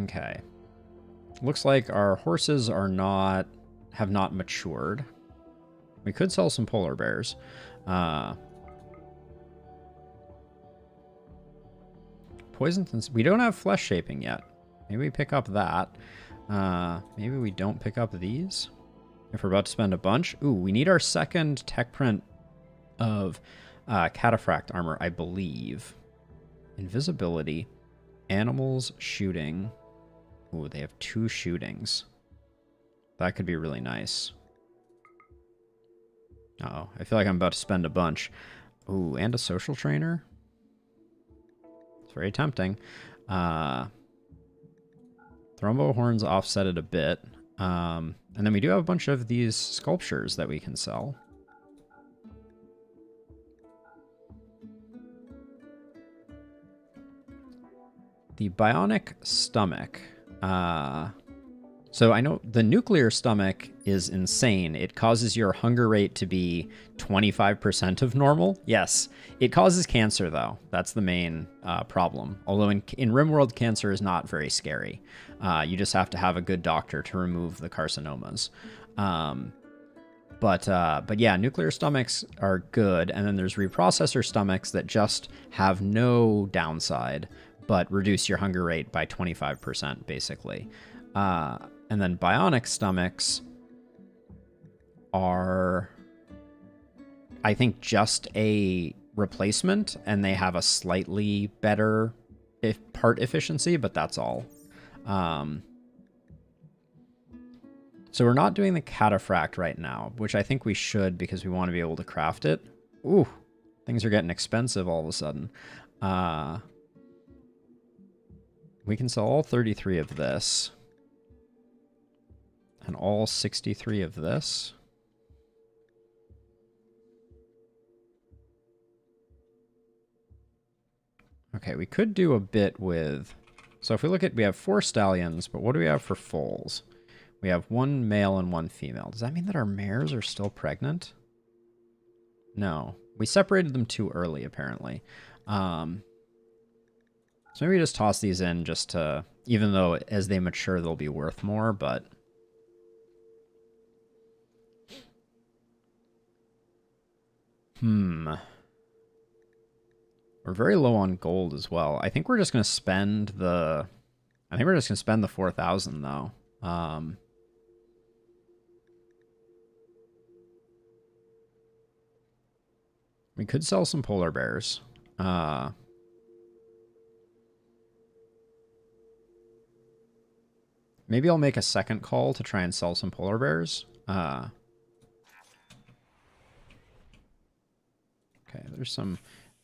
Okay. Looks like our horses have not matured. We could sell some polar bears. Poison, we don't have flesh shaping yet. Maybe we pick up that. Maybe we don't pick up these. If we're about to spend a bunch. Ooh, we need our second tech print of cataphract armor, I believe. Invisibility. Animals shooting. Ooh, they have 2 shootings. That could be really nice. Uh-oh, I feel like I'm about to spend a bunch. Ooh, and a social trainer? It's very tempting. Thrumbo horns offset it a bit. And then we do have a bunch of these sculptures that we can sell. The bionic stomach. So I know the nuclear stomach is insane. It causes your hunger rate to be 25% of normal. Yes, it causes cancer though. That's the main problem. Although in RimWorld, cancer is not very scary. You just have to have a good doctor to remove the carcinomas. But yeah, nuclear stomachs are good. And then there's reprocessor stomachs that just have no downside, but reduce your hunger rate by 25%, basically. And then bionic stomachs are, I think, just a replacement, and they have a slightly better part efficiency, but that's all. So we're not doing the cataphract right now, which I think we should because we want to be able to craft it. Ooh, things are getting expensive all of a sudden. we can sell all 33 of this. And all 63 of this. Okay, we could do a bit with... So if we look at... We have 4 stallions, but what do we have for foals? We have 1 male and 1 female. Does that mean that our mares are still pregnant? No. We separated them too early, apparently. So maybe we just toss these in just to... Even though as they mature, they'll be worth more, but... We're very low on gold as well. I think we're just going to spend the... I think we're just going to spend the 4,000, though. We could sell some polar bears. Maybe I'll make a second call to try and sell some polar bears. Okay, there's some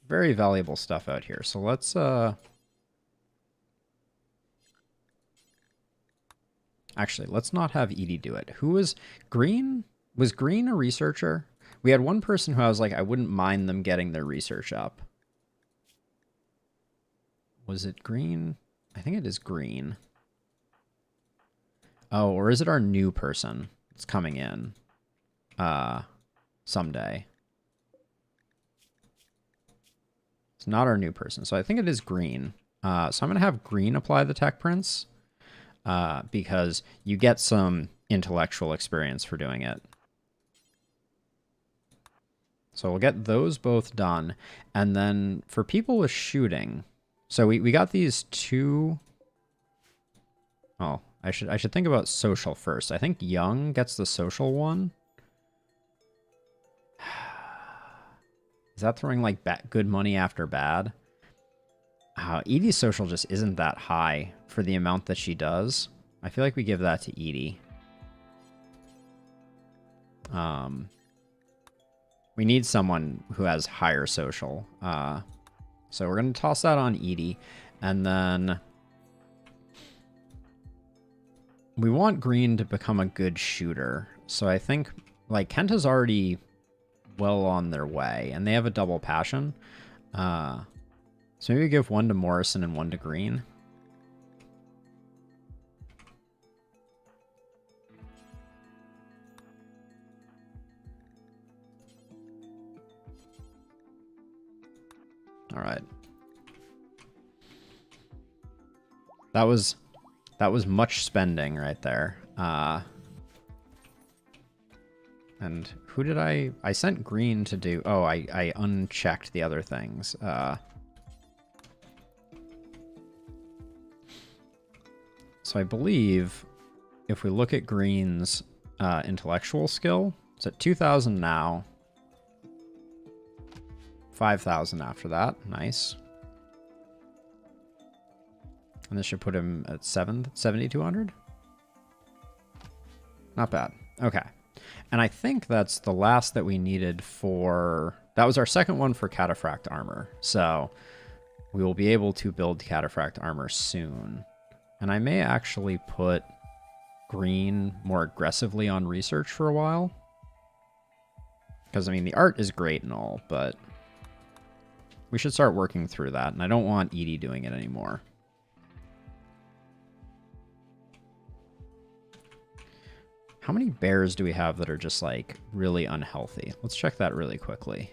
very valuable stuff out here. So let's... Actually, let's not have Edie do it. Who was... Green? Was Green a researcher? We had one person who I was like, I wouldn't mind them getting their research up. Was it Green? I think it is Green. Oh, or is it our new person that's coming in someday? It's not our new person, so I think it is Green. So I'm going to have Green apply the Tech Prince because you get some intellectual experience for doing it. So we'll get those both done. And then for people with shooting, so we got these 2... Oh, I should think about social first. I think Young gets the social one. Is that throwing like good money after bad? Edie's social just isn't that high for the amount that she does. I feel like we give that to Edie. We need someone who has higher social. So we're going to toss that on Edie. And then we want Green to become a good shooter. So I think like Kenta's already well on their way. And they have a double passion. So maybe we give 1 to Morrison and 1 to Green. All right. That was much spending right there. And who did I sent Green to do? Oh, I unchecked the other things. So I believe if we look at Green's intellectual skill, it's at 2,000 now. 5,000 after that. Nice. And this should put him at 7,200. Not bad. Okay. And I think that's the last that we needed for... That was our second one for Cataphract armor. So we will be able to build Cataphract armor soon. And I may actually put Green more aggressively on research for a while. Because, I mean, the art is great and all, but... We should start working through that, and I don't want Edie doing it anymore. How many bears do we have that are just, like, really unhealthy? Let's check that really quickly.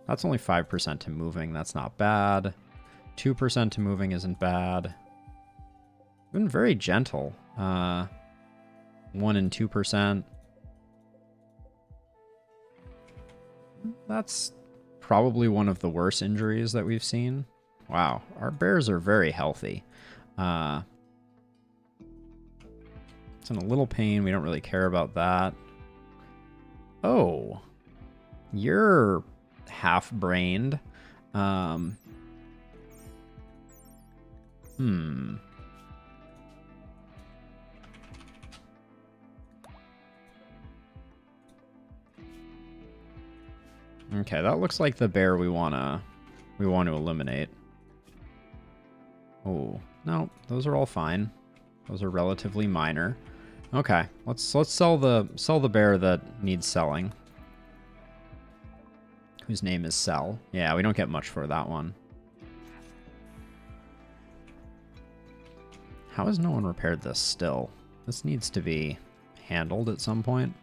That's only 5% to moving. That's not bad. 2% to moving isn't bad. Been very gentle. 1 and 2%. That's probably one of the worst injuries that we've seen. Wow, our bears are very healthy. It's in a little pain. We don't really care about that. Oh, you're half-brained. Okay, that looks like the bear we want to eliminate. Oh, no, those are all fine. Those are relatively minor. Okay, let's sell the bear that needs selling. Whose name is Sell. Yeah, we don't get much for that one. How has no one repaired this still? This needs to be handled at some point.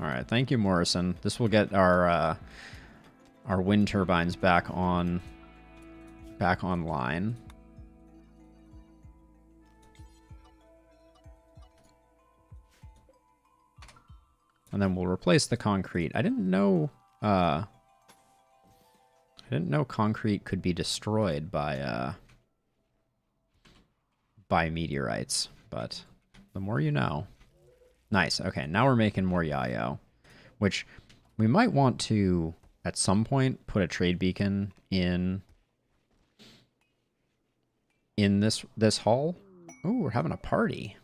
All right, thank you, Morrison. This will get our wind turbines back online. And then we'll replace the concrete. I didn't know concrete could be destroyed by meteorites, but the more you know. Nice. Okay, now we're making more yayo, which we might want to at some point put a trade beacon in this hall. Ooh, we're having a party.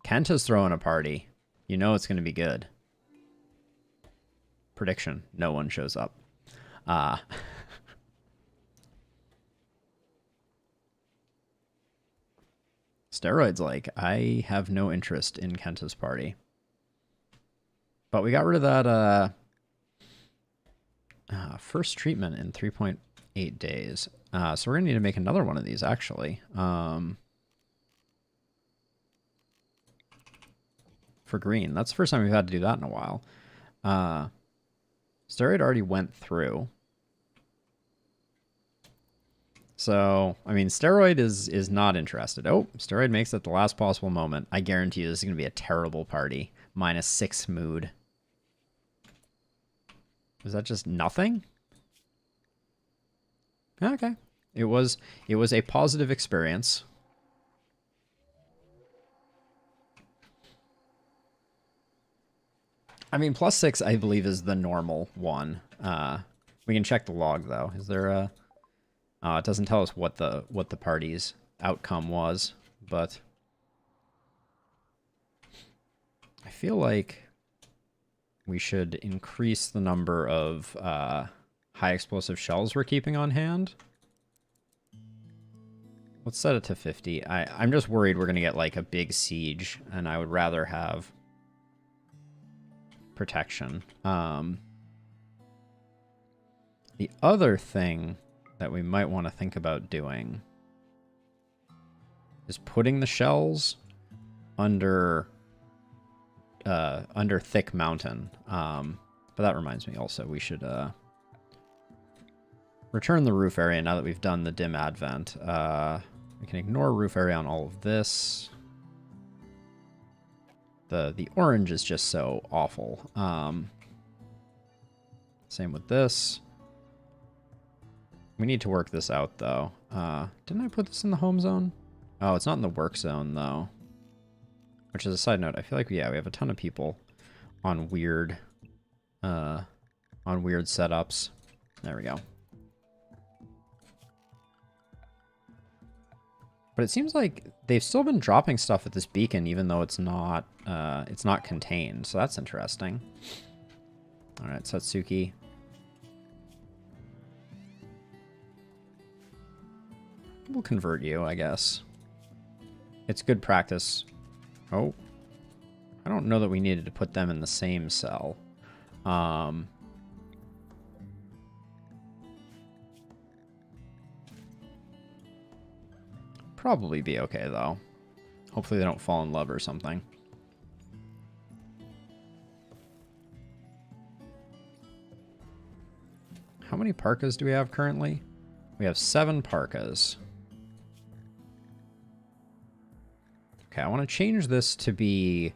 Kenta's throwing a party. You know it's going to be good. Prediction, no one shows up. Steroids like, I have no interest in Kenta's party. But we got rid of that first treatment in 3.8 days. So we're going to need to make another one of these, actually. For green. That's the first time we've had to do that in a while. Steroid already went through. So, I mean, Steroid is not interested. Oh, Steroid makes it at the last possible moment. I guarantee you this is going to be a terrible party. -6 mood. Was that just nothing? Okay. It was a positive experience. I mean, +6, I believe, is the normal one. We can check the log, though. Is there a... it doesn't tell us what the party's outcome was, but... I feel like we should increase the number of high explosive shells we're keeping on hand. Let's set it to 50. I'm just worried we're going to get, like, a big siege, and I would rather have... protection. The other thing that we might want to think about doing is putting the shells under thick mountain. But that reminds me also we should return the roof area now that we've done the dim advent. We can ignore roof area on all of this. The orange is just so awful. Same with this. We need to work this out, though. Didn't I put this in the home zone? Oh, it's not in the work zone, though. Which is a side note. I feel like, yeah, we have a ton of people on weird setups. There we go. But it seems like they've still been dropping stuff at this beacon, even though it's not contained. So that's interesting. All right, Satsuki. We'll convert you, I guess. It's good practice. Oh. I don't know that we needed to put them in the same cell. Probably be okay, though. Hopefully they don't fall in love or something. How many parkas do we have currently? We have 7 parkas. Okay, I want to change this to be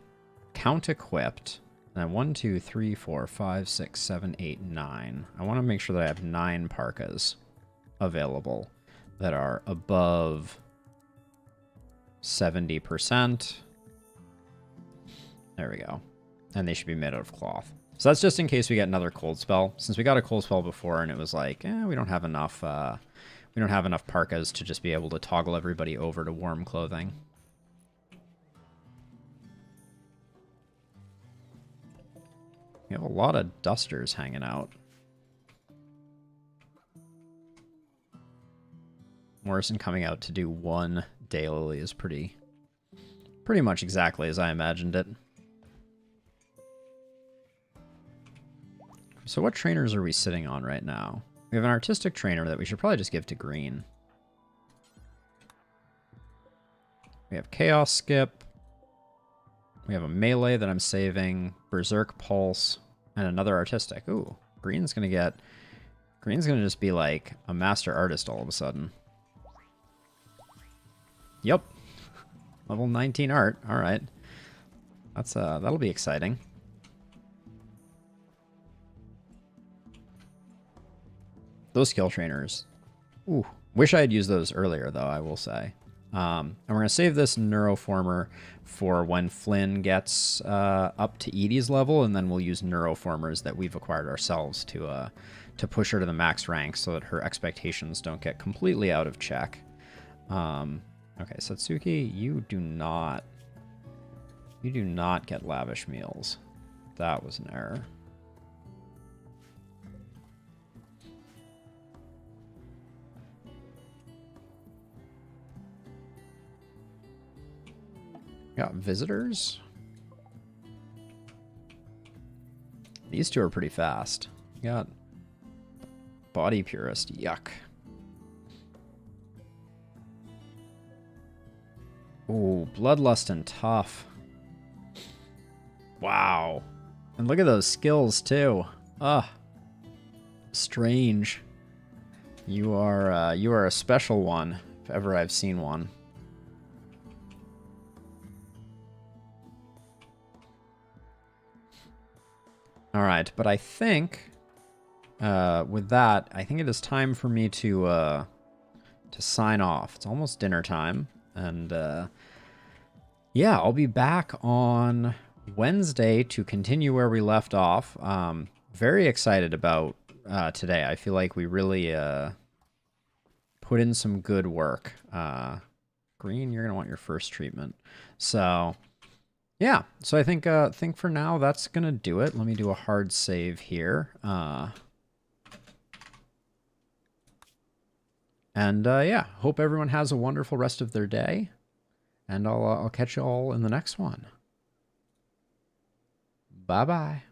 count-equipped. And then 1, 2, 3, 4, 5, 6, 7, 8, 9. I want to make sure that I have 9 parkas available that are above 70%. There we go. And they should be made out of cloth. So that's just in case we get another cold spell. Since we got a cold spell before and it was like, we don't have enough parkas to just be able to toggle everybody over to warm clothing. We have a lot of dusters hanging out. Morrison coming out to do one daily is pretty much exactly as I imagined it. So what trainers are we sitting on right now? We have an artistic trainer that we should probably just give to green. We have Chaos Skip. We have a melee that I'm saving. Berserk Pulse. And another artistic. Ooh, green's gonna just be like a master artist all of a sudden. Yep. Level 19 art. Alright. That'll be exciting. Those skill trainers. Ooh. Wish I had used those earlier, though, I will say. And we're going to save this Neuroformer for when Flynn gets up to Edie's level, and then we'll use Neuroformers that we've acquired ourselves to push her to the max rank so that her expectations don't get completely out of check. Okay, Satsuki, you do not get lavish meals. That was an error. Got visitors. These two are pretty fast. Got body purist. Yuck. Ooh, bloodlust and tough. Wow. And look at those skills too. Ugh. Strange. You are a special one, if ever I've seen one. All right, but I think with that, I think it is time for me to sign off. It's almost dinner time, and yeah, I'll be back on Wednesday to continue where we left off. Very excited about today. I feel like we really put in some good work. Green, you're gonna want your first treatment, so. Yeah, so I think for now that's gonna do it. Let me do a hard save here. And yeah, hope everyone has a wonderful rest of their day, and I'll catch you all in the next one. Bye bye.